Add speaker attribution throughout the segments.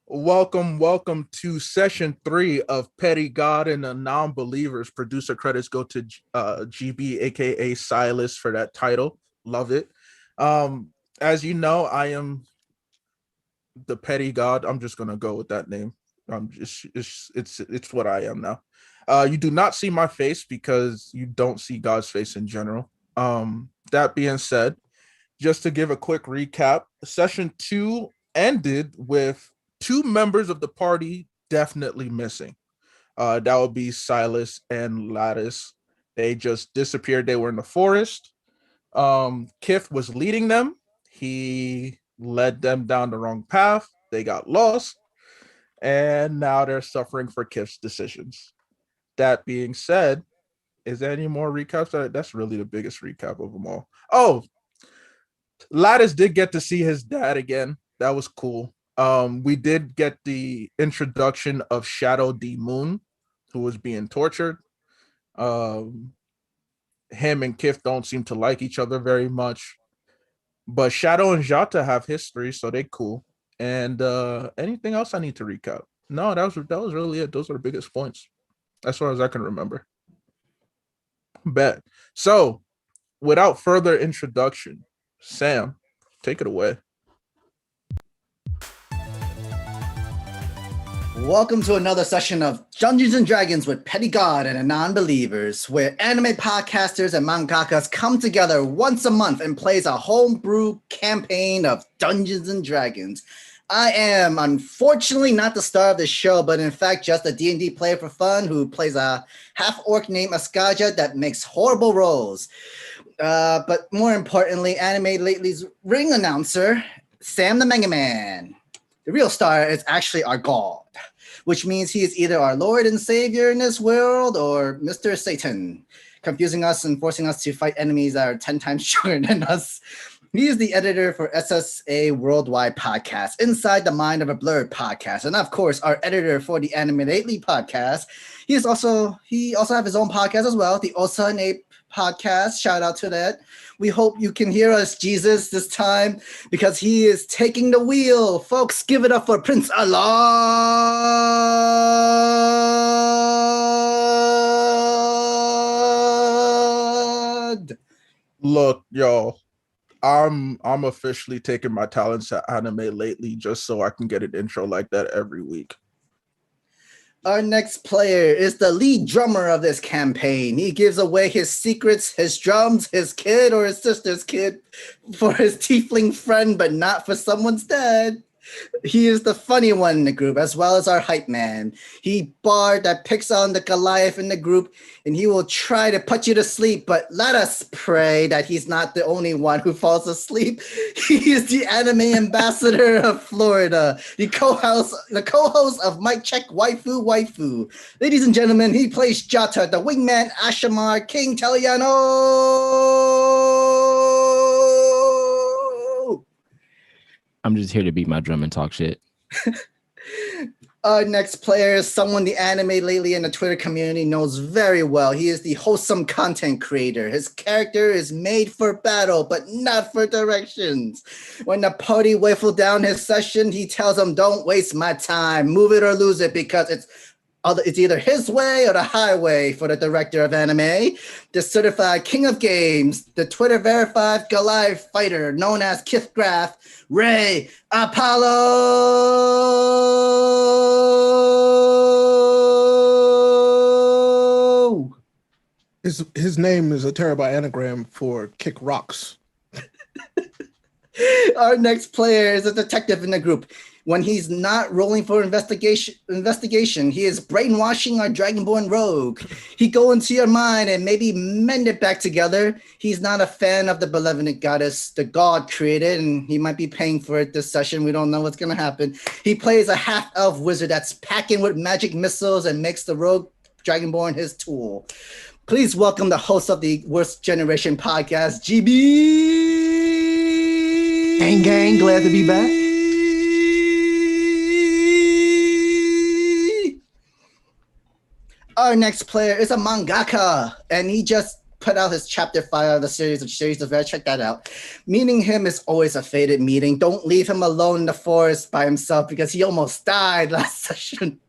Speaker 1: Welcome to session 3 of Petty God and the Non-Believers. Producer credits go to GB, aka Silas, for that title. Love it. As you know, I am the Petty God. I'm just gonna go with that name. It's what I am now. You do not see my face because you don't see God's face in general. That being said, just to give a quick recap, session 2 ended with two members of the party definitely missing. That would be Silas and Lattice. They just disappeared. They were in the forest. Kith was leading them. He led them down the wrong path. They got lost, and now they're suffering for Kith's decisions. That being said, is there any more recaps? That's really the biggest recap of them all. Oh, Lattice did get to see his dad again. That was cool. We did get the introduction of Shadow D Moon, who was being tortured. Um, him and Kith don't seem to like each other very much, but Shadow and Jata have history, so they cool. And anything else I need to recap? No, that was really it. Those are the biggest points, as far as I can remember. Bet. So, without further introduction, Sam, take it away.
Speaker 2: Welcome to another session of Dungeons and Dragons with Petty God and the Non-Believers, where anime podcasters and mangakas come together once a month and plays a homebrew campaign of Dungeons and Dragons. I am unfortunately not the star of the show, but in fact just a D&D player for fun who plays a half-orc named Askaja that makes horrible rolls. But more importantly, Anime Lately's ring announcer, Sam the Mega Man. The real star is actually our Gawd, which means he is either our Lord and Savior in this world or Mr. Satan, confusing us and forcing us to fight enemies that are 10 times stronger than us. He is the editor for SSA Worldwide Podcast, Inside the Mind of a Blerd podcast, and of course, our editor for the Anime Lately podcast. He also have his own podcast as well, the Osa and Ape podcast. Shout out to that. We hope you can hear us, Jesus, this time, because he is taking the wheel. Folks, give it up for Prince Alad.
Speaker 1: Look, y'all, I'm officially taking my talents at Anime Lately just so I can get an intro like that every week.
Speaker 2: Our next player is the lead drummer of this campaign. He gives away his secrets, his drums, his kid or his sister's kid for his tiefling friend, but not for someone's dad. He is the funny one in the group, as well as our hype man. He bard that picks on the Goliath in the group, and he will try to put you to sleep, but let us pray that he's not the only one who falls asleep. He is the anime ambassador of Florida, the co-host of miccheckwaifuwaifu. Ladies and gentlemen, he plays Jata, the wingman Aasimar, King Telliano.
Speaker 3: I'm just here to beat my drum and talk shit.
Speaker 2: Our next player is someone the Anime Lately in the Twitter community knows very well. He is the wholesome content creator. His character is made for battle, but not for directions. When the party waffle down his session, he tells them, "Don't waste my time. Move it or lose it," because it's either his way or the highway for the director of anime, the certified king of games, the Twitter verified Goliath fighter known as Kith Graf, rayapollo.
Speaker 4: His name is a terrible anagram for kick rocks.
Speaker 2: Our next player is a detective in the group. When he's not rolling for investigation, he is brainwashing our Dragonborn rogue. He go into your mind and maybe mend it back together. He's not a fan of the benevolent goddess the God created, and he might be paying for it this session. We don't know what's going to happen. He plays a half-elf wizard that's packing with magic missiles and makes the rogue Dragonborn his tool. Please welcome the host of the Worst Generation podcast, GB.
Speaker 5: Gang, glad to be back.
Speaker 2: Our next player is a mangaka, and he just put out his chapter 5 of the series of Shades of Red. Check that out. Meeting him is always a fated meeting. Don't leave him alone in the forest by himself because he almost died last session.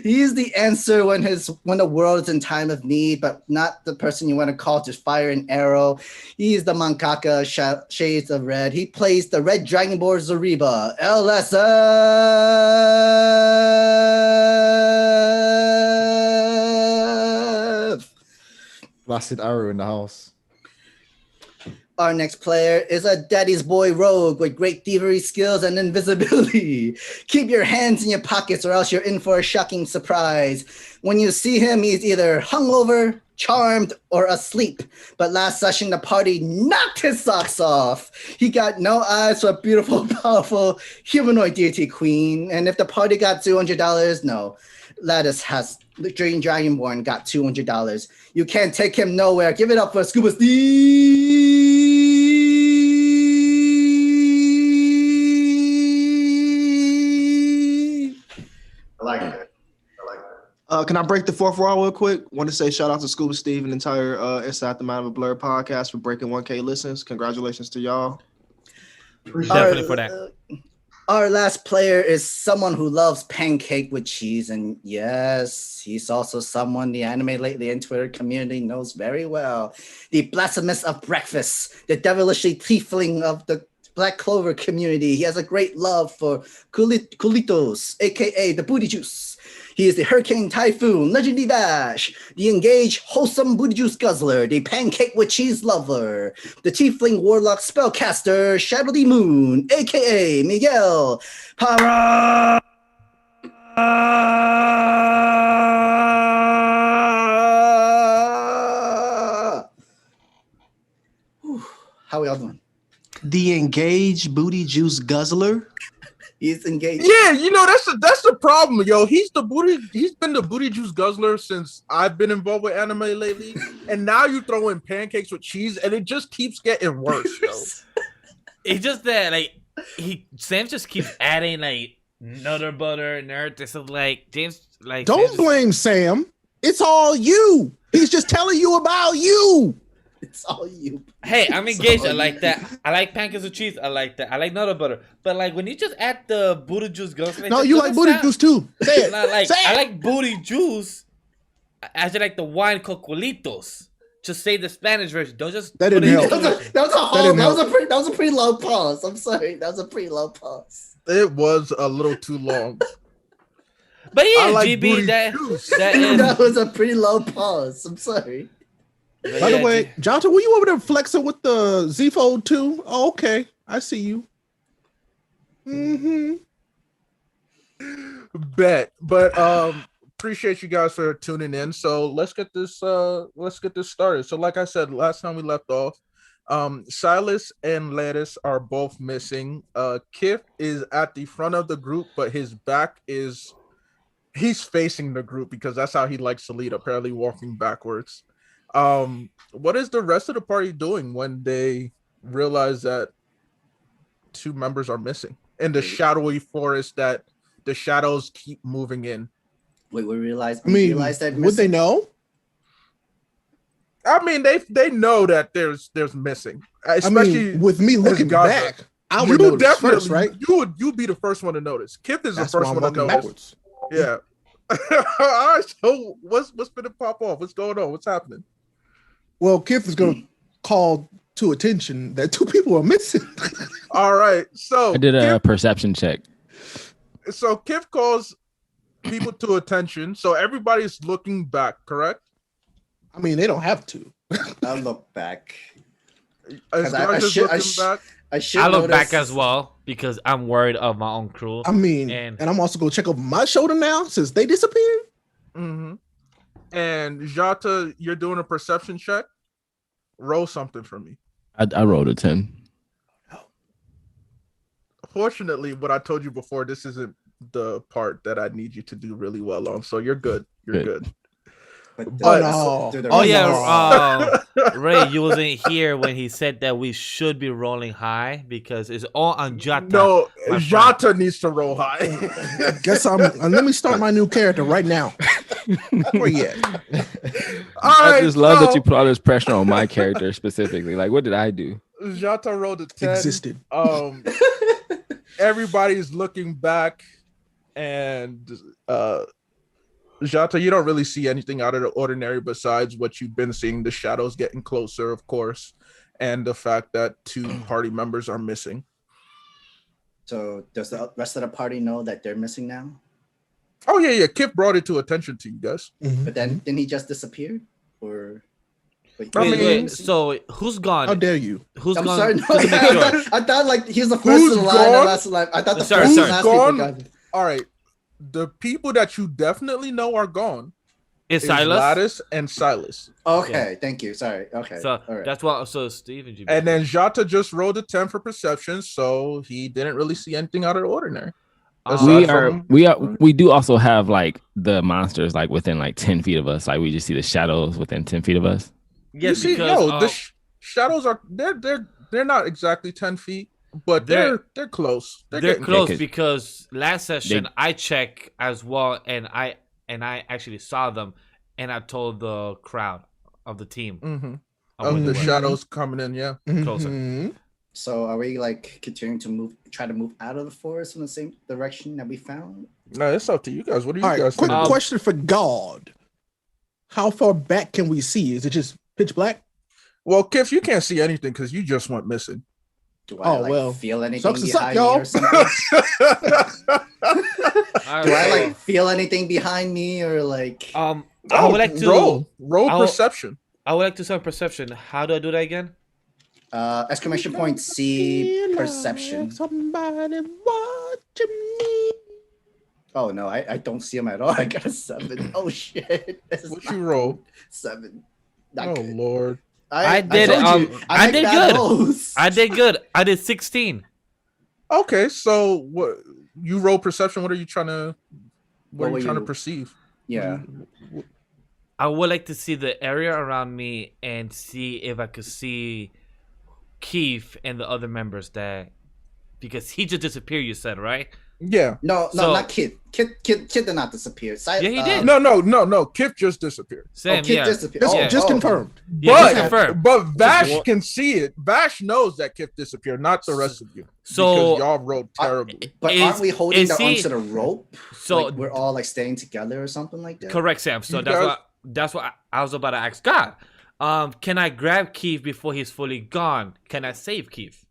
Speaker 2: He's the answer when the world is in time of need, but not the person you want to call to fire an arrow. He's the mangaka Shades of Red. He plays the Red Dragonborn Zariba, L.S.F.
Speaker 5: Blasted arrow in the house.
Speaker 2: Our next player is a daddy's boy rogue with great thievery skills and invisibility. Keep your hands in your pockets or else you're in for a shocking surprise. When you see him, he's either hungover, charmed, or asleep. But last session, the party knocked his socks off. He got no eyes for a beautiful, powerful humanoid deity queen. And if the party got $200, no. Lattice has the Dream Dragonborn got $200. You can't take him nowhere. Give it up for ScubaSteve.
Speaker 6: I like it.
Speaker 7: Can I break the fourth wall real quick? Want to say shout out to ScubaSteve and the entire Inside the Mind of a Blerd podcast for breaking 1K listens. Congratulations to y'all.
Speaker 8: Definitely for that.
Speaker 2: Our last player is someone who loves pancake with cheese, and yes, he's also someone the anime lately and Twitter community knows very well. The blasphemous of breakfast, the devilishly tiefling of the Black Clover community. He has a great love for culitos, aka the booty juice. He is the Hurricane Typhoon, Legendary Dash, the engaged, wholesome booty juice guzzler, the pancake with cheese lover, the tiefling warlock spellcaster, Shadow the Moon, aka Miguel Para. How we all doing?
Speaker 7: The engaged booty juice guzzler.
Speaker 2: He's engaged.
Speaker 1: Yeah, you know that's the problem, yo. He's been the booty juice guzzler since I've been involved with anime lately, and now you throw in pancakes with cheese, and it just keeps getting worse, yo.
Speaker 8: It's just that Sam just keeps adding nutter butter and everything. So James
Speaker 4: Don't blame Sam. It's all you. He's just telling you about you.
Speaker 2: It's all you.
Speaker 8: Hey, I'm engaged. I like that. I like pancakes with cheese. I like that. I like nutter butter. But when you just add the booty juice goes
Speaker 4: No, you like booty juice too. Say it.
Speaker 8: I like booty juice. I just like the wine coquelitos. Just say the Spanish version. Don't just
Speaker 4: that didn't help.
Speaker 2: That was a pretty low pause. I'm sorry. That was a pretty low pause.
Speaker 1: It was a little too long.
Speaker 8: But yeah,
Speaker 1: like
Speaker 8: GB,
Speaker 2: that was a pretty low pause. I'm sorry.
Speaker 4: By the way, Jonathan, were you over there flexing with the Z Fold too? Oh, okay. I see you.
Speaker 1: Bet. But appreciate you guys for tuning in. So let's get this started. So like I said, last time we left off, Silas and Lattice are both missing. Kif is at the front of the group, but his back he's facing the group because that's how he likes to lead, apparently walking backwards. What is the rest of the party doing when they realize that two members are missing in the shadowy forest that the shadows keep moving in?
Speaker 2: Wait, we realize that
Speaker 4: would they know?
Speaker 1: I mean, they know that there's missing, especially
Speaker 4: with me looking back. I would notice first, right?
Speaker 1: You'd be the first one to notice. Kip is
Speaker 4: That's
Speaker 1: the first one to notice.
Speaker 4: Backwards.
Speaker 1: Yeah. All right. So what's gonna pop off? What's going on? What's happening?
Speaker 4: Well, Kif is going to call to attention that two people are missing.
Speaker 1: All right. So
Speaker 3: I did a perception check.
Speaker 1: So Kif calls people to attention. So everybody's looking back, correct?
Speaker 4: I mean, they don't have to.
Speaker 2: I'll look back.
Speaker 8: I look back as well because I'm worried of my own crew.
Speaker 4: I mean, and I'm also going to check over my shoulder now since they disappeared.
Speaker 1: Mm-hmm. And Jata, you're doing a perception check. Roll something for me.
Speaker 3: I rolled a 10.
Speaker 1: Fortunately, what I told you before, this isn't the part that I need you to do really well on. So you're good. You're good.
Speaker 8: Ray, you wasn't here when he said that we should be rolling high because it's all on Jata.
Speaker 1: No, Jata needs to roll high.
Speaker 4: Guess let me start my new character right now. Where you at?
Speaker 1: All
Speaker 3: I
Speaker 1: right,
Speaker 3: just love that you
Speaker 1: so
Speaker 3: put all this pressure on my character specifically. Like, what did I do?
Speaker 1: Jata rolled a 10.
Speaker 4: Existed.
Speaker 1: Everybody's looking back, and Jata, you don't really see anything out of the ordinary besides what you've been seeing, the shadows getting closer, of course, and the fact that 2 party members are missing.
Speaker 2: So does the rest of the party know that they're missing now?
Speaker 1: Oh, yeah. Kip brought it to attention to you guys.
Speaker 2: But then didn't he just disappear? Or wait,
Speaker 1: I mean,
Speaker 8: Wait, so who's gone?
Speaker 4: How dare you?
Speaker 8: Who's
Speaker 2: I'm
Speaker 8: gone?
Speaker 2: sorry, no,
Speaker 8: Just to make sure.
Speaker 2: I thought like he's the first
Speaker 1: Who's
Speaker 2: in the line, the
Speaker 1: gone?
Speaker 2: last in line. I thought the
Speaker 8: Sorry,
Speaker 2: first
Speaker 8: sorry.
Speaker 2: and last
Speaker 1: Who's
Speaker 2: people
Speaker 1: gone?
Speaker 2: got.
Speaker 1: All right. The people that you definitely know are gone
Speaker 8: Is
Speaker 1: is
Speaker 8: Silas?
Speaker 1: Lattice and Silas.
Speaker 2: Okay, thank you. Sorry. Okay.
Speaker 8: So
Speaker 2: all right.
Speaker 8: that's what. So Steve and GB.
Speaker 1: And then Jata just rolled a 10 for perception, so he didn't really see anything out of the ordinary. Aside
Speaker 3: We do also have like the monsters like within like 10 feet of us. Like we just see the shadows within 10 feet of us.
Speaker 8: Yeah,
Speaker 1: you see,
Speaker 8: because
Speaker 1: the shadows are they're not exactly 10 feet, but they're close.
Speaker 8: they're
Speaker 1: getting
Speaker 8: close
Speaker 3: close.
Speaker 8: because last session I checked as well, and I actually saw them, and I told the crowd of the team
Speaker 1: Mm-hmm.
Speaker 8: of
Speaker 1: Of
Speaker 8: when
Speaker 1: the
Speaker 8: they were
Speaker 1: shadows coming in, yeah.
Speaker 8: closer.
Speaker 4: Mhm.
Speaker 2: So are we like continuing to try to move out of the forest in the same direction that we found?
Speaker 1: No, it's up to you guys. What do you
Speaker 4: All right,
Speaker 1: guys
Speaker 4: quick
Speaker 1: think?
Speaker 4: question for Gawd. How far back can we see? Is it just pitch black?
Speaker 1: Well, Kif, you can't see anything because you just went missing.
Speaker 2: Do I
Speaker 4: Oh, well,
Speaker 2: feel anything
Speaker 4: sucks to suck,
Speaker 2: behind me
Speaker 4: y'all.
Speaker 2: or something?
Speaker 8: All
Speaker 2: Do I
Speaker 8: right,
Speaker 2: like feel anything behind me or like?
Speaker 8: I would like to
Speaker 1: roll
Speaker 8: I'll-
Speaker 1: perception.
Speaker 8: I would like to some perception. How do I do that again?
Speaker 2: Exclamation point C perception.
Speaker 4: Somebody watching me.
Speaker 2: Oh no, I don't see him at all. I got a 7. Oh shit! This is
Speaker 1: What
Speaker 2: not
Speaker 1: you roll?
Speaker 2: good. 7. Not
Speaker 1: Oh
Speaker 2: good.
Speaker 1: Lord.
Speaker 8: I did,
Speaker 2: told you,
Speaker 8: I
Speaker 2: make
Speaker 8: did
Speaker 2: bad
Speaker 8: good.
Speaker 2: rolls.
Speaker 8: I did good. I did 16.
Speaker 1: Okay, so what you roll perception? What are you trying to? What
Speaker 2: What
Speaker 1: are
Speaker 2: were
Speaker 1: you trying to
Speaker 2: you-
Speaker 1: perceive?
Speaker 2: Yeah.
Speaker 8: I would like to see the area around me and see if I could see Keith and the other members that because he just disappeared. You said right?
Speaker 1: Yeah.
Speaker 2: No,
Speaker 8: So-
Speaker 2: not Kid. Kid did not disappear.
Speaker 8: Yeah, he did.
Speaker 1: No. Kif just disappeared.
Speaker 8: Sam,
Speaker 2: Kid
Speaker 8: yeah.
Speaker 2: disappeared.
Speaker 4: Just,
Speaker 8: Yeah.
Speaker 4: just confirmed.
Speaker 8: Yeah, just
Speaker 1: But
Speaker 8: confirm.
Speaker 1: but Vash
Speaker 3: one-
Speaker 1: can see it. Vash knows that Kif disappeared, not the rest of you.
Speaker 8: So-
Speaker 1: because y'all rolled terribly.
Speaker 2: But
Speaker 8: Is-
Speaker 2: aren't we holding
Speaker 8: is
Speaker 2: the
Speaker 8: he-
Speaker 2: onto the rope?
Speaker 8: So
Speaker 2: Like, we're all like staying together or something like that.
Speaker 8: correct, Sam. So
Speaker 1: You
Speaker 8: that's
Speaker 1: guys-
Speaker 8: what I was about to ask God. Can I grab Keith before he's fully gone? Can I save Keith?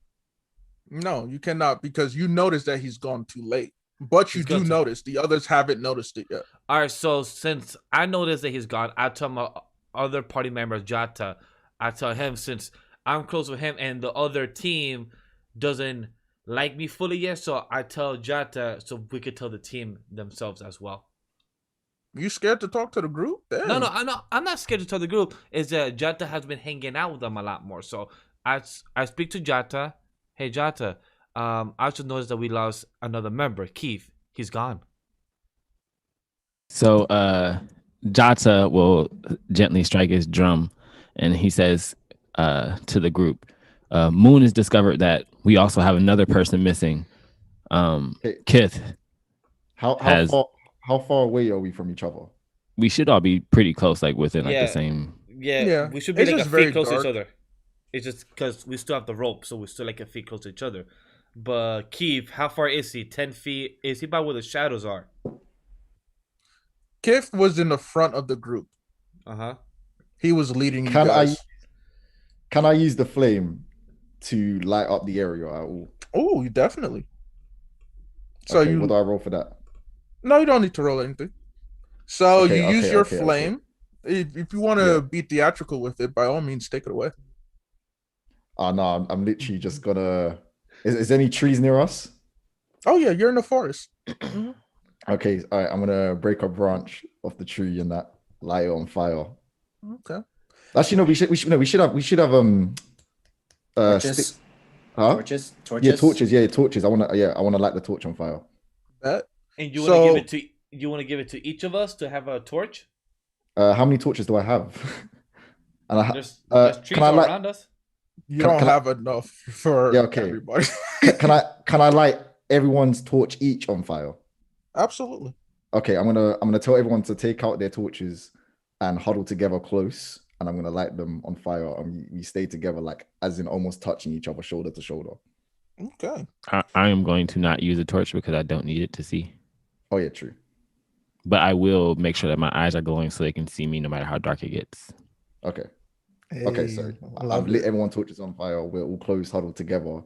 Speaker 1: No, you cannot because you noticed that he's gone too late. But you
Speaker 8: He's
Speaker 1: do
Speaker 8: gone too-
Speaker 1: notice the others haven't noticed it yet.
Speaker 8: All right. So since I noticed that he's gone, I tell my other party member Jata. I tell him since I'm close with him and the other team doesn't like me fully yet, so I tell Jata so we could tell the team themselves as well.
Speaker 1: You scared to talk to the group? Damn.
Speaker 8: No, I'm not scared to tell the group. Is that Jata has been hanging out with them a lot more. So I speak to Jata. Hey Jata, I just noticed that we lost another member, Keith. He's gone.
Speaker 3: So Jata will gently strike his drum and he says to the group, Moon has discovered that we also have another person missing. Kith.
Speaker 5: How
Speaker 3: Has-
Speaker 5: far away are we from each other?
Speaker 3: We should all be pretty close, like within like
Speaker 8: Yeah.
Speaker 3: the same.
Speaker 8: Yeah, we should be
Speaker 1: it's
Speaker 8: like a
Speaker 1: just very
Speaker 8: feet close to each
Speaker 1: dark.
Speaker 8: other. It's just because we still have the rope, so we're still like a feet close to each other. But Keith, how far is he? 10 feet? Is he by where the shadows are?
Speaker 1: Kif was in the front of the group.
Speaker 8: Uh-huh.
Speaker 1: He was leading you
Speaker 5: Can
Speaker 1: guys.
Speaker 5: I use the flame to light up the area at all?
Speaker 1: Oh, you definitely. So
Speaker 5: Okay,
Speaker 1: you
Speaker 5: what do I roll for that?
Speaker 1: no, you don't need to roll anything. So
Speaker 5: Okay,
Speaker 1: you use
Speaker 5: okay,
Speaker 1: your
Speaker 5: okay.
Speaker 1: flame. If you want to
Speaker 5: Yeah.
Speaker 1: be theatrical with it, by all means, take it away.
Speaker 5: Oh no, I'm literally just gonna. Is there any trees near us?
Speaker 1: Oh yeah, you're in the forest.
Speaker 5: Okay, all right. I'm gonna break a branch off the tree and that light it on fire.
Speaker 1: Okay.
Speaker 5: Actually, no. We should have
Speaker 2: Torches.
Speaker 5: stick- huh?
Speaker 2: Torches.
Speaker 5: Yeah, torches. Yeah, torches. I wanna light the torch on fire.
Speaker 1: Bet.
Speaker 8: And you want to
Speaker 1: So-
Speaker 8: give it to each of us to have a torch?
Speaker 5: How many torches do I have? And
Speaker 8: There's trees
Speaker 5: can I
Speaker 8: all
Speaker 5: light?
Speaker 8: around us.
Speaker 1: You
Speaker 5: Can-
Speaker 1: don't
Speaker 5: can I-
Speaker 1: have enough for
Speaker 5: Yeah, okay.
Speaker 1: everybody.
Speaker 5: Can I light everyone's torch each on fire?
Speaker 1: Absolutely.
Speaker 5: Okay, I'm gonna tell everyone to take out their torches and huddle together close, and I'm gonna light them on fire, and we stay together, like as in almost touching each other, shoulder to shoulder.
Speaker 1: Okay.
Speaker 3: I am going to not use a torch because I don't need it to see.
Speaker 5: Oh yeah, true.
Speaker 3: But I will make sure that my eyes are glowing so they can see me no matter how dark it gets.
Speaker 5: Okay.
Speaker 1: Hey,
Speaker 5: Okay, so I've lit everyone torches on fire. We're all close, huddled together.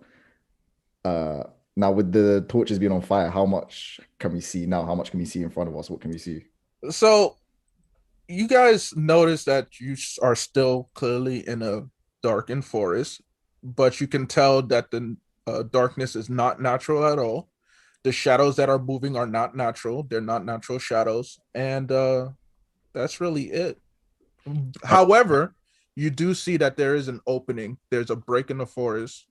Speaker 5: Now with the torches being on fire, how much can we see now? How much can we see in front of us? What can we see?
Speaker 1: So you guys notice that you are still clearly in a darkened forest, but you can tell that the darkness is not natural at all. The shadows that are moving are not natural. They're not natural shadows. And that's really it. However, you do see that there is an opening. There's a break in the forest.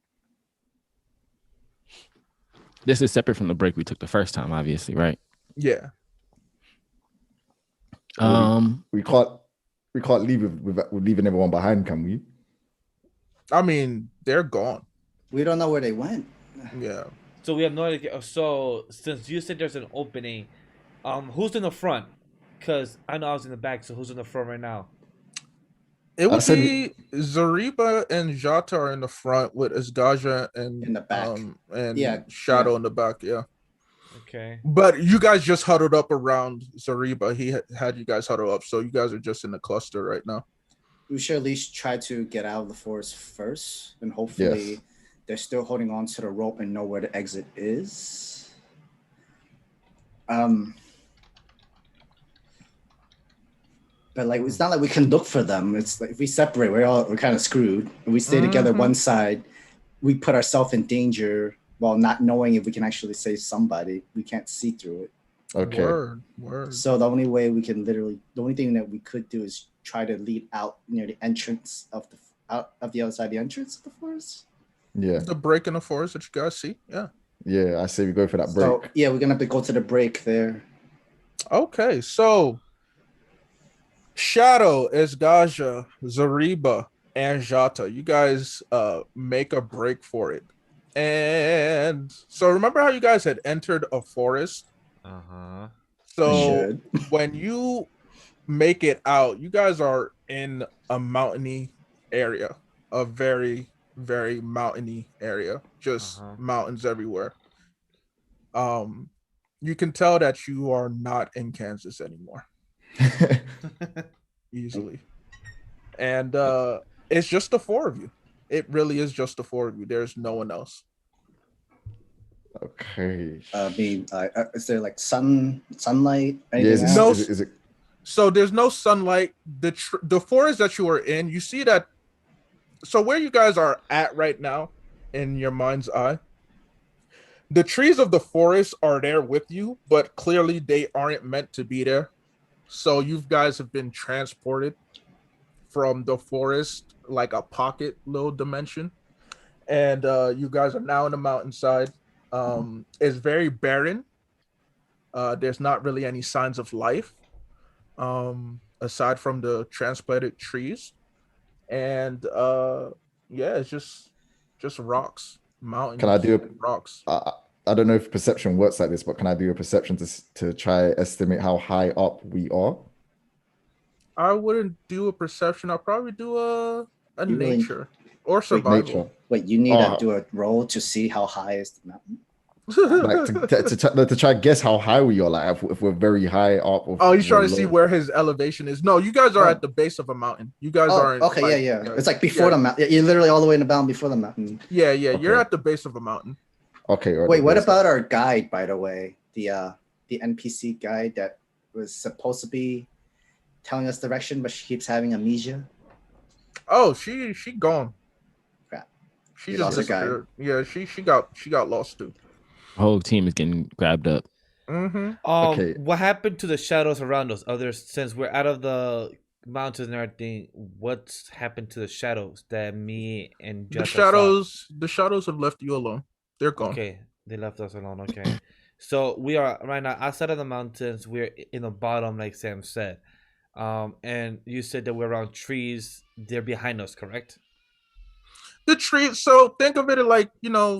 Speaker 3: This is separate from the break we took the first time, obviously, right?
Speaker 1: Yeah.
Speaker 5: We can't leave with leaving everyone behind, can we?
Speaker 1: I mean, they're gone.
Speaker 2: We don't know where they went.
Speaker 1: Yeah.
Speaker 8: So we have no idea. So since you said there's an opening, who's in the front? Because I know I was in the back. So who's in the front right now?
Speaker 1: It would be Zariba and Jata are in the front with Isgaja and
Speaker 2: in the back.
Speaker 1: And Shadow in the back. Yeah.
Speaker 8: Okay.
Speaker 1: But you guys just huddled up around Zariba. He had you guys huddle up, so you guys are just in the cluster right now.
Speaker 2: We should at least try to get out of the forest first, and hopefully they're still holding on to the rope and know where the exit is. But like, it's not like we can look for them. It's like if we separate, we're kind of screwed. If we stay together one side, we put ourselves in danger while not knowing if we can actually save somebody. We can't see through it.
Speaker 5: Okay.
Speaker 1: Word.
Speaker 2: So the only way we can the only thing that we could do is try to lead out near the entrance of the other side of the entrance of the forest.
Speaker 5: Yeah.
Speaker 1: The break in the forest that you guys see. Yeah.
Speaker 5: Yeah, I say we go for that break.
Speaker 2: So yeah, we're gonna have to go to the break there.
Speaker 1: Okay, so Shadow, Esgaja, Zariba, and Jata, you guys make a break for it. And so remember how you guys had entered a forest?
Speaker 8: Uh-huh.
Speaker 1: So when you make it out, you guys are in a mountainy area, a very, very mountainy area, just mountains everywhere. You can tell that you are not in Kansas anymore. Easily. And it's just the four of you. It really is just the four of you. There's no one else.
Speaker 5: Okay.
Speaker 2: Is there like sunlight?
Speaker 1: No. Is it? So there's no sunlight. The forest that you are in, you see that. So where you guys are at right now, in your mind's eye, the trees of the forest are there with you, but clearly they aren't meant to be there. So you guys have been transported from the forest, like a pocket little dimension, and you guys are now in the mountainside. It's very barren. There's not really any signs of life, aside from the transplanted trees, and it's just rocks, mountains.
Speaker 5: Can I do
Speaker 1: rocks?
Speaker 5: I don't know if perception works like this, but can I do a perception to try estimate how high up we are?
Speaker 1: I wouldn't do a perception. I'll probably do a nature or survival.
Speaker 2: Wait, you need to do a roll to see how high is the mountain?
Speaker 5: Like to try to guess how high we are, like if we're very high up.
Speaker 1: You're trying to see where his elevation is. No, you guys are at the base of a mountain. You guys aren't.
Speaker 2: Okay, yeah. It's like before the mountain. You're literally all the way in the mountain before the mountain.
Speaker 1: Yeah. Okay. You're at the base of a mountain.
Speaker 5: Okay. Right,
Speaker 2: wait, what about our guide, by the way? The NPC guide that was supposed to be telling us direction, but she keeps having amnesia.
Speaker 1: Oh, she gone.
Speaker 2: Crap.
Speaker 1: She just lost her guide. Yeah, she got lost too.
Speaker 3: Whole team is getting grabbed up.
Speaker 8: Okay. What happened to the shadows around us? Since we're out of the mountains and everything, what's happened to the shadows that me and Jata
Speaker 1: the shadows have left you alone. They're gone.
Speaker 8: Okay, they left us alone. Okay, so we are right now outside of the mountains. We're in the bottom, like Sam said. And you said that we're around trees. They're behind us, correct?
Speaker 1: The trees. So think of it like,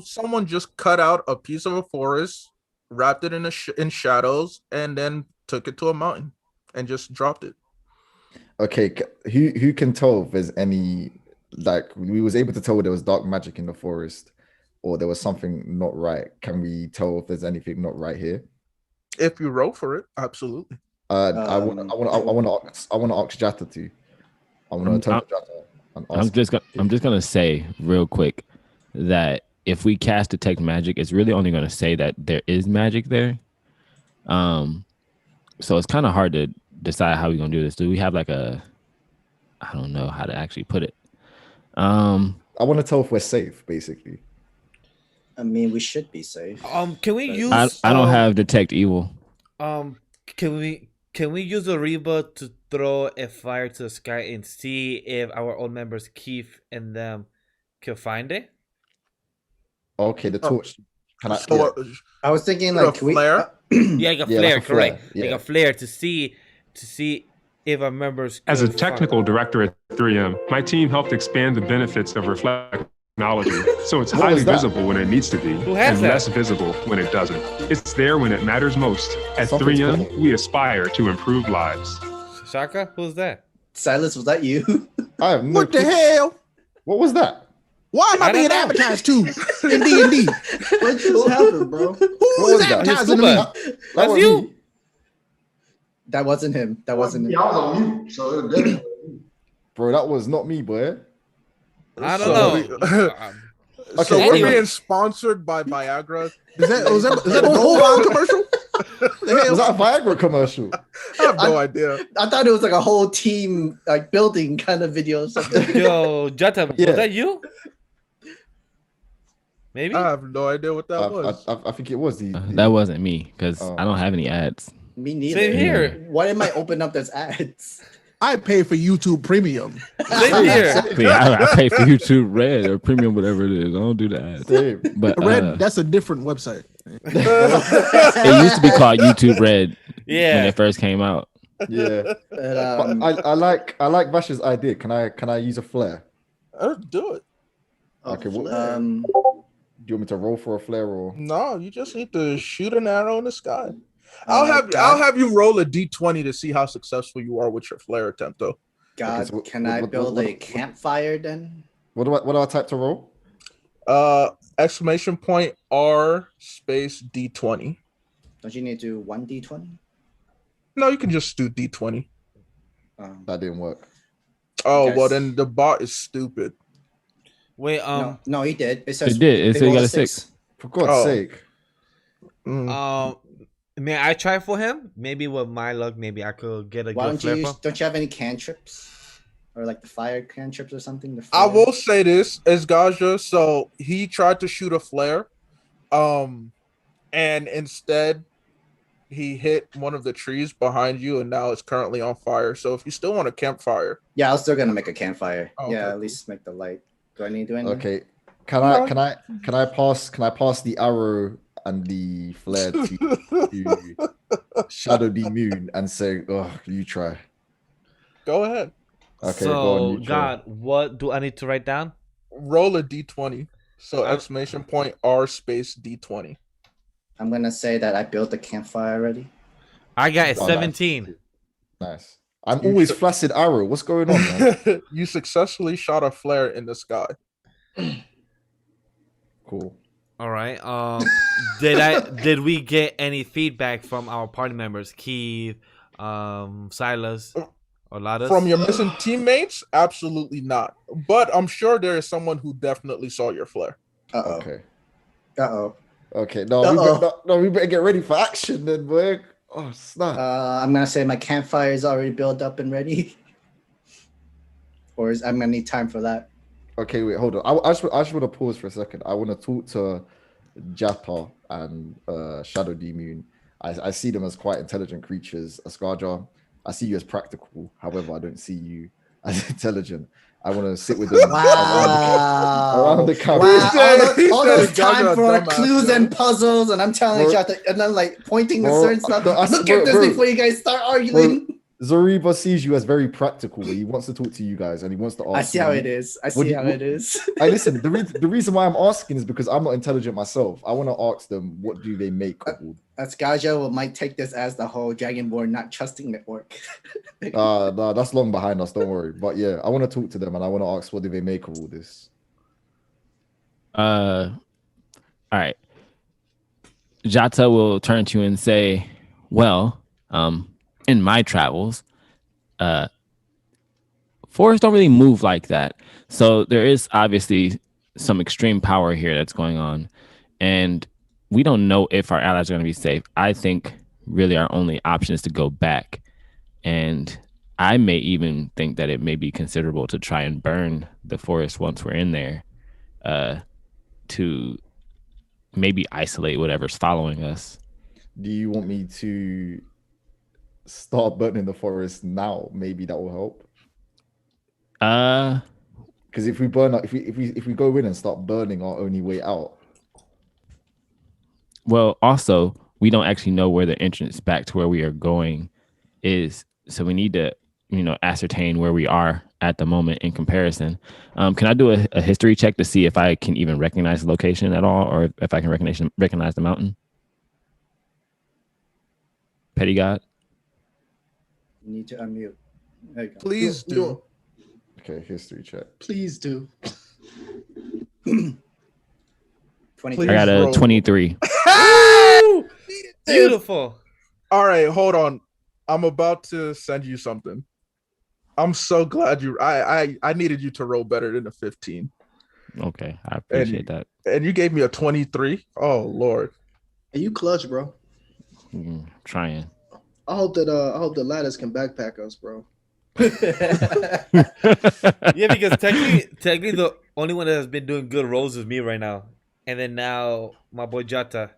Speaker 1: someone just cut out a piece of a forest, wrapped it in shadows, and then took it to a mountain and just dropped it.
Speaker 5: Okay, who can tell if there's any, like, we was able to tell there was dark magic in the forest, or there was something not right. Can we tell if there's anything not right here?
Speaker 1: If you roll for it, absolutely.
Speaker 5: I want to ask Jata to. I want to turn to Jata and ask.
Speaker 3: I'm just gonna say real quick that if we cast detect magic, it's really only gonna say that there is magic there. So it's kind of hard to decide how we're gonna do this. Do we have like I don't know how to actually put it.
Speaker 5: I want to tell if we're safe, basically.
Speaker 2: I mean, we should be safe.
Speaker 8: Can we use?
Speaker 3: I don't have detect evil.
Speaker 8: Can we use a Reba to throw a fire to the sky and see if our old members Keith and them can find it?
Speaker 5: Okay, the torch. Can I?
Speaker 1: So,
Speaker 2: I was thinking like
Speaker 1: a flare.
Speaker 8: Yeah, like a flare,
Speaker 5: like a flare,
Speaker 8: correct?
Speaker 5: yeah.
Speaker 8: Like a flare to see if our members.
Speaker 9: As a
Speaker 8: could
Speaker 9: technical
Speaker 8: fire.
Speaker 9: director at 3M, my team helped expand the benefits of reflect technology, so it's
Speaker 5: What
Speaker 9: highly
Speaker 5: was that?
Speaker 9: visible when it needs to be,
Speaker 8: Who has
Speaker 9: and
Speaker 8: that?
Speaker 9: less visible when it doesn't. It's there when it matters most. At
Speaker 5: Something's
Speaker 9: 3M,
Speaker 5: wrong.
Speaker 9: we aspire to improve lives.
Speaker 8: Shaka, who's that?
Speaker 2: Silas, was that you?
Speaker 5: I have no
Speaker 4: What the
Speaker 5: clue.
Speaker 4: hell?
Speaker 5: What was that?
Speaker 4: Why am
Speaker 8: I
Speaker 4: I being
Speaker 8: don't know.
Speaker 4: advertised to in D&D?
Speaker 7: What just happened, bro?
Speaker 4: Who
Speaker 5: What
Speaker 4: is
Speaker 5: was that?
Speaker 4: advertising to me?
Speaker 8: Scuba.
Speaker 5: That
Speaker 8: That's
Speaker 5: was
Speaker 8: you?
Speaker 5: me.
Speaker 2: That wasn't him. That wasn't
Speaker 6: Yeah,
Speaker 2: him.
Speaker 6: I was on mute, so it was definitely you.
Speaker 5: Bro, that was not me, boy.
Speaker 8: I don't
Speaker 1: So
Speaker 8: know.
Speaker 1: So
Speaker 5: Okay,
Speaker 1: we're
Speaker 8: anyway.
Speaker 1: being sponsored by Viagra.
Speaker 4: Is that a Gold Line commercial? The hell?
Speaker 5: Was that a Viagra commercial?
Speaker 1: I have no idea.
Speaker 2: I thought it was like a whole team, like building kind of video or something.
Speaker 8: Yo, Jata,
Speaker 5: Yeah.
Speaker 8: was that you? Maybe.
Speaker 1: I have no idea what that was.
Speaker 5: I think it was the.
Speaker 3: That wasn't me because
Speaker 5: Oh.
Speaker 3: I don't have any ads.
Speaker 2: Me neither.
Speaker 8: Same here.
Speaker 2: Why am I open up as ads?
Speaker 4: I pay for YouTube Premium.
Speaker 8: Same here.
Speaker 3: See, I pay for YouTube Red or Premium, whatever it is. I don't do the ads.
Speaker 5: Same.
Speaker 3: But
Speaker 4: Red, that's a different website.
Speaker 3: it used to be called YouTube Red when
Speaker 8: Yeah.
Speaker 3: it first came out.
Speaker 5: Yeah.
Speaker 2: But,
Speaker 5: But I like Vash's idea. Can I use a flare?
Speaker 1: Do it.
Speaker 5: Okay, what,
Speaker 2: um,
Speaker 5: do you want me to roll for a flare or?
Speaker 1: No, you just need to shoot an arrow in the sky.
Speaker 2: God.
Speaker 1: I'll have you roll a d20 to see how successful you are with your flare attempt, though.
Speaker 2: God,
Speaker 5: Okay, so
Speaker 2: can I build
Speaker 5: what-
Speaker 2: a campfire then?
Speaker 5: What do I type to roll?
Speaker 1: Exclamation point R space d20.
Speaker 2: Don't you need to do 1d20?
Speaker 1: No, you can just do d20.
Speaker 5: That didn't work.
Speaker 1: Oh,
Speaker 2: Yes.
Speaker 1: well then the bot is stupid.
Speaker 8: Wait,
Speaker 2: no, he did. It says
Speaker 3: It did. It
Speaker 2: they
Speaker 3: said you
Speaker 2: rolled
Speaker 3: got
Speaker 2: a
Speaker 3: a 6.
Speaker 5: For God's
Speaker 1: Oh.
Speaker 5: sake.
Speaker 8: may I try for him? Maybe with my luck, maybe I could get a
Speaker 2: Why
Speaker 8: good
Speaker 2: don't
Speaker 8: flare
Speaker 2: you
Speaker 8: from.
Speaker 2: use? Don't you have any cantrips, or like the fire cantrips or something? The
Speaker 1: I
Speaker 2: fire?
Speaker 1: will say this as Gaja. So he tried to shoot a flare, and instead he hit one of the trees behind you, and now it's currently on fire. So if you still want a campfire,
Speaker 2: Yeah, I was still gonna make a campfire.
Speaker 1: Oh,
Speaker 2: Yeah,
Speaker 1: okay,
Speaker 2: at least make the light. Do I need to do anything?
Speaker 5: Okay. Can I pass the arrow and the flare to Shadow the Moon and say, oh, you try.
Speaker 1: go ahead.
Speaker 5: Okay,
Speaker 8: So,
Speaker 5: go on, you try.
Speaker 8: God, what do I need to write down?
Speaker 1: Roll a d20. So exclamation point R space d20.
Speaker 2: I'm gonna say that I built a campfire already.
Speaker 8: I got a
Speaker 5: Oh, nice.
Speaker 8: 17.
Speaker 5: Nice. I'm always flaccid arrow. What's going on, man?
Speaker 1: You successfully shot a flare in the sky.
Speaker 5: Cool.
Speaker 8: All right. Did we get any feedback from our party members, Keith, Silas, or Ladas?
Speaker 1: From your missing teammates? Absolutely not. But I'm sure there is someone who definitely saw your flare.
Speaker 5: Okay. Okay. No, we better get ready for action then, boy. Oh, snap.
Speaker 2: I'm gonna say my campfire is already built up and ready. I'm gonna need time for that.
Speaker 5: Okay, wait, hold on. I just want to pause for a second. I want to talk to Japa and Shadow Demon. I see them as quite intelligent creatures. Askarja, I see you as practical. However, I don't see you as intelligent. I want to sit with them around the couch.
Speaker 2: Wow. All those
Speaker 1: Jaja
Speaker 2: time for
Speaker 1: dumbass,
Speaker 2: clues
Speaker 1: yo.
Speaker 2: and puzzles, and I'm telling
Speaker 5: Bro,
Speaker 2: you, and then like pointing to
Speaker 5: bro,
Speaker 2: certain stuff.
Speaker 5: no,
Speaker 2: Look at this
Speaker 5: bro.
Speaker 2: before you guys start arguing.
Speaker 5: Zoriba sees you as very practical. He wants to talk to you guys and he wants to ask.
Speaker 2: I see how it is. It is.
Speaker 5: I listen. The reason why I'm asking is because I'm not intelligent myself. I want to ask them, what do they make of all?
Speaker 2: Ascaja might take this as the whole Dragonborn not trusting the orc.
Speaker 5: No, that's long behind us. Don't worry. But yeah, I want to talk to them and I want to ask, what do they make of all this?
Speaker 3: All right. Jata will turn to you and say, well, in my travels, forests don't really move like that. So there is obviously some extreme power here that's going on. And we don't know if our allies are going to be safe. I think really our only option is to go back. And I may even think that it may be considerable to try and burn the forest once we're in there, to maybe isolate whatever's following us.
Speaker 5: Do you want me to start burning the forest now? Maybe that will help. Because if we burn, if we go in and start burning our only way out.
Speaker 3: Well, also we don't actually know where the entrance back to where we are going is, so we need to, ascertain where we are at the moment in comparison. Can I do a history check to see if I can even recognize the location at all, or if I can recognize the mountain? Petty God.
Speaker 2: You need to unmute. There you go.
Speaker 1: Please do.
Speaker 5: Okay, history check.
Speaker 2: Please do.
Speaker 3: 23. I got a 23.
Speaker 8: Beautiful.
Speaker 1: All right, hold on. I'm about to send you something. I'm so glad I needed you to roll better than a 15.
Speaker 3: Okay, I appreciate that.
Speaker 1: And you gave me a 23. Oh Lord.
Speaker 7: Hey, you clutch, bro.
Speaker 3: Trying.
Speaker 7: I hope the ladders can backpack us, bro.
Speaker 8: Yeah, because technically the only one that has been doing good rolls is me right now. And then now my boy Jata.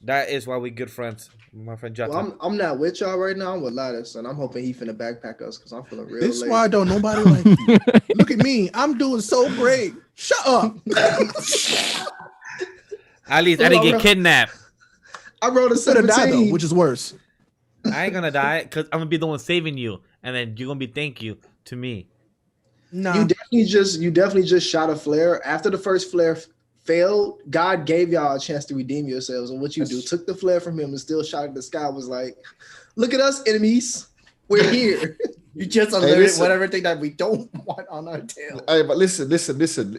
Speaker 8: That is why we good friends. My friend Jata.
Speaker 7: Well, I'm not with y'all right now. I'm with Lattice, and I'm hoping he finna backpack us because I'm feeling real.
Speaker 4: This is
Speaker 7: lazy.
Speaker 4: why don't nobody like you. Look at me. I'm doing so great. Shut up.
Speaker 8: At least I didn't get kidnapped.
Speaker 7: I rolled a
Speaker 4: Instead of
Speaker 7: 17.
Speaker 4: die, though, which is worse.
Speaker 8: I ain't gonna die because I'm gonna be the one saving you, and then you're gonna be thank you to me.
Speaker 4: Nah.
Speaker 7: You definitely just shot a flare. After the first flare failed, God gave y'all a chance to redeem yourselves. And what you do, took the flare from him and still shot at the sky, was like, look at us, enemies. We're here.
Speaker 2: You just alerted whatever thing that we don't want on our tail.
Speaker 5: Hey, but listen.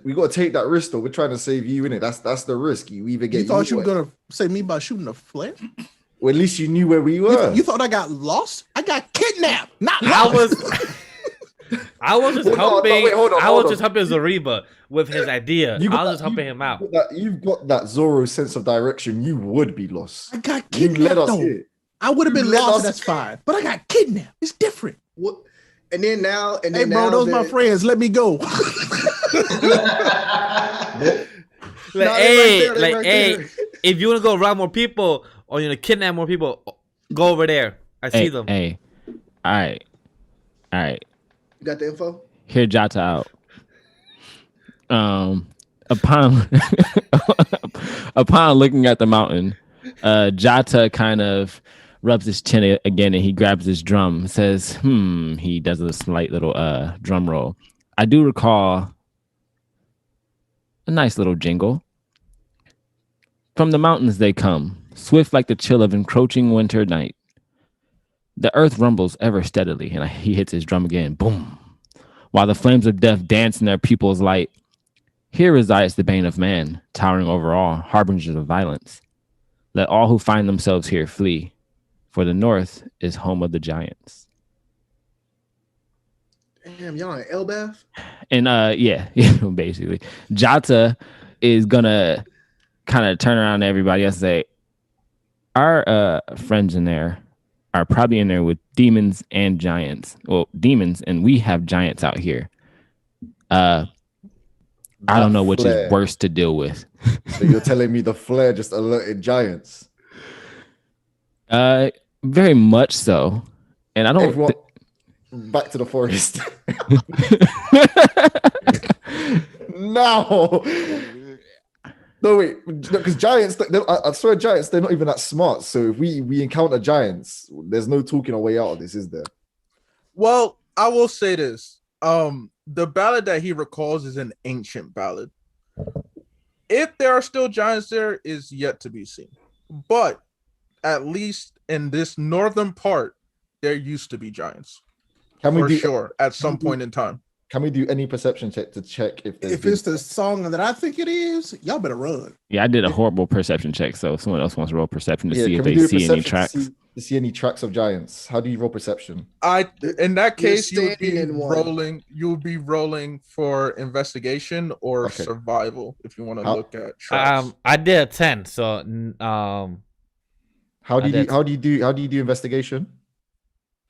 Speaker 5: We gotta take that risk though. We're trying to save you, innit? That's the risk. You either get.
Speaker 4: You thought you were gonna save me by shooting a flare?
Speaker 5: Well, at least you knew where we were.
Speaker 4: You thought I got lost? I got kidnapped. Not lost.
Speaker 8: I was just helping. I was just helping Zoriba with his idea. I was just helping him out.
Speaker 5: You've got that Zoro sense of direction. You would be lost.
Speaker 4: I got kidnapped. Though. I would have been lost. That's fine. But I got kidnapped. It's different.
Speaker 7: What? And then now,
Speaker 4: hey, bro, those my friends. Let me go.
Speaker 8: Hey, if you want to go around more people or you want to kidnap more people, go over there. I see them.
Speaker 3: Hey, all right.
Speaker 7: You got the info?
Speaker 3: Hear Jata out. Upon looking at the mountain, Jata kind of rubs his chin again and he grabs his drum, says, he does a slight little drum roll. I do recall a nice little jingle. From the mountains they come, swift like the chill of encroaching winter night. The earth rumbles ever steadily, and he hits his drum again. Boom. While the flames of death dance in their pupils' light, here resides the bane of man, towering over all, harbingers of violence. Let all who find themselves here flee, for the north is home of the giants.
Speaker 7: Damn, y'all in L.S.F?
Speaker 3: And yeah, basically, Jata is gonna kind of turn around to everybody else and say, our friends in there are probably in there with demons and giants. Well, demons, and we have giants out here. I don't know which is worse to deal with.
Speaker 5: So you're telling me the flare just alerted giants?
Speaker 3: Very much so. And I don't.
Speaker 5: Everyone, back to the forest. No, wait, because giants, I swear giants, they're not even that smart. So if we encounter giants, there's no talking our way out of this, is there?
Speaker 1: Well, I will say this. The ballad that he recalls is an ancient ballad. If there are still giants there is yet to be seen. But at least in this northern part, there used to be giants.
Speaker 5: Can we
Speaker 1: For
Speaker 5: do
Speaker 1: sure, at some point in time.
Speaker 5: Can we do any perception check to check if there's
Speaker 4: If it's the song that I think it is, y'all better run.
Speaker 3: Yeah, I did a horrible perception check. So if someone else wants to roll perception to see if
Speaker 5: can we
Speaker 3: they
Speaker 5: do a
Speaker 3: see any
Speaker 5: perception
Speaker 3: tracks.
Speaker 5: to see any tracks of giants? How do you roll perception?
Speaker 1: In that case, you would
Speaker 7: standing
Speaker 1: be
Speaker 7: in one.
Speaker 1: rolling. You would be rolling for investigation or
Speaker 5: Okay.
Speaker 1: survival if you want to
Speaker 5: How-
Speaker 1: look at tracks.
Speaker 8: I did a 10, so
Speaker 5: How do you do investigation?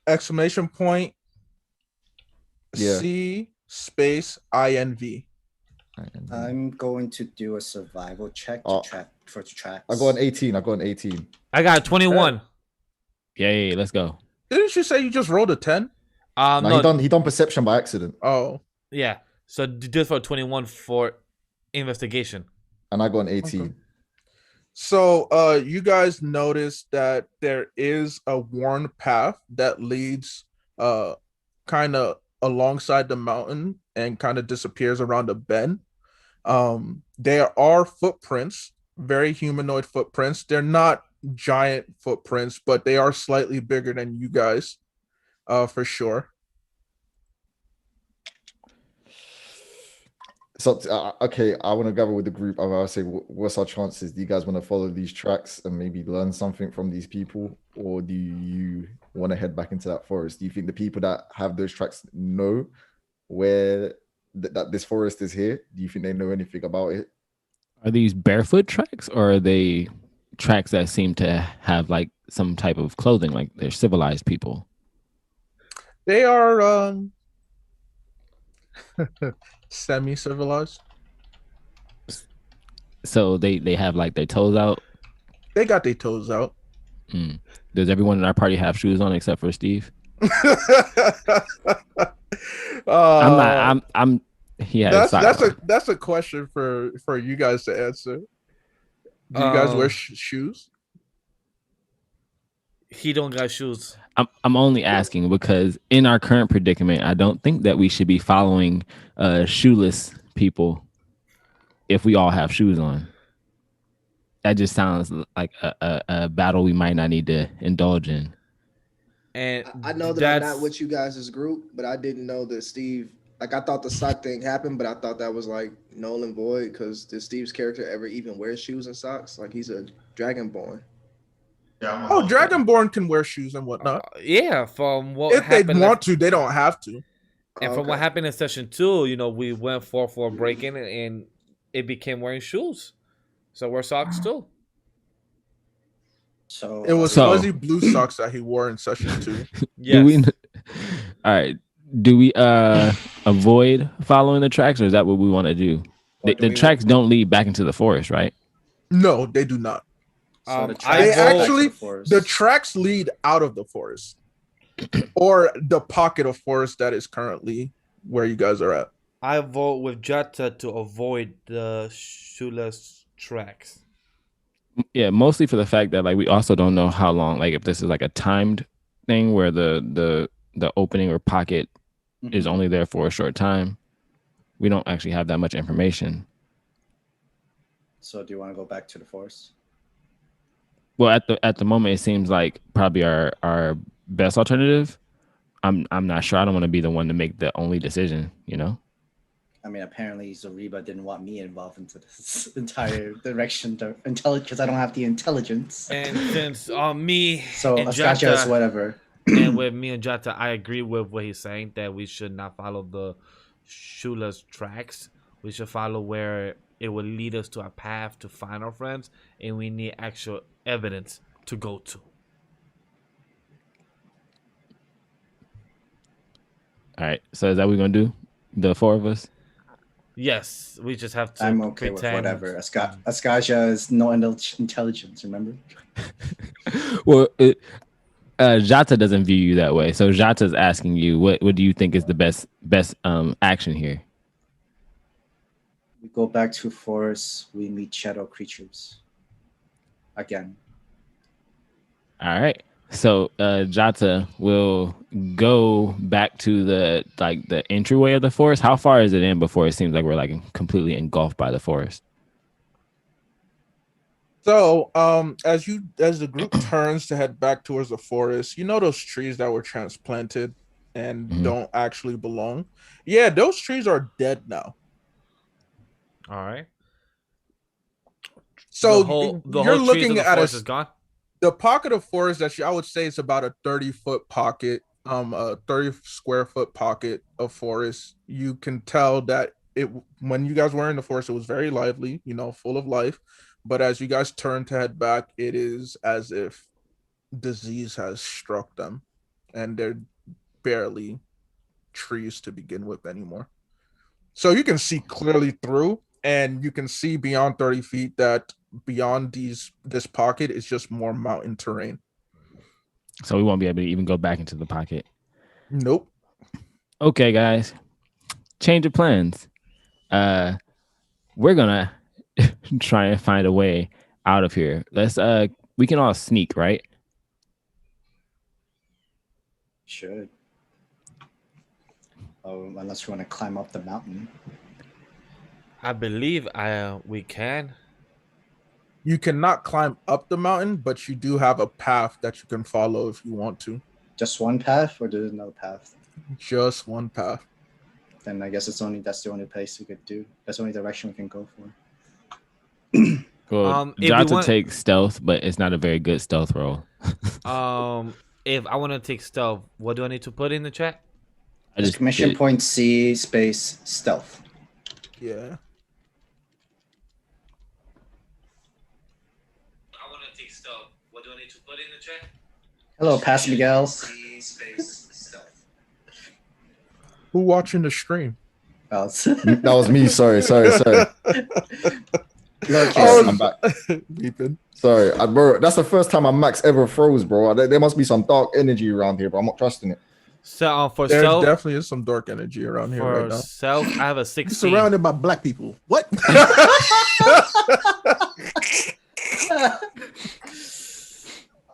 Speaker 1: Exclamation point.
Speaker 5: Yeah.
Speaker 1: C space INV.
Speaker 2: I'm going to do a survival check
Speaker 5: Oh.
Speaker 2: to track for tracks.
Speaker 5: I got an 18. I got an 18.
Speaker 8: I got 21.
Speaker 3: Yeah, let's go.
Speaker 1: Didn't you say you just rolled a 10?
Speaker 5: No,
Speaker 8: No,
Speaker 5: he done perception by accident,
Speaker 1: Oh,
Speaker 8: yeah. So do for 21 for investigation.
Speaker 5: and I got an 18.
Speaker 1: Okay. So you guys notice that there is a worn path that leads kind of alongside the mountain and kind of disappears around a bend. There are footprints, very humanoid footprints. They're not giant footprints, but they are slightly bigger than you guys, for sure.
Speaker 5: So okay, I want to gather with the group. I will say, what's our chances? Do you guys want to follow these tracks and maybe learn something from these people, or do you want to head back into that forest? Do you think the people that have those tracks know where that this forest is here? Do you think they know anything about it?
Speaker 3: Are these barefoot tracks, or are they tracks that seem to have like some type of clothing, like they're civilized people?
Speaker 1: They are semi-civilized.
Speaker 3: So they have like their toes out.
Speaker 1: They got their toes out.
Speaker 3: Does everyone in our party have shoes on except for Steve? I'm he has
Speaker 1: that's a question for you guys to answer. Do you guys wear shoes?
Speaker 8: He don't got shoes.
Speaker 3: I'm only asking because in our current predicament, I don't think that we should be following shoeless people if we all have shoes on. That just sounds like a battle we might not need to indulge in.
Speaker 8: And
Speaker 7: I know that I'm not with you guys' group, but I didn't know that Steve. Like, I thought the sock thing happened, but I thought that was like null and void because did Steve's character ever even wear shoes and socks? Like, he's a dragonborn.
Speaker 6: Yeah,
Speaker 1: Oh, Dragonborn can wear shoes and whatnot.
Speaker 8: Yeah, from what
Speaker 1: If they
Speaker 8: happened,
Speaker 1: want to, they don't have to.
Speaker 8: and from what happened in session 2, we went for a break-in and it became wearing shoes. So wear socks too.
Speaker 2: So
Speaker 1: It was fuzzy blue socks that he wore in session 2.
Speaker 8: Yes.
Speaker 3: All right. Do we avoid following the tracks, or is that what we want to do? The tracks don't lead back into the forest, right?
Speaker 1: No, they do not.
Speaker 2: So
Speaker 1: the tracks lead out of the forest or the pocket of forest that is currently where you guys are at.
Speaker 8: I vote with Jata to avoid the shoeless tracks.
Speaker 3: Yeah, mostly for the fact that like we also don't know how long, like if this is like a timed thing where the opening or pocket is only there for a short time. We don't actually have that much information.
Speaker 2: So do you want to go back to the forest?
Speaker 3: Well, at the moment, it seems like probably our best alternative. I'm not sure. I don't want to be the one to make the only decision.
Speaker 2: I mean, apparently Zoriba didn't want me involved into this entire direction because I don't have the intelligence.
Speaker 8: And since me
Speaker 2: so
Speaker 8: and
Speaker 2: Ascacha is
Speaker 8: Jata,
Speaker 2: whatever.
Speaker 8: And with me and Jata, I agree with what he's saying that we should not follow the shoeless tracks. We should follow where it will lead us to a path to find our friends, and we need actual evidence to go to.
Speaker 3: All right. So is that what we're gonna do? The 4 of us?
Speaker 8: Yes, we just have to.
Speaker 2: I'm okay with whatever. Ascacha is no intelligence. Remember?
Speaker 3: Well, Jata doesn't view you that way. So Jata's asking you, what do you think is the best action here?
Speaker 2: We go back to forest. We meet shadow creatures again.
Speaker 3: All right. So Jata will go back to the entryway of the forest. How far is it in before it seems like we're like completely engulfed by the forest?
Speaker 1: So, as the group turns to head back towards the forest, you know those trees that were transplanted and don't actually belong. Yeah, those trees are dead now.
Speaker 8: All right.
Speaker 1: So
Speaker 8: the
Speaker 1: you're
Speaker 8: whole trees of
Speaker 1: looking
Speaker 8: the
Speaker 1: at
Speaker 8: forest is gone.
Speaker 1: the pocket of forest that I would say is about a 30-foot pocket, a 30 square foot pocket of forest. You can tell that when you guys were in the forest, it was very lively, full of life. But as you guys turn to head back, it is as if disease has struck them, and they're barely trees to begin with anymore. So you can see clearly through, and you can see beyond 30 feet that beyond this pocket is just more mountain terrain.
Speaker 3: So we won't be able to even go back into the pocket.
Speaker 1: Nope.
Speaker 3: Okay, guys. Change of plans. We're gonna try and find a way out of here. We can all sneak, right?
Speaker 2: Should. Oh, unless you want to climb up the mountain.
Speaker 8: I believe we can.
Speaker 1: You cannot climb up the mountain, but you do have a path that you can follow if you want to.
Speaker 2: Just one path, or there's another path?
Speaker 1: Just one path.
Speaker 2: Then I guess that's the only place we could do. That's the only direction we can go for.
Speaker 3: Well, Jata take stealth, but it's not a very good stealth roll.
Speaker 8: If I want to take stealth, what do I need to put in the chat?
Speaker 2: Exclamation point C space stealth.
Speaker 1: Yeah.
Speaker 8: I want to take stealth. What do I need to put in the chat?
Speaker 2: Hello, Pass Miguel.
Speaker 8: C space stealth.
Speaker 1: Who watching the stream?
Speaker 2: Oh,
Speaker 5: that was me. Sorry.
Speaker 1: I'm back.
Speaker 5: Beeping. Sorry, bro. That's the first time my max ever froze, bro. There must be some dark energy around here, but I'm not trusting it.
Speaker 8: So
Speaker 1: there definitely is some dark energy around here right now.
Speaker 8: For self, I have a 16.
Speaker 4: Surrounded by black people. What?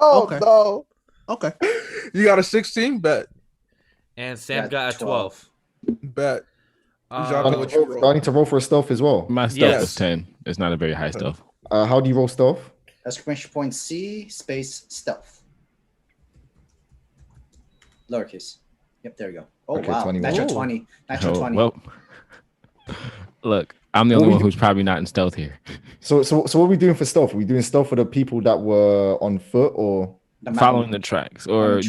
Speaker 1: Okay. No.
Speaker 4: Okay.
Speaker 1: You got a 16? Bet.
Speaker 8: And Sam got a 12.
Speaker 1: Bet.
Speaker 5: Do I need to roll for a stealth as well?
Speaker 3: My stealth is 10. It's not a very high stealth.
Speaker 5: How do you roll stealth?
Speaker 2: Exclamation point C space stealth. Lowercase. Yep, there you go. Oh, okay, wow. 21. Natural 20. Natural 20.
Speaker 3: Well, look, I'm the only one who's probably not in stealth here.
Speaker 5: So what are we doing for stealth? Are we doing stealth for the people that were on foot or
Speaker 3: following the tracks? Or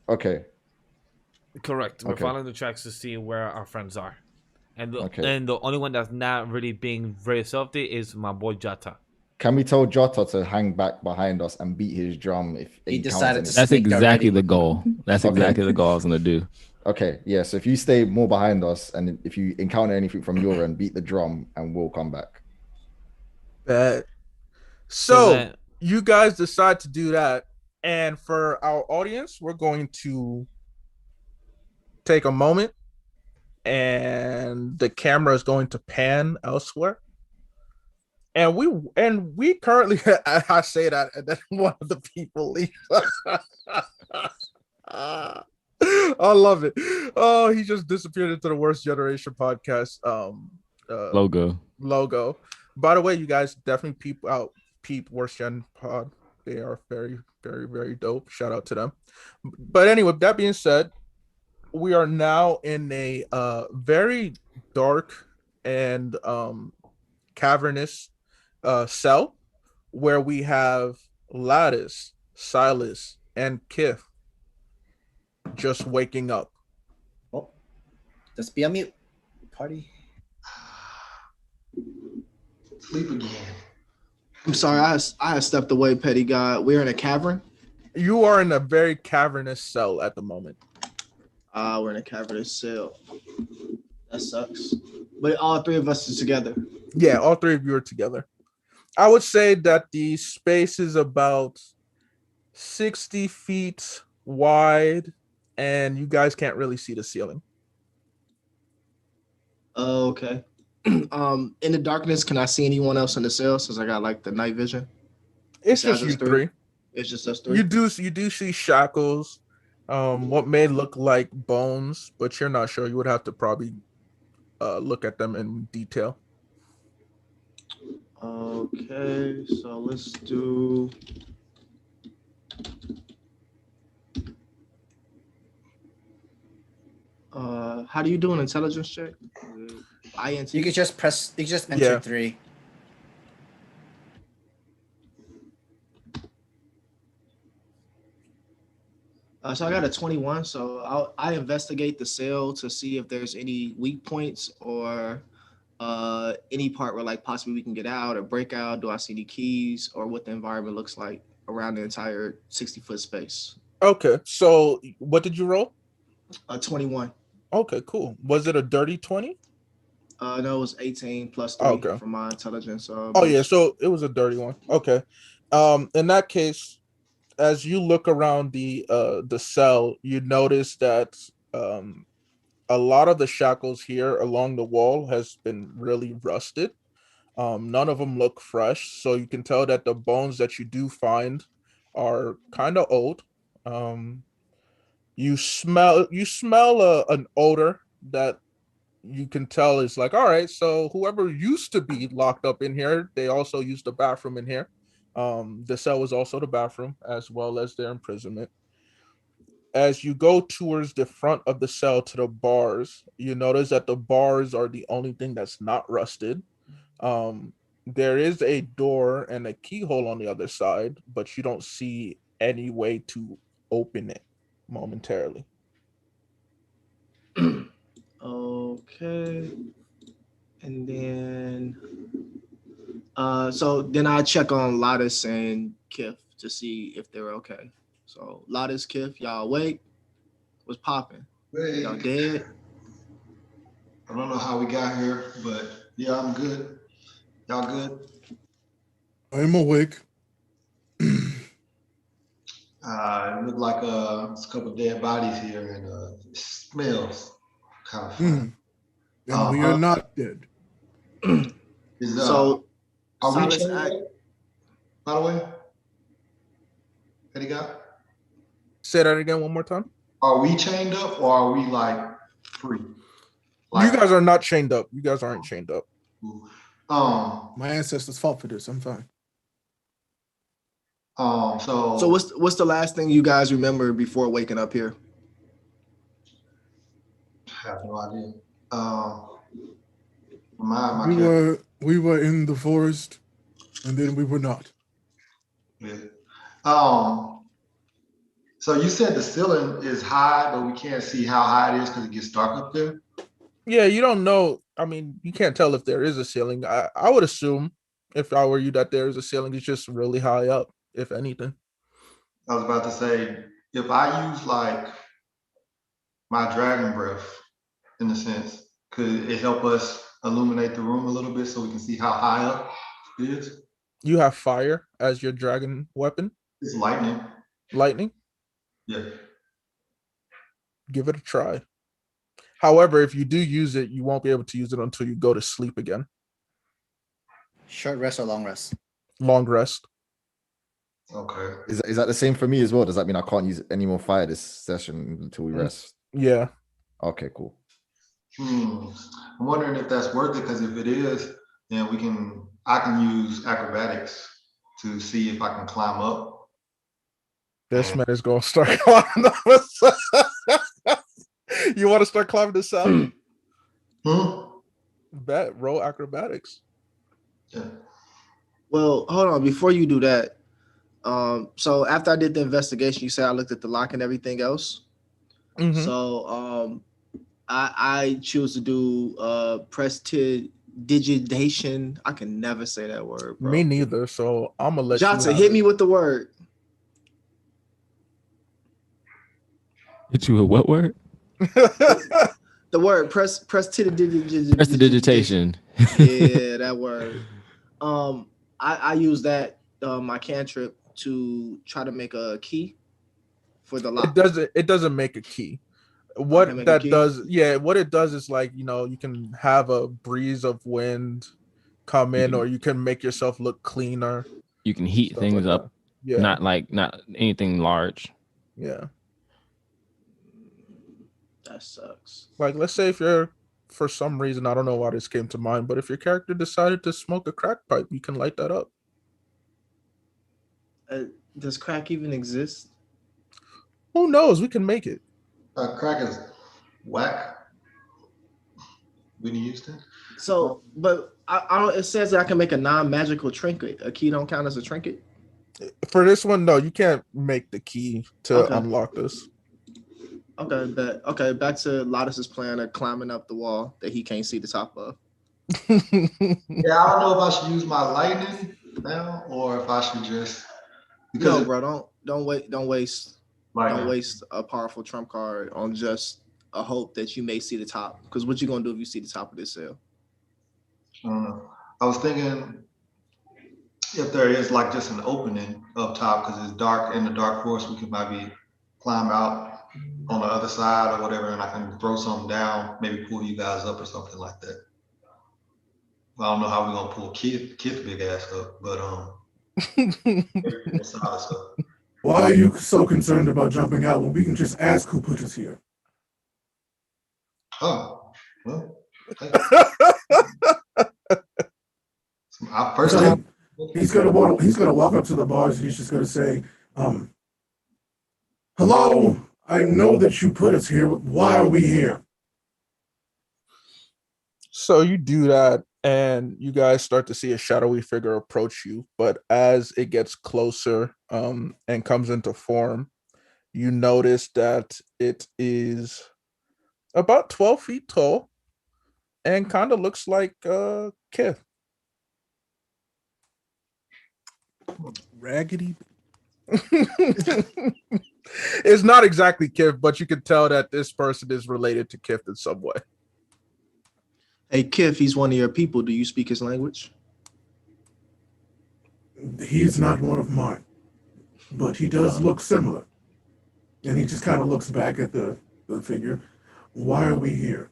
Speaker 5: okay.
Speaker 8: Correct. We're following the tracks to see where our friends are. And the only one that's not really being very stealthy is my boy Jata.
Speaker 5: Can we tell Jata to hang back behind us and beat his drum if
Speaker 2: he decided to?
Speaker 3: That's exactly the goal. That's exactly the goal I was gonna do.
Speaker 5: Okay, yeah. So if you stay more behind us and if you encounter anything from your end, beat the drum and we'll come back.
Speaker 1: So you guys decide to do that, and for our audience, we're going to take a moment, and the camera is going to pan elsewhere. And we currently, I say that, and then one of the people leaves. I love it. Oh, he just disappeared into the Worst Generation podcast logo. By the way, you guys definitely peep Worst Gen Pod. They are very, very, very dope. Shout out to them. But anyway, that being said, we are now in a very dark and cavernous cell where we have Lattice, Silas, and Kith just waking up.
Speaker 2: Oh, just be on mute. Party.
Speaker 6: Sleep again.
Speaker 7: I'm sorry, I stepped away, Petty God. We're in a cavern.
Speaker 1: You are in a very cavernous cell at the moment.
Speaker 7: We're in a cavernous cell. That sucks. But all three of us are together.
Speaker 1: Yeah, all three of you are together. I would say that the space is about 60 feet wide, and you guys can't really see the ceiling.
Speaker 7: Oh, okay. In the darkness, can I see anyone else in the cell since I got like the night vision?
Speaker 1: It's just you three.
Speaker 7: It's just us three.
Speaker 1: You do see shackles, what may look like bones, but you're not sure. You would have to probably look at them in detail.
Speaker 7: Okay, so let's do. How do you do an intelligence check? INT.
Speaker 2: You can just press. You can just enter 3.
Speaker 7: So I got a 21. So I investigate the cell to see if there's any weak points or any part where like possibly we can get out or break out. Do I see any keys or what the environment looks like around the entire 60-foot space?
Speaker 1: Okay, so what did you roll?
Speaker 7: A 21.
Speaker 1: Okay, cool. Was it a dirty 20?
Speaker 7: No, it was 18 plus 3
Speaker 1: Okay.
Speaker 7: from my intelligence.
Speaker 1: Oh yeah, so it was a dirty one. Okay. In that case, as you look around the cell, you notice that a lot of the shackles here along the wall has been really rusted. None of them look fresh, so you can tell that the bones that you do find are kind of old. You smell an odor that you can tell is like, all right, so whoever used to be locked up in here, they also used the bathroom in here. The cell was also the bathroom as well as their imprisonment. As you go towards the front of the cell to the bars, you notice that the bars are the only thing that's not rusted. There is a door and a keyhole on the other side, but you don't see any way to open it momentarily.
Speaker 7: Okay. And then so then I check on Lattice and Kif to see if they're okay. So Lattice, Kif, y'all awake? What's popping?
Speaker 6: Hey,
Speaker 7: Y'all dead?
Speaker 6: I don't know how we got here, but yeah, I'm good. Y'all good?
Speaker 4: I'm awake.
Speaker 6: It looked like there's a couple dead bodies here, and it smells kind of fun.
Speaker 4: And we are not dead.
Speaker 7: So
Speaker 6: are we
Speaker 7: Silas
Speaker 6: chained up, by the way? Petty God?
Speaker 1: Say that again one more time.
Speaker 6: Are we chained up or are we like free?
Speaker 1: You guys are not chained up. You guys aren't chained up.
Speaker 4: My ancestors fought for this. I'm fine.
Speaker 7: So what's the last thing you guys remember before waking up here?
Speaker 6: I have no idea.
Speaker 4: We were in the forest, and then we were not.
Speaker 6: Yeah. So you said the ceiling is high, but we can't see how high it is because it gets dark up there.
Speaker 1: Yeah, you don't know. I mean, you can't tell if there is a ceiling. I would assume, if I were you, that there is a ceiling. It's just really high up, if anything.
Speaker 6: I was about to say, if I use like my dragon breath, in a sense, could it help us illuminate the room a little bit so we can see how high up it is?
Speaker 1: You have fire as your dragon weapon.
Speaker 6: It's lightning.
Speaker 1: Lightning?
Speaker 6: Yeah.
Speaker 1: Give it a try. However, if you do use it, you won't be able to use it until you go to sleep again.
Speaker 2: Short rest or long rest?
Speaker 1: Long rest.
Speaker 6: Okay.
Speaker 5: Is that the same for me as well? Does that mean I can't use any more fire this session until we rest?
Speaker 1: Yeah.
Speaker 5: Okay, cool.
Speaker 6: I'm wondering if that's worth it, because if it is, then I can use acrobatics to see if I can climb up.
Speaker 1: This man is gonna start climbing up. You want to start climbing the cell? Bet, roll acrobatics.
Speaker 6: Yeah.
Speaker 7: Well, hold on. Before you do that, so after I did the investigation, you said I looked at the lock and everything else.
Speaker 1: Mm-hmm.
Speaker 7: So I choose to do prestidigitation. I can never say that word, bro.
Speaker 1: Me neither. So I'm gonna let
Speaker 7: Johnson,
Speaker 1: you
Speaker 7: hit me with the word.
Speaker 3: Hit you with what word?
Speaker 7: The word prestidigitation.
Speaker 3: Prestidigitation.
Speaker 7: Yeah, that word. I use that my cantrip to try to make a key for the lock.
Speaker 1: It doesn't make a key. What that does, what it does is, like, you can have a breeze of wind come in, or you can make yourself look cleaner.
Speaker 3: You can heat things up.
Speaker 1: Yeah.
Speaker 3: Not anything large.
Speaker 1: Yeah.
Speaker 7: That sucks.
Speaker 1: Like, let's say if you're, for some reason, I don't know why this came to mind, but if your character decided to smoke a crack pipe, you can light that up.
Speaker 7: Does crack even exist?
Speaker 1: Who knows? We can make it.
Speaker 6: Crack is whack. Whitney Houston.
Speaker 7: So, but I don't. It says that I can make a non-magical trinket. A key don't count as a trinket.
Speaker 1: For this one, no, you can't make the key to unlock this.
Speaker 7: Okay, but okay, back to Lottis's plan of climbing up the wall that he can't see the top of.
Speaker 6: Yeah, I don't know if I should use my lightning now or if I should just
Speaker 7: no, bro, don't waste a powerful trump card on just a hope that you may see the top. Because what you gonna do if you see the top of this cell?
Speaker 6: I don't know. I was thinking if there is like just an opening up top because it's dark in the dark forest, we could maybe climb out on the other side or whatever, and I can throw something down, maybe pull you guys up or something like that. I don't know how we're gonna pull Kid's big ass up, but
Speaker 10: why are you so concerned about jumping out when we can just ask who put us here?
Speaker 6: Oh, well. I personally,
Speaker 10: he's gonna walk up to the bars and he's just gonna say, hello, I know that you put us here, but why are we here?
Speaker 1: So you do that, and you guys start to see a shadowy figure approach you. But as it gets closer and comes into form, you notice that it is about 12 feet tall and kind of looks like Kith.
Speaker 4: Raggedy.
Speaker 1: It's not exactly Kith, but you can tell that this person is related to Kith in some way.
Speaker 7: Hey, Kith, he's one of your people. Do you speak his language?
Speaker 10: He's not one of mine, but he does look similar. And he just kind of looks back at the figure. Why are we here?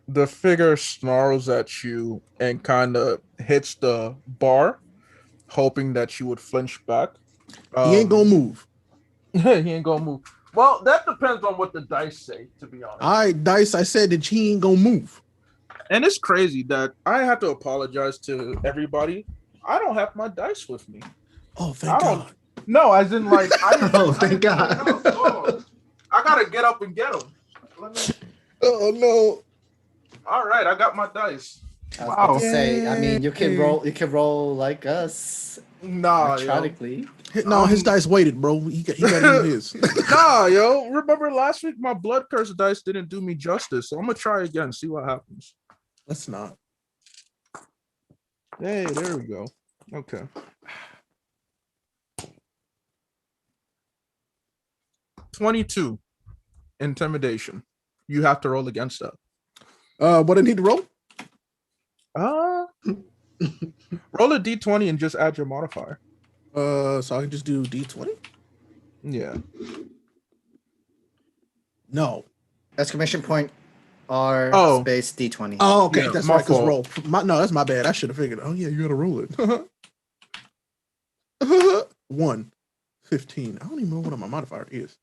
Speaker 1: The figure snarls at you and kind of hits the bar, hoping that you would flinch back.
Speaker 4: He ain't gonna move.
Speaker 1: He ain't gonna move. Well, that depends on what the dice say, to be honest.
Speaker 4: All right, dice, I said that he ain't gonna move.
Speaker 1: And it's crazy that I have to apologize to everybody. I don't have my dice with me.
Speaker 4: Oh, thank God.
Speaker 1: No, as in like,
Speaker 7: thank God.
Speaker 1: I gotta get up and get them.
Speaker 4: Oh no!
Speaker 1: All right, I got my dice.
Speaker 2: I was about to say, I mean, you can roll like us.
Speaker 1: Nah,
Speaker 2: electronically.
Speaker 4: No, his dice waited, bro. He got his.
Speaker 1: Nah, yo. Remember last week my blood curse dice didn't do me justice, so I'm gonna try again, see what happens.
Speaker 4: Let's not.
Speaker 1: Hey, there we go. Okay. $22 intimidation. You have to roll against that.
Speaker 4: What I need to roll?
Speaker 1: Roll a d20 and just add your modifier.
Speaker 4: So I can just do d20?
Speaker 1: Yeah.
Speaker 2: No. Exclamation point R space d20.
Speaker 4: Oh, okay.
Speaker 1: Yeah,
Speaker 4: that's
Speaker 1: my
Speaker 4: right. Because
Speaker 1: fault.
Speaker 4: roll. No, that's my bad. I should have figured. Oh yeah, you gotta roll it. 1, 15. I don't even know what my modifier is.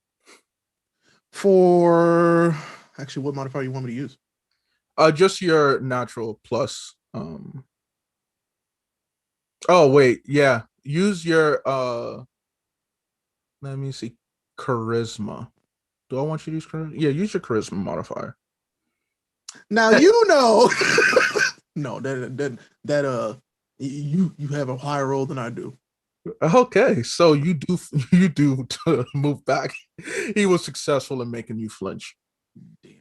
Speaker 4: For actually, what modifier you want me to use?
Speaker 1: Just your natural plus. Oh wait, yeah. Use your let me see, charisma. Do I want you to use charisma? Yeah, use your charisma modifier.
Speaker 4: Now you know. No, that you have a higher roll than I do.
Speaker 1: Okay, so you do to move back. He was successful in making you flinch.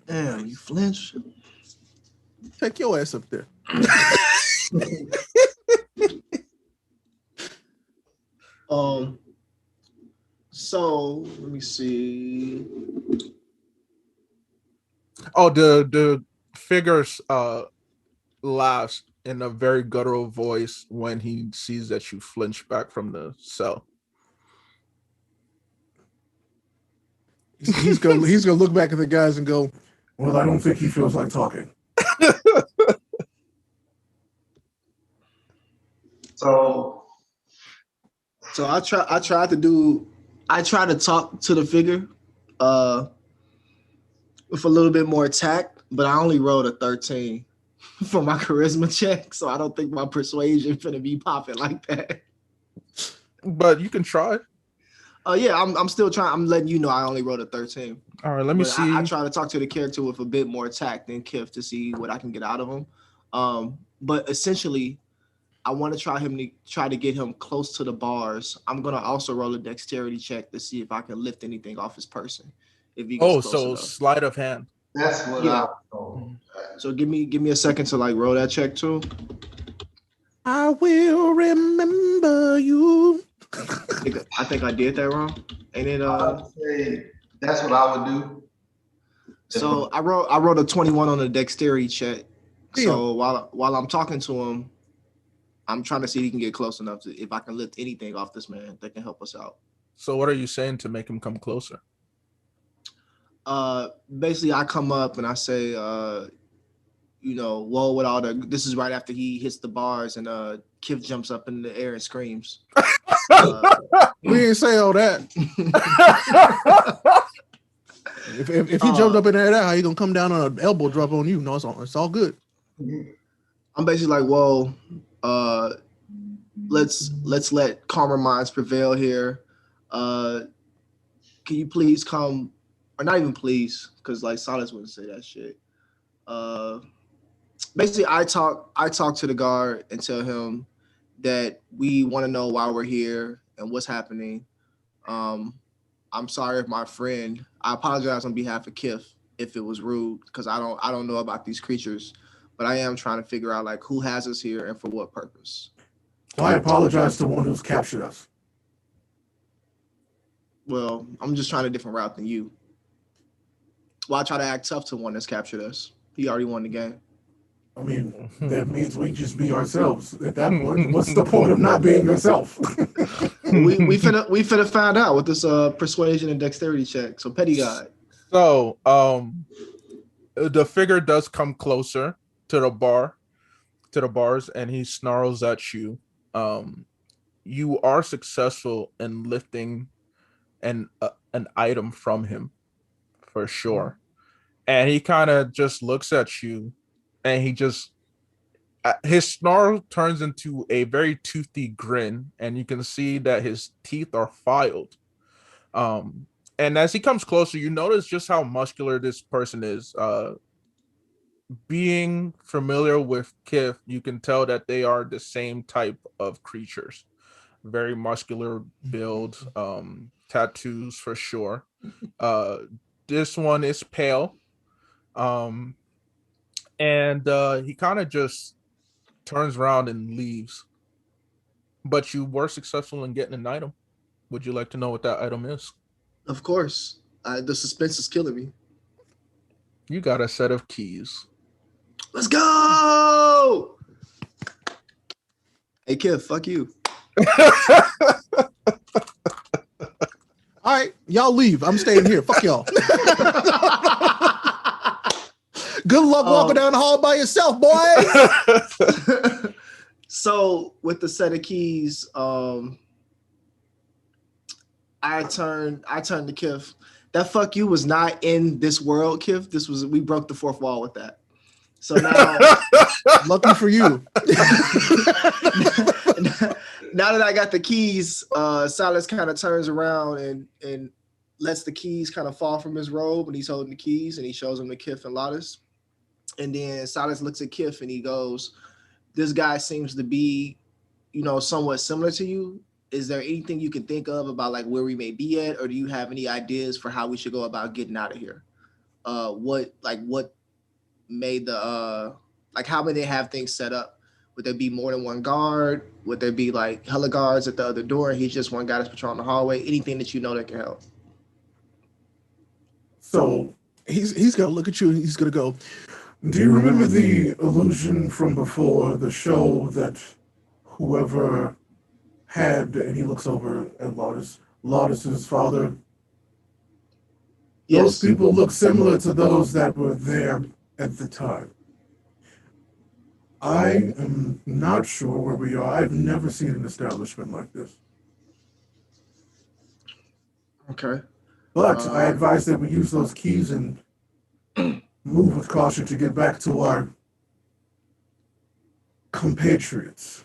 Speaker 7: Damn, you flinch.
Speaker 4: Take your ass up there.
Speaker 7: So let me see.
Speaker 1: Oh, the figure laughs in a very guttural voice when he sees that you flinch back from the cell.
Speaker 4: He's gonna look back at the guys and go,
Speaker 10: well, I don't think he feels like talking.
Speaker 6: So
Speaker 7: So I tried to talk to the figure with a little bit more tact, but I only rolled a 13 for my charisma check, so I don't think my persuasion finna be popping like that.
Speaker 1: But you can try.
Speaker 7: Yeah, I'm still trying. I'm letting you know I only wrote a 13.
Speaker 1: All right, let me see.
Speaker 7: I try to talk to the character with a bit more tact than Kif to see what I can get out of him. But essentially, I want to try to get him close to the bars. I'm gonna also roll a dexterity check to see if I can lift anything off his person. If he gets close enough.
Speaker 1: Sleight of hand.
Speaker 6: That's what
Speaker 7: Yeah.
Speaker 6: I told.
Speaker 7: So give me a second to like roll that check too.
Speaker 4: I will remember you.
Speaker 7: I think I did that wrong. And then
Speaker 6: I would say that's what I would do.
Speaker 7: so I wrote a 21 on the dexterity check.
Speaker 4: Damn.
Speaker 7: So while I'm talking to him, I'm trying to see if he can get close enough to if I can lift anything off this man that can help us out.
Speaker 1: So what are you saying to make him come closer?
Speaker 7: Basically I come up and I say, whoa, with all this is right after he hits the bars and Kif jumps up in the air and screams.
Speaker 4: We didn't say all that. if he jumped up in there, how you gonna come down on an elbow drop on you? No, it's all good.
Speaker 7: I'm basically like, whoa, let's let calmer minds prevail here. Can you please come, or not even please, because like Silas wouldn't say that shit. Basically, I talk to the guard and tell him that we want to know why we're here and what's happening. I'm sorry if my friend. I apologize on behalf of Kif if it was rude, because I don't know about these creatures, but I am trying to figure out like who has us here and for what purpose.
Speaker 10: Well, I apologize to the one who's captured us.
Speaker 7: Well, I'm just trying a different route than you. Well, I try to act tough to one that's captured us. He already won the game.
Speaker 10: I mean, that means we just be ourselves. At that point, what's the point of not being yourself?
Speaker 7: we finna find out with this persuasion and dexterity check. So petty guy.
Speaker 1: So the figure does come closer to the bars, and he snarls at you. You are successful in lifting an item from him, for sure. And he kind of just looks at you, and his snarl turns into a very toothy grin, and you can see that his teeth are filed. And as he comes closer, you notice just how muscular this person is. Being familiar with Kif, you can tell that they are the same type of creatures. Very muscular build, tattoos for sure. This one is pale. And he kind of just turns around and leaves. But you were successful in getting an item. Would you like to know what that item is?
Speaker 7: Of course. The suspense is killing me.
Speaker 1: You got a set of keys.
Speaker 7: Let's go! Hey, Kif, fuck you.
Speaker 4: All right, y'all leave. I'm staying here. Fuck y'all. Good luck walking down the hall by yourself, boy.
Speaker 7: So with the set of keys, I turned to Kif. That fuck you was not in this world, Kif. We broke the fourth wall with that. So now,
Speaker 4: lucky for you.
Speaker 7: Now that I got the keys, Silas kind of turns around and lets the keys kind of fall from his robe, and he's holding the keys, and he shows them to Kif and Lawless. And then Silas looks at Kif and he goes, "This guy seems to be, somewhat similar to you. Is there anything you can think of about like where we may be at, or do you have any ideas for how we should go about getting out of here? What made the how may they have things set up? Would there be more than one guard? Would there be like hella guards at the other door? And he's just one guy that's patrolling the hallway. Anything that you know that can help."
Speaker 10: So
Speaker 4: he's gonna look at you and he's gonna go,
Speaker 10: do you remember the illusion from before the show that whoever had, and he looks over at Lawless's father?
Speaker 7: Yes.
Speaker 10: Those people look similar to those that were there at the time. I am not sure where we are. I've never seen an establishment like this.
Speaker 2: Okay.
Speaker 10: But I advise that we use those keys and move with caution to get back to our compatriots.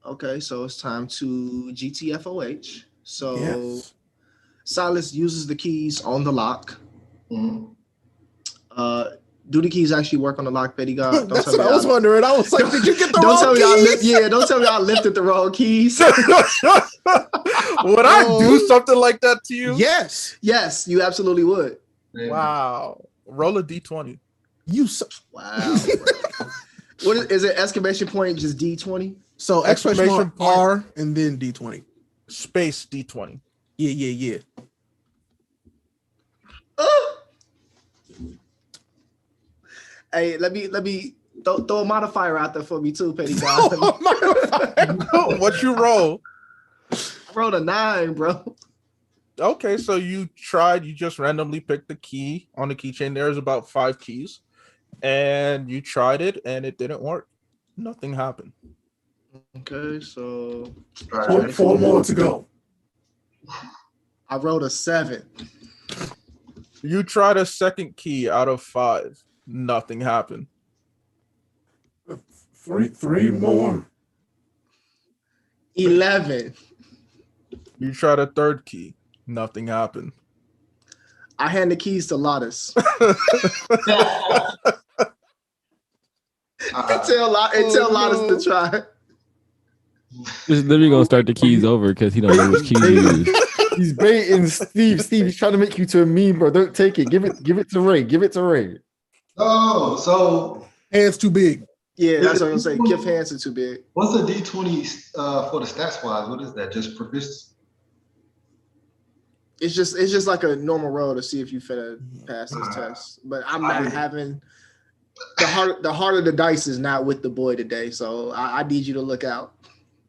Speaker 7: Okay, so it's time to GTFOH. So
Speaker 10: Yes.
Speaker 7: Silas uses the keys on the lock.
Speaker 6: Mhm.
Speaker 7: Do the keys actually work on the lock, Petty God?
Speaker 4: That's what I was wondering. I was like, did you get the wrong keys?
Speaker 7: Don't tell me I lifted the wrong keys.
Speaker 1: Would I do something like that to you?
Speaker 4: Yes.
Speaker 7: Yes, you absolutely would.
Speaker 1: Wow. Roll a d20.
Speaker 7: Wow. What is it? Exclamation point, just D20?
Speaker 4: So exclamation point R and then D20.
Speaker 1: Space d20.
Speaker 4: Yeah.
Speaker 7: Hey, let me throw a modifier out there for me too, Petty God.
Speaker 1: What you roll?
Speaker 7: I rolled a 9, bro.
Speaker 1: Okay, so you just randomly picked the key on the keychain. There's about 5 keys, and you tried it, and it didn't work. Nothing happened.
Speaker 7: Okay, so
Speaker 10: 4 more to go.
Speaker 7: I rolled a 7.
Speaker 1: You tried a second key out of 5. Nothing happened.
Speaker 10: 3 more.
Speaker 7: 11.
Speaker 1: You tried a third key. Nothing happened.
Speaker 7: I hand the keys to Lotus. and tell Lotus to try.
Speaker 3: Just literally gonna start the keys over because he don't know which keys to use.
Speaker 5: He's baiting Steve. Steve, he's trying to make you to a meme, bro. Don't take it. Give it to Ray. Give it to Ray.
Speaker 6: Oh, so
Speaker 4: hands too big.
Speaker 7: Yeah, that's what I'm saying. Gift hands are too big.
Speaker 6: What's the D20 for the stats wise? What is that? Just proficiency?
Speaker 7: It's just like a normal roll to see if you finna pass this test. But I'm not having the harder the dice is not with the boy today. So I need you to look out.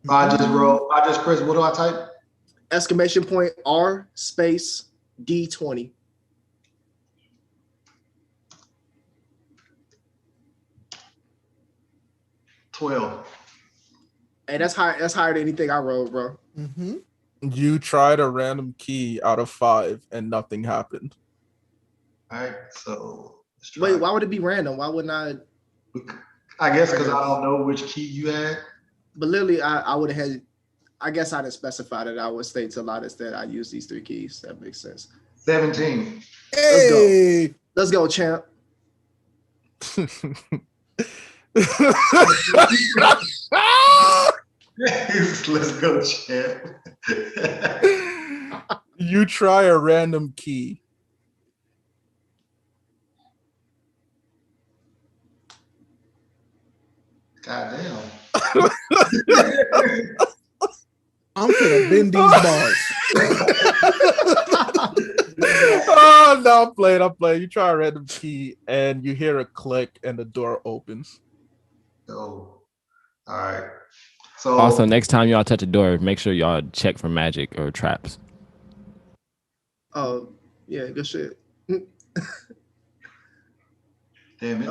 Speaker 6: I just press. What do I type?
Speaker 7: Exclamation point R space D20.
Speaker 6: $12.
Speaker 7: Hey, that's higher than anything I rolled, bro.
Speaker 4: Mm-hmm.
Speaker 1: You tried a random key out of 5 and nothing happened.
Speaker 6: All right, so
Speaker 7: wait, why would it be random? Why wouldn't
Speaker 6: I guess because I don't know which key you had.
Speaker 7: But literally, I would have had. I guess I'd have specified it. I would state to Lotus that I use these 3 keys. That makes sense.
Speaker 6: 17.
Speaker 4: Hey,
Speaker 7: let's go, champ.
Speaker 6: Let's go, champ.
Speaker 1: You try a random key.
Speaker 6: Goddamn.
Speaker 4: I'm gonna bend these bars.
Speaker 1: Oh no, I'm playing. You try a random key and you hear a click and the door opens.
Speaker 6: Oh, all right. So
Speaker 3: Also, next time y'all touch a door, make sure y'all check for magic or traps.
Speaker 7: Oh, yeah, good shit.
Speaker 6: Damn it.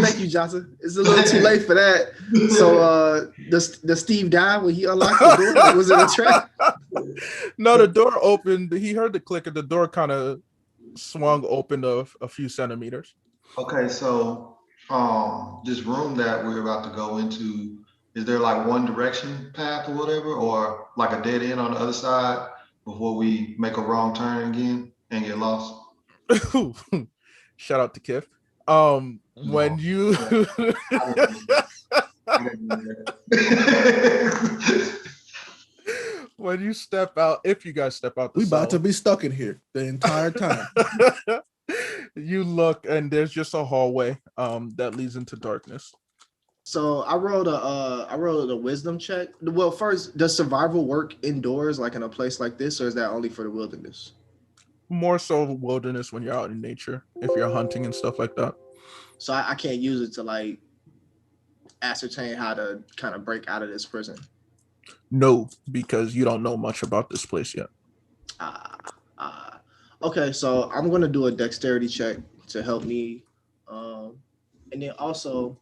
Speaker 7: Thank you, Johnson. It's a little too late for that. So does Steve die when he unlocked the door? Was it a trap?
Speaker 1: No, the door opened. He heard the click and the door kind of swung open a few centimeters.
Speaker 6: Okay, so this room that we're about to go into, is there like one direction path or whatever, or like a dead end on the other side before we make a wrong turn again and get lost?
Speaker 1: Shout out to Kif. When you when you step out, if you guys step out,
Speaker 4: we about to be stuck in here the entire time.
Speaker 1: You look and there's just a hallway that leads into darkness.
Speaker 7: So I rolled a wisdom check. Well, first, does survival work indoors, like in a place like this, or is that only for the wilderness?
Speaker 1: More so wilderness when you're out in nature, if you're hunting and stuff like that.
Speaker 7: So I can't use it to like ascertain how to kind of break out of this prison.
Speaker 1: No, because you don't know much about this place yet.
Speaker 7: Okay, so I'm gonna do a dexterity check to help me, and then also,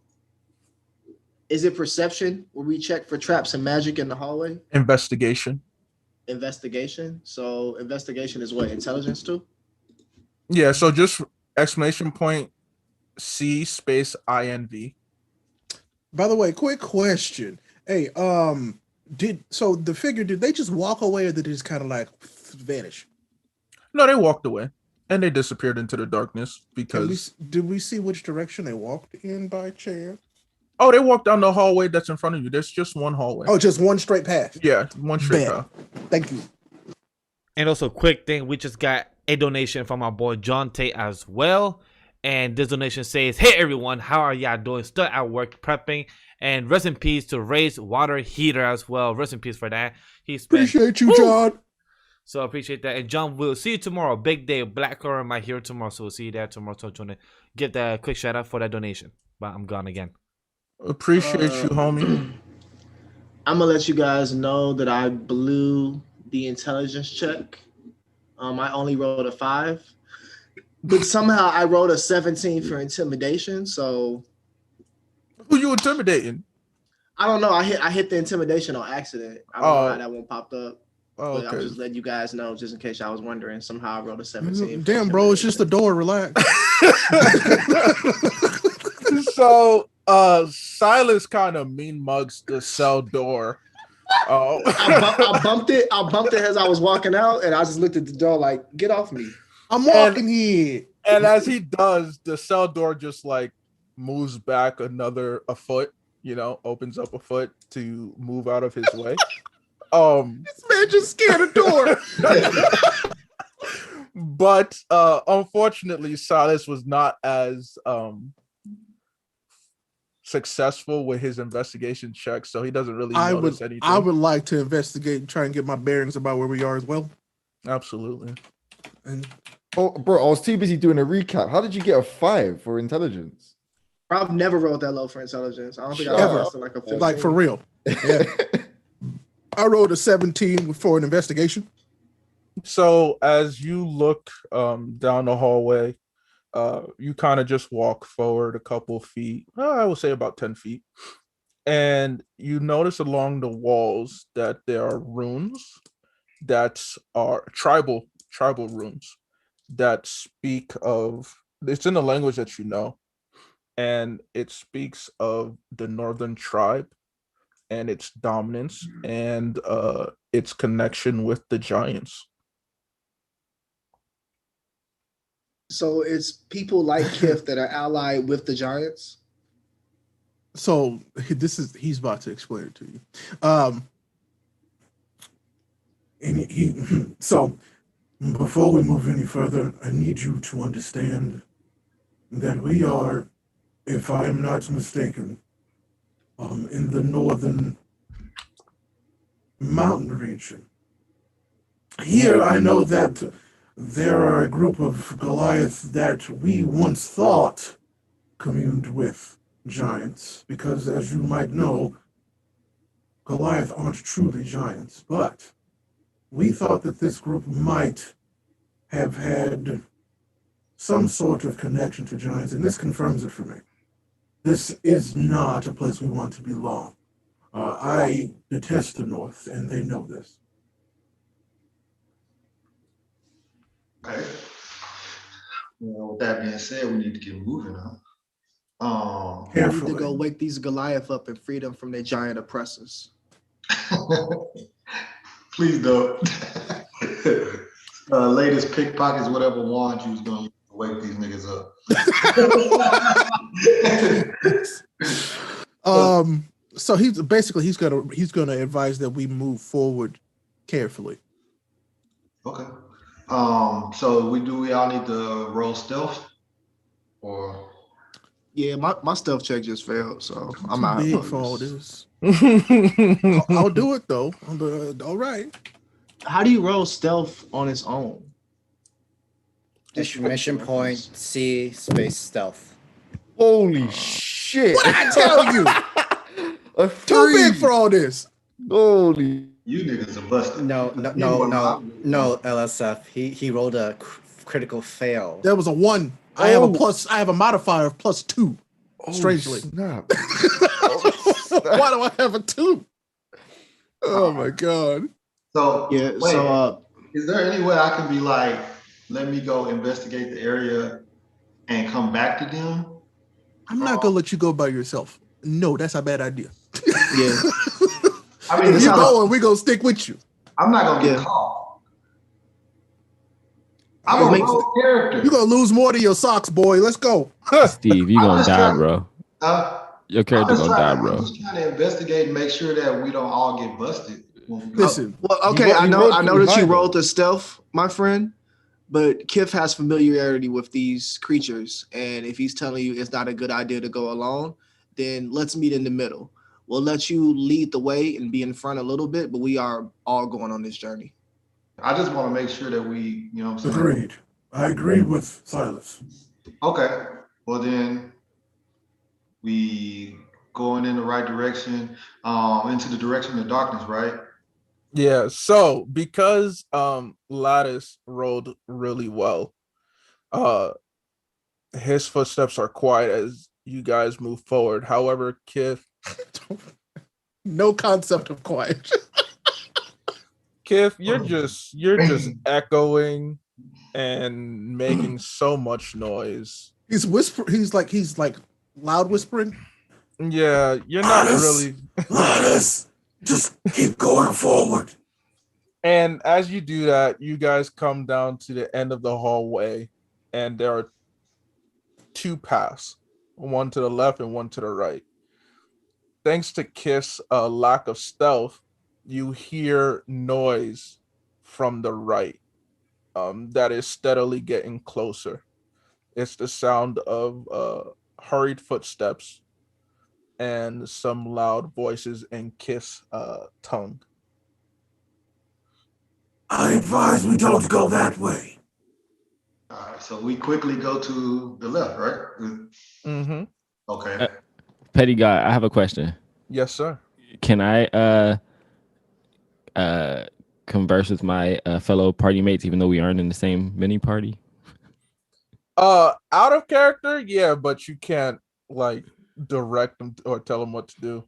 Speaker 7: is it perception where we check for traps and magic in the hallway?
Speaker 1: Investigation.
Speaker 7: investigation. So investigation is what, intelligence too?
Speaker 1: Yeah, so just exclamation point C space INV.
Speaker 4: By the way, quick question. Hey, did they just walk away or did they just kind of like vanish?
Speaker 1: No, they walked away and they disappeared into the darkness because
Speaker 4: Did we see which direction they walked in by chance?
Speaker 1: oh, they walked down the hallway that's in front of you. There's just one hallway.
Speaker 4: Oh, just one straight path.
Speaker 1: Yeah, one straight path.
Speaker 4: Thank you.
Speaker 8: And also, quick thing, we just got a donation from our boy John Tate as well. And this donation says, "Hey everyone, how are y'all doing? Still at work prepping. And rest in peace to Ray's water heater as well. Rest in peace for that.
Speaker 4: Appreciate you, John.
Speaker 8: So appreciate that. And John, we'll see you tomorrow. Big day. Black Horror might here tomorrow. So we'll see you there tomorrow. So I want to give that quick shout out for that donation. But I'm gone again.
Speaker 1: Appreciate you, homie.
Speaker 7: I'm gonna let you guys know that I blew the intelligence check. I only rolled a 5, but somehow I rolled a 17 for intimidation. So
Speaker 1: who you intimidating?
Speaker 7: I don't know. I hit the intimidation on accident. I don't know how that one popped up.
Speaker 1: Oh,
Speaker 7: but
Speaker 1: okay.
Speaker 7: I'm just letting you guys know, just in case I was wondering. Somehow I rolled a 17.
Speaker 4: Damn, bro, it's just the door. Relax.
Speaker 1: So Silas kind of mean mugs the cell door. Oh,
Speaker 7: I bumped it as I was walking out, and I just looked at the door like, "Get off me!
Speaker 4: I'm walking here."
Speaker 1: And as he does, the cell door just like moves back a foot. You know, opens up a foot to move out of his way.
Speaker 4: This man just scared a door.
Speaker 1: But unfortunately, Silas was not as successful with his investigation check, so he doesn't really notice anything.
Speaker 4: I would like to investigate and try and get my bearings about where we are as well.
Speaker 1: Absolutely.
Speaker 4: And
Speaker 5: bro, I was too busy doing a recap. How did you get a 5 for intelligence?
Speaker 7: I've never rolled that low for intelligence. I don't think I've
Speaker 4: ever.
Speaker 7: ever like a 15.
Speaker 4: Like for real. Yeah. I rolled a 17 for an investigation.
Speaker 1: So as you look down the hallway, you kind of just walk forward a couple feet. I would say about 10 feet. And you notice along the walls that there are runes that are tribal runes that speak of, it's in a language that you know, and it speaks of the northern tribe and its dominance and its connection with the giants.
Speaker 7: So it's people like Kif that are allied with the giants.
Speaker 4: So he's about to explain it to you. So before we move any further, I need you to understand that we are, if I am not mistaken, in the northern mountain region. Here I know that there are a group of Goliaths that we once thought communed with giants, because as you might know, Goliath aren't truly giants, but we thought that this group might have had some sort of connection to giants, and this confirms it for me. This is not a place we want to belong. I detest the North, and they know this.
Speaker 6: Okay. Well, with that being said, we need to get moving on.
Speaker 7: We need to go wake these Goliath up and free them from their giant oppressors.
Speaker 6: Please don't. Latest pickpockets, whatever wand you was gonna use to wake these niggas up.
Speaker 4: So he's gonna advise that we move forward carefully.
Speaker 6: Okay. So we all need to roll stealth, or
Speaker 7: yeah, my stealth check just failed, so I'm out.
Speaker 4: Big for all this. I'll do it though. All right.
Speaker 7: How do you roll stealth on its own?
Speaker 2: Mission point C space stealth.
Speaker 5: Holy shit!
Speaker 4: What I tell you? Too big for all this.
Speaker 5: Holy.
Speaker 6: You niggas are busted.
Speaker 2: No, L.S.F. He rolled a critical fail.
Speaker 4: There was a 1. I have a modifier of +2. Strangely.
Speaker 5: Snap.
Speaker 4: Why do I have a 2? Oh my god.
Speaker 6: So
Speaker 7: Yeah.
Speaker 6: wait,
Speaker 7: So
Speaker 6: is there any way I can be like, let me go investigate the area and come back to them?
Speaker 4: I'm not gonna let you go by yourself. No, that's a bad idea.
Speaker 7: yeah.
Speaker 6: I mean,
Speaker 4: If
Speaker 6: it's
Speaker 4: you
Speaker 6: not,
Speaker 4: go, and we gonna stick with you.
Speaker 6: I'm not gonna get
Speaker 7: Yeah.
Speaker 6: caught.
Speaker 4: You're
Speaker 6: I'm a
Speaker 4: gonna,
Speaker 6: rogue character.
Speaker 4: you're gonna lose more than your socks, boy. Let's go.
Speaker 3: Steve, you
Speaker 6: I'm
Speaker 3: gonna
Speaker 6: just
Speaker 3: die,
Speaker 6: trying.
Speaker 3: bro. Your character gonna die,
Speaker 6: I'm
Speaker 3: bro.
Speaker 6: just trying to investigate and make sure that we don't all get busted when we go.
Speaker 4: Listen,
Speaker 7: Well, okay. I
Speaker 5: You
Speaker 7: know
Speaker 5: rolled
Speaker 7: that
Speaker 5: pretty high,
Speaker 7: you
Speaker 5: though.
Speaker 7: rolled the stealth, my friend. But Kif has familiarity with these creatures, and if he's telling you it's not a good idea to go alone, then let's meet in the middle. We'll let you lead the way and be in front a little bit, but we are all going on this journey.
Speaker 6: I just want to make sure that we, you know what I'm saying?
Speaker 10: Agreed. I agree with Silas.
Speaker 6: Okay. Well then we going in the right direction, into the direction of darkness, right?
Speaker 1: Yeah, so because Lattice rolled really well, uh his footsteps are quiet as you guys move forward. However, Kith
Speaker 4: no concept of quiet.
Speaker 1: you're just echoing and making so much noise.
Speaker 4: He's like loud whispering.
Speaker 1: Yeah, you're not really.
Speaker 10: Lattice, just keep going forward.
Speaker 1: And as you do that, you guys come down to the end of the hallway, and there are two paths, one to the left and one to the right. Thanks to Kiss' lack of stealth, you hear noise from the right that is steadily getting closer. It's the sound of hurried footsteps and some loud voices in Kiss' tongue.
Speaker 10: I advise we don't go that way.
Speaker 6: All right, so we quickly go to the left, right?
Speaker 1: Mm-hmm.
Speaker 6: Okay.
Speaker 3: Petty guy, I have a question.
Speaker 1: Yes, sir.
Speaker 3: Can I converse with my fellow party mates even though we aren't in the same mini party?
Speaker 1: Out of character, yeah, but you can't like direct them or tell them what to do.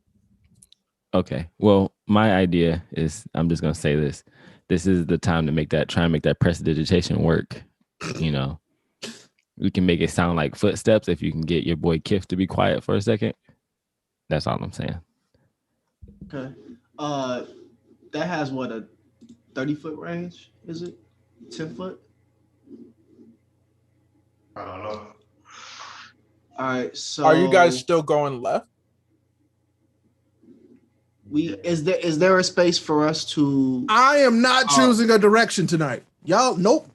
Speaker 3: Okay. Well, my idea is I'm just gonna say this. This is the time to try and make that prestidigitation work. You know, we can make it sound like footsteps if you can get your boy Kiff to be quiet for a second. That's all I'm saying.
Speaker 7: Okay. That has what, a 30-foot range? Is it 10 foot?
Speaker 6: I don't know.
Speaker 7: All right. So
Speaker 1: Are you guys still going left?
Speaker 7: is there a space for us to?
Speaker 4: I am not choosing a direction tonight. Y'all, nope.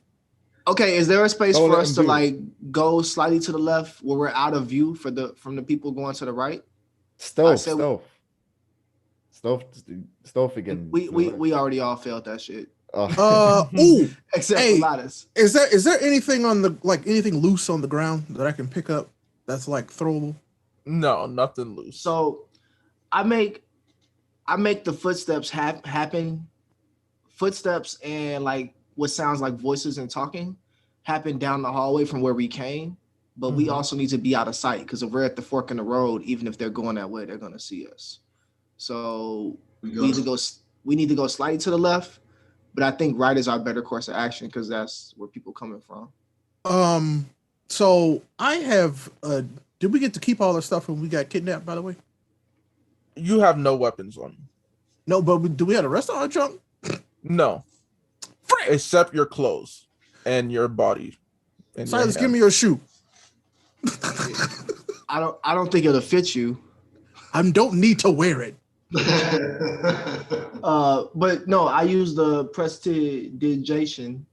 Speaker 7: Okay, is there a space
Speaker 5: Don't
Speaker 7: for
Speaker 5: let
Speaker 7: us
Speaker 5: him
Speaker 7: to
Speaker 5: do it.
Speaker 7: like go slightly to the left where we're out of view from the people going to the right?
Speaker 5: Stealth again.
Speaker 7: We already all failed that shit.
Speaker 4: Ooh,
Speaker 7: Except
Speaker 4: hey,
Speaker 7: for Lattice.
Speaker 4: is there anything on the anything loose on the ground that I can pick up that's like throwable?
Speaker 1: No, nothing loose.
Speaker 7: So I make the footsteps happen. Footsteps and like what sounds like voices and talking happen down the hallway from where we came. But we also need to be out of sight because if we're at the fork in the road, even if they're going that way, they're gonna see us. So we need to go slightly to the left, but I think right is our better course of action because that's where people coming from.
Speaker 4: So I have did we get to keep all the stuff when we got kidnapped, by the way?
Speaker 1: You have no weapons on you.
Speaker 4: No, but do we have the rest of our junk?
Speaker 1: No.
Speaker 4: Frick!
Speaker 1: Except your clothes and your body. And
Speaker 4: Silas,
Speaker 1: your
Speaker 4: give me your shoe.
Speaker 7: I don't think it'll fit you.
Speaker 4: I don't need to wear it.
Speaker 7: But no, I use the prestidigitation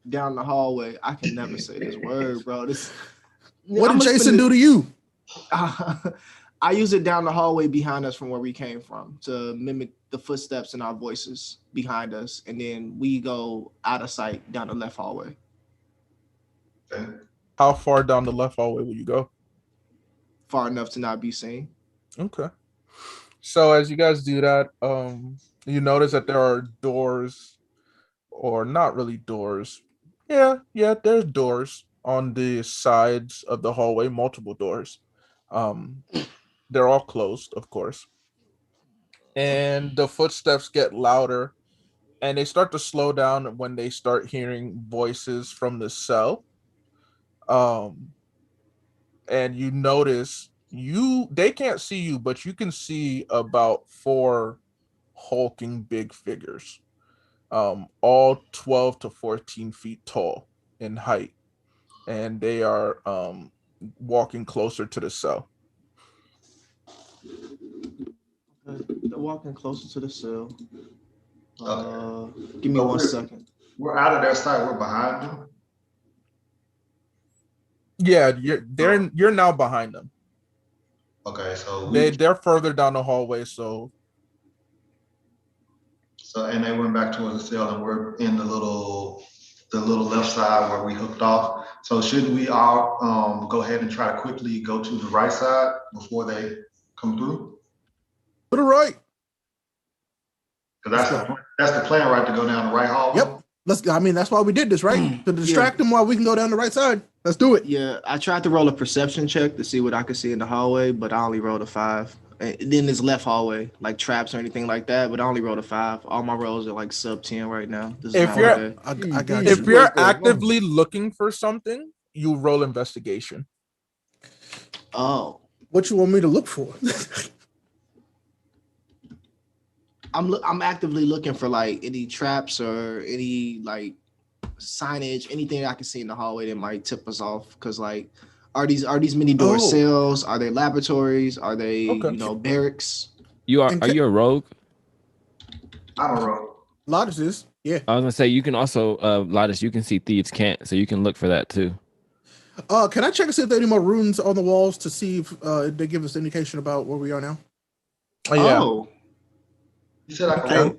Speaker 7: down the hallway. I can never say this word, bro.
Speaker 4: What did Jason do to you?
Speaker 7: I use it down the hallway behind us from where we came from to mimic the footsteps and our voices behind us, and then we go out of sight down the left hallway.
Speaker 6: Okay.
Speaker 1: How far down the left hallway will you go?
Speaker 7: Far enough to not be seen.
Speaker 1: Okay. So as you guys do that, you notice that there are doors, or not really doors. Yeah, there's doors on the sides of the hallway, multiple doors. They're all closed, of course. And the footsteps get louder and they start to slow down when they start hearing voices from the cell. And you notice they can't see you, but you can see about 4 hulking big figures, all 12 to 14 feet tall in height, and they are walking closer to the cell.
Speaker 7: They're walking closer to the cell.
Speaker 6: Okay.
Speaker 7: Give me 1 second.
Speaker 6: We're out of their sight. We're behind them.
Speaker 1: Yeah, you're now behind them.
Speaker 6: Okay, so
Speaker 1: they're further down the hallway, so
Speaker 6: and they went back towards the cell, and we're in the little left side where we hooked off. So should we all go ahead and try to quickly go to the right side before they come through?
Speaker 10: To the right.
Speaker 6: Because that's the plan, right? To go down the right hallway.
Speaker 10: Yep. That's why we did this, right? To distract them while we can go down the right side. Let's do it.
Speaker 7: Yeah, I tried to roll a perception check to see what I could see in the hallway, but I only rolled a 5. And then there's left hallway, like traps or anything like that, but I only rolled a 5. All my rolls are like sub 10 right now.
Speaker 1: If you're actively looking for something, you roll investigation.
Speaker 7: Oh,
Speaker 10: what you want me to look for?
Speaker 7: I'm actively looking for like any traps or any like signage, anything I can see in the hallway that might tip us off. Because like, are these many door cells? Are they laboratories? Are they barracks?
Speaker 3: Are you a rogue?
Speaker 6: I'm a rogue.
Speaker 10: Lotus is, yeah.
Speaker 3: I was gonna say you can also Lotus, you can see thieves can't, so you can look for that too.
Speaker 10: Can I check and see if there are any more runes on the walls to see if they give us indication about where we are now?
Speaker 7: Oh.
Speaker 6: You said I could roll.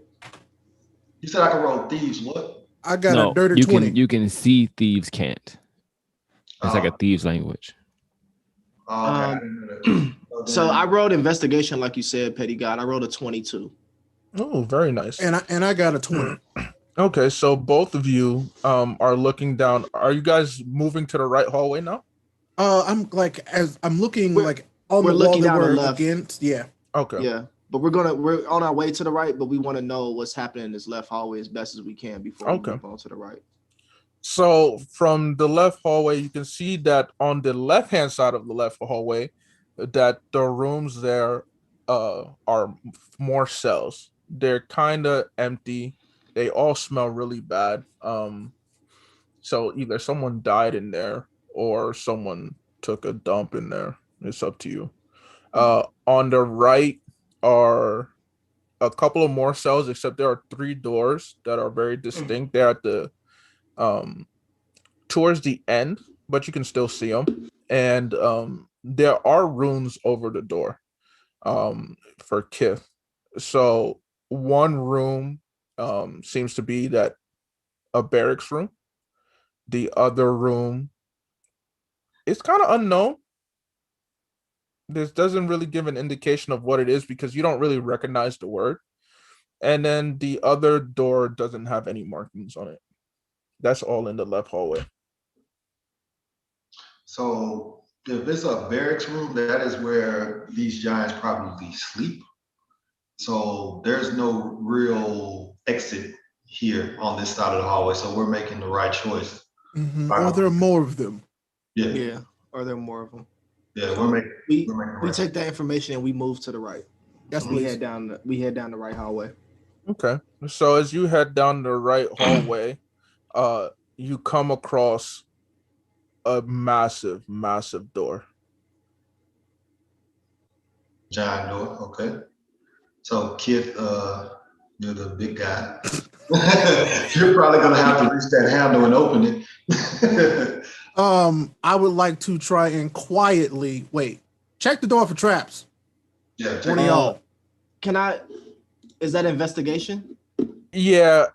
Speaker 6: You said I could roll thieves. What?
Speaker 10: I got a dirty 20.
Speaker 3: You can see thieves can't. It's like a thieves language.
Speaker 6: Okay.
Speaker 7: So I rolled investigation, like you said, Petty God. I rolled a 22.
Speaker 1: Oh, very nice.
Speaker 10: And I got a 20.
Speaker 1: Okay, so both of you are looking down. Are you guys moving to the right hallway now?
Speaker 10: I'm like on the wall that we're against. Yeah.
Speaker 1: Okay.
Speaker 7: Yeah. But we're on our way to the right, but we want to know what's happening in this left hallway as best as we can before we move on to the right.
Speaker 1: So from the left hallway, you can see that on the left-hand side of the left hallway, that the rooms there are more cells. They're kind of empty. They all smell really bad. So either someone died in there or someone took a dump in there. It's up to you. On the right are a couple of more cells, except there are 3 doors that are very distinct. They're at the towards the end, but you can still see them. And there are runes over the door for Kith. So one room seems to be a barracks room. The other room is kind of unknown. This doesn't really give an indication of what it is because you don't really recognize the word. And then the other door doesn't have any markings on it. That's all in the left hallway.
Speaker 6: So if it's a barracks room, that is where these giants probably sleep. So there's no real exit here on this side of the hallway. So we're making the right choice.
Speaker 10: Mm-hmm. Are there more of them?
Speaker 6: Yeah.
Speaker 7: Yeah. Are there more of them?
Speaker 6: Yeah, we're making
Speaker 7: we take that information and we move to the right. We head down the right hallway.
Speaker 1: Okay. So as you head down the right hallway, you come across a massive door.
Speaker 6: Giant door, okay. So Kith, you're the big guy. You're probably gonna have to reach that handle and open it.
Speaker 10: I would like to try and quietly check the door for traps.
Speaker 6: Yeah,
Speaker 10: one of y'all.
Speaker 7: Is that investigation?
Speaker 1: Yeah,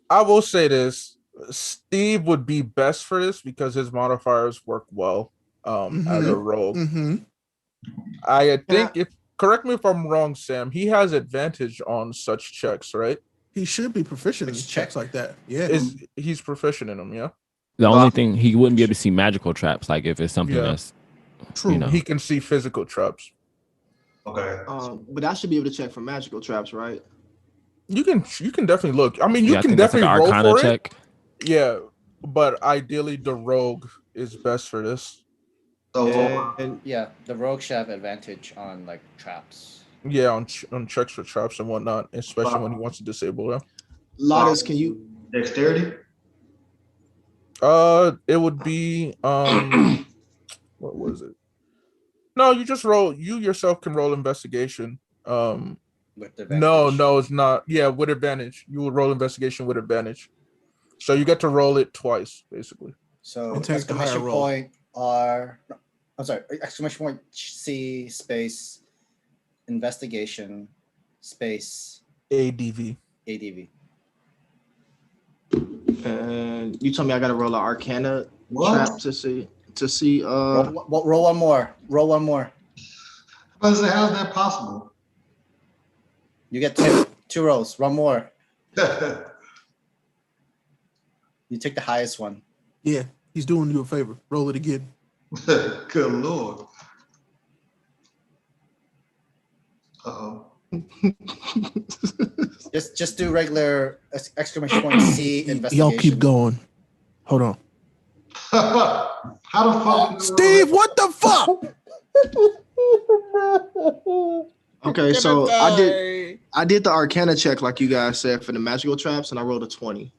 Speaker 1: I will say this. Steve would be best for this because his modifiers work well as a rogue.
Speaker 10: Mm-hmm.
Speaker 1: I think correct me if I'm wrong, Sam, he has advantage on such checks, right?
Speaker 10: He should be proficient in checks like that. Yeah.
Speaker 1: He's proficient in them, yeah.
Speaker 3: The only thing he wouldn't be able to see magical traps, like if it's something that's
Speaker 1: true. He can see physical traps.
Speaker 6: Okay.
Speaker 7: But I should be able to check for magical traps, right?
Speaker 1: You can definitely look. I mean, you
Speaker 3: Yeah, I
Speaker 1: can
Speaker 3: think that's like
Speaker 1: definitely
Speaker 3: an
Speaker 1: roll
Speaker 3: Arcana
Speaker 1: for
Speaker 3: check.
Speaker 1: it. Yeah, but ideally the rogue is best for this.
Speaker 2: And yeah, the rogue should have advantage on like traps.
Speaker 1: Yeah, on checks for traps and whatnot, especially when he wants to disable them.
Speaker 7: Lotus, can you?
Speaker 6: Dexterity?
Speaker 1: It would be what was it? No, you just roll. You yourself can roll investigation.
Speaker 2: With
Speaker 1: No,
Speaker 2: advantage.
Speaker 1: it's not. Yeah, with advantage. You will roll investigation with advantage. So you get to roll it twice, basically.
Speaker 2: So
Speaker 7: And take the higher
Speaker 2: exclamation
Speaker 7: roll.
Speaker 2: point R. I'm sorry. Exclamation point C space investigation space
Speaker 1: ADV.
Speaker 2: ADV.
Speaker 7: And you told me I gotta roll an Arcana
Speaker 6: What?
Speaker 7: trap to see.
Speaker 2: Roll one more. Roll one more.
Speaker 6: How's that possible?
Speaker 2: You get two rolls. One more. You take the highest one.
Speaker 4: Yeah, he's doing you a favor. Roll it again.
Speaker 6: Good Lord. Uh-oh.
Speaker 2: Just do regular exclamation point C investigation.
Speaker 4: Y'all keep going. Hold on.
Speaker 6: How the fuck?
Speaker 4: Steve, what the fuck?
Speaker 7: Okay, so I did the Arcana check like you guys said for the magical traps, and I rolled a 20.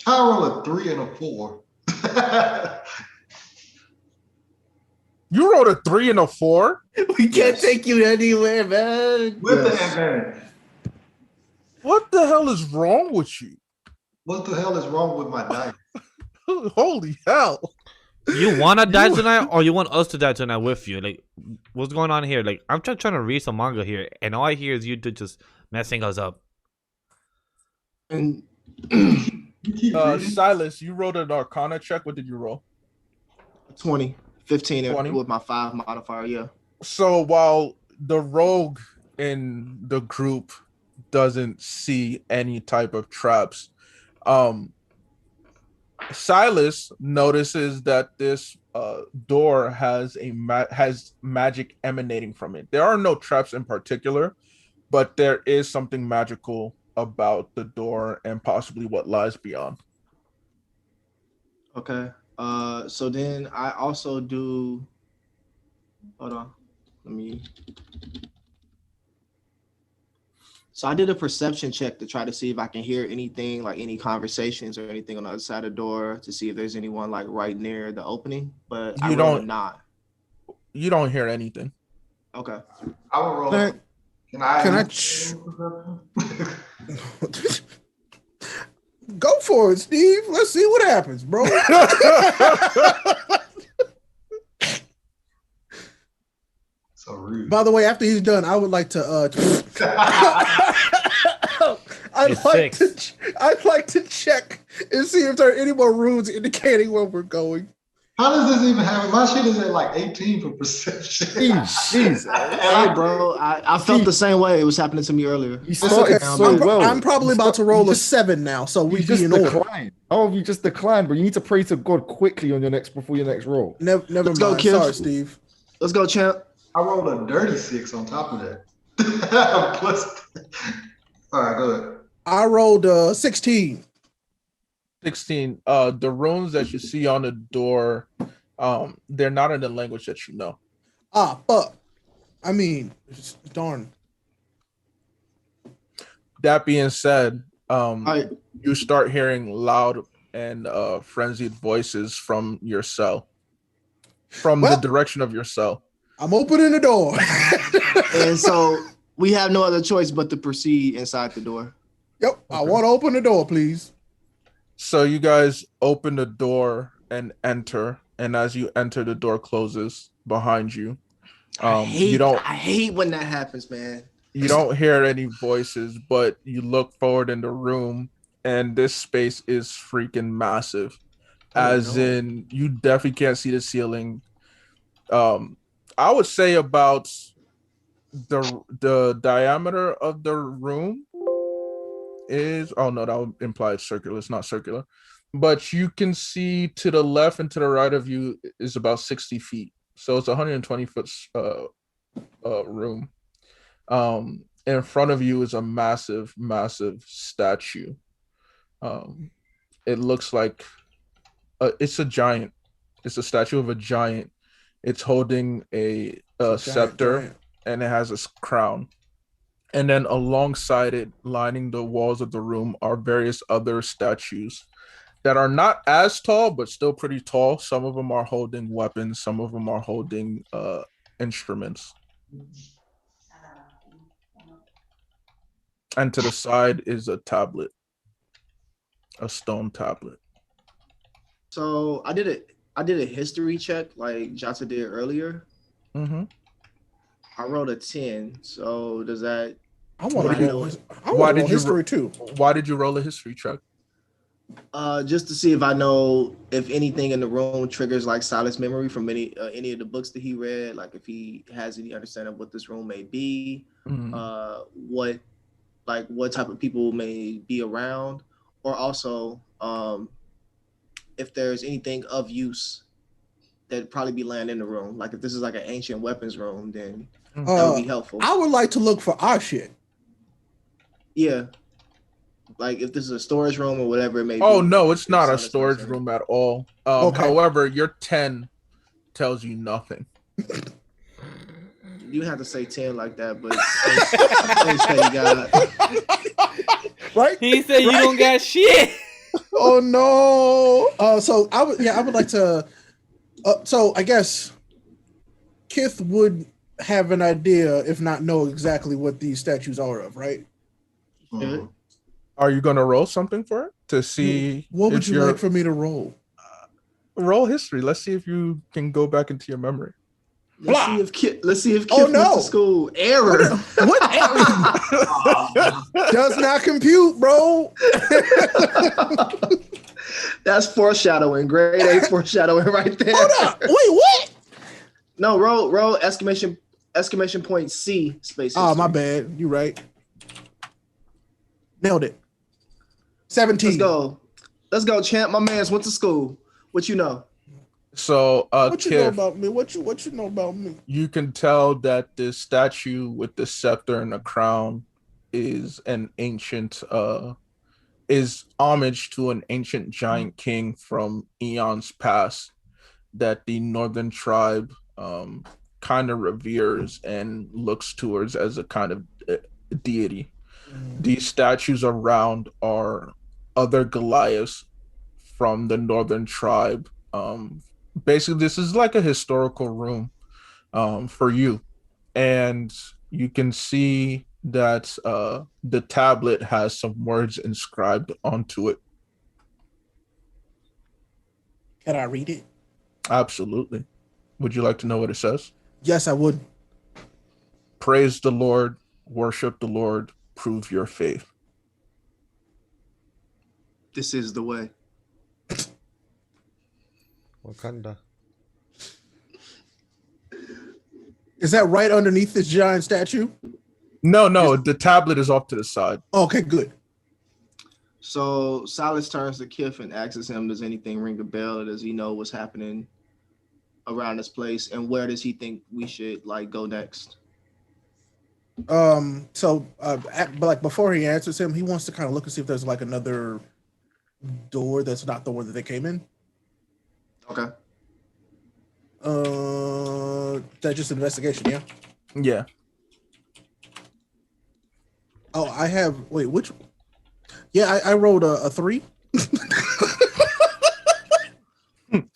Speaker 6: I roll a 3 and a 4.
Speaker 1: You rolled a 3 and a 4?
Speaker 2: We can't take you anywhere, man.
Speaker 6: With the advantage.
Speaker 1: What the hell is wrong with you?
Speaker 6: What the hell is wrong with my dice?
Speaker 1: Holy hell.
Speaker 8: You want to die tonight, or you want us to die tonight with you? Like, what's going on here? Like, I'm trying to read some manga here, and all I hear is you two just messing us up.
Speaker 7: And
Speaker 1: Silas, you rolled an Arcana check. What did you roll?
Speaker 7: 20, 15
Speaker 1: 20?
Speaker 7: with my 5 modifier, yeah.
Speaker 1: So while the rogue in the group doesn't see any type of traps, Silas notices that this door has has magic emanating from it. There are no traps in particular, but there is something magical about the door and possibly what lies beyond.
Speaker 7: Okay. So then I also do. Hold on. Let me. So I did a perception check to try to see if I can hear anything, like any conversations or anything on the other side of the door, to see if there's anyone like right near the opening. But I rolled a 9.
Speaker 1: You don't hear anything.
Speaker 7: Okay.
Speaker 6: I will roll.
Speaker 4: Can Go for it, Steve. Let's see what happens, bro.
Speaker 6: So rude.
Speaker 4: By the way, after he's done, I would like to I'd like to check and see if there are any more runes indicating where we're going.
Speaker 6: How does this even happen? My shit is at like 18 for perception.
Speaker 7: Jeez. Hey, bro, I felt the same way. It was happening to me earlier.
Speaker 5: You started
Speaker 4: I'm probably about to roll a 7 now, so we be in order.
Speaker 5: Oh, you just declined, but you need to pray to God quickly on before your next roll.
Speaker 4: Never
Speaker 7: Let's
Speaker 4: mind.
Speaker 7: go, Kim.
Speaker 4: Sorry, Steve.
Speaker 7: Let's go, champ.
Speaker 6: I rolled a dirty 6 on top of that. Plus, all right, go ahead.
Speaker 4: I rolled 16.
Speaker 1: 16. The runes that you see on the door, they're not in the language that you know.
Speaker 4: Fuck. I mean, darn.
Speaker 1: That being said, you start hearing loud and frenzied voices from your cell, from the direction of your cell.
Speaker 4: I'm opening the door.
Speaker 7: And so we have no other choice but to proceed inside the door.
Speaker 4: Yep. Okay. I want to open the door, please.
Speaker 1: So you guys open the door and enter, and as you enter, the door closes behind you.
Speaker 7: I hate when that happens, man.
Speaker 1: You don't hear any voices, but you look forward in the room, and this space is freaking massive. In you definitely can't see the ceiling. I would say about the diameter of the room is that would imply it's circular. It's not circular, but you can see to the left and to the right of you is about 60 feet. So it's 120 foot room. in front of you is a massive, massive statue. It looks like it's a giant. It's a statue of a giant. It's holding a scepter, giant. And it has a crown. And then alongside it, lining the walls of the room, are various other statues that are not as tall, but still pretty tall. Some of them are holding weapons. Some of them are holding instruments. And to the side is a tablet, a stone tablet.
Speaker 7: So I did a history check like Jata did earlier.
Speaker 1: Mm-hmm.
Speaker 7: I rolled a 10. So does that?
Speaker 4: I want to roll. Why did history too?
Speaker 1: Why did you roll a history check?
Speaker 7: Just to see if I know if anything in the room triggers like Silas' memory from any of the books that he read. Like if he has any understanding of what this room may be, what type of people may be around, or also if there's anything of use that'd probably be laying in the room. Like if this is like an ancient weapons room, then that would be helpful.
Speaker 4: I would like to look for our shit.
Speaker 7: Yeah. Like if this is a storage room or whatever it may be.
Speaker 1: Oh no, it's not a storage room at all.
Speaker 7: Okay.
Speaker 1: However, your 10 tells you nothing.
Speaker 7: You have to say 10 like that, but thanks, Petty God.
Speaker 4: Right?
Speaker 8: He said you don't got shit.
Speaker 4: Oh no. So I would like to. So I guess Kith would have an idea, if not know exactly what these statues are of, right?
Speaker 7: Mm-hmm.
Speaker 1: Are you going to roll something for it to see?
Speaker 4: What would you like for me to roll?
Speaker 1: Roll history. Let's see if you can go back into your memory.
Speaker 7: Let's see if Kith went to school. Error.
Speaker 4: What error? Does not compute, bro.
Speaker 7: That's foreshadowing. Grade A foreshadowing right there.
Speaker 4: Hold up. Wait, what?
Speaker 7: No, roll exclamation point C space.
Speaker 4: Oh, my bad. You right. Nailed it. 17.
Speaker 7: Let's go, champ. My man's went to school. What you know?
Speaker 1: So,
Speaker 4: what you know about me? What you know about me?
Speaker 1: You can tell that this statue with the scepter and the crown is an ancient, is homage to an ancient giant king from eons past that the northern tribe kind of reveres and looks towards as a kind of deity. These statues around are other Goliaths from the northern tribe. Basically, this is like a historical room for you. And you can see that the tablet has some words inscribed onto it.
Speaker 4: Can I read it?
Speaker 1: Absolutely. Would you like to know what it says?
Speaker 4: Yes, I would.
Speaker 1: Praise the Lord, worship the Lord, prove your faith.
Speaker 7: This is the way.
Speaker 11: Wakanda.
Speaker 4: Is that right underneath this giant statue?
Speaker 1: No, the tablet is off to the side.
Speaker 4: Okay, good.
Speaker 7: So Silas turns to Kith and asks him, does anything ring a bell? Or does he know what's happening around this place? And where does he think we should like go next?
Speaker 4: But like before he answers him, he wants to kind of look and see if there's like another door that's not the one that they came in.
Speaker 7: Okay.
Speaker 4: That's just an investigation, yeah?
Speaker 1: Yeah.
Speaker 4: Oh, I have, wait, which? Yeah, I rolled a 3.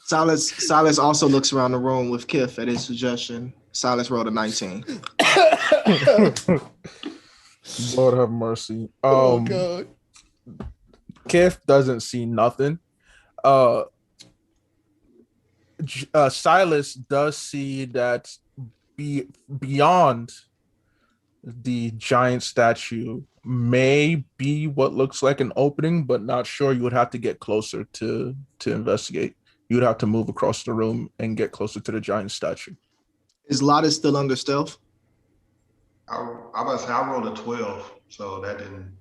Speaker 7: Silas also looks around the room with Kith at his suggestion. Silas rolled a 19.
Speaker 1: Lord have mercy.
Speaker 4: Oh God.
Speaker 1: Kith doesn't see nothing. Silas does see that beyond the giant statue may be what looks like an opening, but not sure. You would have to get closer to investigate. You would have to move across the room and get closer to the giant statue.
Speaker 7: Is Lotus still under stealth?
Speaker 6: I about to say I rolled a 12, so that didn't.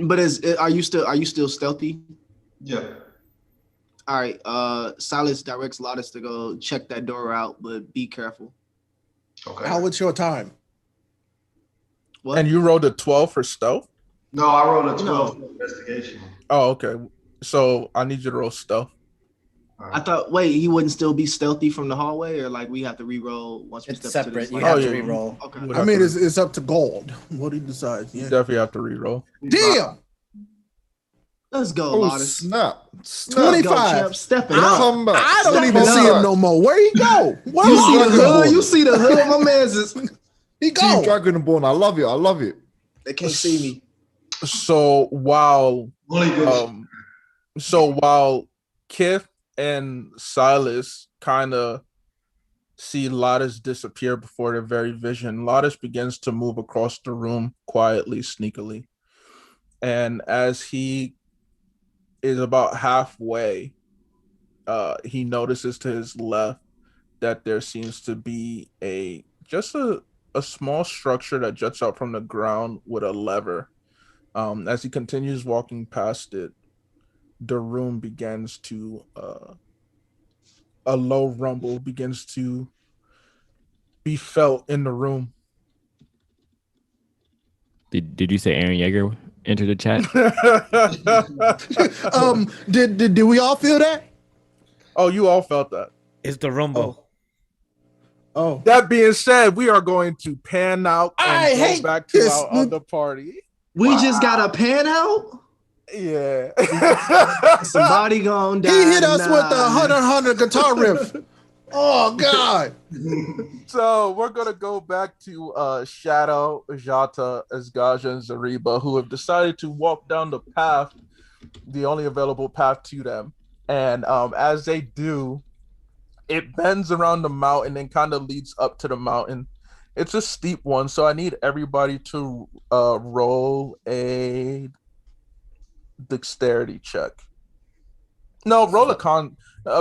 Speaker 7: But are you still stealthy?
Speaker 6: Yeah.
Speaker 7: All right. Silas directs Lotus to go check that door out, but be careful.
Speaker 6: Okay.
Speaker 4: How was your time?
Speaker 7: What?
Speaker 1: And you rolled a 12 for stealth?
Speaker 6: No, I rolled a 12 for investigation.
Speaker 1: Oh, okay. So I need you to roll stealth.
Speaker 7: I thought, wait, he wouldn't still be stealthy from the hallway, or like we have to re-roll once we
Speaker 2: It's
Speaker 7: step
Speaker 2: separate.
Speaker 7: to
Speaker 2: You
Speaker 7: this?
Speaker 2: have to re-roll.
Speaker 7: Okay.
Speaker 1: You would
Speaker 10: I
Speaker 1: have
Speaker 10: mean,
Speaker 1: to
Speaker 10: it's up to Gawd what he decides.
Speaker 1: You
Speaker 10: Yeah.
Speaker 1: definitely have to re-roll.
Speaker 10: Damn.
Speaker 7: Let's go,
Speaker 5: Oh,
Speaker 7: Lotus.
Speaker 5: snap.
Speaker 10: 25.
Speaker 7: Step it up.
Speaker 5: Come back.
Speaker 10: I don't
Speaker 7: Step
Speaker 10: even
Speaker 7: it
Speaker 10: see
Speaker 7: up.
Speaker 10: him no more. Where he go? Where
Speaker 7: You
Speaker 10: he
Speaker 7: see the
Speaker 10: go?
Speaker 7: hood? You see the hood? My man's is.
Speaker 10: He
Speaker 5: Team
Speaker 10: go.
Speaker 5: Dragonborn. I love it. I love it.
Speaker 7: They can't see me.
Speaker 1: So while
Speaker 6: Only good.
Speaker 1: Kith and Silas kind of see Lotus disappear before their very vision, Lotus begins to move across the room quietly, sneakily. And as he is about halfway, he notices to his left that there seems to be a small structure that juts out from the ground with a lever. As he continues walking past it, the room begins to a low rumble begins to be felt in the room.
Speaker 3: Did you say Aaron Yeager entered the chat?
Speaker 10: Did we all feel that?
Speaker 1: Oh, you all felt that.
Speaker 8: It's the rumble.
Speaker 10: Oh.
Speaker 1: That being said, we are going to pan out
Speaker 10: I
Speaker 1: and go
Speaker 10: hate
Speaker 1: back to
Speaker 10: this.
Speaker 1: our other party.
Speaker 7: We just got a pan out.
Speaker 1: Yeah.
Speaker 7: Somebody gone down.
Speaker 10: He hit us with the 100 guitar riff. Oh God.
Speaker 1: So we're gonna go back to Shadow, Jata, Asgaja, and Zariba, who have decided to walk down the path, the only available path to them. And as they do, it bends around the mountain and kind of leads up to the mountain. It's a steep one, so I need everybody to roll a dexterity check. No, roll a con.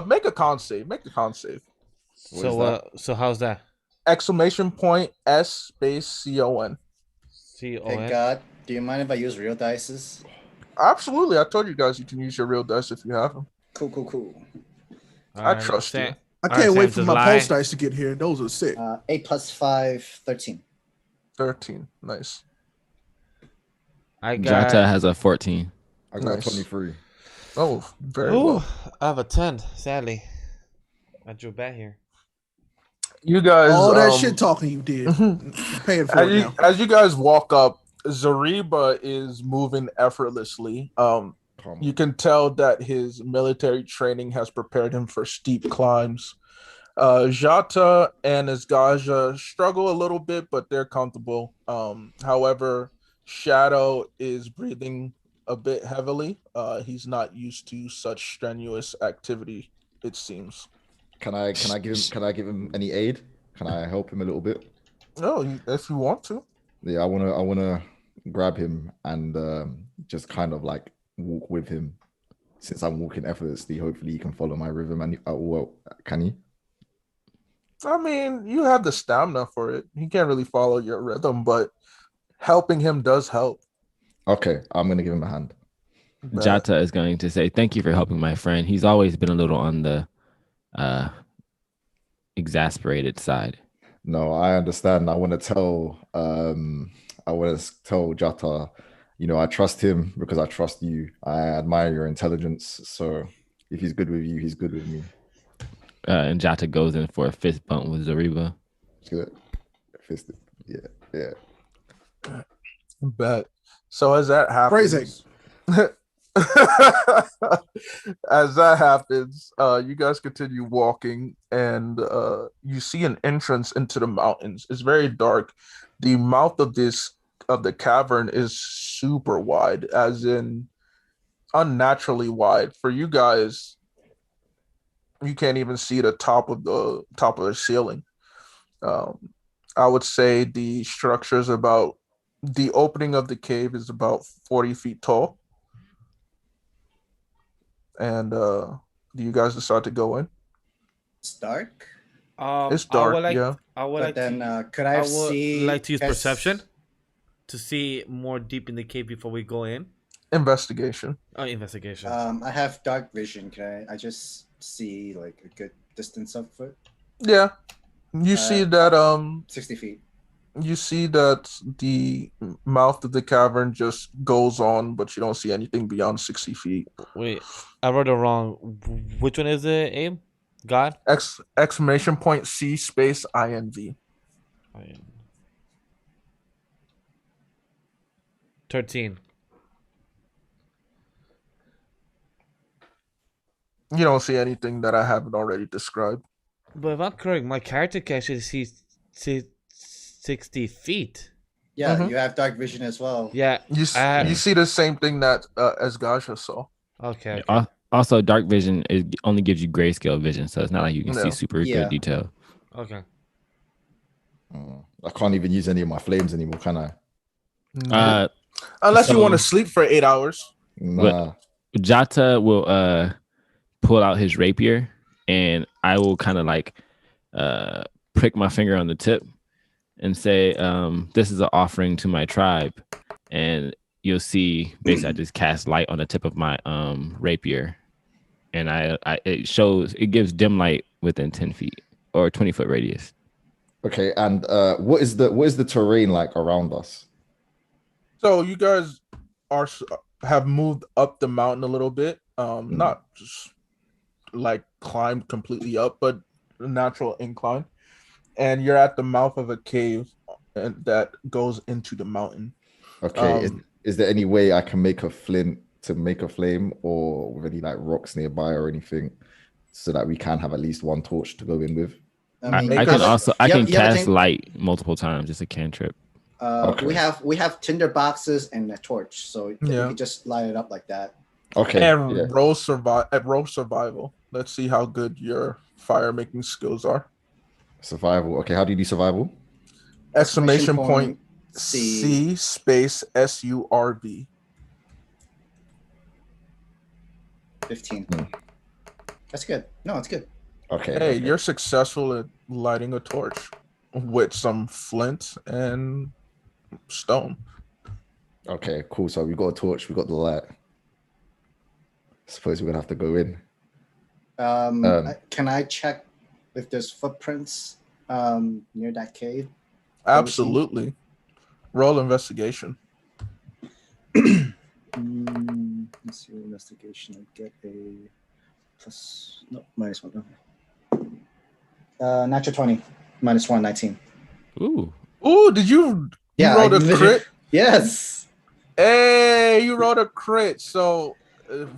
Speaker 1: Make a con save. Make a con save.
Speaker 8: So how's that?
Speaker 1: Exclamation point S space CON.
Speaker 2: Hey, God, do you mind if I use real dices?
Speaker 1: Absolutely. I told you guys you can use your real dice if you have them.
Speaker 2: Cool.
Speaker 1: I trust you.
Speaker 10: I can't wait for my post dice to get here. Those are sick.
Speaker 2: 8 plus 5, 13.
Speaker 1: 13. Nice.
Speaker 3: Jata has a 14.
Speaker 5: I got 23.
Speaker 1: Oh, very well.
Speaker 8: I have a 10, sadly. I drew back here.
Speaker 1: You guys.
Speaker 10: All that shit talking you did. Paying for it now.
Speaker 1: As you guys walk up, Zariba is moving effortlessly. You can tell that his military training has prepared him for steep climbs. Jata and Asgaja struggle a little bit, but they're comfortable. However, Shadow is breathing a bit heavily. He's not used to such strenuous activity, it seems.
Speaker 5: Can I give him any aid? Can I help him a little bit?
Speaker 1: No, if you want to.
Speaker 5: Yeah, I wanna grab him and just kind of like walk with him. Since I'm walking effortlessly, hopefully he can follow my rhythm. And well, can he?
Speaker 1: I mean, you have the stamina for it. He can't really follow your rhythm, but helping him does help.
Speaker 5: Okay, I'm gonna give him a hand.
Speaker 3: Jata is going to say, "Thank you for helping my friend. He's always been a little on the exasperated side."
Speaker 5: No, I understand. I want to tell Jata, I trust him because I trust you. I admire your intelligence. So if he's good with you, he's good with me.
Speaker 3: And Jata goes in for a fist bump with Zariba.
Speaker 5: Good. Fist. Yeah.
Speaker 1: Bet. So as that happens,
Speaker 10: Phrasing.
Speaker 1: as that happens, you guys continue walking, and you see an entrance into the mountains. It's very dark. The mouth of the cavern is super wide, as in unnaturally wide. For you guys, you can't even see the top of the ceiling. I would say the opening of the cave is about 40 feet tall. And do you guys decide to go in?
Speaker 2: It's dark.
Speaker 1: It's dark.
Speaker 2: Could I
Speaker 8: like to use perception to see more deep in the cave before we go in.
Speaker 1: Investigation.
Speaker 8: Oh, investigation.
Speaker 2: I have dark vision. Can I just see like a good distance of it?
Speaker 1: Yeah. You see that
Speaker 2: 60 feet.
Speaker 1: You see that the mouth of the cavern just goes on, but you don't see anything beyond 60 feet.
Speaker 8: Wait, I wrote it wrong. Which one is it, Abe? God?
Speaker 1: Exclamation point C space INV.
Speaker 8: 13.
Speaker 1: You don't see anything that I haven't already described.
Speaker 8: But if I'm correct, my character can actually see 60 feet.
Speaker 2: Yeah,
Speaker 1: Mhm.
Speaker 2: you have dark vision as well.
Speaker 8: Yeah.
Speaker 1: You see the same thing that as Gasha saw.
Speaker 8: Okay.
Speaker 3: Also, dark vision only gives you grayscale vision, so it's not like you can see super
Speaker 2: Yeah.
Speaker 3: good detail.
Speaker 8: Okay.
Speaker 5: I can't even use any of my flames anymore, can I?
Speaker 1: Unless you
Speaker 3: so-
Speaker 1: want to sleep for 8 hours.
Speaker 5: Nah.
Speaker 3: Jata will pull out his rapier, and I will kind of like prick my finger on the tip and say, "This is an offering to my tribe," and you'll see basically I just cast light on the tip of my rapier, and it gives dim light within 10 feet or 20-foot radius.
Speaker 5: Okay, and what is the terrain like around us?
Speaker 1: So you guys have moved up the mountain a little bit. Not just like climbed completely up, but a natural incline. And you're at the mouth of a cave and that goes into the mountain.
Speaker 5: Okay, is there any way I can make a flint to make a flame, or with any like rocks nearby or anything, so that we can have at least one torch to go in with?
Speaker 3: I can cast light multiple times. It's a cantrip.
Speaker 2: We have tinder boxes and a torch, so you can just light it up like that.
Speaker 5: Okay.
Speaker 1: And roll survival. Let's see how good your fire making skills are.
Speaker 5: Survival. Okay, how do you do survival?
Speaker 1: Exclamation point C space SURV.
Speaker 2: 15. That's good. No, it's good.
Speaker 5: Okay.
Speaker 1: Hey, you're successful at lighting a torch with some flint and stone.
Speaker 5: Okay, cool. So we got a torch, we got the light. I suppose we're gonna have to go in.
Speaker 2: Can I check if there's footprints near that cave?
Speaker 1: Absolutely. Roll investigation.
Speaker 2: Let's see, investigation. I get a -1. Natural 20, -1, 19.
Speaker 3: Ooh,
Speaker 1: did you rolled a crit?
Speaker 2: Yes.
Speaker 1: Hey, you rolled a crit. So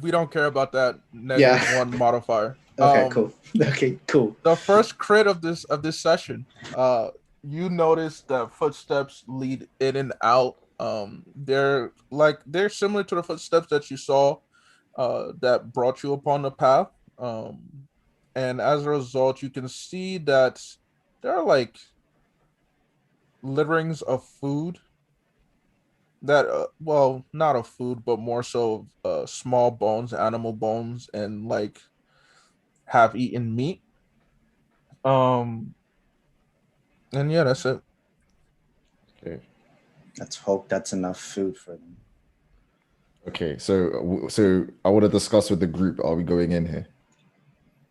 Speaker 1: we don't care about that -1 modifier.
Speaker 2: Okay, cool. Okay, cool.
Speaker 1: The first crit of this session. You notice that footsteps lead in and out. They're similar to the footsteps that you saw that brought you upon the path. And as a result, you can see that there are like litterings of food that not of food, but more so small bones, animal bones, and like half-eaten meat. And yeah, that's it.
Speaker 5: Okay.
Speaker 2: Let's hope that's enough food for them.
Speaker 5: Okay, so I want to discuss with the group. Are we going in here?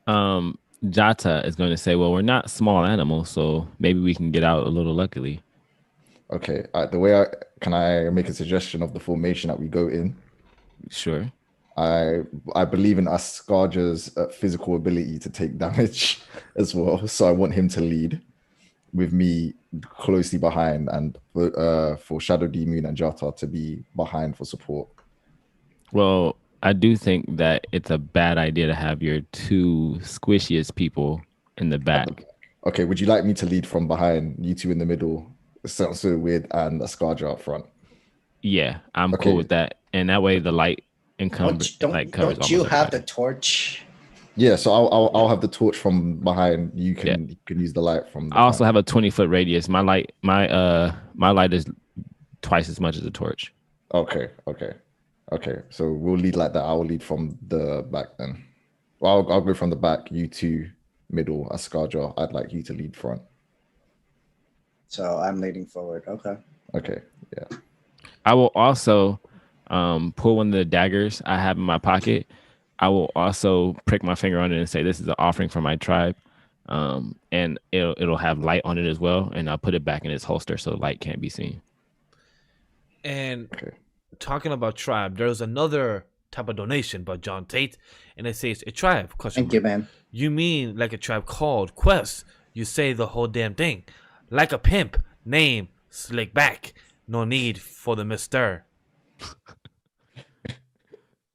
Speaker 3: Jata is going to say, "Well, we're not small animals, so maybe we can get out a little luckily."
Speaker 5: Okay. Can I make a suggestion of the formation that we go in?
Speaker 3: Sure.
Speaker 5: I believe in Askarja's physical ability to take damage as well, so I want him to lead, with me closely behind, and for Shadow Demon and Jata to be behind for support.
Speaker 3: Well, I do think that it's a bad idea to have your two squishiest people in the back.
Speaker 5: Okay, would you like me to lead from behind, you two in the middle, Sensu with and Askarja up front?
Speaker 3: Yeah, I'm cool with that, and that way the light covers.
Speaker 2: Don't you have the torch?
Speaker 5: Yeah, so I'll have the torch from behind. You can use the light from.
Speaker 3: I also have a 20-foot radius. My light is twice as much as a torch.
Speaker 5: Okay. So we'll lead like that. I will lead from the back then. Well, I'll go from the back. You two middle. Askarja, I'd like you to lead front.
Speaker 2: So I'm leading forward. Okay.
Speaker 5: Okay. Yeah.
Speaker 3: I will also pull one of the daggers I have in my pocket. I will also prick my finger on it and say, "This is an offering from my tribe." and it'll have light on it as well, and I'll put it back in its holster so light can't be seen.
Speaker 8: And
Speaker 5: Okay.
Speaker 8: talking about tribe, there's another type of donation by John Tate, and it says a tribe.
Speaker 2: Thank you, man.
Speaker 8: You mean like a tribe called Quest? You say the whole damn thing, like a pimp. Name Slick Back. No need for the Mister.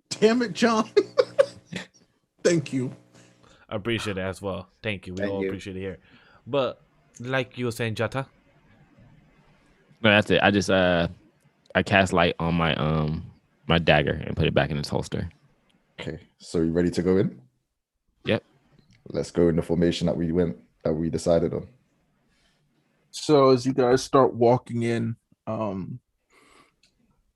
Speaker 4: Damn it, John. Thank you.
Speaker 8: I appreciate it as well. Thank you. We
Speaker 2: Thank
Speaker 8: all
Speaker 2: you.
Speaker 8: appreciate it here. But like you were saying, Jata.
Speaker 3: No, that's it. I just I cast light on my dagger and put it back in its holster.
Speaker 5: Okay. So you ready to go in?
Speaker 3: Yep.
Speaker 5: Let's go in the formation that we decided on.
Speaker 1: So as you guys start walking in,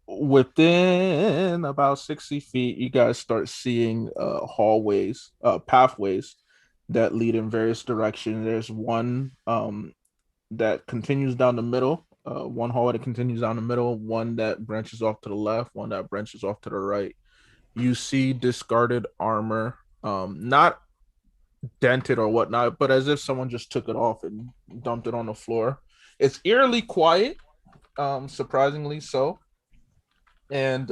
Speaker 1: within about 60 feet, you guys start seeing hallways, pathways that lead in various directions. There's one that continues down the middle, one hallway that continues down the middle, one that branches off to the left, one that branches off to the right. You see discarded armor, not dented or whatnot, but as if someone just took it off and dumped it on the floor. It's eerily quiet, surprisingly so. And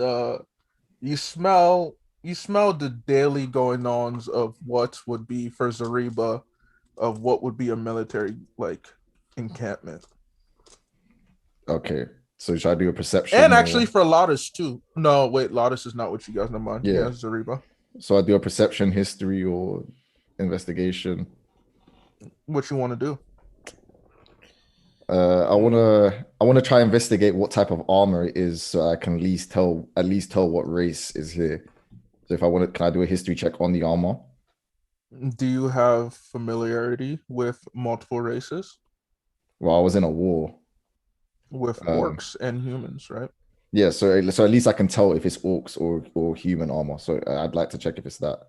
Speaker 1: you smell the daily going-ons of what would be for Zariba, of what would be a military like encampment.
Speaker 5: Okay. So should I do a perception?
Speaker 1: And actually for Lotus too. No, wait, Lotus is not what you guys know mind.
Speaker 5: Yeah.
Speaker 1: Zariba.
Speaker 5: So I do a perception, history, or investigation.
Speaker 1: What you want to do?
Speaker 5: I wanna try investigate what type of armor it is, so I can at least tell what race is here. So if can I do a history check on the armor?
Speaker 1: Do you have familiarity with multiple races?
Speaker 5: Well, I was in a war
Speaker 1: with orcs and humans, right?
Speaker 5: Yeah, so at least I can tell if it's orcs or human armor. So I'd like to check if it's that.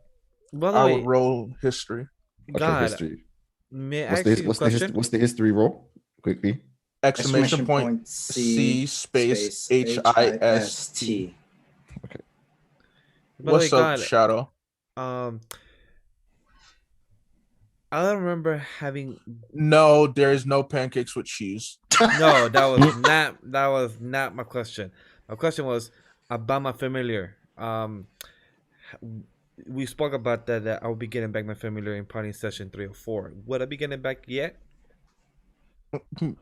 Speaker 8: By the
Speaker 1: I
Speaker 8: way,
Speaker 1: would roll history.
Speaker 5: Okay,
Speaker 8: God,
Speaker 5: history.
Speaker 8: may I
Speaker 5: What's
Speaker 8: ask you a question?
Speaker 5: what's the history roll? Quickly.
Speaker 1: Exclamation point C space HIST.
Speaker 5: Okay.
Speaker 8: By the
Speaker 1: What's
Speaker 8: way,
Speaker 1: up,
Speaker 8: God,
Speaker 1: Shadow?
Speaker 8: I don't remember having.
Speaker 1: No, there is no pancakes with cheese.
Speaker 8: No, that was not my question. My question was about my familiar. We spoke about that I'll be getting back my familiar in party session 3 or 4. Would I be getting back yet?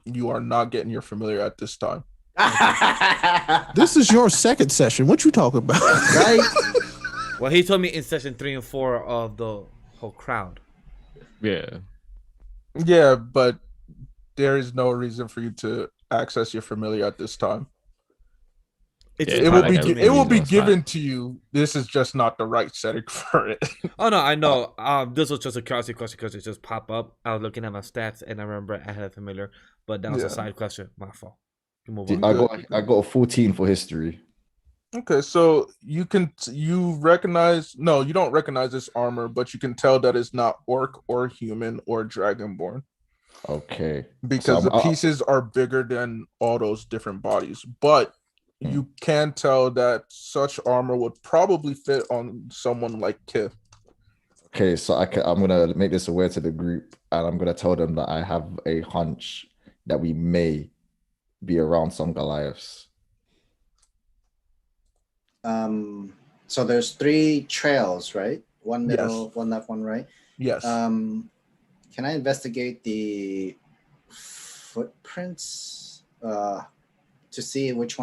Speaker 1: You are not getting your familiar at this time.
Speaker 4: This is your second session. What you talking about?
Speaker 2: Right?
Speaker 8: Well, he told me in session 3 and 4 of the whole crowd.
Speaker 1: Yeah, but there is no reason for you to access your familiar at this time. It will be given to you. This is just not the right setting for it.
Speaker 8: Oh no, I know. This was just a curiosity question because it just popped up. I was looking at my stats and I remember I had a familiar, but that was a side question. My fault.
Speaker 5: I got a 14 for history.
Speaker 1: Okay, so you don't recognize this armor, but you can tell that it's not orc or human or dragonborn.
Speaker 5: Okay.
Speaker 1: Because the pieces are bigger than all those different bodies, but you can tell that such armor would probably fit on someone like Kith.
Speaker 5: Okay, so I'm gonna make this aware to the group, and I'm gonna tell them that I have a hunch that we may be around some Goliaths.
Speaker 2: So there's 3 trails, right? One middle, one left, one right.
Speaker 1: Yes.
Speaker 2: Can I investigate the footprints to see which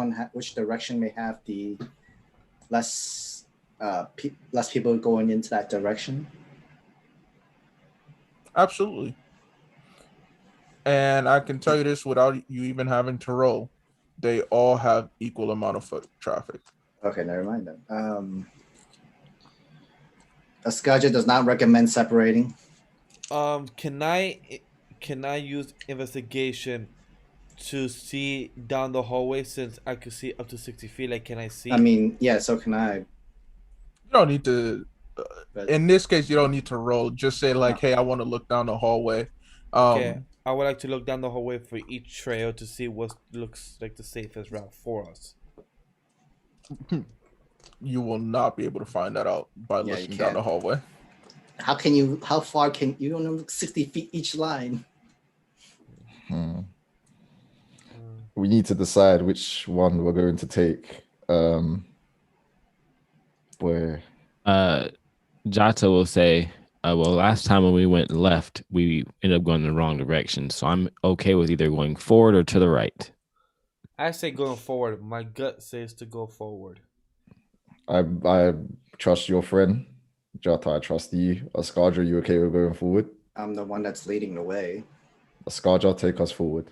Speaker 2: direction may have the less people going into that direction?
Speaker 1: Absolutely. And I can tell you this without you even having to roll. They all have equal amount of foot traffic.
Speaker 2: Okay, never mind then. Ascaja does not recommend separating.
Speaker 8: Can I use investigation to see down the hallway since I could see up to 60 feet? Like, can I see?
Speaker 2: I mean, yeah, so can I.
Speaker 1: You don't need to. In this case, you don't need to roll. Just say like, "Hey, I want to look down the hallway."
Speaker 8: Okay, I would like to look down the hallway for each trail to see what looks like the safest route for us.
Speaker 1: You will not be able to find that out by looking down the hallway.
Speaker 2: How far can you don't know 60 feet each line?
Speaker 5: We need to decide which one we're going to take. Where
Speaker 3: Jata will say, well, last time when we went left, we ended up going in the wrong direction. So I'm okay with either going forward or to the right.
Speaker 8: I say going forward. My gut says to go forward.
Speaker 5: I trust your friend. Jata, I trust you. Ascaja, you okay with going forward?
Speaker 2: I'm the one that's leading the way.
Speaker 5: Ascaja, take us forward.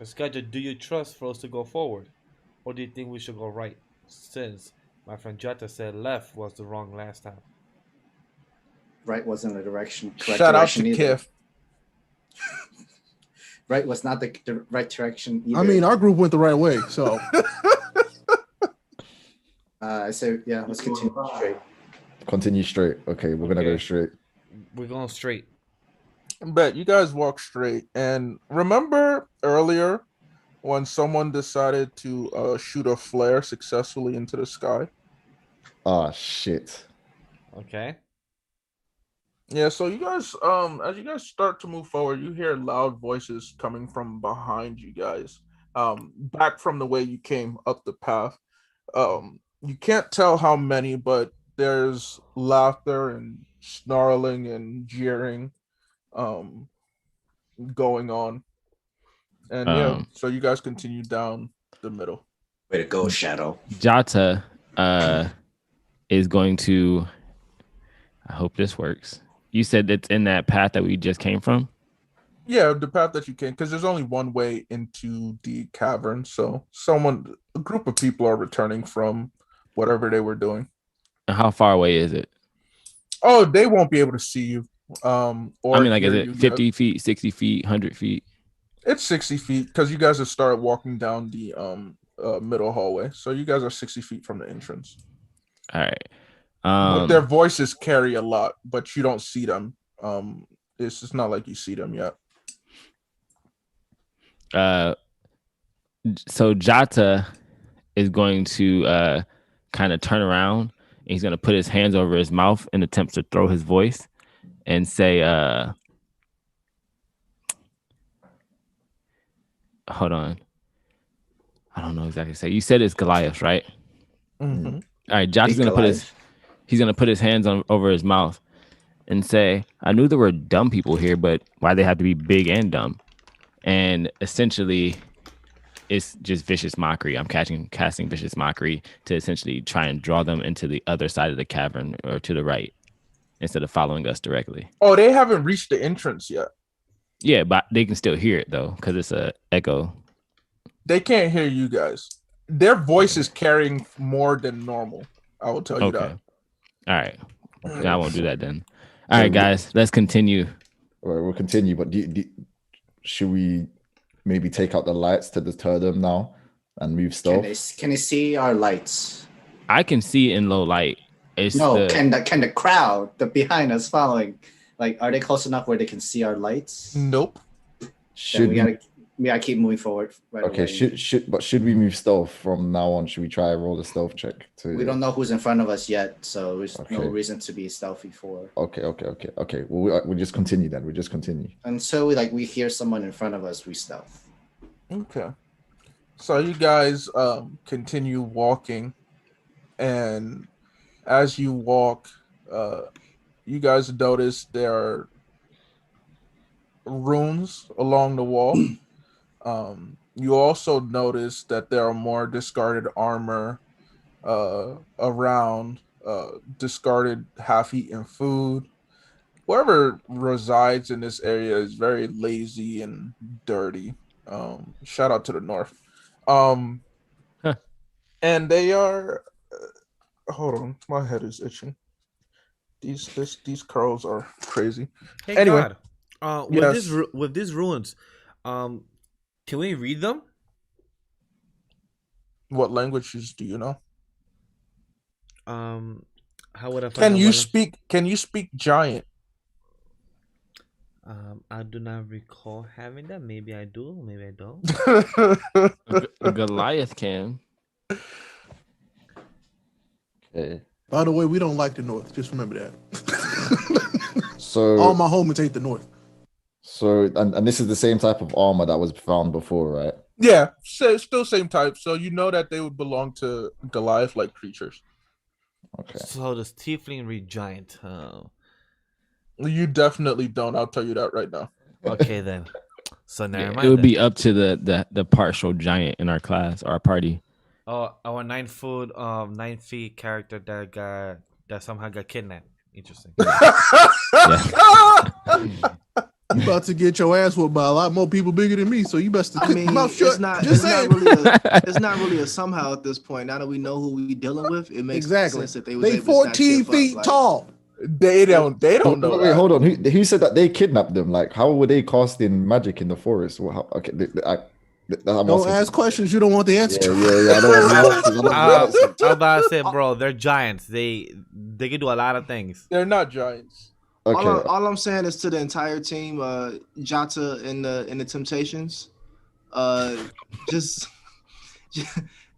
Speaker 8: Scaja, do you trust for us to go forward? Or do you think we should go right? Since my friend Jata said left was the wrong last time.
Speaker 2: Right wasn't the correct
Speaker 1: Shout out
Speaker 2: direction
Speaker 1: to
Speaker 2: either.
Speaker 1: Kiff.
Speaker 2: Right was not the right direction either.
Speaker 7: I mean, our group went the right way, so.
Speaker 2: I say, yeah, let's continue straight.
Speaker 5: Continue straight. Okay, we're gonna go straight.
Speaker 8: We're going straight.
Speaker 1: Bet you guys walk straight. And remember earlier when someone decided to shoot a flare successfully into the sky?
Speaker 5: Ah, shit.
Speaker 8: Okay.
Speaker 1: Yeah, so you guys, as you guys start to move forward, you hear loud voices coming from behind you guys, back from the way you came up the path. You can't tell how many, but there's laughter and snarling and jeering, going on. And so you guys continue down the middle.
Speaker 2: Way to go, Shadow.
Speaker 3: Jata is going to. I hope this works. You said it's in that path that we just came from?
Speaker 1: Yeah, the path that you came, because there's only one way into the cavern. So a group of people are returning from whatever they were doing.
Speaker 3: And how far away is it?
Speaker 1: Oh, they won't be able to see you.
Speaker 3: Or I mean, like, is it 50 feet, 60 feet, 100 feet?
Speaker 1: It's 60 feet because you guys have started walking down the middle hallway. So you guys are 60 feet from the entrance.
Speaker 3: All right.
Speaker 1: But their voices carry a lot, but you don't see them. It's just not like you see them yet.
Speaker 3: So Jata is going to kind of turn around and he's going to put his hands over his mouth in attempts to throw his voice and say, hold on. I don't know exactly what to say. You said it's Goliath, right?
Speaker 1: Mm-hmm.
Speaker 3: All right, Jata's going to he's going to put his hands over his mouth and say, I knew there were dumb people here, but why they have to be big and dumb? And essentially, it's just vicious mockery. I'm casting vicious mockery to essentially try and draw them into the other side of the cavern or to the right instead of following us directly.
Speaker 1: Oh, they haven't reached the entrance yet.
Speaker 3: Yeah, but they can still hear it though because it's a echo.
Speaker 1: They can't hear you guys. Their voice is carrying more than normal. I will tell you that.
Speaker 3: All right. I won't do that then. All right, guys, let's continue.
Speaker 5: All right, we'll continue. But should we maybe take out the lights to deter them now and move stealth?
Speaker 2: Can they see our lights?
Speaker 3: I can see in low light.
Speaker 2: Can the crowd behind us following, like, are they close enough where they can see our lights?
Speaker 1: Nope.
Speaker 2: We gotta keep moving forward. Right
Speaker 5: okay.
Speaker 2: away.
Speaker 5: Should we move stealth from now on? Should we try and roll a stealth check?
Speaker 2: We don't know who's in front of us yet, so there's no reason to be stealthy for.
Speaker 5: Okay. Well, we just continue then. We just continue
Speaker 2: until we hear someone in front of us. We stealth.
Speaker 1: Okay. So you guys continue walking, and as you walk, you guys notice there are runes along the wall. You also notice that there are more discarded armor around, discarded half-eaten food. Whoever resides in this area is very lazy and dirty. Shout out to the north. And they are. Hold on, my head is itching. These curls are crazy.
Speaker 8: Hey,
Speaker 1: anyway,
Speaker 8: God, with these ruins, can we read them?
Speaker 1: What languages do you know?
Speaker 8: How would I find
Speaker 1: Can you speak giant?
Speaker 8: I do not recall having that. Maybe I do. Maybe I don't.
Speaker 3: Goliath can.
Speaker 5: Okay.
Speaker 7: By the way, we don't like the North. Just remember that.
Speaker 5: So
Speaker 4: All my homies hate the North.
Speaker 5: So, and this is the same type of armor that was found before, right?
Speaker 1: Yeah, still same type. So you know that they would belong to Goliath-like creatures.
Speaker 5: Okay.
Speaker 8: So does Tiefling read giant?
Speaker 1: You definitely don't. I'll tell you that right now.
Speaker 8: Okay then. So never mind.
Speaker 3: It would
Speaker 8: then.
Speaker 3: be up to the partial giant in our class, our party.
Speaker 8: Oh, our 9 foot, 9 feet character that somehow got kidnapped. Interesting.
Speaker 4: You about to get your ass whooped by a lot more people bigger than me, so you best to
Speaker 7: I
Speaker 4: keep
Speaker 7: mean,
Speaker 4: your mouth shut.
Speaker 7: it's not really a somehow at this point. Now that we know who we dealing with, it makes sense that they was
Speaker 4: They
Speaker 7: able to snatch
Speaker 4: 14
Speaker 7: Tiff up,
Speaker 4: feet
Speaker 7: like-
Speaker 4: tall.
Speaker 1: They don't know.
Speaker 5: Wait, hold on. Who said that they kidnapped them? Like, how were they casting magic in the forest? Okay,
Speaker 4: Don't ask questions you don't want the answer to.
Speaker 5: Yeah. I don't want the answers. I don't want the answers.
Speaker 8: I was about to say, bro, they're giants. They can do a lot of things.
Speaker 1: They're not giants.
Speaker 5: Okay.
Speaker 7: All I'm saying is to the entire team, Jata and the Temptations,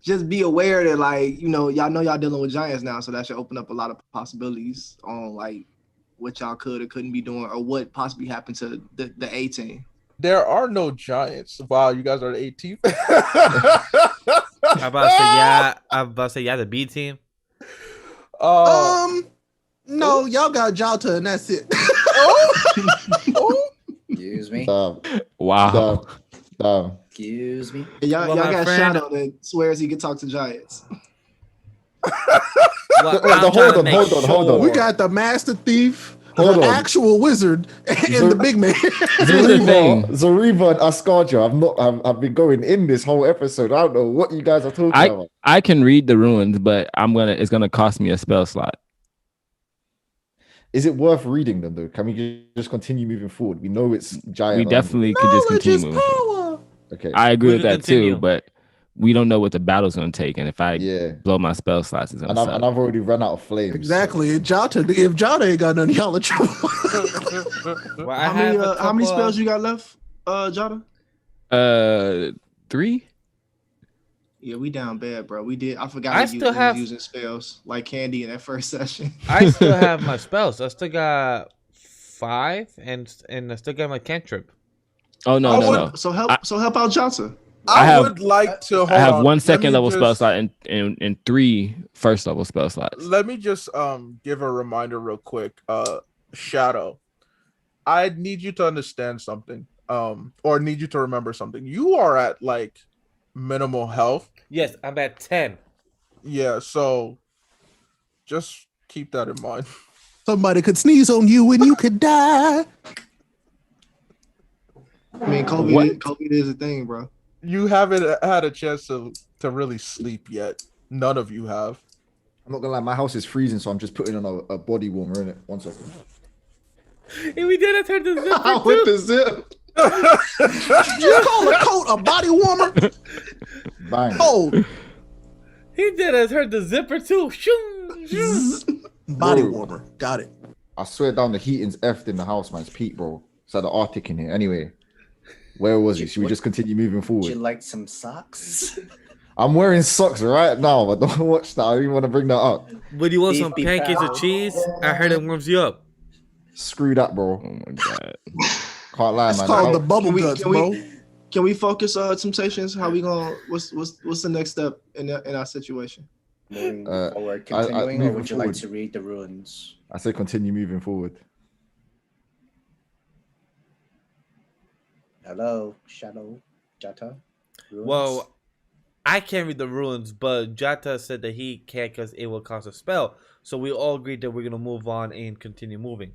Speaker 7: just be aware that, like, you know y'all dealing with giants now, so that should open up a lot of possibilities on like what y'all could or couldn't be doing, or what possibly happened to the A team.
Speaker 1: There are no giants. Wow, you guys are the 18th.
Speaker 8: I'm about to say yeah, the B team.
Speaker 4: No, y'all got Jota and that's it.
Speaker 2: Excuse me.
Speaker 3: Wow.
Speaker 2: Excuse me.
Speaker 7: Y'all
Speaker 8: my
Speaker 7: got
Speaker 8: friend-
Speaker 7: Shadow that swears he can talk to giants.
Speaker 8: Well, I'm trying to make
Speaker 5: hold on.
Speaker 4: We got the Master Thief,
Speaker 5: Hold
Speaker 4: the
Speaker 5: on.
Speaker 4: actual wizard, and the big man.
Speaker 3: Here's the thing.
Speaker 5: Zariba and Askarja, I've been going in this whole episode. I don't know what you guys are talking about.
Speaker 3: I can read the runes, but it's gonna cost me a spell slot.
Speaker 5: Is it worth reading them though? Can we just continue moving forward? We know it's giant.
Speaker 3: We definitely could just
Speaker 4: Knowledge
Speaker 3: continue
Speaker 4: is
Speaker 3: moving forward.
Speaker 4: power.
Speaker 5: Okay.
Speaker 3: I agree
Speaker 8: We
Speaker 3: with
Speaker 8: can
Speaker 3: that
Speaker 8: continue.
Speaker 3: too, but we don't know what the battle's gonna take, and if I
Speaker 5: Yeah.
Speaker 3: blow my spell slots, it's gonna
Speaker 5: And
Speaker 3: suck.
Speaker 5: I've already run out of flames.
Speaker 4: Exactly. And Jota, if Jota ain't got none, y'all are trouble.
Speaker 8: Well, I
Speaker 7: How
Speaker 8: have
Speaker 7: many spells you got left, Jata?
Speaker 3: 3.
Speaker 7: Yeah, we down bad, bro. I forgot
Speaker 8: I
Speaker 7: we
Speaker 8: still
Speaker 7: was
Speaker 8: have-
Speaker 7: using spells like candy in that first session.
Speaker 8: I still have my spells. I still got 5, and I still got my cantrip.
Speaker 3: Oh no.
Speaker 7: So help out Jata.
Speaker 1: I would like to hold
Speaker 3: I have
Speaker 1: on.
Speaker 3: 1
Speaker 1: Let
Speaker 3: second
Speaker 1: me
Speaker 3: level spell
Speaker 1: just-
Speaker 3: slot and 3 first level spell slots.
Speaker 1: Let me just give a reminder real quick. Shadow, I need you to understand something. Or need you to remember something. You are at like minimal health.
Speaker 8: Yes, I'm at 10.
Speaker 1: Yeah, so just keep that in mind.
Speaker 4: Somebody could sneeze on you and you could die.
Speaker 7: I mean, COVID is a thing, bro.
Speaker 1: You haven't had a chance to really sleep yet. None of you have.
Speaker 5: I'm not gonna lie, my house is freezing, so I'm just putting on a body warmer in it. 1 second.
Speaker 8: And we did it. Turn the zipper
Speaker 7: With
Speaker 8: too.
Speaker 7: the zip.
Speaker 4: You call a coat a body warmer?
Speaker 5: Bang.
Speaker 4: Cold.
Speaker 8: He did it. Turn the zipper too. Shoo, shoo.
Speaker 4: Body
Speaker 5: Bro.
Speaker 4: warmer. Got it.
Speaker 5: I swear down, the heating's effed in the house, man. It's Pete, bro. It's like the Arctic in here. Anyway, where was we? Should we just continue moving
Speaker 2: Would
Speaker 5: forward?
Speaker 2: you like some socks?
Speaker 5: I'm wearing socks right now, but don't watch that. I don't even want to bring that up.
Speaker 8: Would you want
Speaker 2: Beef
Speaker 8: some
Speaker 2: be
Speaker 8: pancakes
Speaker 2: proud.
Speaker 8: with cheese? I heard it warms you up.
Speaker 5: Screw that, bro.
Speaker 3: Oh my god.
Speaker 5: Can't lie,
Speaker 4: It's
Speaker 5: man.
Speaker 4: called
Speaker 5: I-
Speaker 4: the bubble
Speaker 7: Can we-
Speaker 4: guts,
Speaker 7: can we-
Speaker 4: bro.
Speaker 7: Can we focus Temptations? How we gonna what's the next step in our situation?
Speaker 2: Moving
Speaker 5: Uh,
Speaker 2: forward,
Speaker 5: I-
Speaker 2: continuing, or
Speaker 5: moving
Speaker 2: would you
Speaker 5: forward.
Speaker 2: like to read the runes?
Speaker 5: I say continue moving forward.
Speaker 2: Hello, Shadow, Jata. Runes?
Speaker 8: Well, I can't read the runes, but Jata said that he can't because it will cause a spell. So we all agreed that we're gonna move on and continue moving.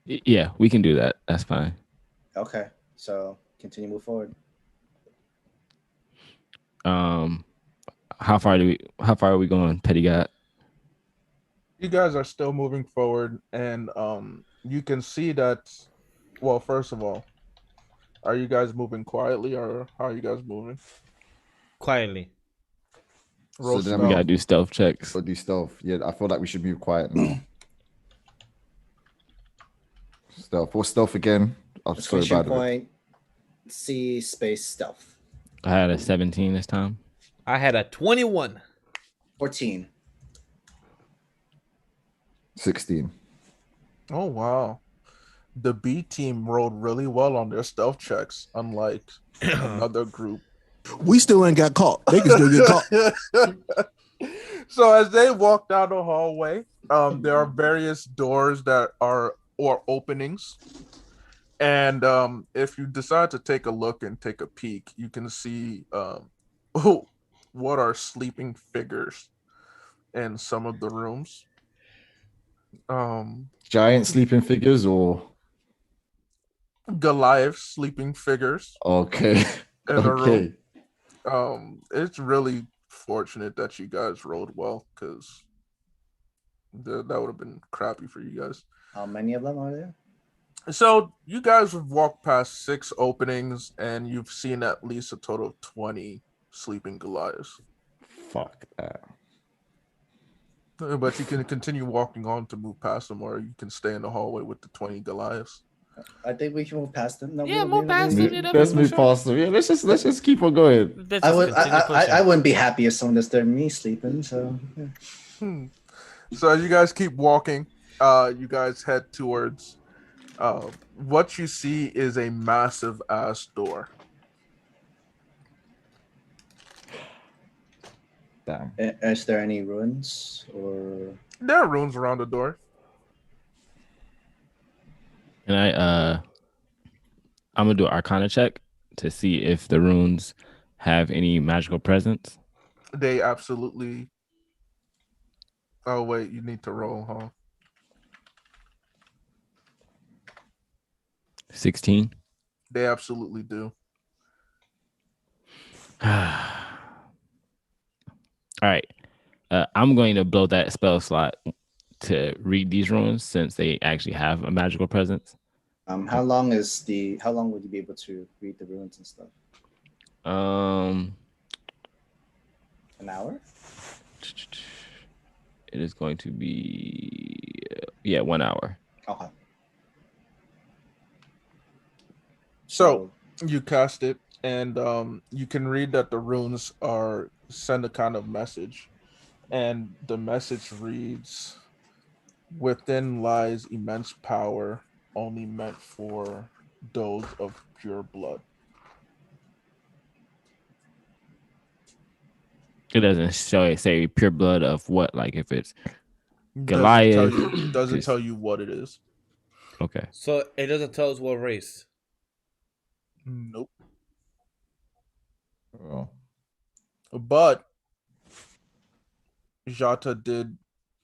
Speaker 3: Yeah, we can do that. That's fine.
Speaker 2: Okay, so continue move forward.
Speaker 3: How far are we going, Petty God?
Speaker 1: You guys are still moving forward, and you can see that. Well, first of all, are you guys moving quietly, or how are you guys moving?
Speaker 8: Quietly.
Speaker 1: Roll
Speaker 5: So then
Speaker 3: We
Speaker 1: stealth.
Speaker 3: gotta do stealth checks.
Speaker 5: So do stealth. Yeah, I feel like we should move quiet now. Stealth. What's stealth again? I'm so
Speaker 2: Exclamation
Speaker 5: bad at it.
Speaker 2: point. C space stealth.
Speaker 3: I had a 17 this time.
Speaker 8: I had a 21.
Speaker 2: 14.
Speaker 5: 16.
Speaker 1: Oh wow. The B team rolled really well on their stealth checks, unlike another group.
Speaker 4: We still ain't got caught. They can still get caught.
Speaker 1: So as they walk down the hallway, there are various doors that are or openings. And if you decide to take a look and take a peek, you can see what are sleeping figures in some of the rooms.
Speaker 5: Giant sleeping figures or
Speaker 1: Goliath sleeping figures
Speaker 5: okay.
Speaker 1: in the
Speaker 5: Okay.
Speaker 1: room. It's really fortunate that you guys rolled well, because that would have been crappy for you guys.
Speaker 2: How many of them are there?
Speaker 1: So you guys have walked past 6 openings, and you've seen at least a total of 20 sleeping Goliaths.
Speaker 5: Fuck that.
Speaker 1: But you can continue walking on to move past them, or you can stay in the hallway with the 20 Goliaths.
Speaker 2: I think we should move past them. No,
Speaker 8: Yeah, move past them.
Speaker 5: Let's move past them. Yeah, let's just keep on going.
Speaker 2: I wouldn't be happy if someone disturbed me sleeping. So. Yeah.
Speaker 1: So as you guys keep walking, you guys head towards. What you see is a massive ass door.
Speaker 5: Damn.
Speaker 2: Is there any ruins or?
Speaker 1: There are runes around the door.
Speaker 3: And I'm gonna do an Arcana check to see if the runes have any magical presence.
Speaker 1: They absolutely. Oh wait, you need to roll, huh?
Speaker 3: 16.
Speaker 1: They absolutely do.
Speaker 3: All right. I'm going to blow that spell slot to read these runes since they actually have a magical presence.
Speaker 2: How long would you be able to read the runes and stuff?
Speaker 3: An
Speaker 2: hour?
Speaker 3: It is going to be 1 hour.
Speaker 2: Okay.
Speaker 1: So you cast it, and you can read that the runes send a kind of message, and the message reads, "Within lies immense power, only meant for those of pure blood."
Speaker 3: It doesn't say pure blood of what, like if it's Goliath.
Speaker 1: Doesn't tell you what it is.
Speaker 3: Okay.
Speaker 8: So it doesn't tell us what race.
Speaker 1: Nope.
Speaker 5: Oh.
Speaker 1: But Jata did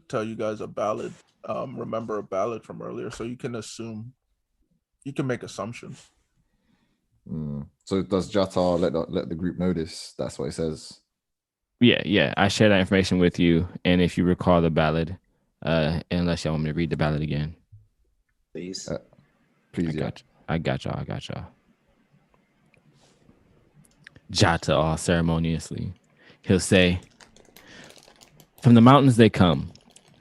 Speaker 1: tell you guys a ballad. Remember a ballad from earlier, so you can make assumptions.
Speaker 5: So does Jata let the group know this? That's what it says.
Speaker 3: Yeah. I share that information with you, and if you recall the ballad, unless y'all want me to read the ballad again,
Speaker 2: please.
Speaker 5: Please,
Speaker 3: I got y'all. Jata all ceremoniously. He'll say, "From the mountains they come,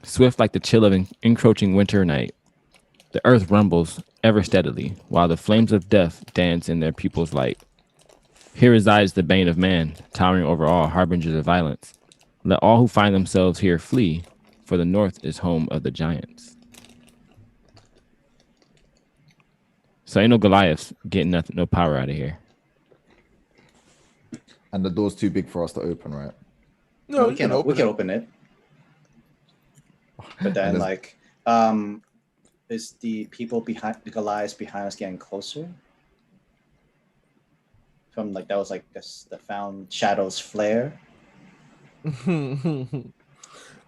Speaker 3: swift like the chill of an encroaching winter night. The earth rumbles ever steadily, while the flames of death dance in their pupils' light. Here resides the bane of man, towering over all harbingers of violence. Let all who find themselves here flee, for the north is home of the giants." So ain't no Goliaths getting nothing, no power out of here.
Speaker 5: And the door's too big for us to open, right?
Speaker 2: No, we can open it. But then, is the people behind the Goliaths behind us getting closer? From that was the found shadows flare.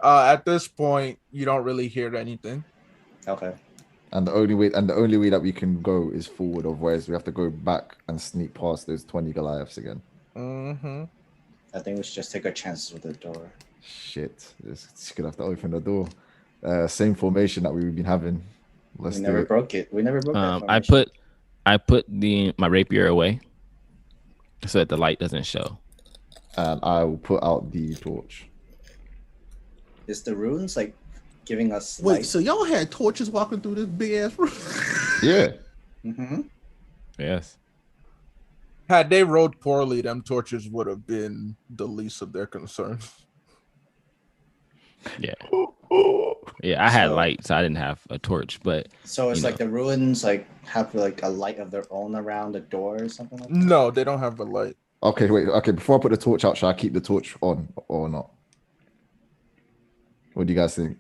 Speaker 1: At this point, you don't really hear anything.
Speaker 2: Okay.
Speaker 5: And the only way that we can go is forward, otherwise we have to go back and sneak past those 20 Goliaths again.
Speaker 1: Mm-hmm.
Speaker 2: I think we should just take our chances with the door.
Speaker 5: Shit, it's gonna have to open the door. Same formation that we've been having.
Speaker 2: We never broke it.
Speaker 3: I put my rapier away so that the light doesn't show.
Speaker 5: And I will put out the torch.
Speaker 2: Is the runes giving us
Speaker 4: Wait,
Speaker 2: light?
Speaker 4: so y'all had torches walking through this big ass room?
Speaker 5: Yeah.
Speaker 2: Mm-hmm.
Speaker 3: Yes.
Speaker 1: Had they rolled poorly, them torches would have been the least of their concerns.
Speaker 3: Yeah. Yeah, I had
Speaker 2: So-
Speaker 3: light, so I didn't have a torch. But
Speaker 2: So it's
Speaker 3: you
Speaker 2: like the ruins like have like a light of their own around the door or something like that?
Speaker 1: No, they don't have a light.
Speaker 5: Okay, wait. Okay, before I put the torch out, should I keep the torch on or not? What do you guys think?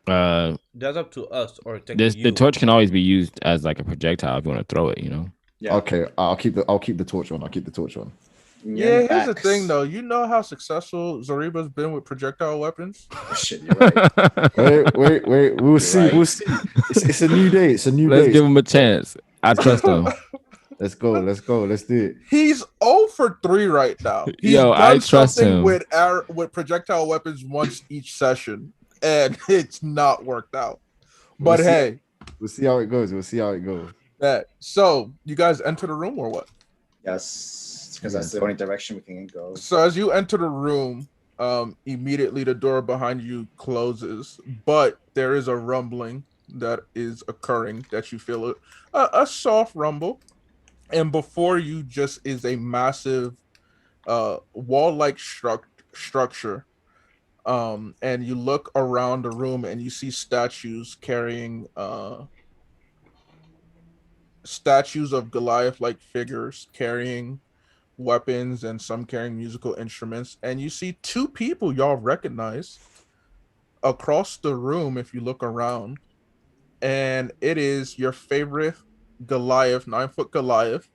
Speaker 8: That's up to us or technically
Speaker 3: the torch can always be used as like a projectile if you want to throw it. You know.
Speaker 2: Yeah.
Speaker 5: Okay, I'll keep the torch on. I'll keep the torch on.
Speaker 1: Yeah, here's the thing though. You know how successful Zariba's been with projectile weapons?
Speaker 2: Oh, shit, you're right.
Speaker 5: Wait. We'll see.
Speaker 2: right.
Speaker 5: We'll see. It's a new day. It's a new
Speaker 3: Let's
Speaker 5: day.
Speaker 3: give him a chance. I trust him.
Speaker 5: Let's go. Let's do it.
Speaker 1: He's 0 for 3 right now. He's
Speaker 3: Yo,
Speaker 1: done
Speaker 3: I trust
Speaker 1: something
Speaker 3: him.
Speaker 1: with projectile weapons once each session, and it's not worked out. But hey,
Speaker 5: we'll see how it goes.
Speaker 1: that so you guys enter the room or what?
Speaker 2: Yes, because that's the only direction we can go.
Speaker 1: So as you enter the room, immediately the door behind you closes, but there is a rumbling that is occurring that you feel a soft rumble, and before you just is a massive wall-like structure. And you look around the room and you see statues carrying statues of Goliath-like figures carrying weapons and some carrying musical instruments. And you see 2 people y'all recognize across the room if you look around. And it is your favorite Goliath, 9-foot Goliath,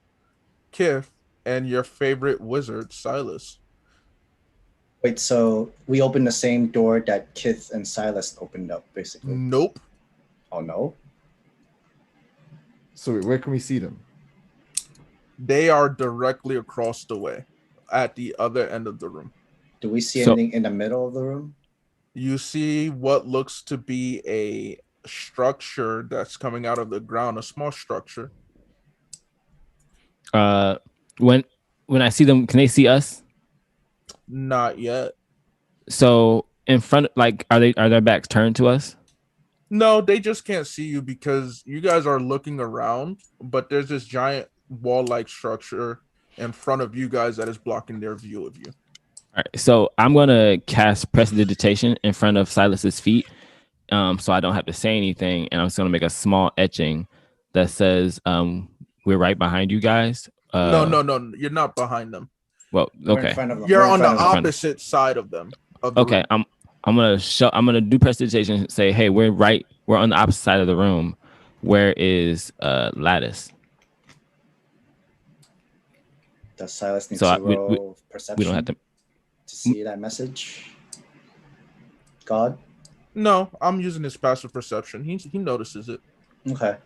Speaker 1: Kith, and your favorite wizard, Silas.
Speaker 2: Wait, so we opened the same door that Kith and Silas opened up, basically?
Speaker 1: Nope.
Speaker 2: Oh, no?
Speaker 5: So where can we see them?
Speaker 1: They are directly across the way at the other end of the room.
Speaker 2: Do we see anything in the middle of the room?
Speaker 1: You see what looks to be a structure that's coming out of the ground, a small structure.
Speaker 3: When I see them, can they see us?
Speaker 1: Not yet.
Speaker 3: So in front, like, are their backs turned to us?
Speaker 1: No, they just can't see you because you guys are looking around, but there's this giant wall-like structure in front of you guys that is blocking their view of you.
Speaker 3: All right, so I'm gonna cast prestidigitation in front of Silas's feet, so I don't have to say anything, and I'm just gonna make a small etching that says, "We're right behind you guys."
Speaker 1: No, you're not behind them.
Speaker 3: Well, okay.
Speaker 1: You're on the opposite side of them.
Speaker 3: Okay, room. I'm gonna do prestidigitation. Say, hey, we're on the opposite side of the room. Where is Lattice?
Speaker 2: Does Silas need to roll perception?
Speaker 3: We don't have to
Speaker 2: see that message. Gawd?
Speaker 1: No, I'm using his passive perception. He notices it.
Speaker 2: Okay.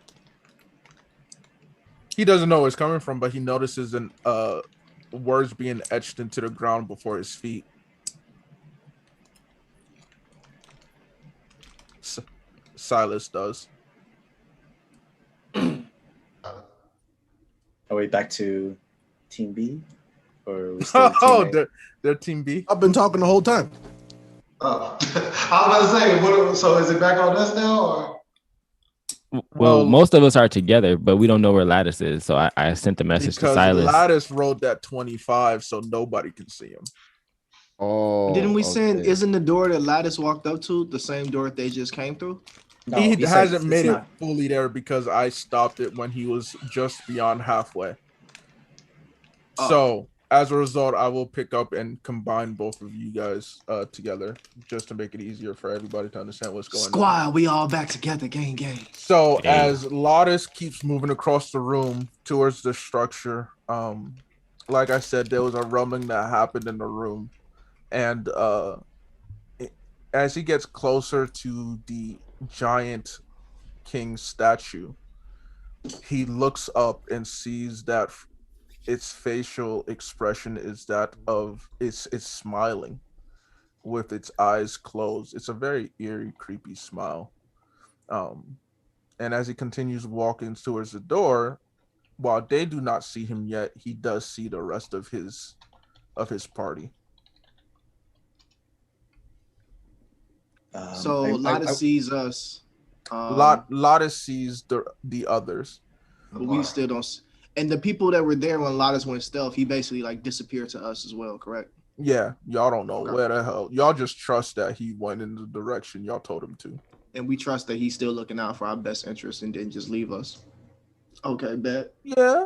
Speaker 1: He doesn't know where it's coming from, but he notices words being etched into the ground before his feet. Silas does.
Speaker 2: Are we back to Team B? Or are we still
Speaker 1: they're Team B?
Speaker 7: I've been talking the whole time.
Speaker 6: Oh, I was about to say, so is it back on us now? Or?
Speaker 3: Well, most of us are together, but we don't know where Lattice is. So I sent the message to Silas.
Speaker 1: Lattice rolled that 25, so nobody can see him.
Speaker 5: Oh,
Speaker 7: didn't we say isn't the door that Lattice walked up to the same door they just came through?
Speaker 1: No, he hasn't made it fully there because I stopped it when he was just beyond halfway. Oh. So as a result, I will pick up and combine both of you guys together just to make it easier for everybody to understand what's going on.
Speaker 7: Squad, we all back together, gang.
Speaker 1: So as Lattice keeps moving across the room towards the structure, like I said, there was a rumbling that happened in the room. And as he gets closer to the giant king statue, he looks up and sees that its facial expression is that of it's smiling with its eyes closed. It's a very eerie, creepy smile. And as he continues walking towards the door, while they do not see him yet, he does see the rest of his party.
Speaker 7: So Lattice sees us.
Speaker 1: Lattice sees the others.
Speaker 7: But we still don't. And the people that were there when Lattice went stealth, he basically like disappeared to us as well, correct?
Speaker 1: Yeah, y'all don't know
Speaker 7: Okay.
Speaker 1: where the hell. Y'all just trust that he went in the direction y'all told him to.
Speaker 7: And we trust that he's still looking out for our best interest and didn't just leave us. Okay, bet.
Speaker 1: Yeah.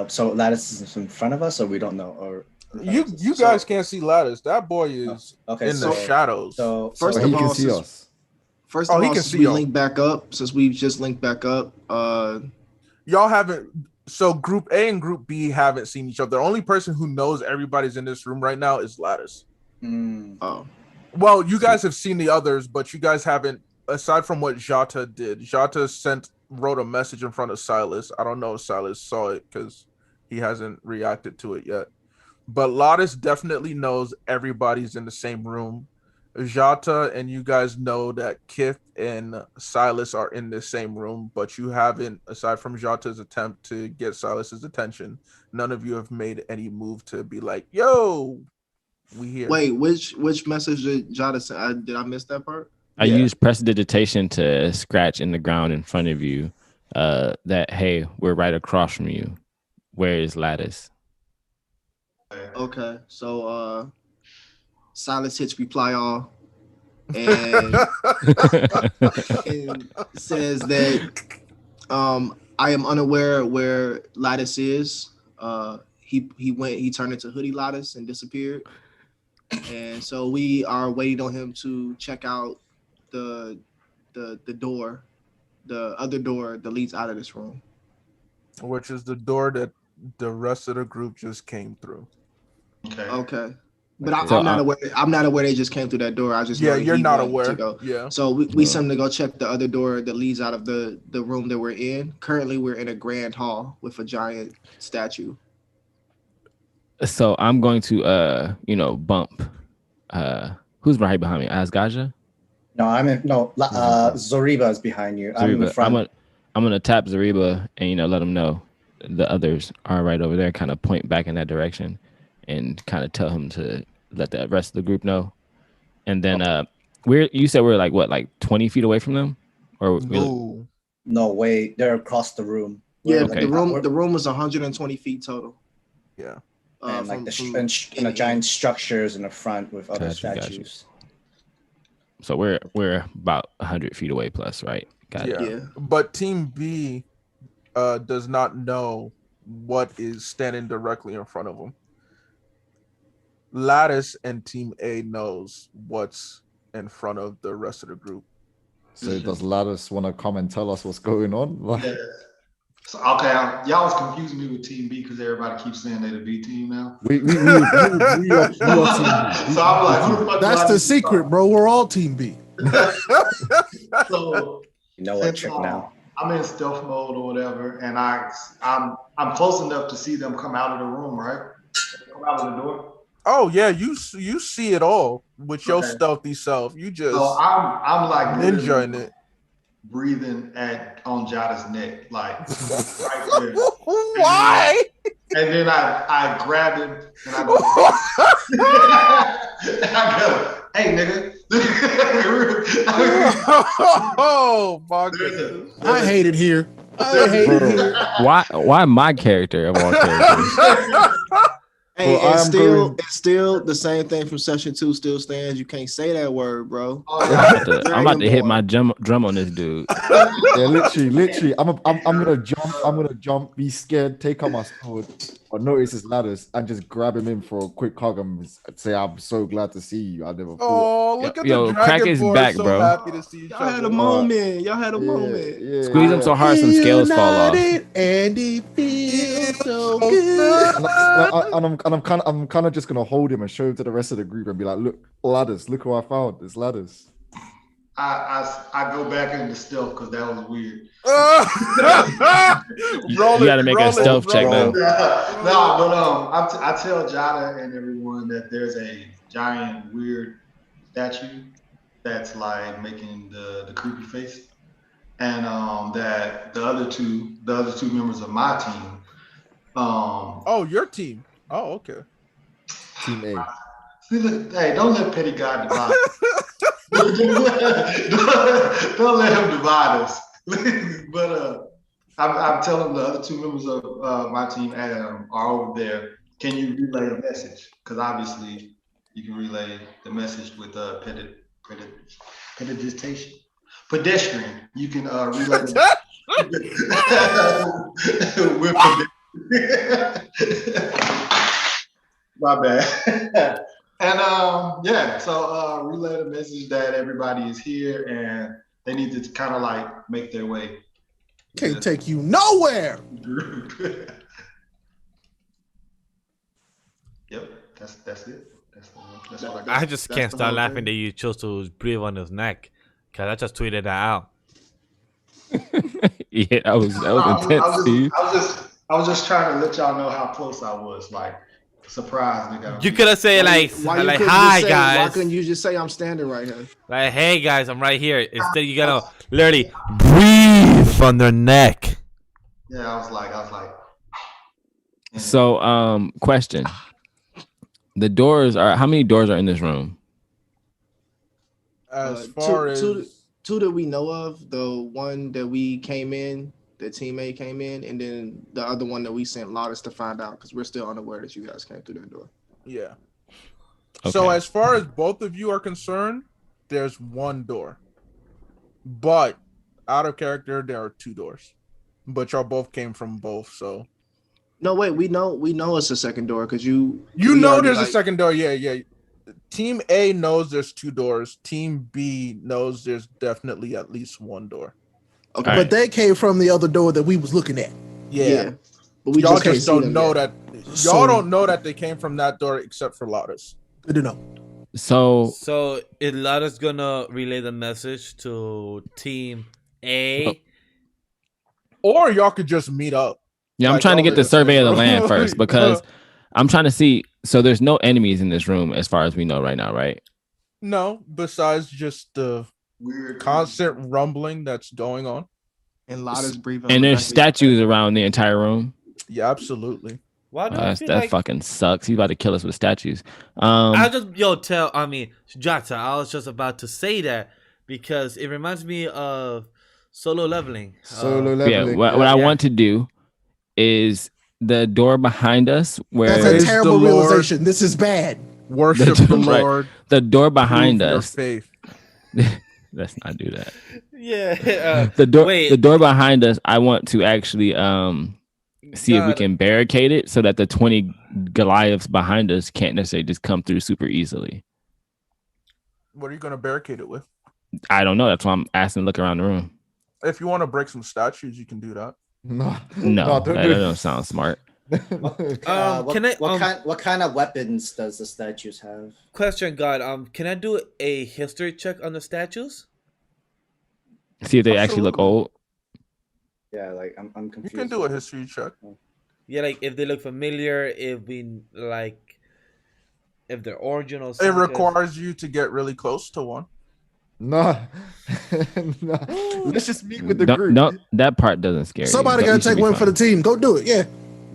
Speaker 2: So Lattice is in front of us, or we don't know, or
Speaker 1: You guys can't see Lattice. That boy is
Speaker 2: okay,
Speaker 1: in the shadows.
Speaker 2: So
Speaker 7: First
Speaker 5: But
Speaker 7: of
Speaker 5: he can
Speaker 7: all,
Speaker 5: see us.
Speaker 7: First of
Speaker 1: he
Speaker 7: all,
Speaker 1: can
Speaker 7: since
Speaker 1: see
Speaker 7: we
Speaker 1: y'all.
Speaker 7: linked back up, since we've just linked back up,
Speaker 1: Y'all haven't. So Group A and Group B haven't seen each other. The only person who knows everybody's in this room right now is Lattice.
Speaker 7: oh,
Speaker 1: Well, you guys have seen the others, but you guys haven't. Aside from what Jata did, Jata wrote a message in front of Silas. I don't know if Silas saw it because he hasn't reacted to it yet. But Lattice definitely knows everybody's in the same room. Jata and you guys know that Kith and Silas are in the same room, but you haven't, aside from Jata's attempt to get Silas's attention, none of you have made any move to be like, yo, we here.
Speaker 7: wait, which message did Jada send? Did I miss that part?
Speaker 3: I used prestidigitation to scratch in the ground in front of you that, hey, we're right across from you. Where is Lattice?
Speaker 7: Okay, so Silas hits reply all and, and says that I am unaware where Lattice is. He turned into Hoodie Lattice and disappeared. And so we are waiting on him to check out the door, the other door that leads out of this room.
Speaker 1: Which is the door that the rest of the group just came through.
Speaker 7: Okay. But I'm not aware. I'm not aware they just came through that door. I just know
Speaker 1: you're not aware.
Speaker 7: to go.
Speaker 1: Yeah.
Speaker 7: So we sent him to go check the other door that leads out of the room that we're in. Currently, we're in a grand hall with a giant statue.
Speaker 3: So I'm going to bump. Who's right behind me? Asgaja?
Speaker 2: No, Zoriba is behind you. I'm in the front.
Speaker 3: I'm gonna tap Zoriba and let him know the others are right over there. Kind of point back in that direction, and kind of tell him to let the rest of the group know. And then you said we're like 20 feet away from them, or
Speaker 2: no way, they're across the room.
Speaker 7: Yeah, okay. The room was 120 feet total.
Speaker 1: Yeah.
Speaker 2: And like the giant structures in the front with other statues.
Speaker 3: So we're about 100 feet away plus, right? Got it.
Speaker 1: Yeah. But Team B does not know what is standing directly in front of them. Lattice and Team A knows what's in front of the rest of the group.
Speaker 5: So does Lattice want to come and tell us what's going on?
Speaker 6: Yeah. So, okay, y'all was confusing me with Team B because everybody keeps saying they're the B team now.
Speaker 5: We are Team B.
Speaker 6: So I'm like, who the fuck?
Speaker 4: That's the secret, bro. We're all Team B.
Speaker 6: So
Speaker 2: you know what trick now.
Speaker 6: I'm in stealth mode or whatever, and I'm close enough to see them come out of the room, right? Come out of the door.
Speaker 1: Oh yeah, you see it all with your stealthy self. You just
Speaker 6: I'm like
Speaker 1: ninja in it.
Speaker 6: Breathing on Jada's neck, like right there.
Speaker 1: Why?
Speaker 6: And then I grab him and I go, hey nigga.
Speaker 1: Oh my goodness.
Speaker 4: I hate it here. I hate it here.
Speaker 3: Why my character of all characters?
Speaker 7: Hey, it's still the same thing from session 2 still stands. You can't say that word, bro.
Speaker 3: I'm about to hit my drum on this dude.
Speaker 5: Yeah, literally. I'm gonna jump, be scared, take out my sword, or notice his ladders, and just grab him in for a quick hug and say, "I'm so glad to see you. I never."
Speaker 1: Oh, look at the
Speaker 3: crack his back,
Speaker 1: so
Speaker 3: bro.
Speaker 1: Happy to see
Speaker 7: Y'all had a moment. Y'all had a moment.
Speaker 5: Yeah,
Speaker 3: Squeeze him so hard some scales fall off.
Speaker 4: And he feels so good.
Speaker 5: I'm kind of just gonna hold him and show him to the rest of the group and be like, "Look, ladders. Look who I found. It's ladders."
Speaker 6: I go back into stealth because that was weird.
Speaker 3: You got to make a stealth check though.
Speaker 6: No, but I tell Jada and everyone that there's a giant weird statue that's like making the creepy face, and that the other two members of my team.
Speaker 1: Oh, your team. Oh, okay.
Speaker 5: Team A.
Speaker 6: See, look, hey, don't let Petty God divide. Don't let him divide us. But I'm telling the other two members of my team are over there can you relay a message? Because obviously you can relay the message with pedestrian. You can relay with pedestrian. My bad. And yeah, so relay the message that everybody is here and they need to kind of like make their way.
Speaker 7: Can't take you nowhere.
Speaker 6: Yep, that's it. That's what
Speaker 8: I just can't
Speaker 7: the
Speaker 8: stop
Speaker 7: whole
Speaker 8: laughing
Speaker 7: thing.
Speaker 8: that you chose to breathe on his neck, because I just tweeted that out.
Speaker 3: Yeah, that was intense, Steve.
Speaker 6: I was just trying to let y'all know how close I was, like surprised, nigga.
Speaker 8: You could have said
Speaker 7: Why you
Speaker 8: like
Speaker 7: couldn't
Speaker 8: hi
Speaker 7: just say, why
Speaker 8: guys,
Speaker 7: couldn't you just say I'm standing right here?
Speaker 8: like hey guys, I'm right here. Instead, you gotta literally breathe on their neck.
Speaker 6: Yeah, I was like.
Speaker 3: So, question: the doors are how many doors are in this room?
Speaker 1: As far as
Speaker 7: two that we know of, the one that we came in, the teammate came in, and then the other one that we sent Lotus to find out because we're still unaware that you guys came through that door.
Speaker 1: yeah.
Speaker 3: Okay.
Speaker 1: So as far as both of you are concerned, there's one door. But out of character, there are two doors. But y'all both came from both, so
Speaker 7: No, wait, we know it's a second door because
Speaker 1: you
Speaker 7: we
Speaker 1: know
Speaker 7: already,
Speaker 1: there's a
Speaker 7: like-
Speaker 1: second door. Yeah. Team A knows there's two doors. Team B knows there's definitely at least one door.
Speaker 7: Okay,
Speaker 3: All
Speaker 7: but
Speaker 3: right.
Speaker 7: they
Speaker 10: They came from the other door that we was looking at.
Speaker 1: Yeah.
Speaker 7: but we
Speaker 1: Y'all
Speaker 7: just can't
Speaker 1: just
Speaker 7: see
Speaker 1: don't
Speaker 7: them
Speaker 1: know
Speaker 7: yet.
Speaker 1: that. Y'all
Speaker 10: So-
Speaker 1: don't know that they came from that door except for Lotus.
Speaker 10: Good to know.
Speaker 3: So
Speaker 8: So Ilada's gonna relay the message to Team A.
Speaker 1: Or y'all could just meet up.
Speaker 3: yeah, I'm
Speaker 1: Like,
Speaker 3: trying to
Speaker 1: y'all
Speaker 3: get
Speaker 1: in
Speaker 3: the survey of the
Speaker 1: same
Speaker 3: land
Speaker 1: room.
Speaker 3: first because I'm trying to see. So there's no enemies in this room as far as we know right now, right?
Speaker 1: No, besides just the
Speaker 6: Weird.
Speaker 1: constant rumbling that's going on.
Speaker 7: And Lotus breathing.
Speaker 3: And
Speaker 7: on the
Speaker 3: there's
Speaker 7: back of your neck.
Speaker 3: statues around the entire room.
Speaker 1: Yeah, absolutely.
Speaker 8: Why do I feel
Speaker 3: That
Speaker 8: like
Speaker 3: fucking sucks. He's about to kill us with statues.
Speaker 8: I just Jata, I was just about to say that because it reminds me of solo leveling.
Speaker 5: Solo
Speaker 3: Yeah,
Speaker 5: leveling.
Speaker 3: what I
Speaker 8: Yeah.
Speaker 3: want to do is the door behind us where
Speaker 10: That's
Speaker 1: Praise
Speaker 10: a
Speaker 1: the
Speaker 10: terrible
Speaker 1: Lord.
Speaker 10: realization. This is bad.
Speaker 1: Worship
Speaker 3: That's
Speaker 1: the
Speaker 3: right.
Speaker 1: Lord.
Speaker 3: the door behind
Speaker 1: Prove your
Speaker 3: us.
Speaker 1: faith.
Speaker 3: Let's not do that.
Speaker 8: Yeah.
Speaker 3: The door
Speaker 8: wait.
Speaker 3: the door behind us, I want to actually see if we
Speaker 8: God,
Speaker 3: can barricade it so that the 20 Goliaths behind us can't necessarily just come through super easily.
Speaker 1: What are you going to barricade it with?
Speaker 3: I don't know. That's why I'm asking to look around the room.
Speaker 1: If you want to break some statues, you can do that.
Speaker 5: No,
Speaker 3: No,
Speaker 5: don't
Speaker 3: that
Speaker 5: do
Speaker 3: don't sound smart.
Speaker 2: What kind of weapons does the statues have?
Speaker 8: question, God. Can I do a history check on the statues?
Speaker 3: See if they actually look
Speaker 1: Absolutely.
Speaker 3: old.
Speaker 2: Yeah, like I'm
Speaker 1: You
Speaker 2: confused.
Speaker 1: can do a history check.
Speaker 8: Yeah, like if they look familiar, if they're original.
Speaker 1: It requires you to get really close to one.
Speaker 5: No. No. Let's just meet with the group.
Speaker 3: No, that part doesn't scare
Speaker 10: Somebody
Speaker 3: you.
Speaker 10: got
Speaker 3: You
Speaker 10: to
Speaker 3: should
Speaker 10: take
Speaker 3: be
Speaker 10: one for the
Speaker 3: fine.
Speaker 10: team. Go do it. Yeah.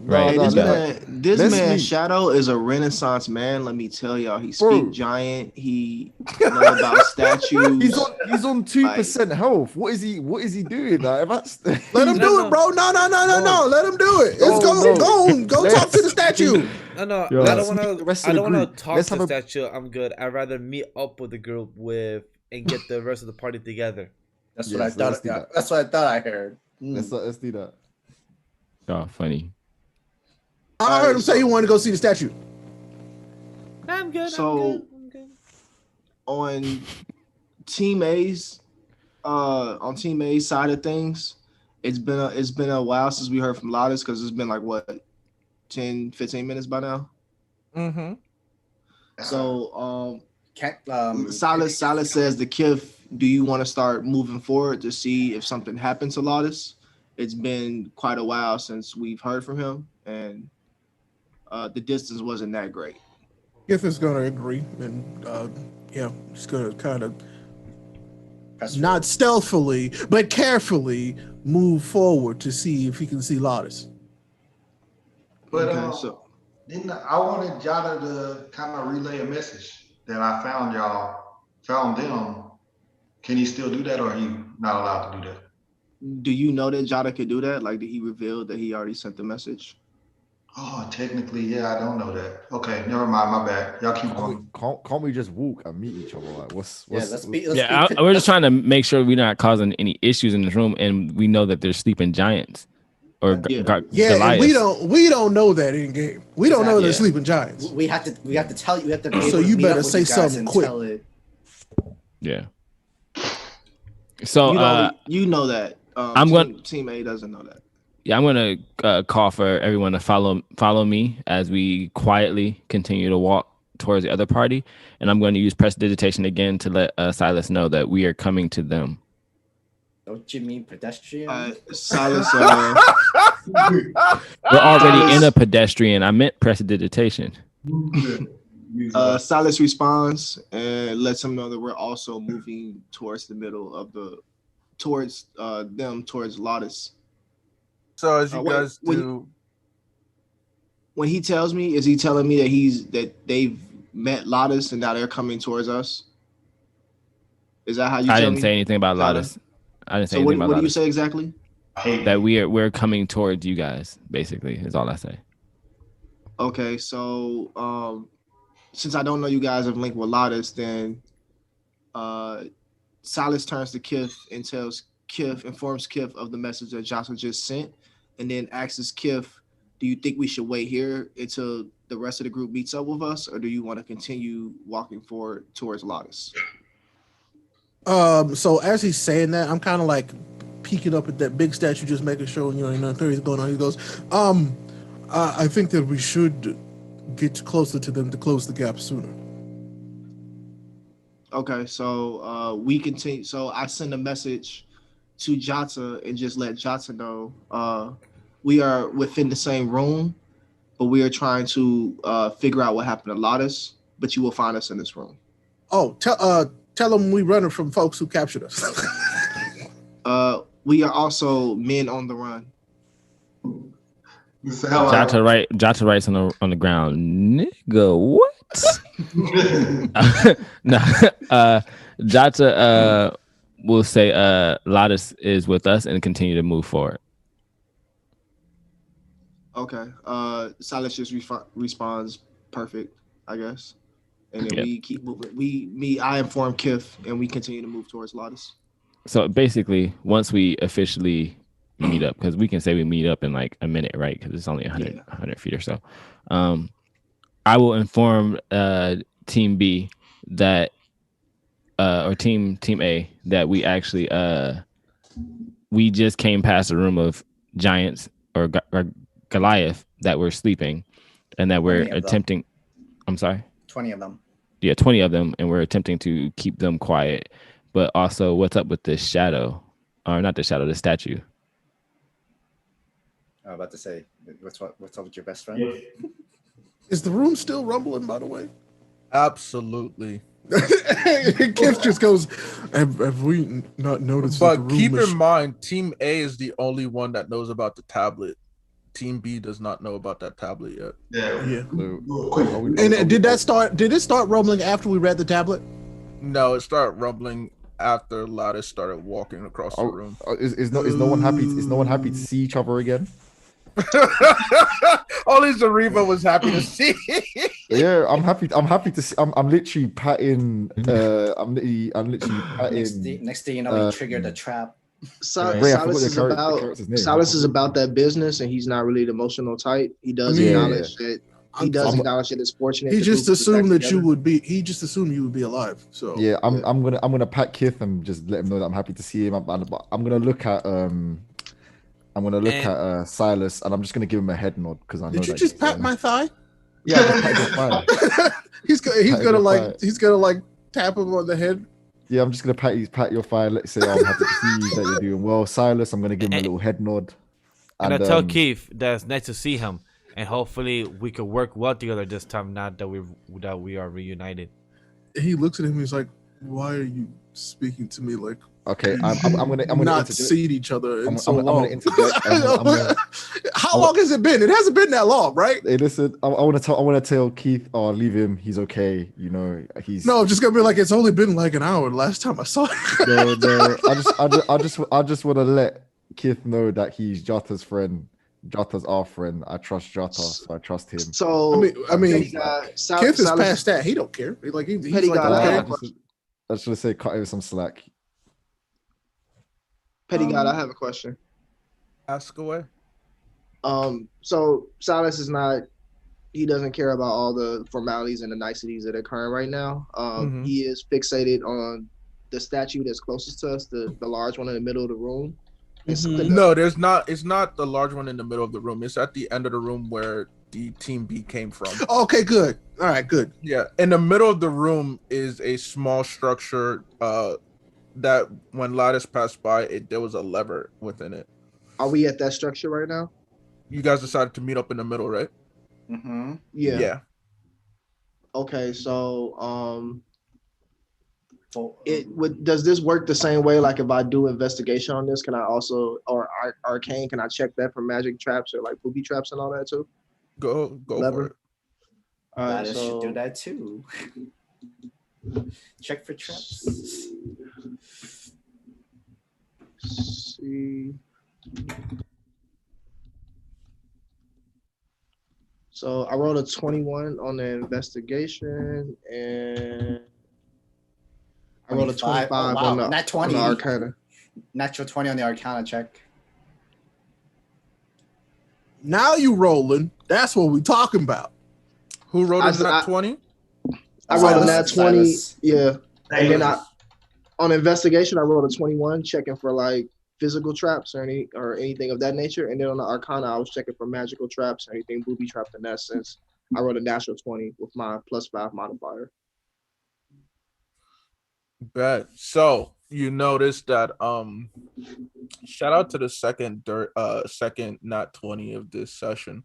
Speaker 3: Right.
Speaker 7: Hey,
Speaker 5: No,
Speaker 7: this
Speaker 5: no.
Speaker 7: man
Speaker 5: Let's meet.
Speaker 7: Shadow is a Renaissance man. Let me tell y'all, he
Speaker 5: Bro.
Speaker 7: speak giant. He know about statues.
Speaker 5: He's on 2% health. What is he doing? Like, that's
Speaker 10: Let him do it, bro. No. Let him do it. Let's go talk to the statue.
Speaker 8: No,
Speaker 5: Yo,
Speaker 8: I
Speaker 5: let's
Speaker 8: don't
Speaker 5: meet
Speaker 8: want
Speaker 5: the
Speaker 8: to.
Speaker 5: rest
Speaker 8: I
Speaker 5: of the
Speaker 8: don't want
Speaker 5: group.
Speaker 8: to talk
Speaker 5: Let's
Speaker 8: to
Speaker 5: have
Speaker 8: the
Speaker 5: a-
Speaker 8: statue. I'm good. I'd rather meet up with the group and get the rest of the party together.
Speaker 2: That's
Speaker 5: Yes,
Speaker 2: what I
Speaker 5: let's
Speaker 2: thought.
Speaker 5: do that.
Speaker 2: That's what I thought I heard.
Speaker 5: Let's do that.
Speaker 3: Oh, funny.
Speaker 10: I heard him say he wanted to go see the statue.
Speaker 8: I'm good.
Speaker 7: So-
Speaker 8: I'm good.
Speaker 7: on Team A's side of things, it's been a while since we heard from Lotus because it's been like what 10, 15 minutes by now.
Speaker 1: Mm-hmm.
Speaker 7: So
Speaker 2: Can't
Speaker 7: Silas says the Kif, do you want to start moving forward to see if something happened to Lotus? It's been quite a while since we've heard from him, and the distance wasn't that great.
Speaker 10: If it's gonna agree, and he's gonna kind of not stealthily but carefully move forward to see if he can see Lotus.
Speaker 6: But
Speaker 7: Okay, so
Speaker 6: I wanted Jada to kind of relay a message that I found them. Can he still do that, or he not allowed to do that?
Speaker 7: do you know that Jada could do that? Like, did he reveal that he already sent the message?
Speaker 6: Oh, technically, yeah, I don't know that. Okay, never mind. My bad. Y'all keep going.
Speaker 5: Can't we just walk and meet each other? Like,
Speaker 2: Let's be.
Speaker 3: We're just trying to make sure we're not causing any issues in this room, and we know that there's sleeping giants or
Speaker 10: Yeah, and we don't know that in game. We don't know they're sleeping giants.
Speaker 2: We have to tell you. We have to. Be
Speaker 10: So
Speaker 2: able to
Speaker 10: you
Speaker 2: meet
Speaker 10: better
Speaker 2: up with
Speaker 10: say
Speaker 2: you guys
Speaker 10: something
Speaker 2: and
Speaker 10: quick.
Speaker 2: tell it.
Speaker 3: Yeah. So
Speaker 7: you know that. Team A doesn't know that.
Speaker 3: Yeah, I'm gonna call for everyone to follow me as we quietly continue to walk towards the other party, and I'm going to use prestidigitation again to let Silas know that we are coming to them.
Speaker 2: Don't you mean pedestrian?
Speaker 7: Silas.
Speaker 3: We're already in a pedestrian. I meant prestidigitation.
Speaker 7: Silas responds and lets him know that we're also moving towards the middle of towards Lotus.
Speaker 1: So as you guys do,
Speaker 7: when he tells me, is he telling me that they've met Lotus and now they're coming towards us? Is that how you?
Speaker 3: I didn't say anything about Lotus. I didn't say anything about Lotus.
Speaker 7: What do you say exactly?
Speaker 3: That we're coming towards you guys. Basically, is all I say.
Speaker 7: Okay, so since I don't know you guys have linked with Lotus, then Silas turns to Kif and informs Kif of the message that Jocelyn just sent, and then asks Kif, do you think we should wait here until the rest of the group meets up with us, or do you want to continue walking forward towards Lotus?
Speaker 10: So as he's saying that, I'm kind of like peeking up at that big statue, just making sure nothing's going on. He goes, I think that we should get closer to them to close the gap sooner.
Speaker 7: Okay, so we continue. So I send a message to Jata and just let Jata know we are within the same room, but we are trying to figure out what happened to Lotus. But you will find us in this room.
Speaker 10: Oh, tell them we running from folks who captured us.
Speaker 7: We are also men on the run.
Speaker 3: Jata writes on the ground, nigga, what? Jata will say Lotus is with us and continue to move forward.
Speaker 7: Okay. Silas just responds perfect, I guess. And then we keep moving. I inform Kif and we continue to move towards Lotus.
Speaker 3: So basically, once we officially meet up, because we can say we meet up in like a minute, right? Because it's only 100 feet or so. I will inform Team B that, or Team A, that we actually we just came past a room of giants or Goliath that were sleeping, and that we're attempting. I'm sorry.
Speaker 2: 20 of them.
Speaker 3: Yeah, 20 of them, and we're attempting to keep them quiet. But also, what's up with this shadow? Or not the shadow, the statue.
Speaker 2: I was about to say, what's up with your best friend?
Speaker 10: Is the room still rumbling, by the way?
Speaker 1: Absolutely.
Speaker 10: Kif just goes, have we not noticed?
Speaker 1: But keep in mind, Team A is the only one that knows about the tablet. Team B does not know about that tablet yet.
Speaker 10: Yeah. And did it start rumbling after we read the tablet?
Speaker 1: No, it started rumbling after Lotus started walking across the room.
Speaker 5: Is no one happy? Is no one happy to see each other again?
Speaker 1: Only Zariba was happy to see.
Speaker 5: Yeah, I'm happy. I'm happy to see. I'm literally patting. I'm literally patting.
Speaker 2: Next thing you know, he triggered the trap.
Speaker 7: Silas is about that business, and he's not really the emotional type. He does acknowledge that. He does acknowledge that it's fortunate.
Speaker 10: He just assumed that you would be. He just assumed you would be alive. So
Speaker 5: yeah, I'm gonna pat Kith and just let him know that I'm happy to see him. I'm gonna look at Silas, and I'm just gonna give him a head nod because I know.
Speaker 10: Did you just pat my thigh?
Speaker 5: Yeah, I just pat his thigh.
Speaker 10: he's gonna like tap him on the head.
Speaker 5: Yeah, I'm just gonna pat your thigh. Let's say I'm happy to see that you're doing well, Silas. I'm gonna give him a little head nod.
Speaker 8: And I tell Keith that it's nice to see him. And hopefully we could work well together this time. Not that we are reunited.
Speaker 10: He looks at him. He's like, "Why are you speaking to me like?"
Speaker 5: Okay, I'm gonna
Speaker 10: not seen each other in so long.
Speaker 5: I'm gonna interject.
Speaker 10: How long has it been? It hasn't been that long, right?
Speaker 5: Hey, listen, I want to tell Keith, leave him. He's okay. You know, he's.
Speaker 10: No, I'm just gonna be like, it's only been like an hour. Last time I saw him.
Speaker 5: No. I just want to let Keith know that he's Jata's friend. Jata's our friend. I trust Jata, so I trust him.
Speaker 7: So
Speaker 10: I mean,
Speaker 7: Petty God,
Speaker 10: Kith is
Speaker 7: Silas-
Speaker 10: past that. He don't care. He's
Speaker 7: Petty
Speaker 10: like,
Speaker 7: God, I have
Speaker 10: okay.
Speaker 7: a question.
Speaker 5: I should say cut him some slack.
Speaker 7: Petty God, I have a question.
Speaker 1: Ask away.
Speaker 7: So Silas is not. He doesn't care about all the formalities and the niceties that are occurring right now.
Speaker 1: Mhm.
Speaker 7: He is fixated on the statue that's closest to us, the large one in the middle of the room. And something
Speaker 1: No, there's not. It's not the large one in the middle of the room. It's at the end of the room where the team B came from.
Speaker 10: Okay, good. All right, good.
Speaker 1: Yeah, in the middle of the room is a small structure. That when Lattice passed by, there was a lever within it.
Speaker 7: Are we at that structure right now?
Speaker 1: You guys decided to meet up in the middle, right?
Speaker 2: Mm-hmm.
Speaker 7: Yeah. Okay, so does this work the same way? Like if I do investigation on this, can I also or arcane? Can I check that for magic traps or like booby traps and all that too?
Speaker 1: Go for it.
Speaker 7: All right,
Speaker 2: Lattice should do
Speaker 7: so
Speaker 2: that too. Check for traps.
Speaker 7: see. So I rolled a 21 on the investigation, and I rolled a 25
Speaker 2: Oh, wow.
Speaker 7: on the,
Speaker 2: Nat 20.
Speaker 7: on the arcana.
Speaker 2: Natural 20 on the arcana check.
Speaker 10: Now you rolling. That's what we talking about.
Speaker 1: Who wrote
Speaker 7: I-
Speaker 1: in that 20?
Speaker 7: I rolled a
Speaker 2: Silas.
Speaker 7: nat 20,
Speaker 2: Silas.
Speaker 7: yeah. And then
Speaker 6: Silas.
Speaker 7: on investigation, I rolled a 21, checking for like physical traps or anything of that nature. And then on the arcana, I was checking for magical traps or anything booby trapped in that sense. I rolled a natural 20 with my +5 modifier.
Speaker 1: Bet. So you notice that shout out to the second not 20 of this session.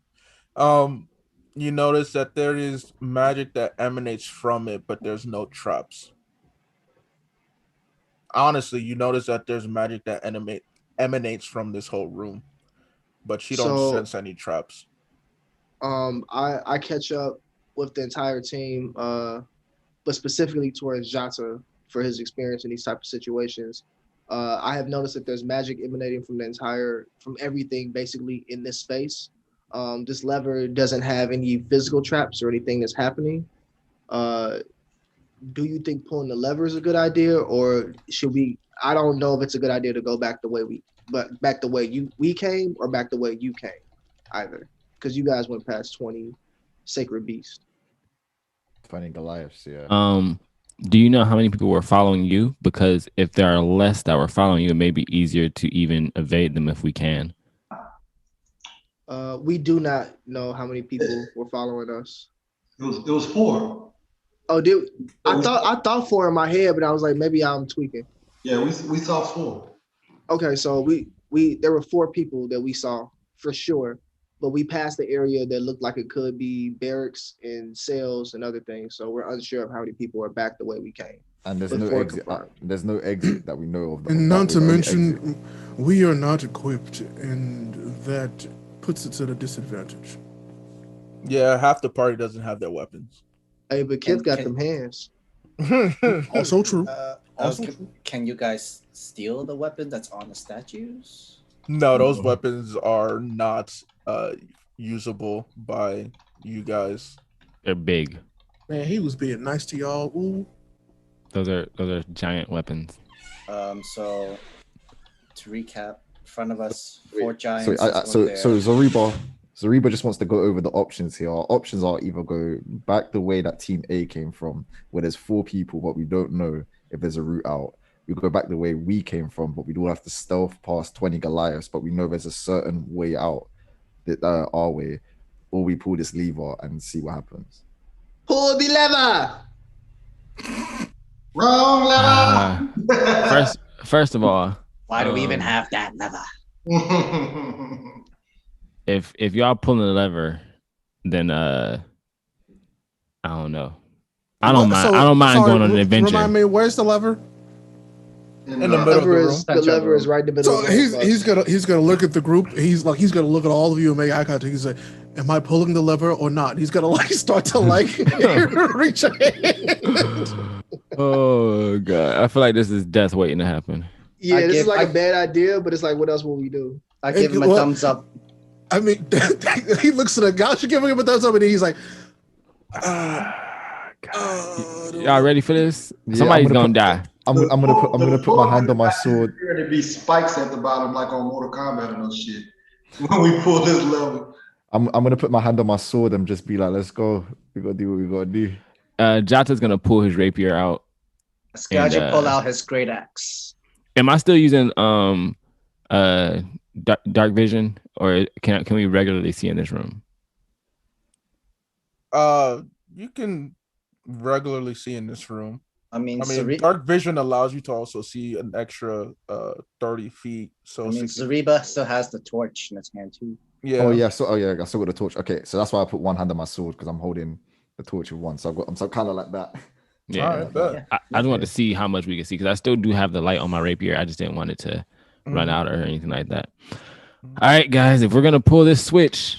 Speaker 1: You notice that there is magic that emanates from it, but there's no traps. Honestly, you notice that there's magic that emanates from this whole room, but you don't
Speaker 7: So-
Speaker 1: sense any traps.
Speaker 7: I catch up with the entire team, but specifically towards Jata for his experience in these type of situations. I have noticed that there's magic emanating from from everything basically in this space. This lever doesn't have any physical traps or anything that's happening. Do you think pulling the lever is a good idea, or should we? I don't know if it's a good idea to go back the way we came, or back the way you came, either, because you guys went past 20 sacred beasts.
Speaker 5: 20 Goliaths, yeah.
Speaker 3: Do you know how many people were following you? Because if there are less that were following you, it may be easier to even evade them if we can.
Speaker 7: We do not know how many people were following us.
Speaker 6: It was 4.
Speaker 7: Oh, dude, I thought 4 in my head, but I was like, maybe I'm tweaking.
Speaker 6: Yeah, we saw 4.
Speaker 7: Okay, so there were 4 people that we saw for sure, but we passed the area that looked like it could be barracks and cells and other things. So we're unsure of how many people are back the way we came.
Speaker 5: And there's
Speaker 7: But
Speaker 5: no
Speaker 7: 4
Speaker 5: exit.
Speaker 7: confirmed.
Speaker 5: There's no exit that we know of.
Speaker 10: And
Speaker 5: that
Speaker 10: not to
Speaker 5: was the only
Speaker 10: mention,
Speaker 5: exit.
Speaker 10: we are not equipped, and that puts it at a disadvantage.
Speaker 1: Yeah, half the party doesn't have their weapons.
Speaker 7: Hey, but Kith got
Speaker 2: Can-
Speaker 7: them hands.
Speaker 10: Also true.
Speaker 2: Can you guys steal the weapon that's on the statues?
Speaker 1: No, those weapons are not usable by you guys.
Speaker 3: They're big.
Speaker 10: Man, he was being nice to y'all. Ooh.
Speaker 3: Those are giant weapons.
Speaker 2: So to recap, in front of us, 4
Speaker 5: So,
Speaker 2: giants.
Speaker 5: so Zariba just wants to go over the options here. Our options are either go back the way that Team A came from, where there's 4 people, but we don't know if there's a route out. We go back the way we came from, but we don't have to stealth past 20 Goliaths, but we know there's a certain way out, that our way, or we pull this lever and see what happens.
Speaker 7: Pull the lever.
Speaker 6: Wrong lever.
Speaker 3: First of all,
Speaker 2: Why do we even have that lever?
Speaker 3: if y'all pulling the lever, then I don't know. I don't mind going on an adventure.
Speaker 10: Remind me, where's the lever?
Speaker 1: In the middle of the room.
Speaker 7: The lever is right in the middle.
Speaker 10: So
Speaker 7: of the room.
Speaker 10: he's gonna look at the group. He's gonna look at all of you and make eye contact. He's like, "Am I pulling the lever or not?" He's gonna start to reach a hand.
Speaker 3: Oh god, I feel like this is death waiting to happen.
Speaker 7: Yeah, this is like a bad idea, but it's like, what else will we do?
Speaker 2: I give him a thumbs up.
Speaker 10: I mean, he looks at the guy, she giving him a thumbs up, and he's like,
Speaker 3: Y'all ready for this?
Speaker 5: Yeah,
Speaker 3: Somebody's gonna die.
Speaker 5: I'm gonna put my hand on my sword.
Speaker 6: There'd be spikes at the bottom, like on Mortal Kombat and those shit. When we pull this level,
Speaker 5: I'm gonna put my hand on my sword and just be like, let's go. We gotta do what we gotta do.
Speaker 3: Jata's gonna pull his rapier out.
Speaker 2: Scaja pull out his great axe.
Speaker 3: Am I still using dark vision, or can we regularly see in this room?
Speaker 1: You can regularly see in this room.
Speaker 2: I mean,
Speaker 1: dark vision allows you to also see an extra 30 feet. So
Speaker 2: Zariba still has the torch in his hand too.
Speaker 1: Yeah.
Speaker 5: Oh yeah. I still got the torch. Okay, so that's why I put one hand on my sword because I'm holding the torch with one. So I'm kind of like that.
Speaker 3: Yeah.
Speaker 1: Right,
Speaker 3: I just want to see how much we can see because I still do have the light on my rapier. I just didn't want it to run out or anything like that. All right, guys, if we're gonna pull this switch,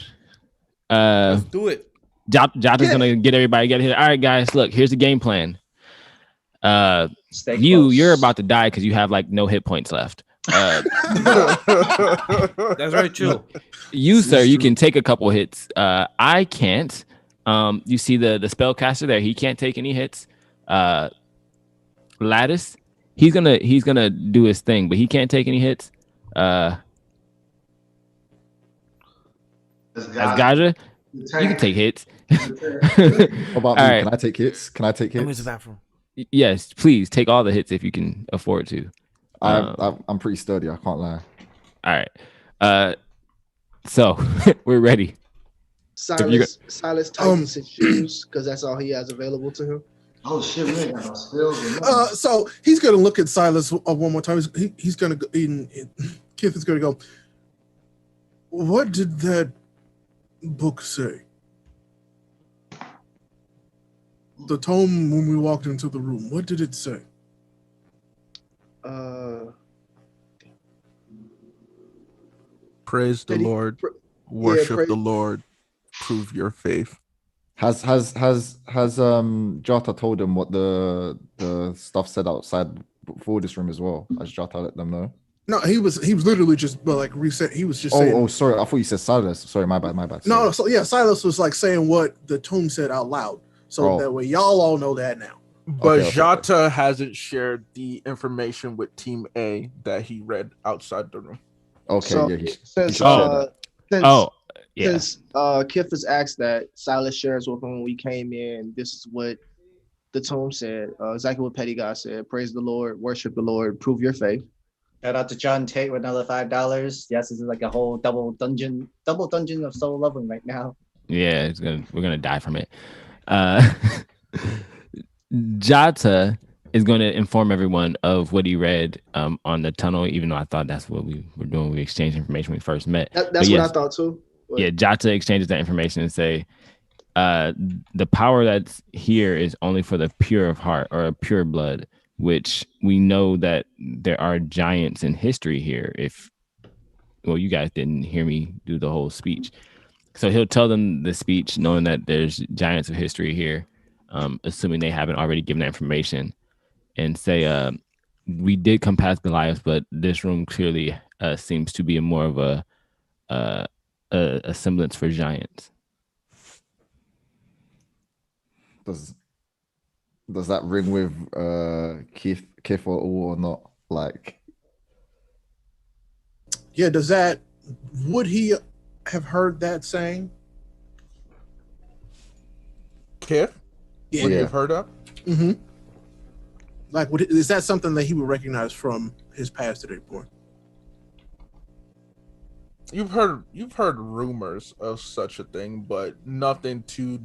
Speaker 8: let's do it.
Speaker 3: Jata's gonna get everybody get here. All right, guys, look, here's the game plan. You're about to die because you have like no hit points left.
Speaker 8: That's right, true.
Speaker 3: You, sir, you can take a couple hits. I can't. You see the spellcaster there? He can't take any hits. Lattice, he's gonna do his thing, but he can't take any hits. As Gaja, you can take hits.
Speaker 5: What about me?
Speaker 3: Right.
Speaker 5: Can I take hits?
Speaker 8: I'm in the bathroom.
Speaker 3: Yes, please take all the hits if you can afford to.
Speaker 5: I'm pretty sturdy. I can't lie.
Speaker 3: All right. So we're ready.
Speaker 7: Silas tightens his shoes because that's all he has available to him.
Speaker 6: Oh shit, we ain't got no spells.
Speaker 10: So he's gonna look at Silas one more time. He's gonna go. Kith is gonna go. What did that book say? The tome when we walked into the room. What did it say?
Speaker 1: Praise the Lord. Worship the Lord. Prove your faith.
Speaker 5: Has Jata told him what the stuff said outside before this room as well? Has Jata let them know?
Speaker 10: No, he was literally just like reset. He was just saying.
Speaker 5: Oh, sorry. I thought you said Silas. Sorry, my bad.
Speaker 10: No, so yeah, Silas was like saying what the tome said out loud, so that way y'all all know that now.
Speaker 1: But Jata hasn't shared the information with Team A that he read outside the room.
Speaker 5: Okay,
Speaker 7: so,
Speaker 5: yeah.
Speaker 7: Since Kith has asked that, Silas shares with him when we came in. This is what the tome said. Exactly what Petty God said. Praise the Lord, worship the Lord, prove your faith.
Speaker 2: Shout out to John Tate with another $5. Yes, this is like a whole double dungeon of soul loving right now.
Speaker 3: Yeah, we're gonna die from it. Jata is going to inform everyone of what he read on the tunnel, even though I thought that's what we were doing. We exchanged information when we first met.
Speaker 7: That's what I thought too.
Speaker 3: But yeah, Jata exchanges that information and say, the power that's here is only for the pure of heart or pure blood, which we know that there are giants in history here. You guys didn't hear me do the whole speech. So he'll tell them the speech knowing that there's giants of history here, assuming they haven't already given that information, and say, we did come past Goliath, but this room clearly seems to be more of a semblance for giants.
Speaker 5: Does that ring with Kith or not? Like,
Speaker 10: yeah, would he have heard that saying?
Speaker 1: Kith?
Speaker 10: Yeah.
Speaker 1: Would you have heard of?
Speaker 10: Mm-hmm. Like, is that something that he would recognize from his past at that point?
Speaker 1: You've heard rumors of such a thing, but nothing too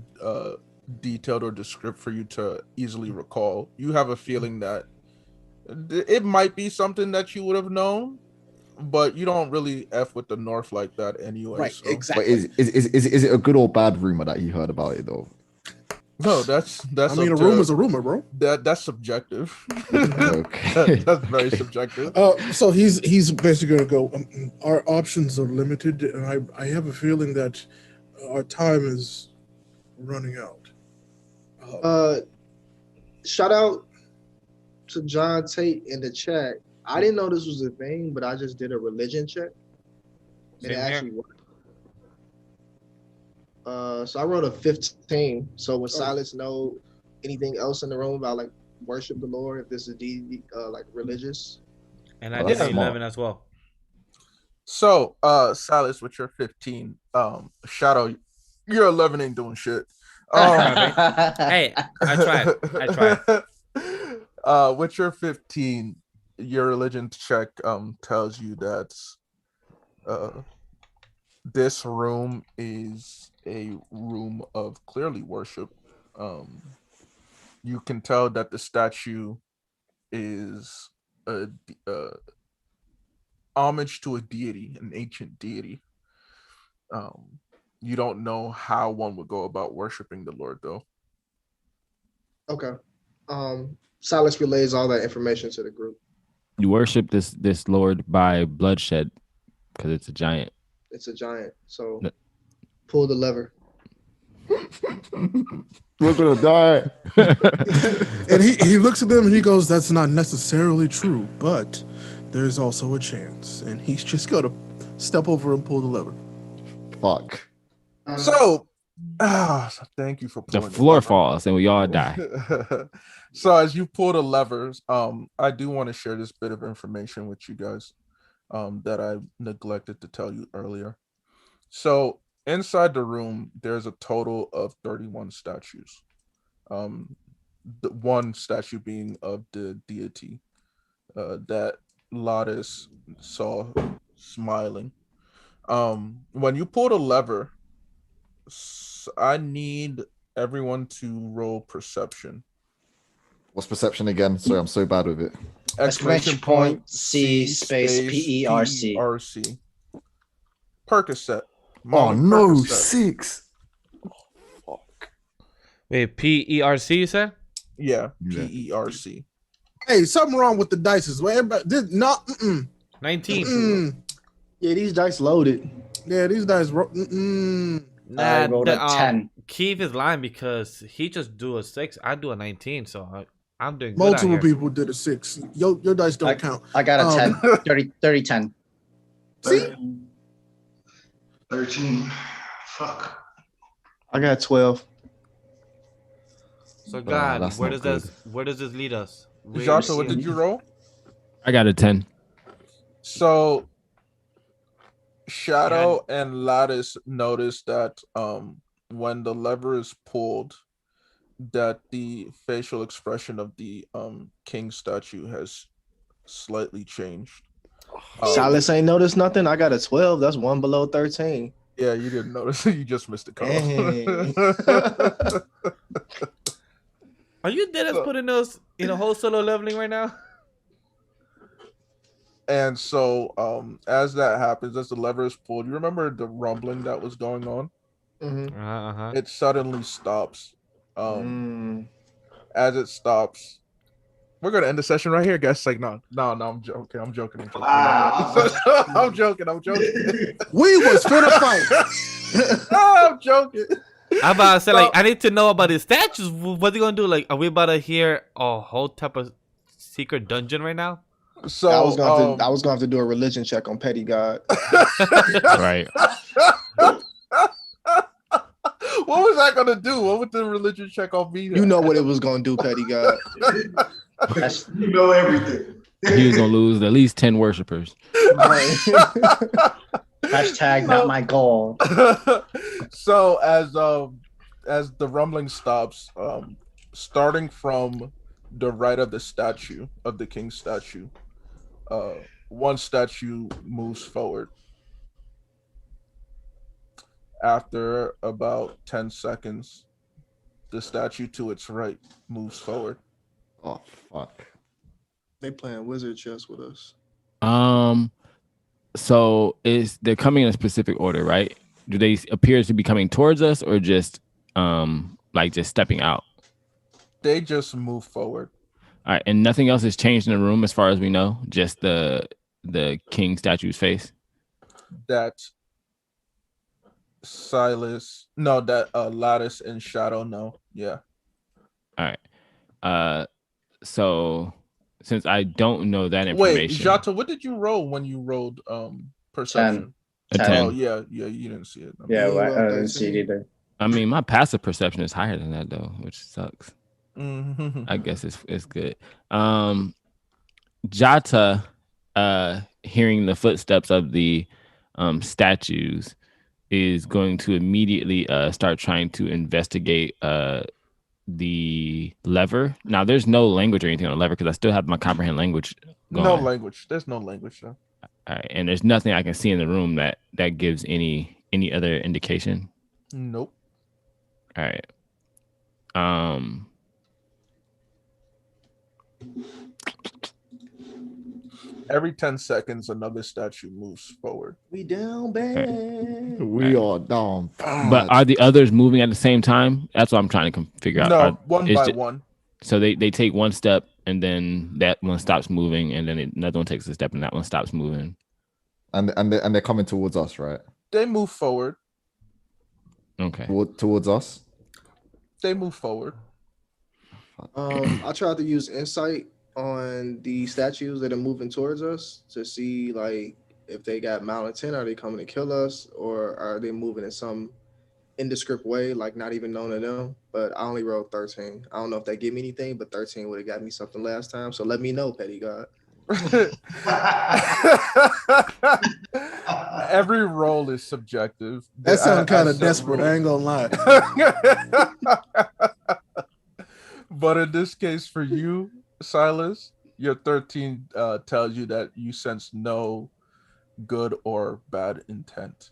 Speaker 1: detailed or descriptive for you to easily recall. You have a feeling that it might be something that you would have known, but you don't really F with the North like that anyway.
Speaker 10: Right,
Speaker 1: so.
Speaker 10: exactly.
Speaker 5: But is it a good or bad rumor that he heard about it though?
Speaker 1: No, that's.
Speaker 10: I mean, a rumor is a rumor, bro.
Speaker 1: That's subjective.
Speaker 5: Okay.
Speaker 1: That's very subjective.
Speaker 10: So he's basically gonna go. Our options are limited, and I have a feeling that our time is running out.
Speaker 7: Shout out to John Tate in the chat. I didn't know this was a thing, but I just did a religion check, and it actually worked. So I rolled a 15. So would Silas know anything else in the room about like worship the Lord if this is deity like religious?
Speaker 8: And I
Speaker 5: Oh,
Speaker 8: did
Speaker 5: that's
Speaker 8: an
Speaker 5: smart.
Speaker 8: 11 as well.
Speaker 1: So, Silas, with your 15, Shadow, your 11 ain't doing shit.
Speaker 8: Hey, I tried.
Speaker 1: With your 15, your religion check tells you that this room is a room of clearly worship. You can tell that the statue is a homage to a deity, an ancient deity. You don't know how one would go about worshiping the Lord, though.
Speaker 7: Okay. Silas relays all that information to the group.
Speaker 3: You worship this Lord by bloodshed because it's a giant.
Speaker 7: It's a giant. So
Speaker 3: No.
Speaker 7: pull the lever.
Speaker 5: We're gonna die.
Speaker 10: And he looks at them and he goes, "That's not necessarily true, but there's also a chance." And he's just gonna step over and pull the lever.
Speaker 5: Fuck.
Speaker 1: So, thank you for
Speaker 3: The
Speaker 1: pulling
Speaker 3: floor
Speaker 1: lever.
Speaker 3: falls and we all die.
Speaker 1: So as you pull the levers, I do want to share this bit of information with you guys that I neglected to tell you earlier. So inside the room, there's a total of 31 statues. The one statue being of the deity that Lawless saw smiling. When you pull the lever, I need everyone to roll perception.
Speaker 5: What's perception again? Sorry, I'm so bad with it.
Speaker 2: Exclamation point C space PERC.
Speaker 1: PERC. Percocet.
Speaker 5: Oh
Speaker 1: Molly
Speaker 5: no,
Speaker 1: Percocet.
Speaker 5: 6.
Speaker 8: Wait, PERC you said?
Speaker 1: Yeah,
Speaker 5: Yeah.
Speaker 1: PERC.
Speaker 10: Hey, something wrong with the dice. Well, everybody did not.
Speaker 8: 19.
Speaker 7: Yeah, these dice loaded.
Speaker 10: Yeah, these dice.
Speaker 2: I rolled a 10.
Speaker 8: Keith is lying because he just do a 6. I do a 19, so I'm doing good
Speaker 10: Multiple
Speaker 8: out here.
Speaker 10: people did a 6. Your dice don't count.
Speaker 2: I got a 10. 30, 10.
Speaker 10: See?
Speaker 6: 13. Fuck.
Speaker 7: I got 12.
Speaker 8: So God,
Speaker 5: that's
Speaker 8: where
Speaker 5: not
Speaker 8: does this lead us?
Speaker 1: Jota, what did you roll?
Speaker 3: I got a 10.
Speaker 1: So Shadow and Lattice noticed that when the lever is pulled, that the facial expression of the king statue has slightly changed.
Speaker 7: Silas ain't noticed nothing. I got a 12. That's one below 13.
Speaker 1: Yeah, you didn't notice. You just missed the cutoff.
Speaker 7: Dang.
Speaker 8: Are you dead as putting us in a whole solo leveling right now?
Speaker 1: And so as that happens, as the lever is pulled, you remember the rumbling that was going on?
Speaker 7: Mm-hmm.
Speaker 1: It suddenly stops. As it stops, we're gonna end the session right here, guys. Like, no, I'm joking. I'm joking.
Speaker 6: Wow.
Speaker 1: I'm joking.
Speaker 10: We was finna fight.
Speaker 1: I'm joking.
Speaker 8: I'm about to say, like, I need to know about his statues. What are you gonna do? Like, are we about to hear a whole type of secret dungeon right now?
Speaker 1: So
Speaker 7: I was gonna have to do a religion check on Petty God.
Speaker 3: Right.
Speaker 1: What was I gonna do? What would the religion check on me?
Speaker 7: You know what it was gonna do, Petty God.
Speaker 6: You know everything.
Speaker 3: He was gonna lose at least 10 worshipers.
Speaker 2: Hashtag not my goal.
Speaker 1: So as the rumbling stops, starting from the right of the statue of the king statue, one statue moves forward. After about 10 seconds, the statue to its right moves forward.
Speaker 5: Oh fuck.
Speaker 7: They playing wizard chess with us.
Speaker 3: So they're coming in a specific order, right? Do they appear to be coming towards us or just like just stepping out?
Speaker 1: They just move forward.
Speaker 3: All right, and nothing else has changed in the room as far as we know, just the king statue's face.
Speaker 1: That Silas, no, that Lattice and Shadow, no. Yeah.
Speaker 3: All right. So since I don't know that
Speaker 1: Wait,
Speaker 3: information.
Speaker 1: Jota, what did you roll when you rolled perception?
Speaker 3: A
Speaker 2: 10.
Speaker 3: 10.
Speaker 1: Oh yeah, you didn't see it. No.
Speaker 2: Yeah,
Speaker 7: Yeah,
Speaker 2: well,
Speaker 7: well,
Speaker 2: I didn't see it
Speaker 7: 13.
Speaker 2: either.
Speaker 3: I mean, my passive perception is higher than that though, which sucks.
Speaker 1: Mhm.
Speaker 3: I guess it's good. Jata, hearing the footsteps of the statues, is going to immediately start trying to investigate the lever. Now, there's no language or anything on the lever because I still have my comprehend language going.
Speaker 1: No language. There's no language though.
Speaker 3: All right, and there's nothing I can see in the room that gives any other indication.
Speaker 1: Nope.
Speaker 3: All right.
Speaker 1: Every 10 seconds, another statue moves forward.
Speaker 7: We down bad.
Speaker 5: We are down.
Speaker 3: But are the others moving at the same time? That's what I'm trying to figure out.
Speaker 1: No, one by one.
Speaker 3: So they take one step and then that one stops moving, and then another one takes a step and that one stops moving.
Speaker 5: And they're coming towards us, right?
Speaker 1: They move forward.
Speaker 3: Okay.
Speaker 5: Towards us.
Speaker 1: They move forward.
Speaker 7: I tried to use insight on the statues that are moving towards us to see like if they got malintent, are they coming to kill us, or are they moving in some indescript way, like not even known to them? But I only rolled 13. I don't know if that gave me anything, but 13 would have got me something last time. So let me know, Petty God.
Speaker 1: Every roll is subjective.
Speaker 10: That sounds kind of desperate. I ain't gonna lie.
Speaker 1: But in this case, for you, Silas, your 13 tells you that you sense no good or bad intent.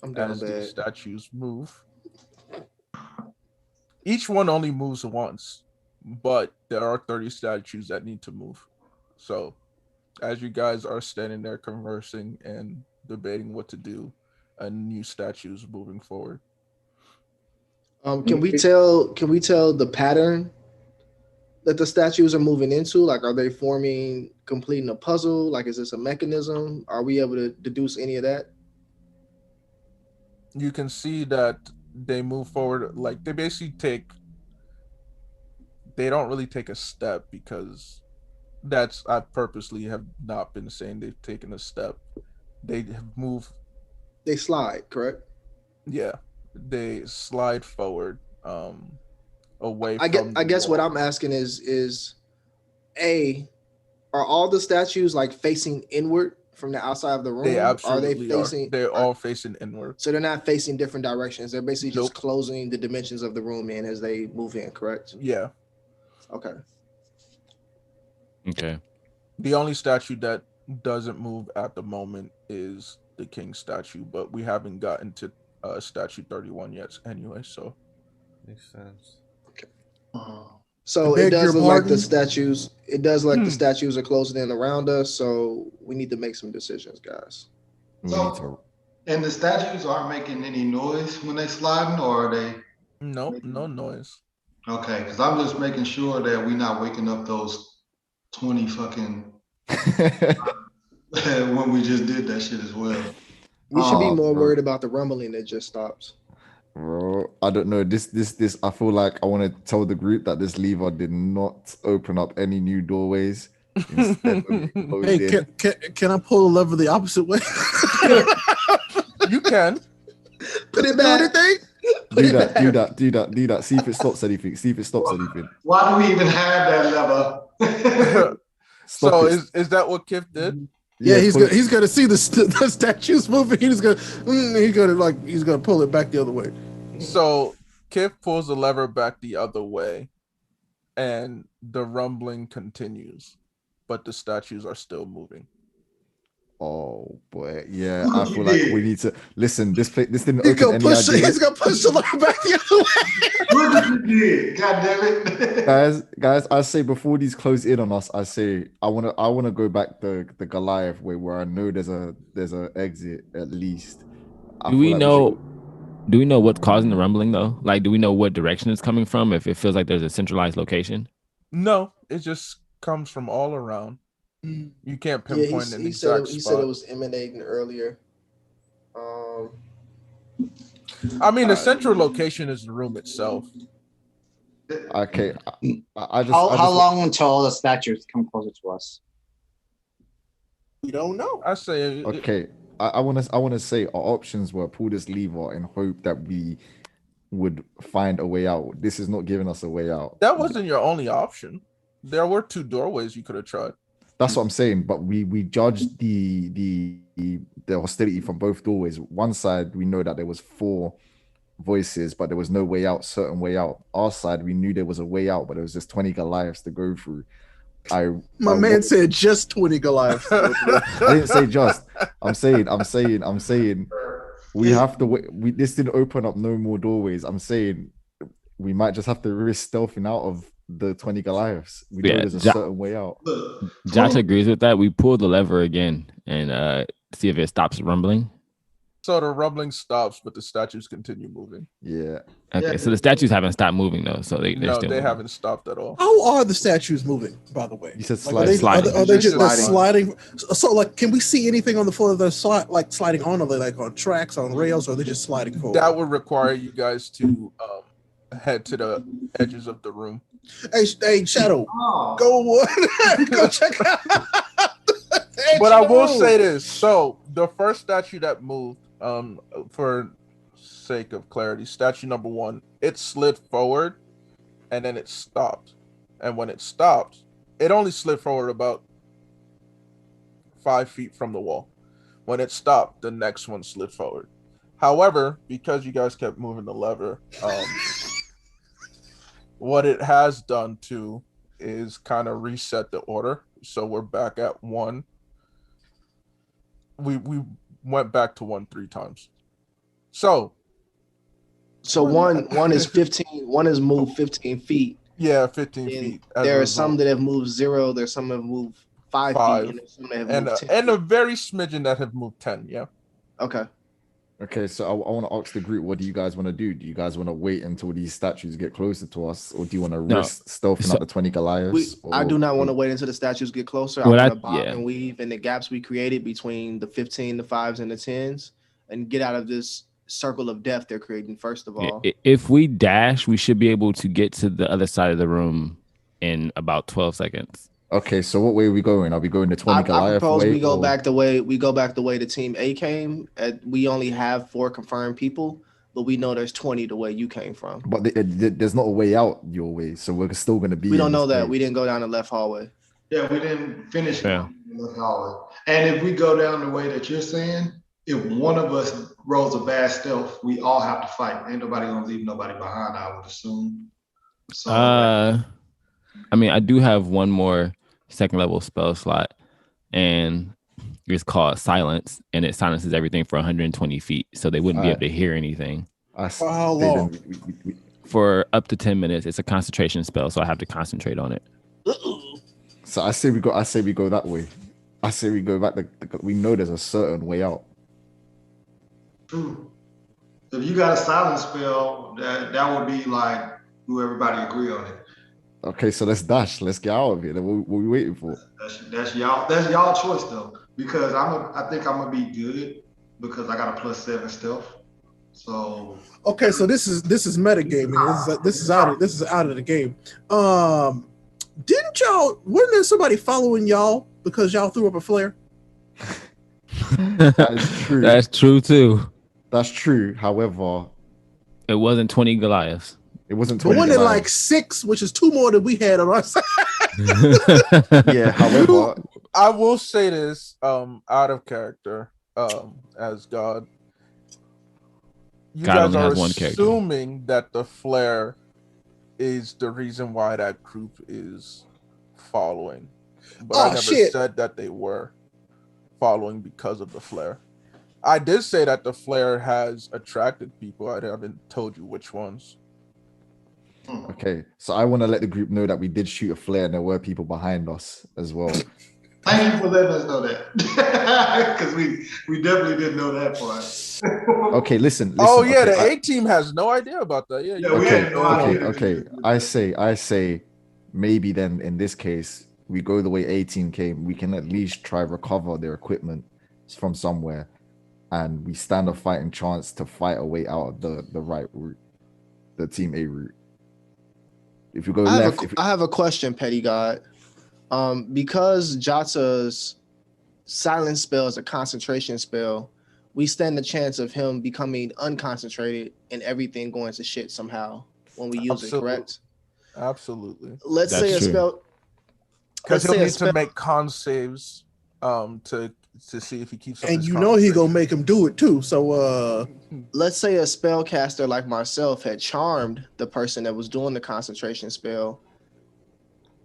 Speaker 7: I'm down
Speaker 1: as
Speaker 7: bad.
Speaker 1: the statues move. Each one only moves once, but there are 30 statues that need to move. So, as you guys are standing there conversing and debating what to do, a new statue is moving forward.
Speaker 7: Can we tell the pattern that the statues are moving into? Like, are they completing a puzzle? Like, is this a mechanism? Are we able to deduce any of that?
Speaker 1: You can see that they move forward. Like, they basically they don't really take a step, because I purposely have not been saying they've taken a step. They have moved.
Speaker 7: They slide, correct?
Speaker 1: Yeah, they slide forward. Away
Speaker 7: I
Speaker 1: from
Speaker 7: guess
Speaker 1: wall.
Speaker 7: what I'm asking is are all the statues like facing inward from the outside of the room?
Speaker 1: They absolutely
Speaker 7: are they facing?
Speaker 1: They're all facing inward.
Speaker 7: So they're not facing different directions. They're basically just
Speaker 1: Nope.
Speaker 7: closing the dimensions of the room in as they move in, correct?
Speaker 1: Yeah.
Speaker 7: Okay.
Speaker 3: Okay.
Speaker 1: The only statue that doesn't move at the moment is the king statue, but we haven't gotten to statue 31 yet anyway, so
Speaker 8: Makes sense.
Speaker 7: So
Speaker 10: I
Speaker 7: it
Speaker 10: beg your
Speaker 7: does look like the
Speaker 10: pardon?
Speaker 7: statues. It does look like the statues are closing in around us. So we need to make some decisions, guys.
Speaker 6: And the statues aren't making any noise when they sliding, or are they?
Speaker 1: no noise.
Speaker 6: Okay, because I'm just making sure that we're not waking up those 20 fucking when we just did that shit as well.
Speaker 7: We should be
Speaker 6: Oh,
Speaker 7: more
Speaker 5: bro.
Speaker 7: worried about the rumbling that just stops.
Speaker 5: Bro, I don't know. This. I feel like I want to tell the group that this lever did not open up any new doorways. Instead of it closed
Speaker 10: Hey,
Speaker 5: in.
Speaker 10: can I pull the lever the opposite way?
Speaker 1: You can.
Speaker 7: Put it
Speaker 10: Do
Speaker 7: back.
Speaker 10: anything?
Speaker 5: Do that. See if it stops anything.
Speaker 6: Why do we even have that lever?
Speaker 5: Stop
Speaker 1: So
Speaker 5: it.
Speaker 1: is that what Kif did?
Speaker 10: Yeah, he's
Speaker 5: pull
Speaker 10: gonna see the statues moving. He's gonna pull it back the other way.
Speaker 1: So Kif pulls the lever back the other way, and the rumbling continues, but the statues are still moving.
Speaker 5: Oh boy, yeah. I feel like we need to listen. This didn't
Speaker 10: He's
Speaker 5: open
Speaker 10: gonna
Speaker 5: any
Speaker 10: push.
Speaker 5: ideas.
Speaker 10: He's gonna push the lever back the other way.
Speaker 6: Look what you did. God damn it.
Speaker 5: guys, I say before these close in on us, I say I wanna go back the Goliath way, where I know there's a exit at least.
Speaker 3: Do we know what's causing the rumbling though? Like, do we know what direction it's coming from? If it feels like there's a centralized location?
Speaker 1: No, it just comes from all around. You can't
Speaker 7: Yeah,
Speaker 1: pinpoint an
Speaker 7: he
Speaker 1: exact
Speaker 7: said
Speaker 1: spot.
Speaker 7: it was emanating earlier.
Speaker 1: I mean, the central location is the room itself.
Speaker 5: Okay,
Speaker 2: How long until the statues come closer to us?
Speaker 10: We don't know.
Speaker 1: I say
Speaker 5: Okay, I want to say our options were pull this lever and hope that we would find a way out. This is not giving us a way out.
Speaker 1: That wasn't your only option. There were 2 doorways you could have tried.
Speaker 5: That's what I'm saying. But we judged the hostility from both doorways. One side we know that there was 4 voices, but there was no way out, certain way out. Our side we knew there was a way out, but there was just 20 Goliaths to go through.
Speaker 10: My man said just 20 Goliaths.
Speaker 5: I didn't say just. I'm saying we have to wait. This didn't open up no more doorways. I'm saying we might just have to risk stealthing out of the 20 Goliaths. We know there's a certain way out.
Speaker 3: Jata agrees with that. We pull the lever again and see if it stops rumbling.
Speaker 1: So the rumbling stops, but the statues continue moving.
Speaker 5: Yeah.
Speaker 3: Okay, so the statues haven't stopped moving though, so they
Speaker 1: haven't stopped at all.
Speaker 10: How are the statues moving, by the way?
Speaker 5: You said
Speaker 10: sliding. Are they just sliding? So, like, can we see anything on the floor that they're sliding on? Are they like on tracks, on rails, or are they just sliding forward?
Speaker 1: That would require you guys to head to the edges of the room.
Speaker 10: Hey, Shadow, go check out.
Speaker 1: But I will say this: so the first statue that moved, for sake of clarity, statue number 1, it slid forward, and then it stopped. And when it stopped, it only slid forward about 5 feet from the wall. When it stopped, the next one slid forward. However, because you guys kept moving the lever, what it has done too is kind of reset the order. So we're back at 1. We went back to 1 3 times. So
Speaker 7: one is 15. One is moved 15 feet.
Speaker 1: Yeah, 15 feet.
Speaker 7: There are some that have moved 0. There's some that have moved 5 feet, and some that have moved 10
Speaker 1: and a very smidgen that have moved 10. Yeah.
Speaker 5: Okay, so I want to ask the group, what do you guys want to do? Do you guys want to wait until these statues get closer to us, or do you want to risk stealthing out the 20 Goliaths?
Speaker 7: I do not want to wait until the statues get closer. I want to bob and weave in the gaps we created between the 15, the 5s, and the 10s, and get out of this circle of death they're creating. First of all,
Speaker 3: if we dash, we should be able to get to the other side of the room in about 12 seconds.
Speaker 5: Okay, so what way are we going? Are we going the 20 Goliath
Speaker 7: I propose
Speaker 5: way?
Speaker 7: We go back the way the team A came. We only have 4 confirmed people, but we know there's 20 the way you came from.
Speaker 5: But there's not a way out your way, so we're still going to be.
Speaker 7: We don't know that. We didn't go down the left hallway.
Speaker 6: Yeah, we didn't finish the left hallway. And if we go down the way that you're saying, if one of us rolls a bad stealth, we all have to fight. Ain't nobody gonna leave nobody behind, I would assume. So,
Speaker 3: I mean, I do have one more 2nd level spell slot, and it's called Silence, and it silences everything for 120 feet, so they wouldn't be able to hear anything.
Speaker 10: For how long?
Speaker 3: For up to 10 minutes. It's a concentration spell, so I have to concentrate on it.
Speaker 5: So I say we go that way. I say we go back. We know there's a certain way out.
Speaker 6: True. If you got a silence spell, that would be like, do everybody agree on it?
Speaker 5: Okay, so let's dash. Let's get out of here. What are we waiting for?
Speaker 6: That's y'all choice though, because I think I'm gonna be good because I got a +7 stealth. So
Speaker 10: okay, so this is metagaming. This is out of the game. Wasn't there somebody following y'all because y'all threw up a flare?
Speaker 5: That is true.
Speaker 3: That's true too.
Speaker 5: That's true. However,
Speaker 3: it wasn't 20 Goliaths.
Speaker 5: It wasn't 20.
Speaker 10: But wasn't it like 6, which is 2 more than we had on our side?
Speaker 5: Yeah. However,
Speaker 1: I will say this, out of character, as Gawd. You guys are assuming that the flare is the reason why that group is following, but I never said that they were following because of the flare. I did say that the flare has attracted people. I haven't told you which ones.
Speaker 5: Okay, so I want to let the group know that we did shoot a flare and there were people behind us as well.
Speaker 6: Thank you for letting us know that, because we definitely didn't know that part.
Speaker 5: Okay, listen.
Speaker 1: Oh yeah,
Speaker 5: okay,
Speaker 1: the A team has no idea about that. Yeah.
Speaker 6: We had no idea.
Speaker 5: Okay. I say, maybe then in this case we go the way A team came. We can at least try recover their equipment from somewhere, and we stand a fighting chance to fight a way out of the right route, the team A route. If you go left,
Speaker 7: I have a question, Petty God. Because Jata's silence spell is a concentration spell, we stand the chance of him becoming unconcentrated and everything going to shit somehow when we use it, correct?
Speaker 1: Absolutely.
Speaker 7: Let's
Speaker 3: That's
Speaker 7: say a
Speaker 3: true.
Speaker 7: spell.
Speaker 1: Because
Speaker 7: Let's
Speaker 1: he'll
Speaker 7: say a
Speaker 1: need
Speaker 7: spell.
Speaker 1: to make con saves to see if he keeps up
Speaker 10: And
Speaker 1: his
Speaker 10: you know he gonna
Speaker 1: concentration.
Speaker 10: make him do it too. So
Speaker 7: Let's say a spellcaster like myself had charmed the person that was doing the concentration spell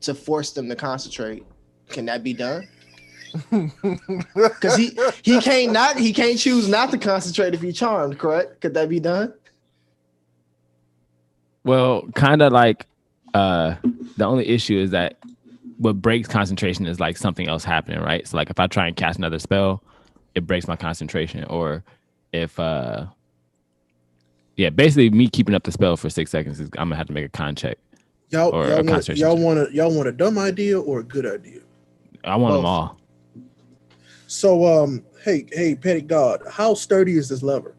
Speaker 7: to force them to concentrate. Can that be done? Because he can't choose not to concentrate if he charmed, correct? Could that be done?
Speaker 3: Well, kind of like the only issue is that what breaks concentration is like something else happening, right? So like if I try and cast another spell, it breaks my concentration. Or if basically me keeping up the spell for 6 seconds is I'm gonna have to make a con check.
Speaker 10: y'all
Speaker 3: Or a concentration
Speaker 10: y'all want a dumb idea or a good idea?
Speaker 3: I want them
Speaker 7: Both.
Speaker 3: all.
Speaker 10: So hey Petty God, how sturdy is this lever?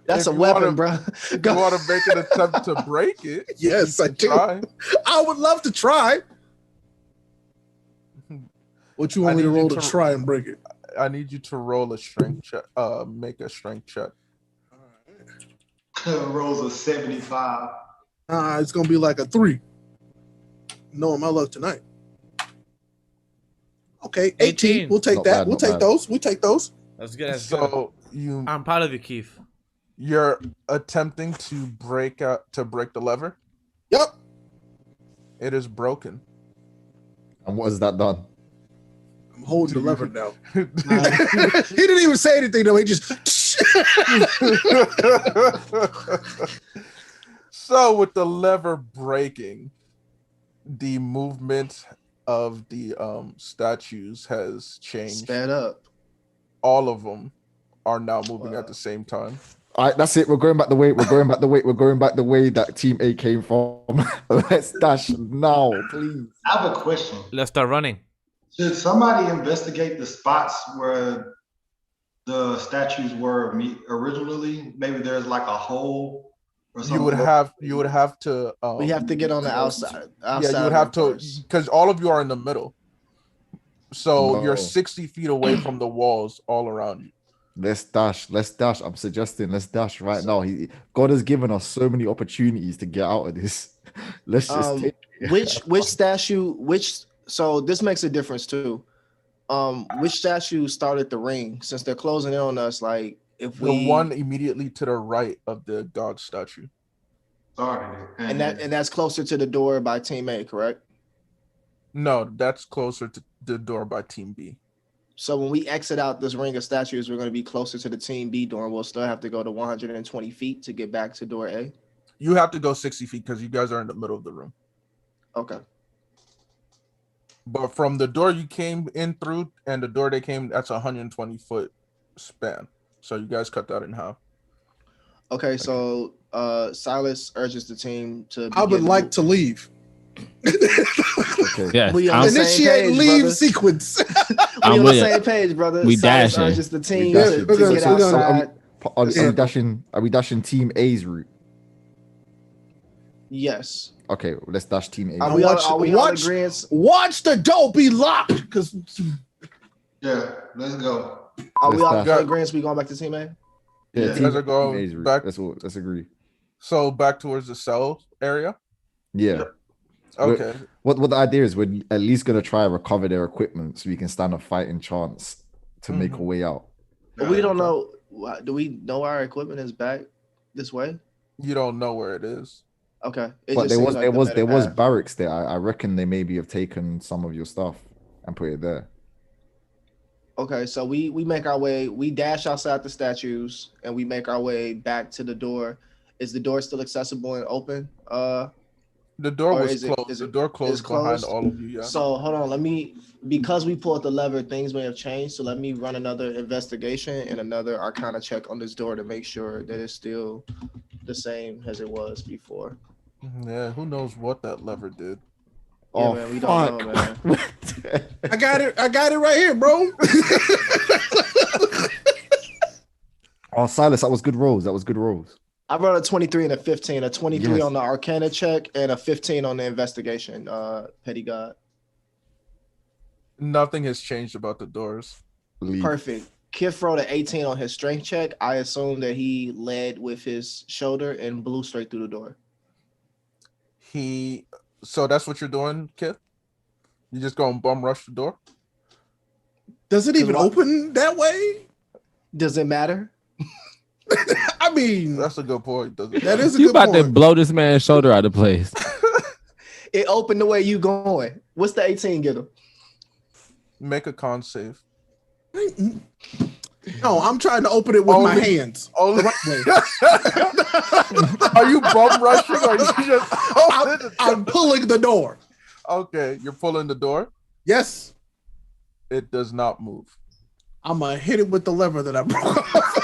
Speaker 7: That's
Speaker 1: If
Speaker 7: a
Speaker 1: you
Speaker 7: weapon,
Speaker 1: wanna-
Speaker 7: bro.
Speaker 1: If you want to make an attempt to break it,
Speaker 10: Yes, I do.
Speaker 1: try.
Speaker 10: I would love to try. What you want
Speaker 1: I
Speaker 10: me to
Speaker 1: need you
Speaker 10: roll to
Speaker 1: to-
Speaker 10: try and break it?
Speaker 1: I need you to roll a strength check. Make a strength check.
Speaker 6: Rolls a 75.
Speaker 10: It's gonna be like a 3. Knowing my luck tonight. Okay, 18.
Speaker 8: 18.
Speaker 10: We'll take
Speaker 5: Not
Speaker 10: that.
Speaker 5: bad,
Speaker 10: We'll
Speaker 5: not
Speaker 10: take
Speaker 5: bad.
Speaker 10: those. We take those.
Speaker 8: That's good. That's good.
Speaker 1: So
Speaker 8: I'm proud of you, Keith.
Speaker 1: you're attempting to break the lever.
Speaker 10: Yep.
Speaker 1: It is broken.
Speaker 5: And what has that done?
Speaker 10: I'm holding the lever now. He didn't even say anything though. He just
Speaker 1: So with the lever breaking, the movement of the statues has changed.
Speaker 7: Sped up.
Speaker 1: All of them are now moving at the same time.
Speaker 5: All right, that's it. We're going back the way. We're going back the way. We're going back the way that Team A came from. Let's dash now, please.
Speaker 6: I have a question.
Speaker 8: Let's start running.
Speaker 6: Should somebody investigate the spots where the statues were originally? Maybe there's like a hole or something.
Speaker 1: You would have to.
Speaker 7: We have to get on the outside.
Speaker 1: Yeah, you would have to, because all of you are in the middle. So
Speaker 5: No.
Speaker 1: you're 60 feet away from the walls all around you.
Speaker 5: Let's dash. Let's dash. I'm suggesting let's dash right now. God has given us so many opportunities to get out of this. Let's just take
Speaker 7: which statue, so this makes a difference too. Which statue started the ring, since they're closing in on us? Like if
Speaker 1: The one immediately to the right of the god statue.
Speaker 6: Sorry.
Speaker 7: and that's closer to the door by Team A, correct?
Speaker 1: No, that's closer to the door by Team B.
Speaker 7: So when we exit out this ring of statues, we're going to be closer to the Team B door, and we'll still have to go to 120 feet to get back to door A.
Speaker 1: You have to go 60 feet because you guys are in the middle of the room.
Speaker 7: Okay.
Speaker 1: But from the door you came in through and the door they came, that's a 120-foot span. So you guys cut that in half.
Speaker 7: Okay, so Silas urges the team to.
Speaker 10: I would like to leave.
Speaker 5: Okay.
Speaker 3: Yes,
Speaker 7: We on the same
Speaker 10: Initiate
Speaker 7: page,
Speaker 10: leave
Speaker 7: brother.
Speaker 10: sequence.
Speaker 7: We
Speaker 3: I'm
Speaker 7: on the
Speaker 3: with ya.
Speaker 7: same page, brother.
Speaker 3: We
Speaker 7: Silas
Speaker 3: dashing.
Speaker 7: urges the team
Speaker 5: We
Speaker 7: to,
Speaker 5: dashing.
Speaker 7: to
Speaker 10: We're gonna-
Speaker 7: get
Speaker 10: we're gonna-
Speaker 7: outside.
Speaker 5: Are we dashing? Are we dashing Team A's route?
Speaker 7: Yes.
Speaker 5: Okay, let's dash Team A.
Speaker 7: Are we all agreeance?
Speaker 10: Watch the door be locked, because
Speaker 6: Yeah, let's go.
Speaker 7: Are we
Speaker 5: Let's
Speaker 7: all
Speaker 5: dash.
Speaker 7: in agreement? We going back to Team A?
Speaker 5: Yeah,
Speaker 1: You guys are going
Speaker 5: A's route.
Speaker 1: back.
Speaker 5: Let's agree.
Speaker 1: So back towards the cell area.
Speaker 5: Yeah.
Speaker 1: Okay.
Speaker 5: What the idea is, we're at least gonna try and recover their equipment so we can stand a fighting chance to make a way out.
Speaker 7: But we don't know. Do we know our equipment is back this way?
Speaker 1: You don't know where it is.
Speaker 7: Okay.
Speaker 5: But there was
Speaker 7: there was
Speaker 5: barracks there. I reckon they maybe have taken some of your stuff and put it there.
Speaker 7: Okay, so we make our way. We dash outside the statues and we make our way back to the door. Is the door still accessible and open?
Speaker 1: The door
Speaker 7: Or
Speaker 1: was
Speaker 7: is it-
Speaker 1: closed.
Speaker 7: is
Speaker 1: The
Speaker 7: it-
Speaker 1: door
Speaker 7: it's
Speaker 1: closed behind
Speaker 7: closed?
Speaker 1: all of you. Yeah.
Speaker 7: So hold on, because we pulled the lever, things may have changed. So let me run another investigation and another arcana check on this door to make sure that it's still the same as it was before.
Speaker 1: Yeah. Who knows what that lever did?
Speaker 7: Yeah, man, we don't know, man.
Speaker 10: I got it right here, bro.
Speaker 5: Oh, Silas, that was good rolls.
Speaker 7: I rolled a 23 and a 15, a 23
Speaker 5: Yes.
Speaker 7: on the arcana check and a 15 on the investigation, Petty God.
Speaker 1: Nothing has changed about the doors.
Speaker 5: Leave.
Speaker 7: Perfect. Kif rolled an 18 on his strength check. I assume that he led with his shoulder and blew straight through the door.
Speaker 1: So that's what you're doing, Kith? You just go and bum rush the door?
Speaker 10: Does it even open that way?
Speaker 7: Does it matter?
Speaker 10: I mean,
Speaker 1: that's a good point. Doesn't
Speaker 10: that is a
Speaker 3: You
Speaker 10: good
Speaker 3: about
Speaker 10: point.
Speaker 3: to blow this man's shoulder out of place.
Speaker 7: It opened the way you going. What's the 18 get him?
Speaker 1: Make a con save.
Speaker 10: No, I'm trying to open it with my hands.
Speaker 1: Only,
Speaker 10: the right way.
Speaker 1: Are you bum rushing or you just
Speaker 10: I'm pulling the door.
Speaker 1: Okay, you're pulling the door?
Speaker 10: Yes.
Speaker 1: It does not move.
Speaker 10: I'm gonna hit it with the lever that I broke off.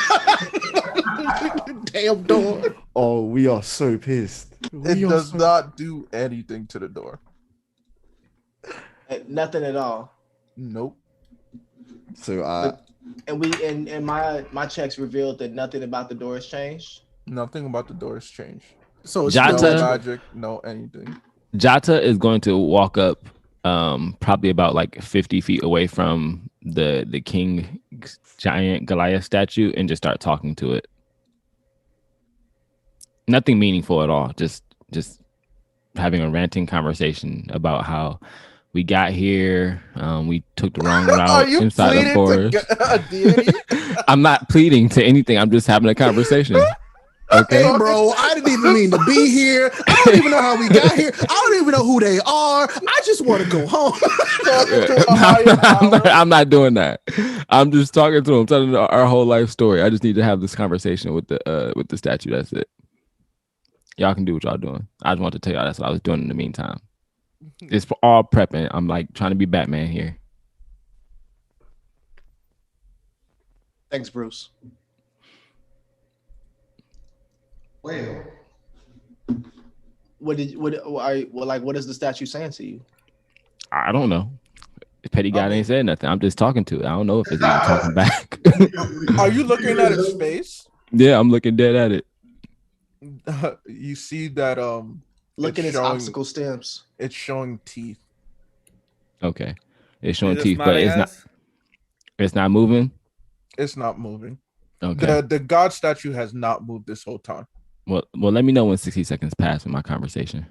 Speaker 10: Damn door.
Speaker 5: Oh, we are so pissed.
Speaker 1: It does not do anything to the door.
Speaker 7: Nothing at all.
Speaker 1: Nope.
Speaker 5: So
Speaker 7: and my checks revealed that nothing about the door has changed.
Speaker 1: Nothing about the door has changed.
Speaker 10: So it's
Speaker 3: Jata,
Speaker 1: no magic, no anything.
Speaker 3: Jata is going to walk up probably about like 50 feet away from the king giant Goliath statue and just start talking to it. Nothing meaningful at all. Just having a ranting conversation about how we got here. We took the wrong route inside the forest. I'm not pleading to anything. I'm just having a conversation. Okay,
Speaker 10: hey, bro, I didn't even mean to be here. I don't even know how we got here. I don't even know who they are. I just want to go home.
Speaker 3: I'm not doing that. I'm just talking to him, telling our whole life story. I just need to have this conversation with the statue. That's it. Y'all can do what y'all doing. I just want to tell y'all that's what I was doing in the meantime. It's for all prepping. I'm like trying to be Batman here.
Speaker 7: Thanks, Bruce.
Speaker 6: Well,
Speaker 7: what is the statue saying to you?
Speaker 3: I don't know. Petty guy ain't said nothing. I'm just talking to it. I don't know if it's even talking back.
Speaker 1: Are you looking at its face?
Speaker 3: Yeah, I'm looking dead at it.
Speaker 1: You see that
Speaker 7: look at its obstacle stems.
Speaker 1: It's showing teeth.
Speaker 3: Okay. It's showing teeth, but it's not moving.
Speaker 1: It's not moving.
Speaker 3: Okay.
Speaker 1: The God statue has not moved this whole time.
Speaker 3: Well, let me know when 60 seconds pass in my conversation.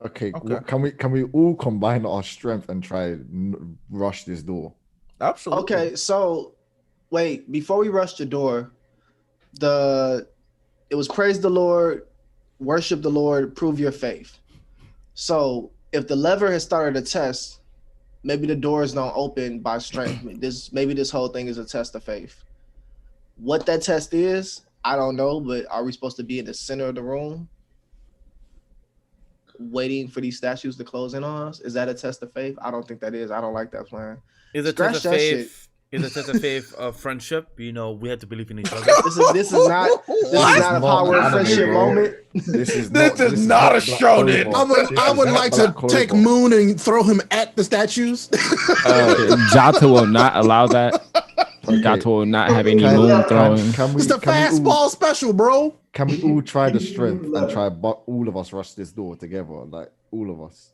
Speaker 5: Okay. Can we all combine our strength and try rush this door?
Speaker 1: Absolutely.
Speaker 7: Okay, so wait, before we rush the door, it was praise the Lord, worship the Lord, prove your faith. So if the lever has started a test, maybe the doors don't open by strength. Maybe this whole thing is a test of faith. What that test is, I don't know, but are we supposed to be in the center of the room waiting for these statues to close in on us? Is that a test of faith? I don't think that is. I don't like that plan.
Speaker 8: Is a test of faith? Is a test of faith of friendship? You know, we have to believe in each other.
Speaker 7: This is not a power of friendship moment.
Speaker 5: This is
Speaker 1: not a shonen.
Speaker 10: I would like to take Moon and throw him at the statues.
Speaker 3: Jata will not allow that. Jata will not have any moon throwing.
Speaker 10: It's the fastball special, bro.
Speaker 5: Can we all try the strength and try all of us rush this door together? Like all of us.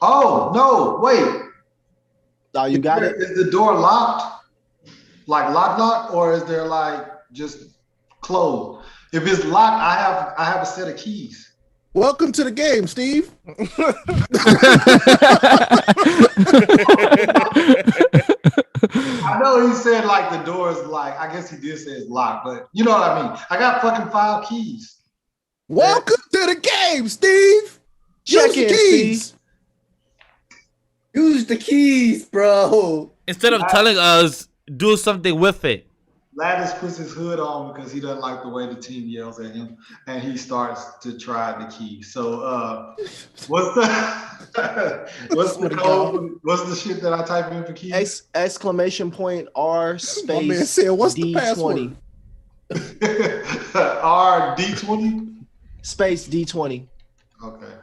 Speaker 6: Oh no! Wait.
Speaker 7: Oh, you got it.
Speaker 6: Is the door locked? Like lock, or is there like just closed? If it's locked, I have a set of keys.
Speaker 10: Welcome to the game, Steve.
Speaker 6: I know he said like the door is locked. I guess he did say it's locked, but you know what I mean. I got fucking 5 keys.
Speaker 10: Welcome to the game, Steve.
Speaker 7: Check in, Steve.
Speaker 2: Use the keys, bro.
Speaker 8: Instead of telling us, do something with it.
Speaker 6: Lattice puts his hood on because he doesn't like the way the team yells at him, and he starts to try the key. So, what's the code? What's the shit that I type in for keys?
Speaker 7: Exclamation point R space
Speaker 10: man said, what's the
Speaker 7: D20.
Speaker 6: R D20
Speaker 7: space D20.
Speaker 6: Okay.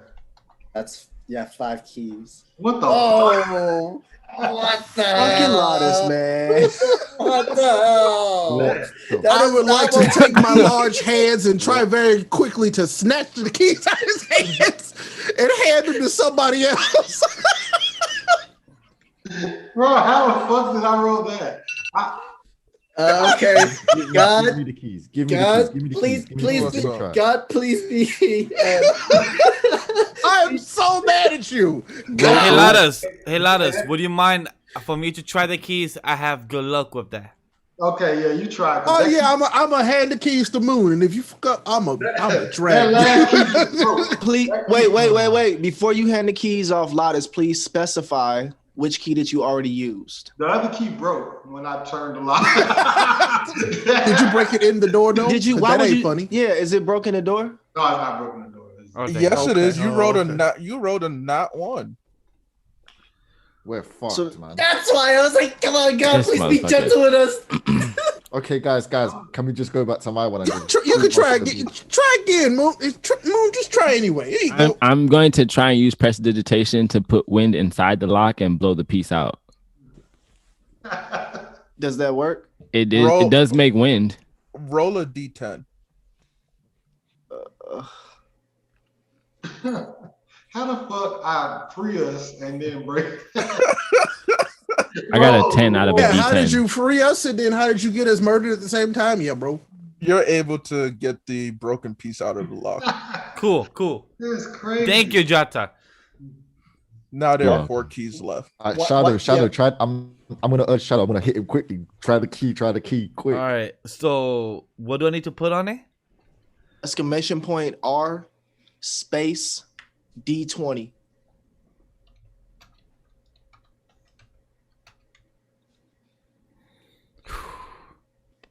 Speaker 2: That's 5 keys.
Speaker 6: What the?
Speaker 2: Oh, what the
Speaker 7: fucking Lattice, man.
Speaker 2: What the hell?
Speaker 10: I would like to take my large hands and try very quickly to snatch the keys out of his hands and hand them to somebody else.
Speaker 6: Bro, how the fuck did I roll that?
Speaker 2: Okay, God,
Speaker 5: Give me the keys. Give me
Speaker 2: God,
Speaker 5: the keys. Give me the
Speaker 2: please,
Speaker 5: keys. Give me the
Speaker 2: please,
Speaker 5: keys.
Speaker 2: be,
Speaker 5: Let me try.
Speaker 2: God, please be.
Speaker 10: I'm so mad at you.
Speaker 8: Hey, Ladas, would you mind for me to try the keys? I have good luck with that.
Speaker 6: Okay, yeah, you try.
Speaker 10: Oh yeah, I'm a hand the keys to Moon, and if you fuck up, I'm a drag.
Speaker 6: That last key is broke.
Speaker 7: Please, wait. Before you hand the keys off, Lotus, please specify which key that you already used.
Speaker 6: The other key broke when I turned the lock.
Speaker 10: Did you break it in the door though?
Speaker 7: Did you?
Speaker 10: 'Cause
Speaker 7: Why
Speaker 10: that
Speaker 7: would
Speaker 10: ain't
Speaker 7: you?
Speaker 10: funny.
Speaker 7: Yeah, is it broken the door?
Speaker 6: No, it's not broken the door.
Speaker 1: Yes, it is. You wrote
Speaker 10: okay.
Speaker 1: You wrote a not one.
Speaker 5: We're fucked,
Speaker 7: So-
Speaker 5: man.
Speaker 2: That's why I was like, come on, God,
Speaker 3: This
Speaker 2: please be
Speaker 3: motherfucker.
Speaker 2: gentle with us.
Speaker 5: Okay, guys, can we just go back to my one? And
Speaker 10: You can try again. Try again, Moon. Moon, just try anyway. Here you go.
Speaker 3: I'm going to try and use prestidigitation to put wind inside the lock and blow the piece out.
Speaker 7: Does that work?
Speaker 3: It is.
Speaker 1: Roll-
Speaker 3: It does make wind.
Speaker 1: Roll a d10.
Speaker 6: How the fuck I free us and then break?
Speaker 3: I got a 10 out of a
Speaker 10: Yeah, how did
Speaker 3: D10.
Speaker 10: you free us, and then how did you get us murdered at the same time? Yeah, bro.
Speaker 1: You're able to get the broken piece out of the lock.
Speaker 8: Cool.
Speaker 6: This is crazy.
Speaker 8: Thank you, Jata.
Speaker 1: Now there are
Speaker 3: Wow.
Speaker 1: 4 keys left.
Speaker 5: Shadow,
Speaker 2: yeah.
Speaker 5: try. I'm gonna urge Shadow. I'm gonna hit him quickly. Try the key, quick.
Speaker 8: All right. So what do I need to put on it?
Speaker 7: Exclamation point R space D20.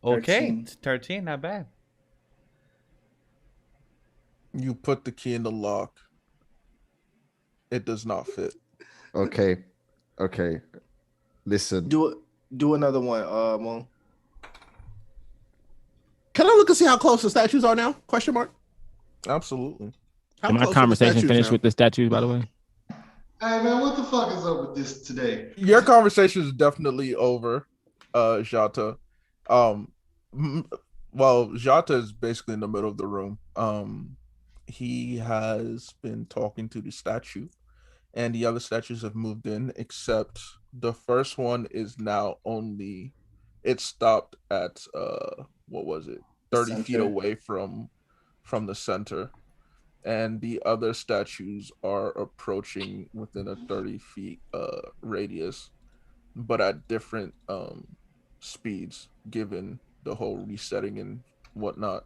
Speaker 8: Okay,
Speaker 2: 13.
Speaker 8: it's 13, not bad.
Speaker 1: You put the key in the lock. It does not fit.
Speaker 5: Okay. Listen.
Speaker 7: Do another one, Moon.
Speaker 10: Can I look and see how close the statues are now? Question mark.
Speaker 1: Absolutely.
Speaker 10: How
Speaker 3: Did my
Speaker 10: close are the
Speaker 3: conversation
Speaker 10: statues
Speaker 3: finish
Speaker 10: now?
Speaker 3: with the statues, by the way?
Speaker 6: Hey man, what the fuck is up with this today?
Speaker 1: Your conversation is definitely over, Jata. Well, Jata is basically in the middle of the room. He has been talking to the statue, and the other statues have moved in, except the first one is now only. It stopped at what was it? 30 feet
Speaker 2: Center.
Speaker 1: away from the center, and the other statues are approaching within a 30 feet radius, but at different speeds given the whole resetting and whatnot.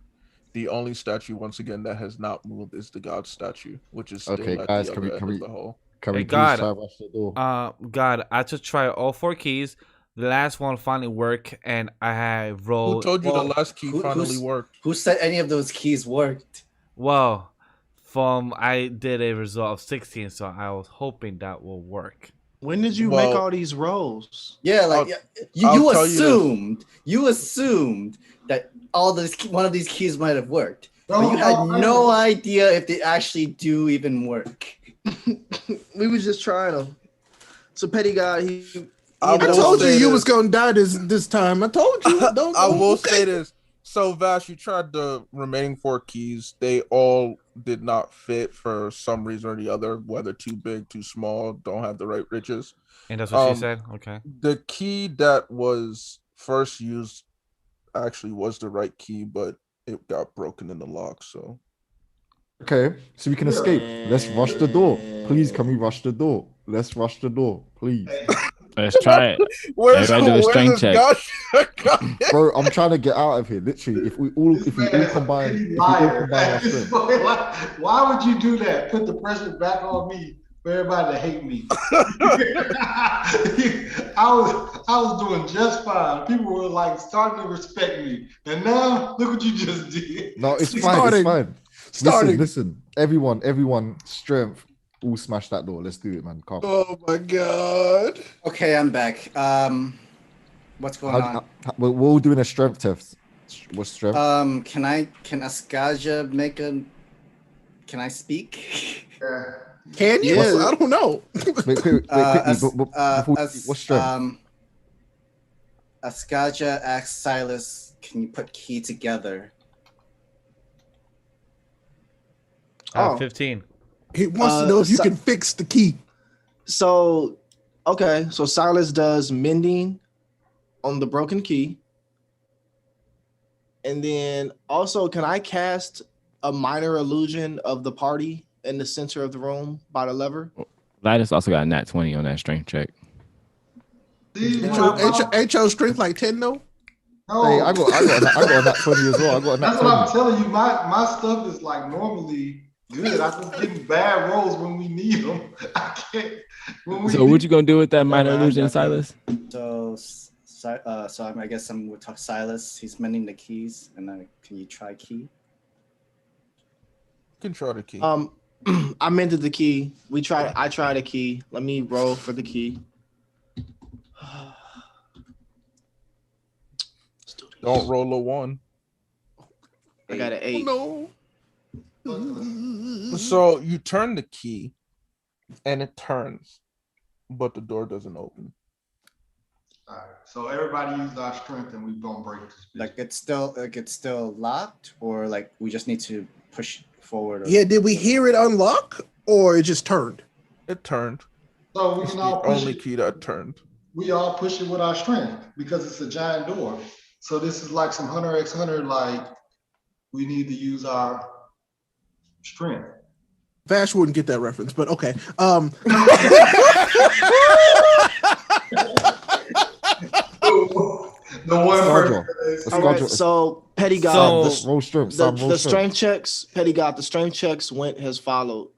Speaker 1: The only statue once again that has not moved is the god statue, which is still
Speaker 5: Okay,
Speaker 1: at
Speaker 5: guys,
Speaker 1: the
Speaker 5: can
Speaker 1: other
Speaker 5: we-
Speaker 1: end
Speaker 5: can
Speaker 1: of
Speaker 5: we-
Speaker 1: the hole.
Speaker 5: Can
Speaker 8: Hey,
Speaker 5: we please
Speaker 8: God.
Speaker 5: try rush the door?
Speaker 8: God, I just tried all 4 keys. The last one finally worked, and I have
Speaker 1: Who
Speaker 8: rolled.
Speaker 1: told you
Speaker 2: well,
Speaker 1: the last key finally worked?
Speaker 2: Who said any of those keys worked?
Speaker 8: Well, I did a result of 16, so I was hoping that will work.
Speaker 7: When did you
Speaker 1: Well-
Speaker 7: make all these rolls?
Speaker 2: Yeah, like
Speaker 1: I'll
Speaker 2: you
Speaker 1: tell you this.
Speaker 2: assumed that one of these keys might have worked, but
Speaker 6: Don't-
Speaker 2: you had
Speaker 6: don't-
Speaker 2: no idea if they actually do even work.
Speaker 7: We was just trying them. So Petty God, he
Speaker 1: I
Speaker 10: I
Speaker 1: will
Speaker 10: told you
Speaker 1: say
Speaker 10: you
Speaker 1: this.
Speaker 10: was gonna die this time. I told you. Don't.
Speaker 1: I will
Speaker 10: okay.
Speaker 1: say this. So Vash, you tried the remaining 4 keys. They all did not fit for some reason or the other, whether too big, too small, don't have the right riches.
Speaker 8: And that's what she
Speaker 1: Um,
Speaker 8: said? Okay.
Speaker 1: The key that was first used actually was the right key, but it got broken in the lock. So
Speaker 5: Okay, so we can escape. Let's rush the door. Please, can we rush the door? Let's rush the door, please.
Speaker 3: Let's try it.
Speaker 1: where's
Speaker 3: Everybody do a strength check.
Speaker 5: Bro, I'm trying to get out of here. Literally, if we all combine our strength.
Speaker 6: Why would you do that? Put the pressure back on me for everybody to hate me. I was doing just fine. People were like starting to respect me, and now look what you just did.
Speaker 5: No, it's fine.
Speaker 10: Starting.
Speaker 5: It's fine.
Speaker 10: Starting.
Speaker 5: Listen. Everyone, strength. All smash that door. Let's do it, man. Come.
Speaker 10: Oh my god.
Speaker 2: Okay, I'm back. What's going on?
Speaker 5: We're all doing a strength test. What's strength?
Speaker 2: Can Askaja make a? Can I speak?
Speaker 10: Can you?
Speaker 7: Yeah.
Speaker 10: I don't know.
Speaker 5: Wait, quickly. What's strength?
Speaker 2: Askaja asks Silas, "Can you put key together?"
Speaker 8: I have
Speaker 7: Oh.
Speaker 8: 15.
Speaker 10: He wants to know if you can fix the key.
Speaker 7: So Okay, so Silas does mending on the broken key. And then also, can I cast a minor illusion of the party in the center of the room by the lever?
Speaker 3: Lattice also got a nat 20 on that strength check.
Speaker 6: See,
Speaker 10: Ain't your strength like 10 though?
Speaker 6: no,
Speaker 5: Hey, I got a nat 20 as well. I got a nat
Speaker 6: that's what
Speaker 5: 20.
Speaker 6: I'm telling you. My stuff is like normally good. I just get bad rolls when we need them. I can't.
Speaker 3: So what you gonna do with that minor illusion, Silas?
Speaker 2: So I guess I'm with Silas. He's mending the keys, and then can you try key?
Speaker 1: Control the key.
Speaker 7: I mended the key. I tried a key. Let me roll for the key.
Speaker 1: Don't roll a 1.
Speaker 7: I got an 8.
Speaker 10: No.
Speaker 1: So you turn the key, and it turns, but the door doesn't open.
Speaker 6: All right. So everybody use our strength, and we gonna break this.
Speaker 2: Like it's still locked, or like we just need to push forward.
Speaker 10: Yeah, did we hear it unlock or it just turned?
Speaker 1: It turned.
Speaker 6: So we
Speaker 1: It's
Speaker 6: can
Speaker 1: the
Speaker 6: all push
Speaker 1: only
Speaker 6: it.
Speaker 1: key that turned.
Speaker 6: We all push it with our strength because it's a giant door. So this is like some Hunter x Hunter. Like we need to use our strength.
Speaker 10: Vash wouldn't get that reference, but okay.
Speaker 6: The one
Speaker 5: Scoundrel.
Speaker 6: person.
Speaker 7: All right, so Petty God,
Speaker 8: So-
Speaker 5: Roll strength.
Speaker 7: the
Speaker 5: Sam, roll
Speaker 7: strength checks, Petty God, the strength checks went as followed.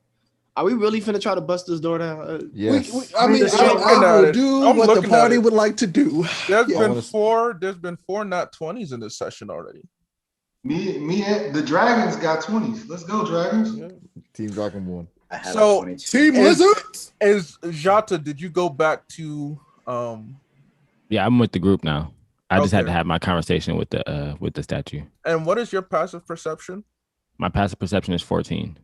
Speaker 7: Are we really finna try to bust this door down?
Speaker 5: Yes.
Speaker 10: I mean,
Speaker 1: I'm looking
Speaker 10: I
Speaker 1: at
Speaker 10: will
Speaker 1: it.
Speaker 10: do
Speaker 1: I'm
Speaker 10: what the
Speaker 1: looking at
Speaker 10: party
Speaker 1: it.
Speaker 10: would like to do.
Speaker 1: There's
Speaker 10: Yeah.
Speaker 1: been four nat 20s in this session already.
Speaker 6: Me and the dragons got 20s. Let's go, dragons.
Speaker 1: Yeah.
Speaker 5: Team Dragonborn.
Speaker 2: I have
Speaker 1: So,
Speaker 2: a 22.
Speaker 10: Team Lizards.
Speaker 1: Is Jata, did you go back to
Speaker 3: Yeah, I'm with the group now. I just had
Speaker 1: Okay.
Speaker 3: to have my conversation with the statue.
Speaker 1: and what is your passive perception?
Speaker 3: My passive perception is 14.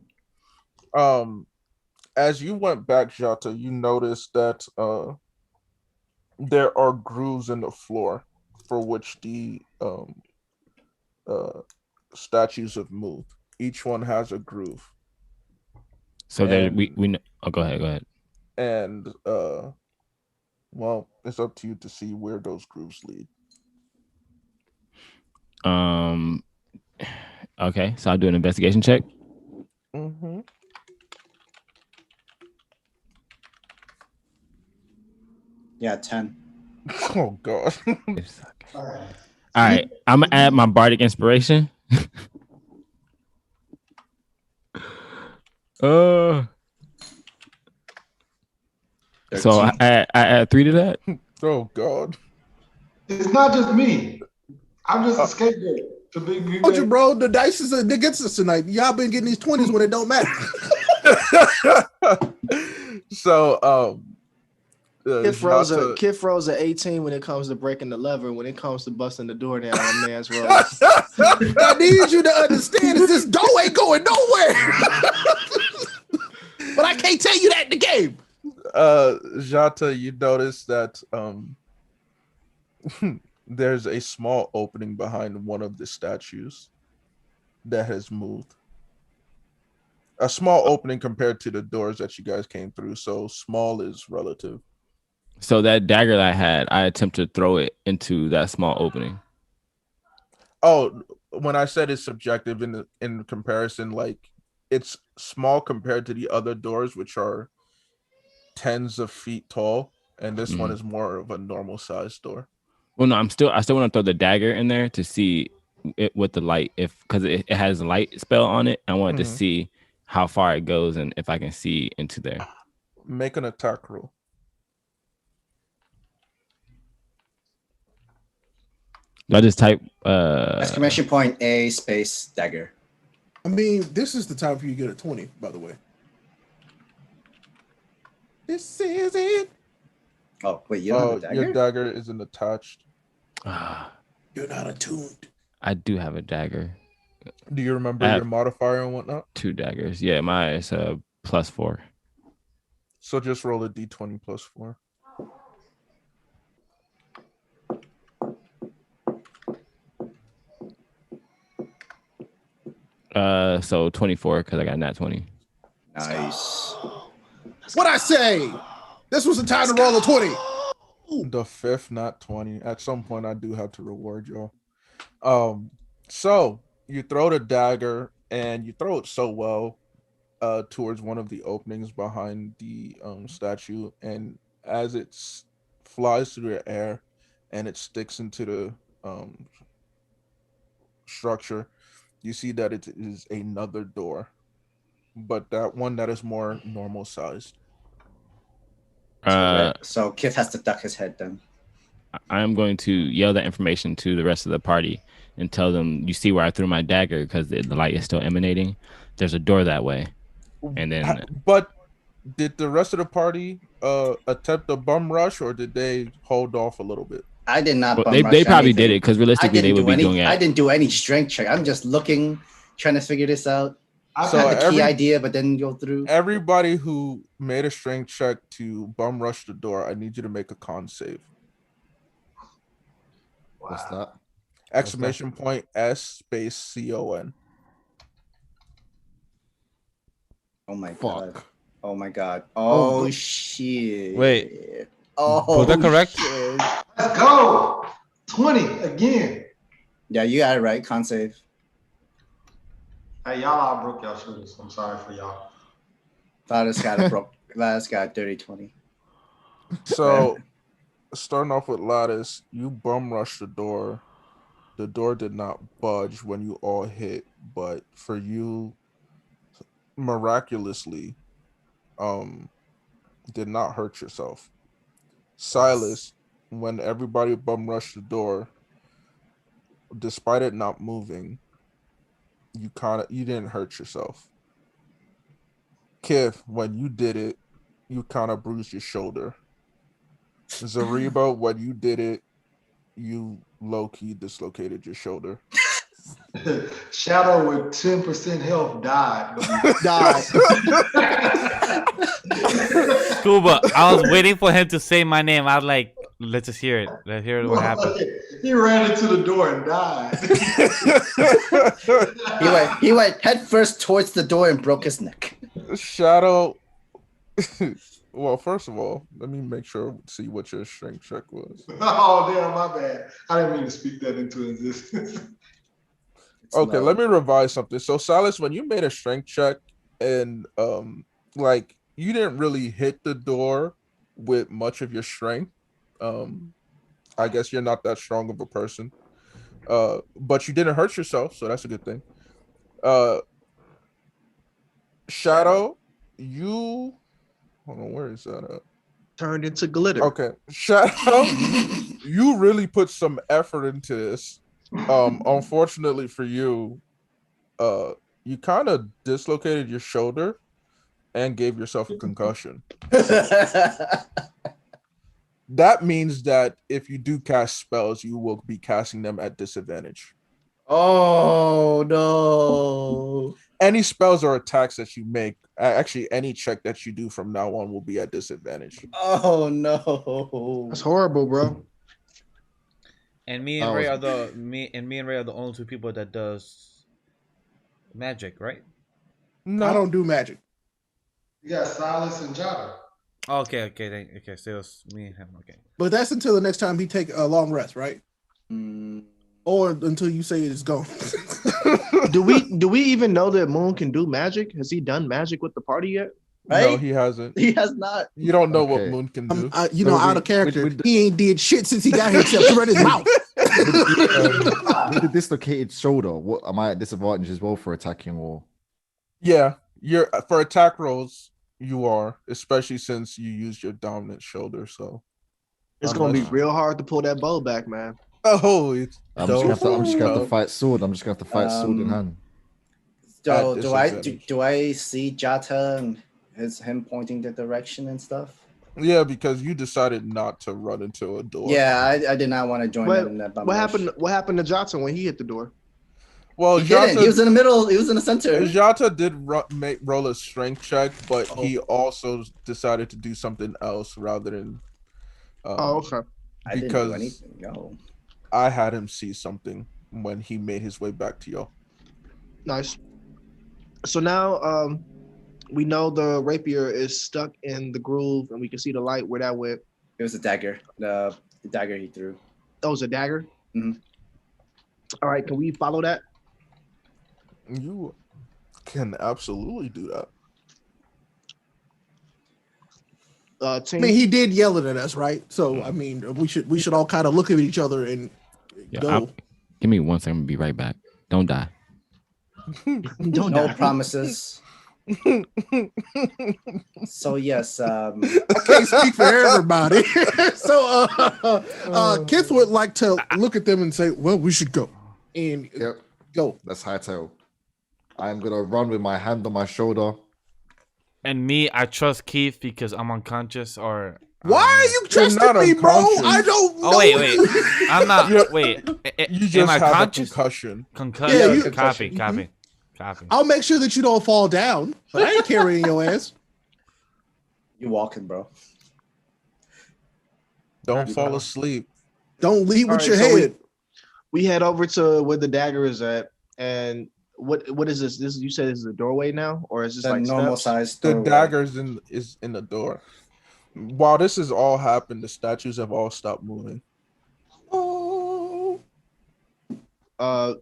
Speaker 1: As you went back, Jata, you noticed that there are grooves in the floor for which the statues have moved. Each one has a groove.
Speaker 3: So there
Speaker 1: And-
Speaker 3: we know. Oh, go ahead.
Speaker 1: And well, it's up to you to see where those grooves lead.
Speaker 3: Okay, so I'll do an investigation check.
Speaker 1: Mm-hmm.
Speaker 2: Yeah, 10.
Speaker 1: Oh god.
Speaker 3: All right, I'm gonna add my bardic inspiration. So I add 3 to that.
Speaker 1: Oh god.
Speaker 6: It's not just me. I'm just a scapegoat to be
Speaker 10: Told you, bro, the dice is against us tonight. Y'all been getting these 20s when it don't matter.
Speaker 1: So
Speaker 7: Kid Froze at 18 when it comes to breaking the lever. When it comes to busting the door down, my man's rolls.
Speaker 10: I need you to understand is this door ain't going nowhere. But I can't tell you that in the game.
Speaker 1: Jata, you notice that there's a small opening behind one of the statues that has moved. A small opening compared to the doors that you guys came through, so small is relative.
Speaker 3: So that dagger that I had, I attempted to throw it into that small opening.
Speaker 1: Oh, when I said it's subjective in comparison, like it's small compared to the other doors, which are tens of feet tall, and this one is more of a normal sized door.
Speaker 3: Well, no, I still want to throw the dagger in there to see it with the light, because it has a light spell on it. I wanted to see how far it goes and if I can see into there.
Speaker 1: Make an attack roll.
Speaker 3: Do I just type
Speaker 2: Exclamation point A space dagger.
Speaker 10: I mean, this is the time for you to get a 20, by the way. This is it.
Speaker 2: Oh, wait, you don't have a dagger?
Speaker 1: Your dagger isn't attached.
Speaker 10: You're not attuned.
Speaker 3: I do have a dagger.
Speaker 1: Do you remember your modifier and whatnot?
Speaker 3: 2 daggers. Yeah, mine is +4.
Speaker 1: So just roll a d20 plus 4.
Speaker 3: So 24 because I got nat 20.
Speaker 2: Nice.
Speaker 10: What I say? This was the time to roll a 20.
Speaker 1: The fifth, not 20. At some point, I do have to reward y'all. So you throw the dagger, and you throw it so well towards one of the openings behind the statue, and as it flies through the air and it sticks into the structure, you see that it is another door, but that one that is more normal sized.
Speaker 2: So Kith has to duck his head then.
Speaker 3: I'm going to yell that information to the rest of the party and tell them, you see where I threw my dagger because the light is still emanating. There's a door that way. And then,
Speaker 1: but did the rest of the party attempt a bum rush, or did they hold off a little bit?
Speaker 2: I did not.
Speaker 3: Well, they probably did it because realistically they would be doing it.
Speaker 2: I didn't do any strength check. I'm just looking, trying to figure this out. I've had the key idea, but then go through.
Speaker 1: Everybody who made a strength check to bum rush the door, I need you to make a con save.
Speaker 5: What's that?
Speaker 1: Exclamation point S space CON.
Speaker 2: Oh my god. Oh my god. Oh shit.
Speaker 8: Wait.
Speaker 2: Oh,
Speaker 8: was that correct?
Speaker 2: Shit.
Speaker 6: Let's go. 20 again.
Speaker 2: Yeah, you got it right. Con save.
Speaker 6: Hey, y'all all broke y'all shoulders. I'm sorry for y'all.
Speaker 2: Last got 30-20.
Speaker 1: So starting off with Lattice, you bum rushed the door. The door did not budge when you all hit, but for you, miraculously, did not hurt yourself. Silas, when everybody bum rushed the door, despite it not moving, you didn't hurt yourself. Kith, when you did it, you kind of bruised your shoulder. Zariba, when you did it, you low-key dislocated your shoulder.
Speaker 6: Shadow with 10% health died.
Speaker 8: Scuba, I was waiting for him to say my name. I was like, let's just hear it. Let's hear what happened.
Speaker 6: He ran into the door and died.
Speaker 2: He went head first towards the door and broke his neck.
Speaker 1: Shadow. Well, first of all, let me make sure see what your strength check was.
Speaker 6: Oh damn, my bad. I didn't mean to speak that into existence.
Speaker 1: Okay, let me revise something. So Silas, when you made a strength check and like you didn't really hit the door with much of your strength. I guess you're not that strong of a person. But you didn't hurt yourself, so that's a good thing. Shadow, you hold on, where is that at?
Speaker 10: Turned into glitter.
Speaker 1: Okay. Shadow, you really put some effort into this. Unfortunately for you, you kind of dislocated your shoulder and gave yourself a concussion. That means that if you do cast spells, you will be casting them at disadvantage.
Speaker 2: Oh no.
Speaker 1: Any spells or attacks that you make, actually any check that you do from now on will be at disadvantage.
Speaker 2: Oh no.
Speaker 10: That's horrible, bro.
Speaker 8: And me and Ray are the only two people that does magic, right?
Speaker 1: No,
Speaker 10: I don't do magic.
Speaker 6: You got Silas and Jada.
Speaker 8: Okay. So it's me and him. Okay.
Speaker 10: But that's until the next time he take a long rest, right? Or until you say it's gone. Do we even know that Moon can do magic? Has he done magic with the party yet?
Speaker 2: Right?
Speaker 1: No, he hasn't.
Speaker 2: He has not.
Speaker 1: You don't know what Moon can do.
Speaker 10: Out of character. He ain't did shit since he got here except to run his mouth.
Speaker 5: With the dislocated shoulder, what am I at disadvantage as well for attacking or?
Speaker 1: Yeah, you're for attack rolls. You are, especially since you used your dominant shoulder. So
Speaker 10: it's gonna be real hard to pull that bow back, man.
Speaker 1: Oh,
Speaker 5: I'm just gonna have to fight sword. I'm just gonna have to fight sword in hand.
Speaker 2: So do I see Jata and him pointing the direction and stuff?
Speaker 1: Yeah, because you decided not to run into a door.
Speaker 2: Yeah, I did not want to join in that.
Speaker 10: What happened to Jata when he hit the door?
Speaker 1: Well,
Speaker 2: he didn't. He was in the middle. He was in the center.
Speaker 1: Jata did roll a strength check, but he also decided to do something else rather than.
Speaker 10: Okay.
Speaker 2: I didn't do anything. No.
Speaker 1: I had him see something when he made his way back to y'all.
Speaker 10: Nice. So now,
Speaker 7: We know the rapier is stuck in the groove, and we can see the light where that went.
Speaker 2: It was a dagger. The dagger he threw.
Speaker 7: That was a dagger.
Speaker 2: Mhm.
Speaker 7: All right, can we follow that?
Speaker 1: You can absolutely do that.
Speaker 10: I
Speaker 7: Team?
Speaker 10: mean, he did yell it at us, right? So I mean, we should all kind of look at each other and go.
Speaker 3: Give me 1 second. I'm gonna be right back. Don't die.
Speaker 7: Don't
Speaker 2: No
Speaker 7: die.
Speaker 2: promises. So yes,
Speaker 10: I can't speak for everybody. So Kith would like to look at them and say, well, we should go. And
Speaker 5: Yep.
Speaker 10: go.
Speaker 5: That's hightail. I'm gonna run with my hand on my shoulder.
Speaker 8: And me, I trust Keith because I'm unconscious. Or
Speaker 10: Why are you
Speaker 1: You're not
Speaker 10: trusting me, bro?
Speaker 1: unconscious.
Speaker 10: I don't know.
Speaker 8: oh wait, I'm not. Wait,
Speaker 1: You just
Speaker 8: am I
Speaker 1: have
Speaker 8: conscious?
Speaker 1: a concussion.
Speaker 8: Concussion.
Speaker 10: Yeah, you-
Speaker 8: Copy.
Speaker 10: I'll make sure that you don't fall down, but I ain't carrying your ass.
Speaker 2: you walking, bro.
Speaker 1: Don't fall asleep.
Speaker 10: Don't lead with
Speaker 7: All
Speaker 10: your
Speaker 7: right, so
Speaker 10: head.
Speaker 7: We head over to where the dagger is at, and what is this? This you said this is a doorway now, or is this
Speaker 2: The
Speaker 7: like
Speaker 2: normal
Speaker 7: steps?
Speaker 2: size.
Speaker 1: The
Speaker 2: doorway.
Speaker 1: dagger's is in the door. While this has all happened, the statues have all stopped moving.
Speaker 10: Oh,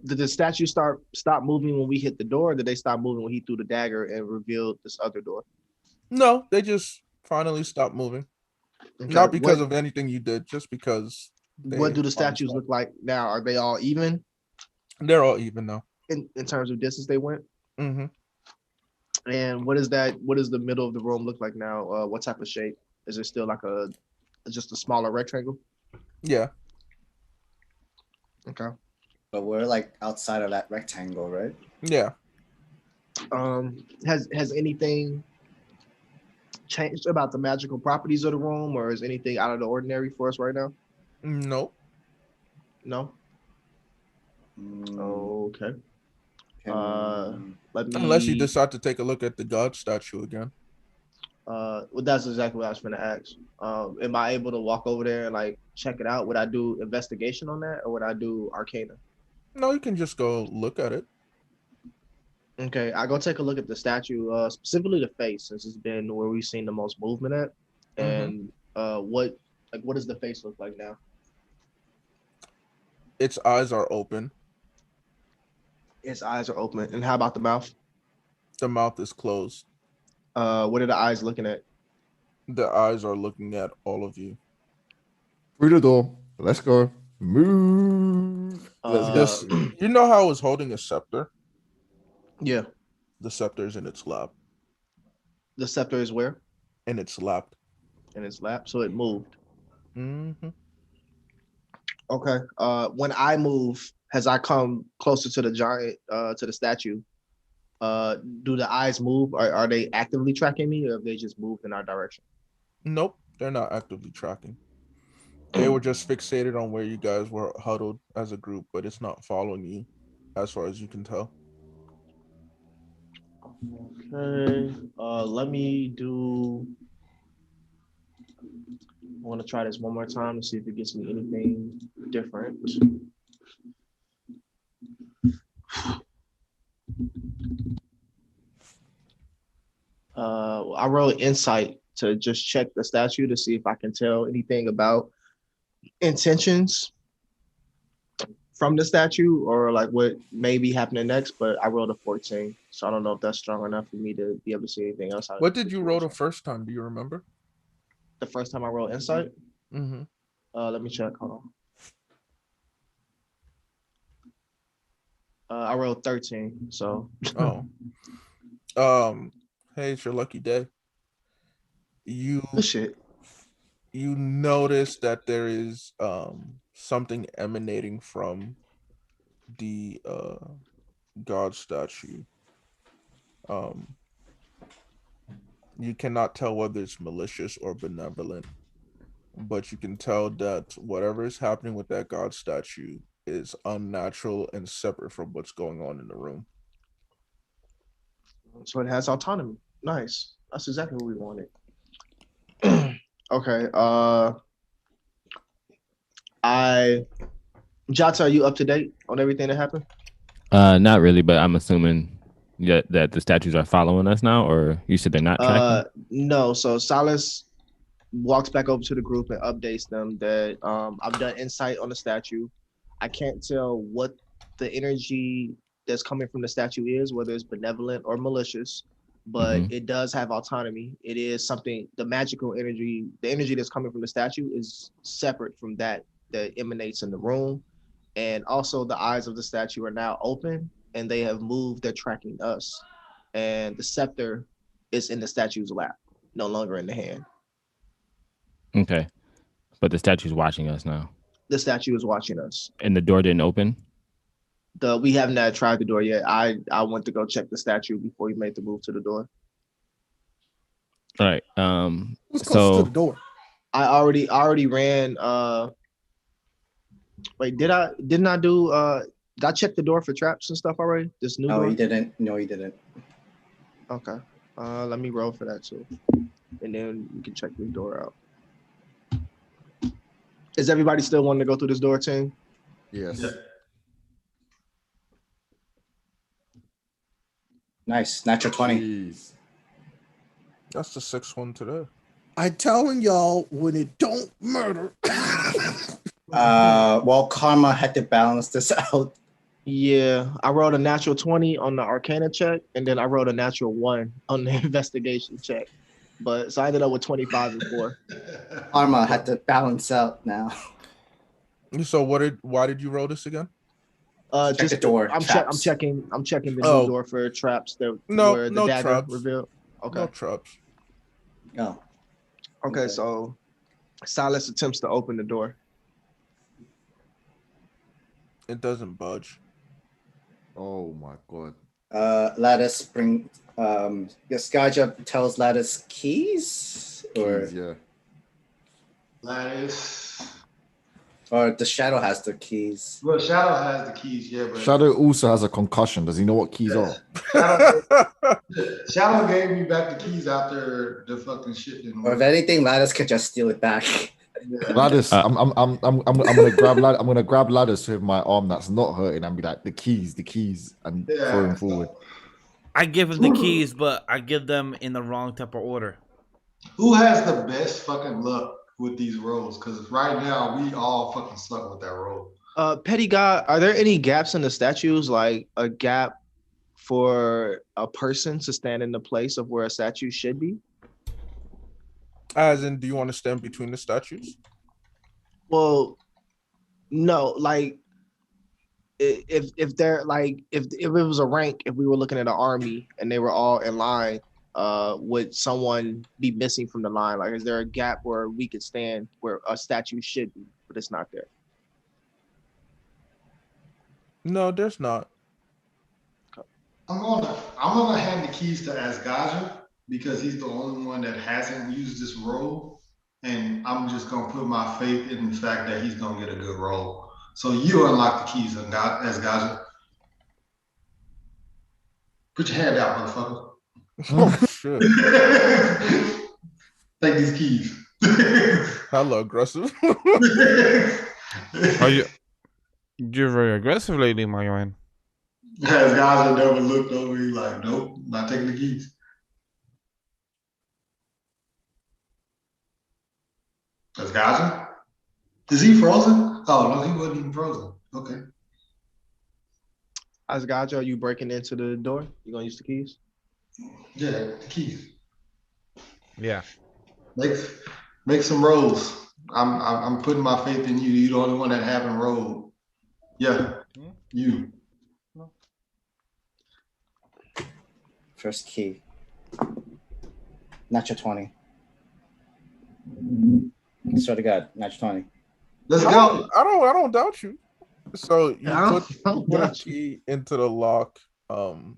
Speaker 7: Did the statue stop moving when we hit the door? Or did they stop moving when he threw the dagger and revealed this other door?
Speaker 1: No, they just finally stopped moving.
Speaker 7: Okay,
Speaker 1: Not because
Speaker 7: what,
Speaker 1: of anything you did, just because
Speaker 7: what do the
Speaker 1: finally
Speaker 7: statues
Speaker 1: stopped.
Speaker 7: look like now? Are they all even
Speaker 1: They're all even now.
Speaker 7: in terms of distance they went?
Speaker 1: Mm-hmm.
Speaker 7: And what is that? What does the middle of the room look like now? What type of shape? Is it still like just a smaller rectangle?
Speaker 1: Yeah.
Speaker 7: Okay.
Speaker 2: But we're like outside of that rectangle, right?
Speaker 1: Yeah.
Speaker 7: Has anything changed about the magical properties of the room, or is anything out of the ordinary for us right now?
Speaker 1: Nope.
Speaker 7: No.
Speaker 2: Mm,
Speaker 7: Okay.
Speaker 2: can-
Speaker 7: Let me.
Speaker 1: Unless you decide to take a look at the god statue again.
Speaker 7: Well, that's exactly what I was going to ask. Am I able to walk over there and like check it out? Would I do investigation on that, or would I do Arcana?
Speaker 1: No, you can just go look at it.
Speaker 7: Okay, I go take a look at the statue, specifically the face, since it's been where we've seen the most movement at. And what does the face look like now?
Speaker 1: Its eyes are open.
Speaker 7: Its eyes are open. And how about the mouth?
Speaker 1: The mouth is closed.
Speaker 7: What are the eyes looking at?
Speaker 1: The eyes are looking at all of you.
Speaker 5: Through the door. Let's go. Move. Let's
Speaker 1: This,
Speaker 5: go.
Speaker 1: you know how I was holding a scepter?
Speaker 7: Yeah.
Speaker 1: The scepter is in its lap.
Speaker 7: The scepter is where?
Speaker 1: In its lap.
Speaker 7: In its lap. So it moved.
Speaker 1: Mm-hmm.
Speaker 7: Okay. When I move, as I come closer to the giant, to the statue, do the eyes move? Are they actively tracking me, or have they just moved in our direction?
Speaker 1: Nope, they're not actively tracking. They were just fixated on where you guys were huddled as a group, but it's not following you as far as you can tell.
Speaker 7: Okay. Let me do. I want to try this one more time to see if it gets me anything different. I rolled insight to just check the statue to see if I can tell anything about intentions from the statue or like what may be happening next, but I rolled a 14. So I don't know if that's strong enough for me to be able to see anything else.
Speaker 1: What did you roll the first time? Do you remember?
Speaker 7: The first time I rolled insight?
Speaker 1: Mm-hmm.
Speaker 7: Let me check. Hold on. I rolled 13. So
Speaker 1: Hey, it's your lucky day. You
Speaker 7: shit.
Speaker 1: You notice that there is something emanating from the god statue. You cannot tell whether it's malicious or benevolent, but you can tell that whatever is happening with that god statue is unnatural and separate from what's going on in the room.
Speaker 7: So it has autonomy. Nice. That's exactly what we wanted. Okay. Jota, are you up to date on everything that happened?
Speaker 3: Not really, but I'm assuming that the statues are following us now, or you said they're not tracking?
Speaker 7: No. So Silas walks back over to the group and updates them that I've done insight on the statue. I can't tell what the energy that's coming from the statue is, whether it's benevolent or malicious, but it does have autonomy. It is something, the magical energy, the energy that's coming from the statue is separate from that emanates in the room. And also the eyes of the statue are now open and they have moved, they're tracking us. And the scepter is in the statue's lap, no longer in the hand.
Speaker 3: Okay. But the statue's watching us now.
Speaker 7: The statue is watching us.
Speaker 3: And the door didn't open?
Speaker 7: We haven't tried the door yet. I went to go check the statue before we made the move to the door.
Speaker 3: All right.
Speaker 10: Who's close to the door?
Speaker 7: I already ran. Wait, didn't I do? Did I check the door for traps and stuff already? This new door?
Speaker 2: No, you didn't. No, you didn't.
Speaker 7: Okay. Let me roll for that too, and then you can check the door out. Is everybody still wanting to go through this door, team?
Speaker 5: Yes.
Speaker 6: Yeah.
Speaker 2: Nice. Natural 20.
Speaker 5: Jeez.
Speaker 1: That's the 6th one today.
Speaker 10: I telling y'all when it don't murder.
Speaker 2: Well, karma had to balance this out.
Speaker 7: Yeah, I rolled a natural 20 on the Arcana check, and then I rolled a natural 1 on the investigation check. But so I ended up with 25 and 4.
Speaker 2: Karma had to balance out now.
Speaker 1: So why did you roll this again?
Speaker 2: Check
Speaker 7: Just
Speaker 2: the door.
Speaker 7: I'm
Speaker 2: traps.
Speaker 7: checking the new door for traps that
Speaker 1: No,
Speaker 7: where the
Speaker 1: no
Speaker 7: dagger
Speaker 1: traps.
Speaker 7: revealed. Okay.
Speaker 1: No traps.
Speaker 2: Oh.
Speaker 7: Okay, so Silas attempts to open the door.
Speaker 1: It doesn't budge.
Speaker 5: Oh my god.
Speaker 2: Lattice bring Yaskaja tells Lattice keys or
Speaker 5: Keys, yeah.
Speaker 6: Lattice.
Speaker 2: or the shadow has the keys.
Speaker 6: Well, Shadow has the keys, yeah, but
Speaker 5: Shadow also has a concussion. Does he know what keys are?
Speaker 6: Shadow gave me back the keys after the fucking shit didn't
Speaker 2: Or if
Speaker 6: work.
Speaker 2: anything, Lattice can just steal it back.
Speaker 6: Yeah.
Speaker 5: Lattice, I'm gonna grab I'm gonna grab Lattice with my arm that's not hurting and be like the keys, and
Speaker 6: Yeah.
Speaker 5: throw him forward.
Speaker 8: I give him the keys, but I give them in the wrong type of order.
Speaker 6: Who has the best fucking luck with these rolls? Because right now we all fucking suck with that roll.
Speaker 7: Petty God, are there any gaps in the statues, like a gap for a person to stand in the place of where a statue should be?
Speaker 1: As in, do you want to stand between the statues?
Speaker 7: Well, no, like if they're like if it was a rank, if we were looking at an army and they were all in line, would someone be missing from the line? Like, is there a gap where we could stand where a statue should be, but it's not there?
Speaker 1: No, there's not.
Speaker 6: I'm gonna hand the keys to Asgaja because he's the only one that hasn't used this roll, and I'm just gonna put my faith in the fact that he's gonna get a good roll. So you unlock the keys, Asgaja. Put your hand out, motherfucker.
Speaker 1: Oh shit!
Speaker 6: Take these keys.
Speaker 1: Hella aggressive.
Speaker 8: You're very aggressive lately, my man.
Speaker 6: Asgaja never looked over. He's like, nope, not taking the keys. Asgaja? Is he frozen? Oh no, he wasn't even frozen. Okay.
Speaker 7: Asgaja, are you breaking into the door? You gonna use the keys?
Speaker 6: Yeah, the keys.
Speaker 8: Yeah.
Speaker 6: Make some rolls. I'm putting my faith in you. You're the only one that haven't rolled. Yeah, you.
Speaker 2: First key. Natural 20. Swear to God, natural 20.
Speaker 6: Let's
Speaker 1: I
Speaker 6: go.
Speaker 1: don't doubt you. So you
Speaker 7: I
Speaker 1: put
Speaker 7: don't
Speaker 1: the
Speaker 7: doubt you.
Speaker 1: key into the lock, and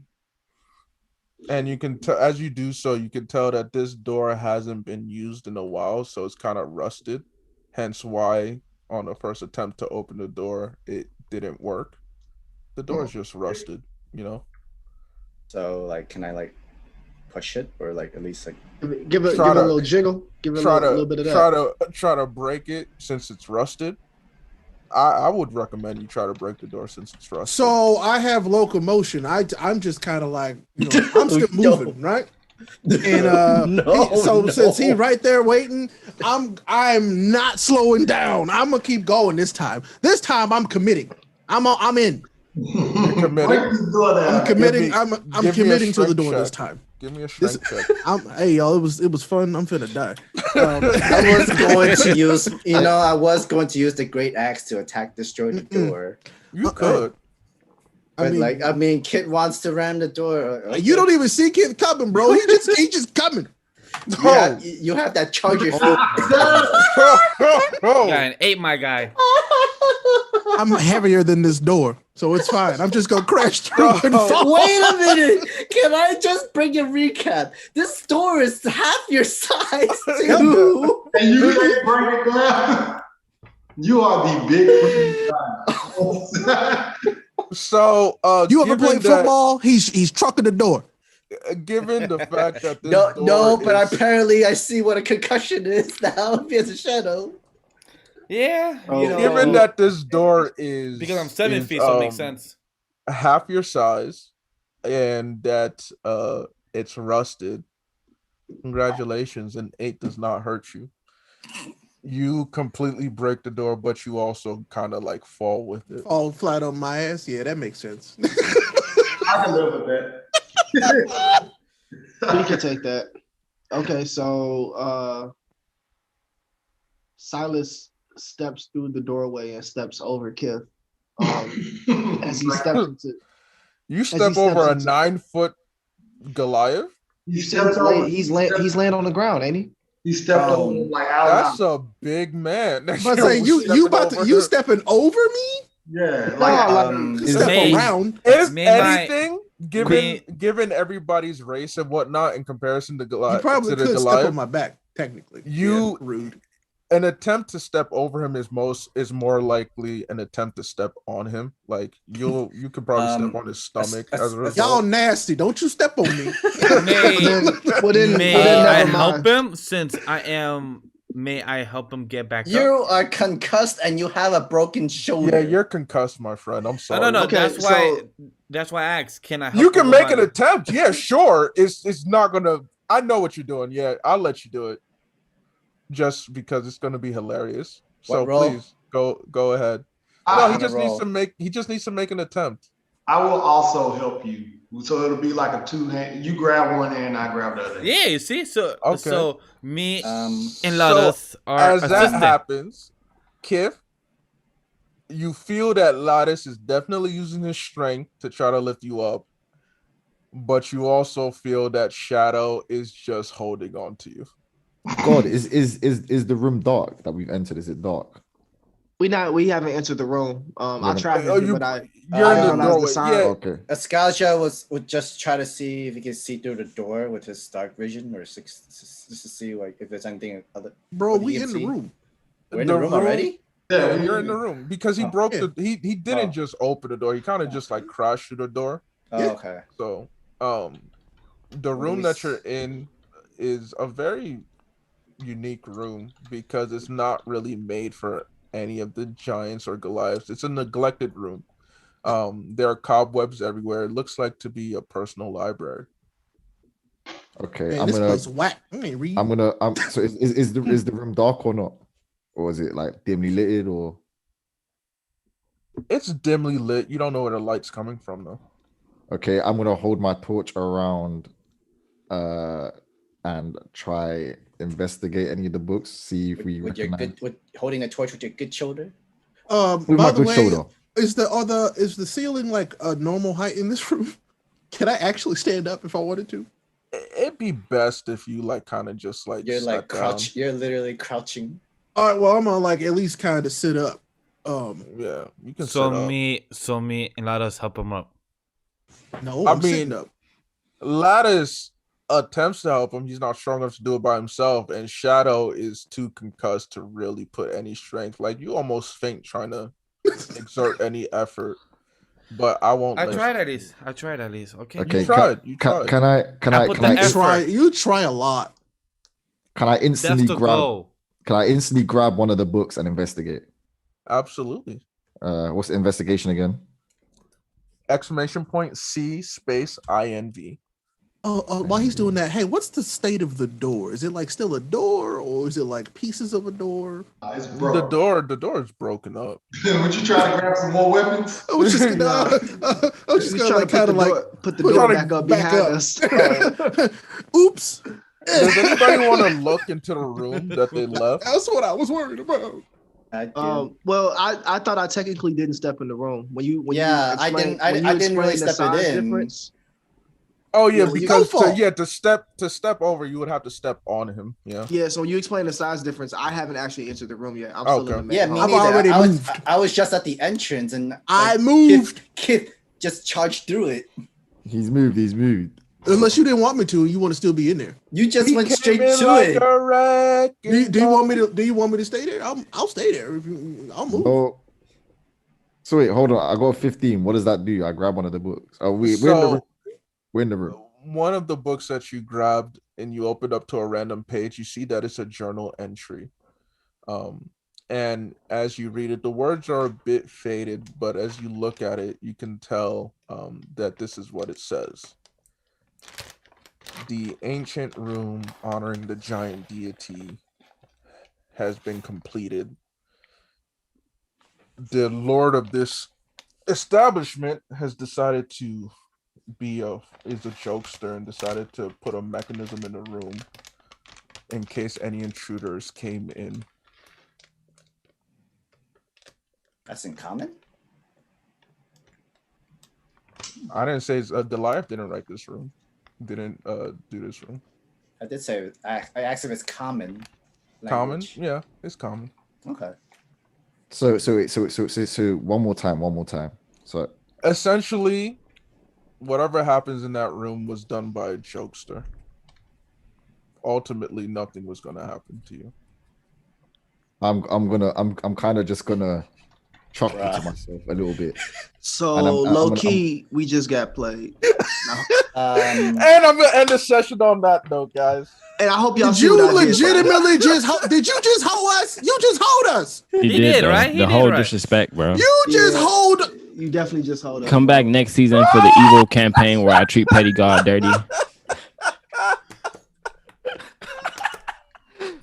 Speaker 1: you can tell as you do so, you can tell that this door hasn't been used in a while, so it's kind of rusted. Hence why on the first attempt to open the door, it didn't work. The door is just rusted, you know.
Speaker 2: So like, can I like push it or like at least like
Speaker 7: Give it
Speaker 1: Try
Speaker 7: a
Speaker 1: to-
Speaker 7: little jiggle. Give it a little bit of that.
Speaker 1: Try to break it since it's rusted. I would recommend you try to break the door since it's rusted.
Speaker 10: So I have locomotion. I'm just kind of like, I'm still moving, right? And since he right there waiting, I'm not slowing down. I'm gonna keep going this time. This time I'm committing. I'm in.
Speaker 1: You're committing.
Speaker 10: I'm committing. I'm committing to the door this time.
Speaker 1: Give me a strength check.
Speaker 10: Hey y'all, it was fun. I'm finna die.
Speaker 2: I was going to use, I was going to use the great axe to destroy the door.
Speaker 1: You could.
Speaker 2: I mean, Kit wants to ram the door. Okay.
Speaker 10: You don't even see Kit coming, bro. He just coming.
Speaker 2: You have that charger.
Speaker 8: Yeah, an 8, my guy.
Speaker 10: I'm heavier than this door, so it's fine. I'm just gonna crash through and fall.
Speaker 2: Wait a minute. Can I just bring a recap? This door is half your size, too.
Speaker 6: And you can't bring it down. You are the big.
Speaker 1: So,
Speaker 10: you ever played football? He's trucking the door.
Speaker 1: Given the fact that this
Speaker 2: but apparently I see what a concussion is now. As a shadow.
Speaker 8: Yeah,
Speaker 1: given that this door is
Speaker 8: because I'm 7 feet, so it makes sense.
Speaker 1: Half your size, and that it's rusted. Congratulations, an 8 does not hurt you. You completely break the door, but you also kind of like fall with it.
Speaker 10: Fall flat on my ass. Yeah, that makes sense.
Speaker 6: I can live with that.
Speaker 7: We can take that. Okay, so Silas steps through the doorway and steps over Kith. As he steps into.
Speaker 1: You step over a 9-foot Goliath.
Speaker 7: He's laying on the ground, ain't he?
Speaker 6: He stepped over like
Speaker 1: that's a big man.
Speaker 10: But say you stepping over me?
Speaker 6: Yeah,
Speaker 10: step around.
Speaker 1: If anything, given everybody's race and whatnot, in comparison to Goliath,
Speaker 10: you probably could step on my back. Technically, rude.
Speaker 1: An attempt to step over him is more likely an attempt to step on him. Like you could probably step on his stomach as a result.
Speaker 10: Y'all nasty. Don't you step on me.
Speaker 8: May I help him since I am? May I help him get back up?
Speaker 2: You are concussed and you have a broken shoulder.
Speaker 1: Yeah, you're concussed, my friend. I'm sorry.
Speaker 8: No. Okay, that's why I asked. Can I help
Speaker 1: you can make an attempt. Yeah, sure. It's not gonna. I know what you're doing. Yeah, I'll let you do it. Just because it's gonna be hilarious. So please go ahead. No, he just needs to make an attempt.
Speaker 6: I will also help you. So it'll be like a 2-hand. You grab one hand, I grab the other.
Speaker 8: Yeah, you see? So me and
Speaker 1: Lattice are as that happens, Kif, you feel that Lattice is definitely using his strength to try to lift you up, but you also feel that Shadow is just holding on to you.
Speaker 5: God, is the room dark that we've entered? Is it dark?
Speaker 7: We haven't entered the room. I tried to, but
Speaker 1: you're in the doorway.
Speaker 7: Yeah.
Speaker 5: Okay.
Speaker 2: Ascalia would just try to see if he can see through the door with his dark vision, or just to see like if there's anything other.
Speaker 10: Bro, we in the room.
Speaker 2: We're in the room already.
Speaker 1: Yeah, you're in the room because he broke he didn't just open the door. He kind of just like crashed through the door.
Speaker 2: Oh, okay.
Speaker 1: So the room that you're in is a very unique room because it's not really made for any of the giants or Goliaths. It's a neglected room. There are cobwebs everywhere. It looks like to be a personal library.
Speaker 5: Okay,
Speaker 10: Man, this place whack. I ain't read.
Speaker 5: So is the room dark or not? Or is it like dimly lit or?
Speaker 1: It's dimly lit. You don't know where the light's coming from though.
Speaker 5: Okay, I'm gonna hold my torch around and try investigate any of the books, see if we
Speaker 2: holding a torch with your good shoulder.
Speaker 5: With my good shoulder.
Speaker 10: Is the ceiling like a normal height in this room? Can I actually stand up if I wanted to?
Speaker 1: It'd be best if you like kind of just like
Speaker 2: you're like crouch. You're literally crouching.
Speaker 10: All right, well I'm gonna like at least kind of sit up.
Speaker 1: Yeah, you can.
Speaker 8: So me and Lattice help him up.
Speaker 10: No, I'm sitting up.
Speaker 1: Lattice attempts to help him. He's not strong enough to do it by himself, and Shadow is too concussed to really put any strength. Like you almost faint trying to exert any effort. But I won't.
Speaker 8: I tried at least. Okay.
Speaker 1: You tried.
Speaker 5: Can I
Speaker 10: try? You try a lot.
Speaker 5: Can I instantly grab? Can I instantly grab one of the books and investigate?
Speaker 1: Absolutely.
Speaker 5: What's the investigation again?
Speaker 1: !C space INV.
Speaker 10: While he's doing that, hey, what's the state of the door? Is it like still a door, or is it like pieces of a door?
Speaker 6: It's
Speaker 1: The
Speaker 6: broke.
Speaker 1: door is broken up.
Speaker 6: Would you try to grab some more weapons?
Speaker 10: I was just gonna,
Speaker 7: Nah.
Speaker 10: I was just
Speaker 7: He's
Speaker 10: gonna
Speaker 7: trying
Speaker 10: like
Speaker 7: to
Speaker 10: kind of like
Speaker 7: put the
Speaker 10: we're
Speaker 7: door
Speaker 10: trying
Speaker 7: back
Speaker 10: to
Speaker 7: up
Speaker 10: back
Speaker 7: behind
Speaker 10: up.
Speaker 7: us.
Speaker 10: Oops.
Speaker 1: Does anybody want to look into the room that they left?
Speaker 10: That's what I was worried about.
Speaker 2: I do.
Speaker 7: Well, I thought I technically didn't step in the room when you
Speaker 2: Yeah, I didn't really
Speaker 7: explained the
Speaker 2: step it
Speaker 7: size
Speaker 2: in.
Speaker 7: difference.
Speaker 1: Oh yeah,
Speaker 7: Yeah,
Speaker 1: because
Speaker 10: no fault.
Speaker 1: to step over, you would have to step on him. Yeah.
Speaker 7: Yeah, so when you explain the size difference, I haven't actually entered the room yet. I'm still in the main
Speaker 2: Yeah,
Speaker 7: hall.
Speaker 2: me
Speaker 10: I've
Speaker 2: neither.
Speaker 10: already
Speaker 2: I
Speaker 10: moved.
Speaker 2: was just at the entrance and
Speaker 10: I moved.
Speaker 2: Kid just charged through it.
Speaker 5: He's moved.
Speaker 10: Unless you didn't want me to, you want to still be in there.
Speaker 2: You just went straight
Speaker 1: in
Speaker 2: to
Speaker 1: like
Speaker 2: it.
Speaker 1: a wrecking
Speaker 10: Do you want me
Speaker 1: ball.
Speaker 10: to? Do you want me to stay there? I'll stay there. I'll move.
Speaker 5: Oh. So wait, hold on. I got 15. What does that do? I grab one of the books. We're in the room. We're in the room.
Speaker 1: One of the books that you grabbed and you opened up to a random page, you see that it's a journal entry. And as you read it, the words are a bit faded, but as you look at it, you can tell that this is what it says. The ancient room honoring the giant deity has been completed. The lord of this establishment has decided to is a jokester and decided to put a mechanism in the room in case any intruders came in.
Speaker 2: That's in common?
Speaker 1: I didn't say Goliath didn't write this room. Didn't do this room.
Speaker 2: I did say I asked if it's common.
Speaker 1: Common?
Speaker 2: Language.
Speaker 1: Yeah, it's common.
Speaker 2: Okay.
Speaker 5: So one more time. So
Speaker 1: Essentially, whatever happens in that room was done by a jokester. Ultimately, nothing was gonna happen to you.
Speaker 5: I'm kind of just gonna chuckle to myself a little bit.
Speaker 7: So
Speaker 5: And
Speaker 7: low key, we just got played.
Speaker 1: And I'm gonna end the session on that note, guys.
Speaker 7: And I hope y'all
Speaker 10: Did
Speaker 7: see
Speaker 10: you
Speaker 7: what I did.
Speaker 10: legitimately did you just hold us? You just hold us.
Speaker 3: He
Speaker 8: did,
Speaker 3: did, though.
Speaker 8: right? He
Speaker 3: The
Speaker 8: did,
Speaker 3: whole
Speaker 8: right.
Speaker 3: disrespect, bro.
Speaker 10: You just
Speaker 7: Yeah.
Speaker 10: hold.
Speaker 7: You definitely just hold up.
Speaker 3: Come back next season for the evil campaign where I treat Petty God dirty.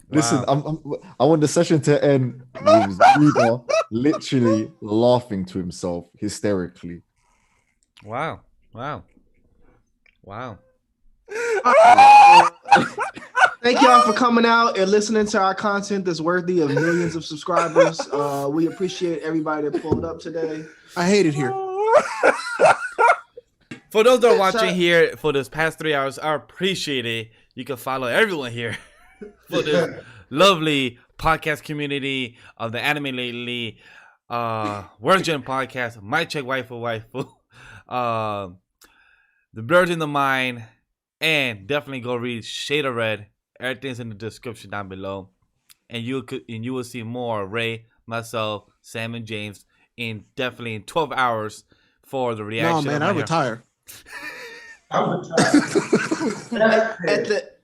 Speaker 5: Listen, I want the session to end with Zuba literally laughing to himself hysterically.
Speaker 8: Wow.
Speaker 7: Thank y'all for coming out and listening to our content that's worthy of millions of subscribers. We appreciate everybody that pulled up today.
Speaker 10: I hate it here.
Speaker 8: For those that are watching here for this past 3 hours, I appreciate it. You can follow everyone here for this lovely podcast community of the Anime Lately, Virgin Podcast, miccheckwaifuwaifu, the Blerd in the Mind, and definitely go read Shade of Red. Everything's in the description down below, and you will see more of Ray, myself, Sam, and James in 12 hours for the reaction.
Speaker 10: No, man, I retire.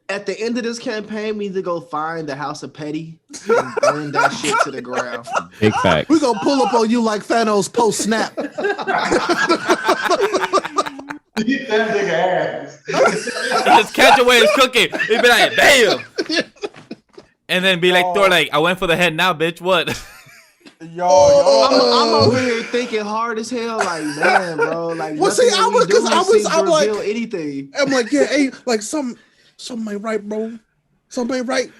Speaker 7: At the end of this campaign, we need to go find the House of Petty and burn that shit to the ground.
Speaker 3: Big fact.
Speaker 10: We're gonna pull up on you like Thanos post snap.
Speaker 6: Beat that nigga ass.
Speaker 8: Just catch away his cooking. He'd be like, bam! And then be like, Thor, like, I went for the head now, bitch. What?
Speaker 7: I'm over here thinking hard as hell, like, man, bro, like,
Speaker 10: Well, see,
Speaker 7: nothing that we do seems to
Speaker 10: I'm like,
Speaker 7: reveal anything.
Speaker 10: I'm like, yeah, hey, like something ain't right, bro. Something ain't right.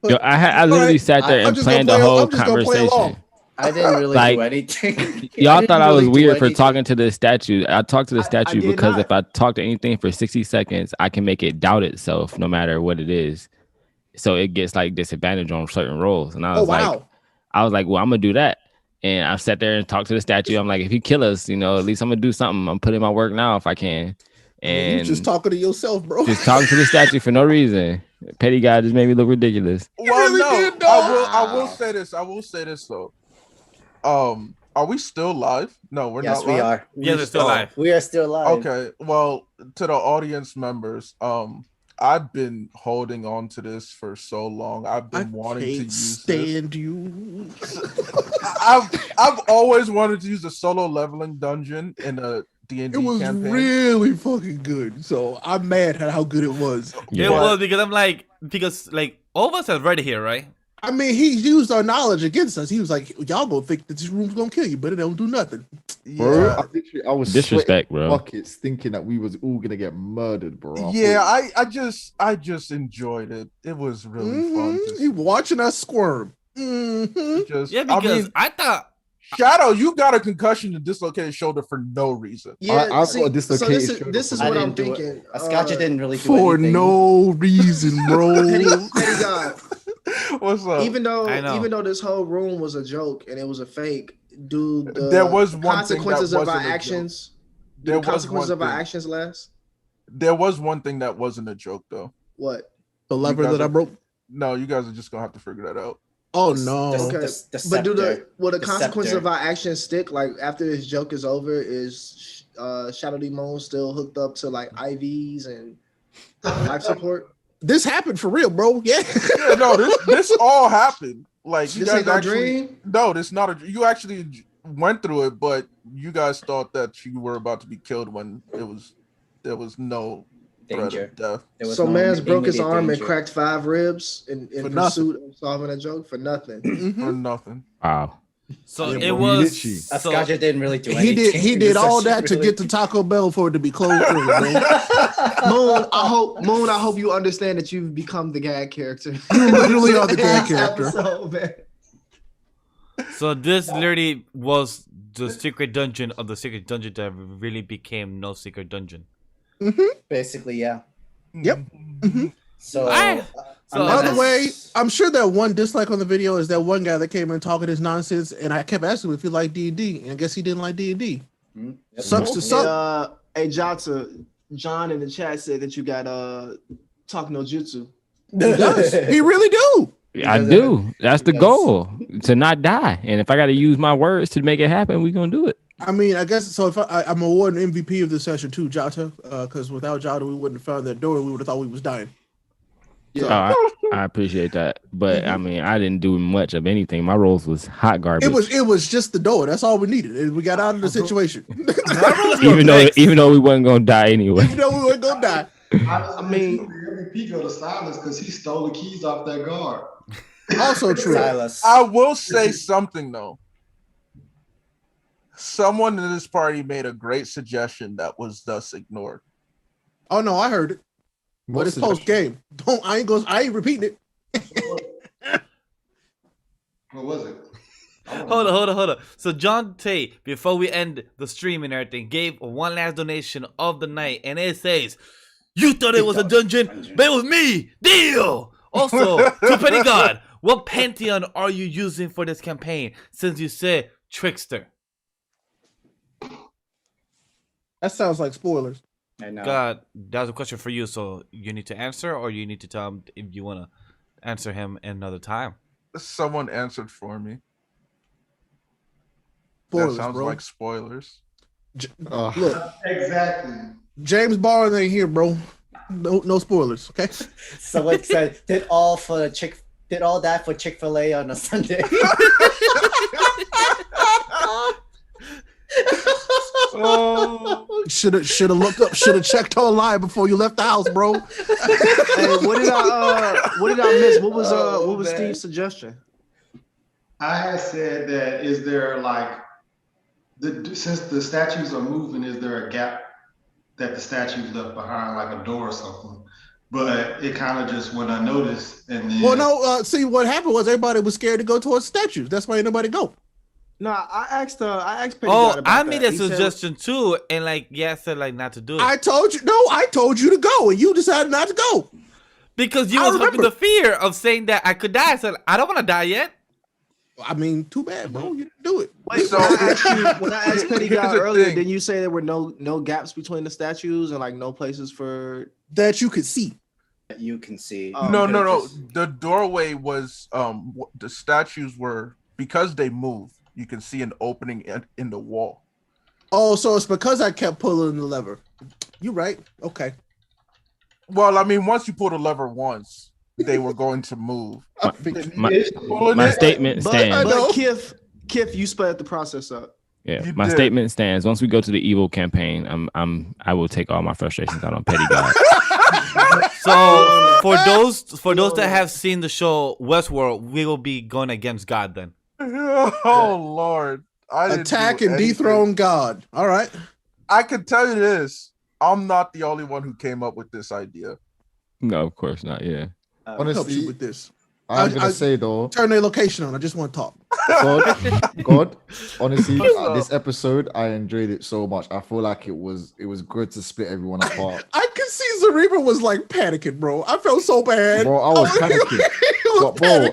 Speaker 10: But,
Speaker 3: Yo, I literally sat there
Speaker 10: I'm
Speaker 3: and
Speaker 10: just gonna
Speaker 3: planned the
Speaker 10: play-
Speaker 3: whole
Speaker 10: I'm just gonna play along.
Speaker 3: conversation.
Speaker 2: I didn't really
Speaker 3: Like,
Speaker 2: do anything.
Speaker 3: Y'all thought I was
Speaker 2: didn't really
Speaker 3: weird
Speaker 2: do
Speaker 3: for
Speaker 2: anything.
Speaker 3: talking to the statue. I talked to the statue
Speaker 7: did
Speaker 3: because
Speaker 7: not.
Speaker 3: if I talk to anything for 60 seconds, I can make it doubt itself no matter what it is. So it gets like disadvantage on certain roles. And I was well, I'm gonna do that. And I sat there and talked to the statue. I'm like, if you kill us, at least I'm gonna do something. I'm putting my work now if I can. And
Speaker 10: you just talking to yourself, bro.
Speaker 3: Just talking to the statue for no reason. Petty guy just made me look ridiculous.
Speaker 1: Well,
Speaker 10: really
Speaker 1: no,
Speaker 10: did, dog.
Speaker 1: I will say this. though. Are we still live? No, we're
Speaker 2: Yes,
Speaker 1: not.
Speaker 2: we
Speaker 1: live?
Speaker 2: are.
Speaker 8: Yeah, they're still live.
Speaker 2: We are still live.
Speaker 1: Okay. Well, to the audience members, I've been holding on to this for so long. I've been wanting to use
Speaker 10: stand you.
Speaker 1: I've always wanted to use a solo leveling dungeon in a D&D
Speaker 10: It was
Speaker 1: campaign.
Speaker 10: really fucking good. So I'm mad at how good it was.
Speaker 8: It was because I'm like, all of us have read it here, right?
Speaker 10: I mean, he used our knowledge against us. He was like, y'all gonna think that this room's gonna kill you, but it don't do nothing.
Speaker 5: Bro, I was
Speaker 3: Disrespect,
Speaker 5: sweating
Speaker 3: bro.
Speaker 5: buckets thinking that we was all gonna get murdered, bro.
Speaker 1: I just enjoyed it. It was really fun.
Speaker 10: He watching us squirm.
Speaker 8: Because I thought
Speaker 1: Shadow, you got a concussion and dislocated shoulder for no reason.
Speaker 7: Yeah,
Speaker 5: I've got a dislocated
Speaker 7: so
Speaker 5: shoulder
Speaker 7: this is
Speaker 5: for
Speaker 7: what
Speaker 5: no
Speaker 7: I'm
Speaker 2: didn't do
Speaker 7: thinking.
Speaker 2: it. Ascaja didn't really do
Speaker 10: For
Speaker 2: anything.
Speaker 10: no reason, bro.
Speaker 7: Petty God.
Speaker 1: What's up?
Speaker 7: Even though this whole room was a joke and it was a fake, do the
Speaker 1: There was one
Speaker 7: consequences
Speaker 1: thing that
Speaker 7: of our
Speaker 1: wasn't a
Speaker 7: actions?
Speaker 1: There
Speaker 7: Do the
Speaker 1: was
Speaker 7: consequences
Speaker 1: one
Speaker 7: of our
Speaker 1: thing.
Speaker 7: actions last?
Speaker 1: There was one thing that wasn't a joke though.
Speaker 7: What?
Speaker 10: The lever that I broke.
Speaker 1: No, you guys are just gonna have to figure that out.
Speaker 10: Oh no.
Speaker 7: Okay, but will the consequences of our actions stick? Like after this joke is over, is Shadow Demon still hooked up to like IVs and life support?
Speaker 10: This happened for real, bro. Yeah.
Speaker 1: Yeah, no, this all happened. Like you
Speaker 7: This
Speaker 1: guys
Speaker 7: ain't no
Speaker 1: actually,
Speaker 7: dream?
Speaker 1: no, this not a. You actually went through it, but you guys thought that you were about to be killed when there was no threat
Speaker 2: Danger.
Speaker 1: of death.
Speaker 7: So man's broke his
Speaker 2: immediate
Speaker 7: arm and
Speaker 2: danger.
Speaker 7: cracked 5 ribs in
Speaker 10: For
Speaker 7: pursuit of solving a joke for nothing.
Speaker 1: For nothing.
Speaker 3: Wow.
Speaker 8: so.
Speaker 5: Yeah,
Speaker 8: It
Speaker 5: bro,
Speaker 8: was
Speaker 2: Ascaja didn't really do
Speaker 10: He
Speaker 2: anything.
Speaker 10: did
Speaker 2: This
Speaker 10: all
Speaker 2: session,
Speaker 10: that to
Speaker 2: really.
Speaker 10: get to Taco Bell for it to be closed early, bro.
Speaker 7: Moon, I hope you understand that you've become the gag character.
Speaker 10: You literally are the gag
Speaker 7: This
Speaker 10: character.
Speaker 7: episode, man.
Speaker 8: So this literally was the secret dungeon of the secret dungeon that really became no secret dungeon.
Speaker 2: Basically, yeah.
Speaker 10: Yep.
Speaker 2: So,
Speaker 8: Alright. So
Speaker 10: By the way, I'm sure that one dislike on the video is that one guy that came in talking his nonsense, and I kept asking him if he liked D&D, and I guess he didn't like D&D. Sucks to suck.
Speaker 7: Hey, John in the chat said that you got talk no jutsu.
Speaker 10: He does. He really do.
Speaker 3: I do. That's the goal, to not die. And if I got to use my words to make it happen, we're going to do it.
Speaker 10: I mean, I guess so. If I'm awarding MVP of this session to Jota, because without Jota, we wouldn't have found that door. We would have thought we was dying.
Speaker 3: Yeah. I appreciate that. But I mean, I didn't do much of anything. My roles was hot garbage.
Speaker 10: It was just the door. That's all we needed. And we got out of the situation.
Speaker 3: even though we wasn't going to die anyway.
Speaker 10: Even though we weren't gonna die.
Speaker 6: I mean, MVP go to Silas because he stole the keys off that guard.
Speaker 10: Also true.
Speaker 2: Silas.
Speaker 1: I will say something though. Someone in this party made a great suggestion that was thus ignored.
Speaker 10: Oh no, I heard it. But it's post game. I ain't repeating it.
Speaker 6: What was it?
Speaker 8: Hold on. So John Tate, before we end the stream and everything, gave one last donation of the night, and it says, "You thought it was a dungeon, but it was me. Deal." Also, to Petty God, what pantheon are you using for this campaign? Since you said trickster.
Speaker 10: That sounds like spoilers.
Speaker 2: I know.
Speaker 8: God, that was a question for you, so you need to answer, or you need to tell him if you want to answer him another time.
Speaker 1: Someone answered for me.
Speaker 10: Spoilers,
Speaker 1: that sounds
Speaker 10: bro.
Speaker 1: like spoilers.
Speaker 10: Look,
Speaker 6: Exactly.
Speaker 10: James Barnes ain't here, bro. No spoilers, okay?
Speaker 2: Someone said did all that for Chick-fil-A on a Sunday.
Speaker 10: Should have looked up, should have checked online before you left the house, bro.
Speaker 7: Hey, what did I miss? What was
Speaker 2: man.
Speaker 7: Steve's suggestion?
Speaker 6: I had said that is there like since the statues are moving, is there a gap that the statues left behind, like a door or something? But it kind of just went unnoticed, and then
Speaker 10: Well, no. See, what happened was everybody was scared to go towards statues. That's why ain't nobody go.
Speaker 7: No, I asked Petty
Speaker 8: Oh,
Speaker 7: God about
Speaker 8: I made
Speaker 7: that.
Speaker 8: a
Speaker 7: He said-
Speaker 8: suggestion too, and said not to do it.
Speaker 10: I told you to go, and you decided not to go.
Speaker 8: Because you
Speaker 10: I
Speaker 8: was having
Speaker 10: remember.
Speaker 8: the fear of saying that I could die. I said, I don't want to die yet.
Speaker 10: I mean, too bad, bro. You didn't do it.
Speaker 7: Wait,
Speaker 1: So-
Speaker 7: when I asked Petty
Speaker 1: Here's
Speaker 7: God
Speaker 1: the
Speaker 7: earlier,
Speaker 1: thing.
Speaker 7: didn't you say there were no gaps between the statues and like no places for?
Speaker 10: That you could see.
Speaker 2: You can see.
Speaker 7: Oh,
Speaker 1: No.
Speaker 2: just-
Speaker 1: The doorway was the statues were, because they moved, you can see an opening in the wall.
Speaker 10: Oh, so it's because I kept pulling the lever. You right? Okay.
Speaker 1: Well, I mean, once you pull the lever once, they were going to move.
Speaker 3: My statement
Speaker 7: But,
Speaker 3: stands.
Speaker 7: but Kith, you sped the process up.
Speaker 3: Yeah,
Speaker 1: You
Speaker 3: my
Speaker 1: did.
Speaker 3: statement stands. Once we go to the evil campaign, I will take all my frustrations out on Petty God.
Speaker 8: So for those that have seen the show Westworld, we will be going against God then.
Speaker 1: Oh Lord! I didn't
Speaker 10: Attack
Speaker 1: do
Speaker 10: and
Speaker 1: anything.
Speaker 10: dethrone God. All right.
Speaker 1: I can tell you this: I'm not the only one who came up with this idea.
Speaker 3: No, of course not. Yeah.
Speaker 10: Help you
Speaker 5: Honestly,
Speaker 10: with this.
Speaker 5: I'm gonna say though,
Speaker 10: Turn their location on. I just want to talk.
Speaker 5: God, honestly, this episode I enjoyed it so much. I feel like it was good to split everyone apart.
Speaker 10: I could see Zariba was like panicking, bro. I felt so bad.
Speaker 5: Bro, I was panicking.
Speaker 10: But bro,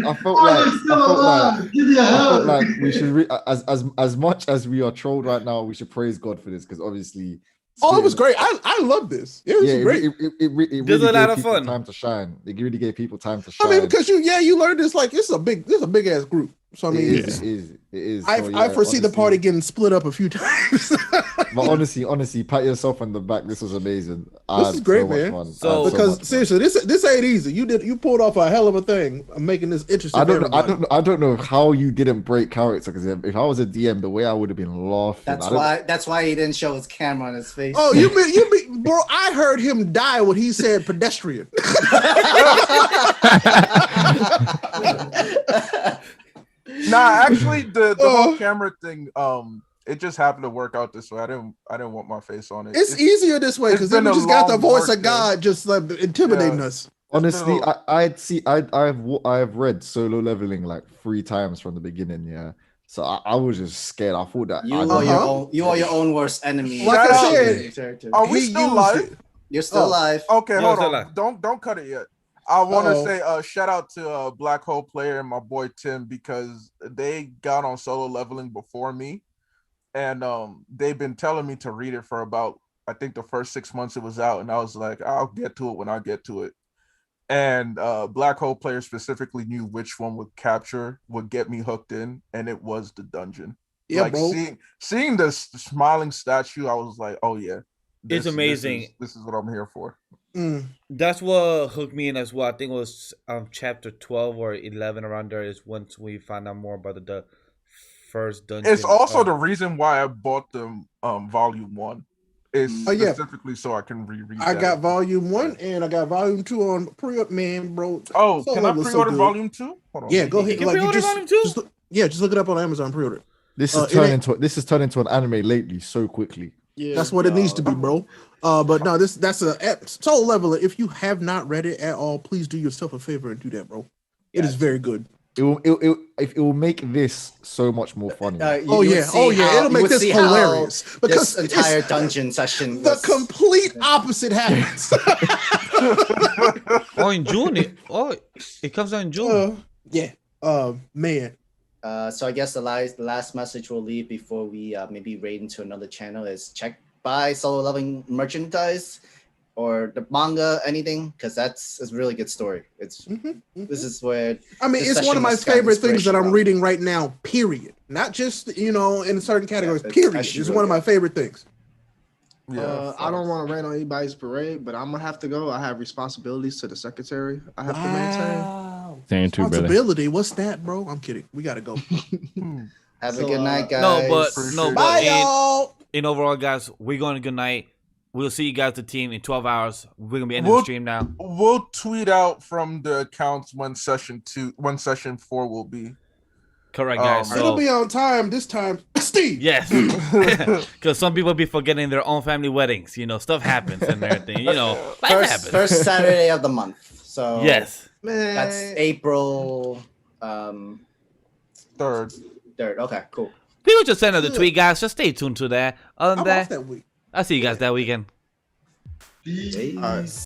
Speaker 5: I felt like we should as much as we are trolled right now, we should praise God for this because obviously.
Speaker 10: Oh, it was great. I love this. It was great.
Speaker 5: It really
Speaker 8: There's a lot of
Speaker 5: gave people
Speaker 8: fun.
Speaker 5: time to shine. It really gave people time to shine.
Speaker 10: I mean, because you learned this like this is a big ass group. So I mean,
Speaker 5: it is.
Speaker 10: I foresee the party getting split up a few times.
Speaker 5: But honestly, pat yourself on the back. This was amazing.
Speaker 10: This is great, man.
Speaker 8: So
Speaker 10: because seriously, this ain't easy. You pulled off a hell of a thing, of making this interesting.
Speaker 5: I don't know how you didn't break character because if I was a DM, the way I would have been laughing.
Speaker 2: That's why he didn't show his camera on his face.
Speaker 10: Oh, you mean, bro? I heard him die when he said pedestrian.
Speaker 1: Nah, actually, the whole camera thing, it just happened to work out this way. I didn't want my face on it.
Speaker 10: It's easier this way because then we just got the voice of God just like intimidating us.
Speaker 5: Honestly, I've read solo leveling like 3 times from the beginning. Yeah, so I was just scared. I thought that
Speaker 2: you are your own worst enemy.
Speaker 10: Like I said,
Speaker 1: are we still live?
Speaker 2: You're still live.
Speaker 1: Okay, hold on. Don't cut it yet. I want to say shout out to Black Hole Player and my boy Tim because they got on solo leveling before me, and they've been telling me to read it for about I think the first 6 months it was out, and I was like, I'll get to it when I get to it. And Black Hole Player specifically knew which one would get me hooked in, and it was the dungeon.
Speaker 10: Yeah,
Speaker 1: like
Speaker 10: bro.
Speaker 1: Seeing the smiling statue, I was like, oh yeah,
Speaker 8: it's amazing.
Speaker 1: This is what I'm here for.
Speaker 8: That's what hooked me in as well. I think it was chapter 12 or 11 around there is once we found out more about the first dungeon.
Speaker 1: It's also the reason why I bought the volume 1. It's specifically so I can reread.
Speaker 10: I got volume 1 and I got volume 2 on pre-up, man, bro.
Speaker 1: Oh, can I pre-order volume 2? Hold on.
Speaker 10: Yeah, go ahead.
Speaker 8: You can pre-order volume 2?
Speaker 10: Just look it up on Amazon. Pre-order.
Speaker 5: This is turned into an anime lately so quickly.
Speaker 7: Yeah,
Speaker 10: that's what it needs to be, bro. But no, that's a soul leveler. If you have not read it at all, please do yourself a favor and do that, bro. It is very good.
Speaker 5: It will make this so much more funny.
Speaker 10: It'll make this hilarious
Speaker 2: because this entire dungeon session
Speaker 10: the complete opposite happens.
Speaker 8: In June. It comes out in June.
Speaker 10: Man.
Speaker 2: So I guess the last message we'll leave before we maybe raid into another channel is buy solo leveling merchandise or the manga, anything, because it's a really good story. It's this is where
Speaker 10: it's one of my favorite things that I'm reading right now. Period. Not just in certain categories. Period. It's one of my favorite things.
Speaker 7: I don't want to rain on anybody's parade, but I'm gonna have to go. I have responsibilities to the secretary. I have to maintain.
Speaker 3: Same too, brother.
Speaker 10: Responsibility? What's that, bro? I'm kidding. We gotta go.
Speaker 2: Have a good night, guys.
Speaker 8: Bye, y'all. In overall, guys, we're going to good night. We'll see you guys, the team, in 12 hours. We're gonna be ending the stream now.
Speaker 1: We'll tweet out from the accounts when session 4 will be.
Speaker 8: Correct, guys.
Speaker 10: It'll be on time this time, Steve.
Speaker 8: Yes, because some people be forgetting their own family weddings. Stuff happens and everything. Life happens.
Speaker 2: First Saturday of the month. So
Speaker 8: yes,
Speaker 2: man. That's April
Speaker 1: 3rd.
Speaker 2: Okay, cool.
Speaker 8: People just send us the tweet, guys. Just stay tuned to that.
Speaker 10: I'm off that week.
Speaker 8: I'll see you guys that weekend.
Speaker 2: Peace.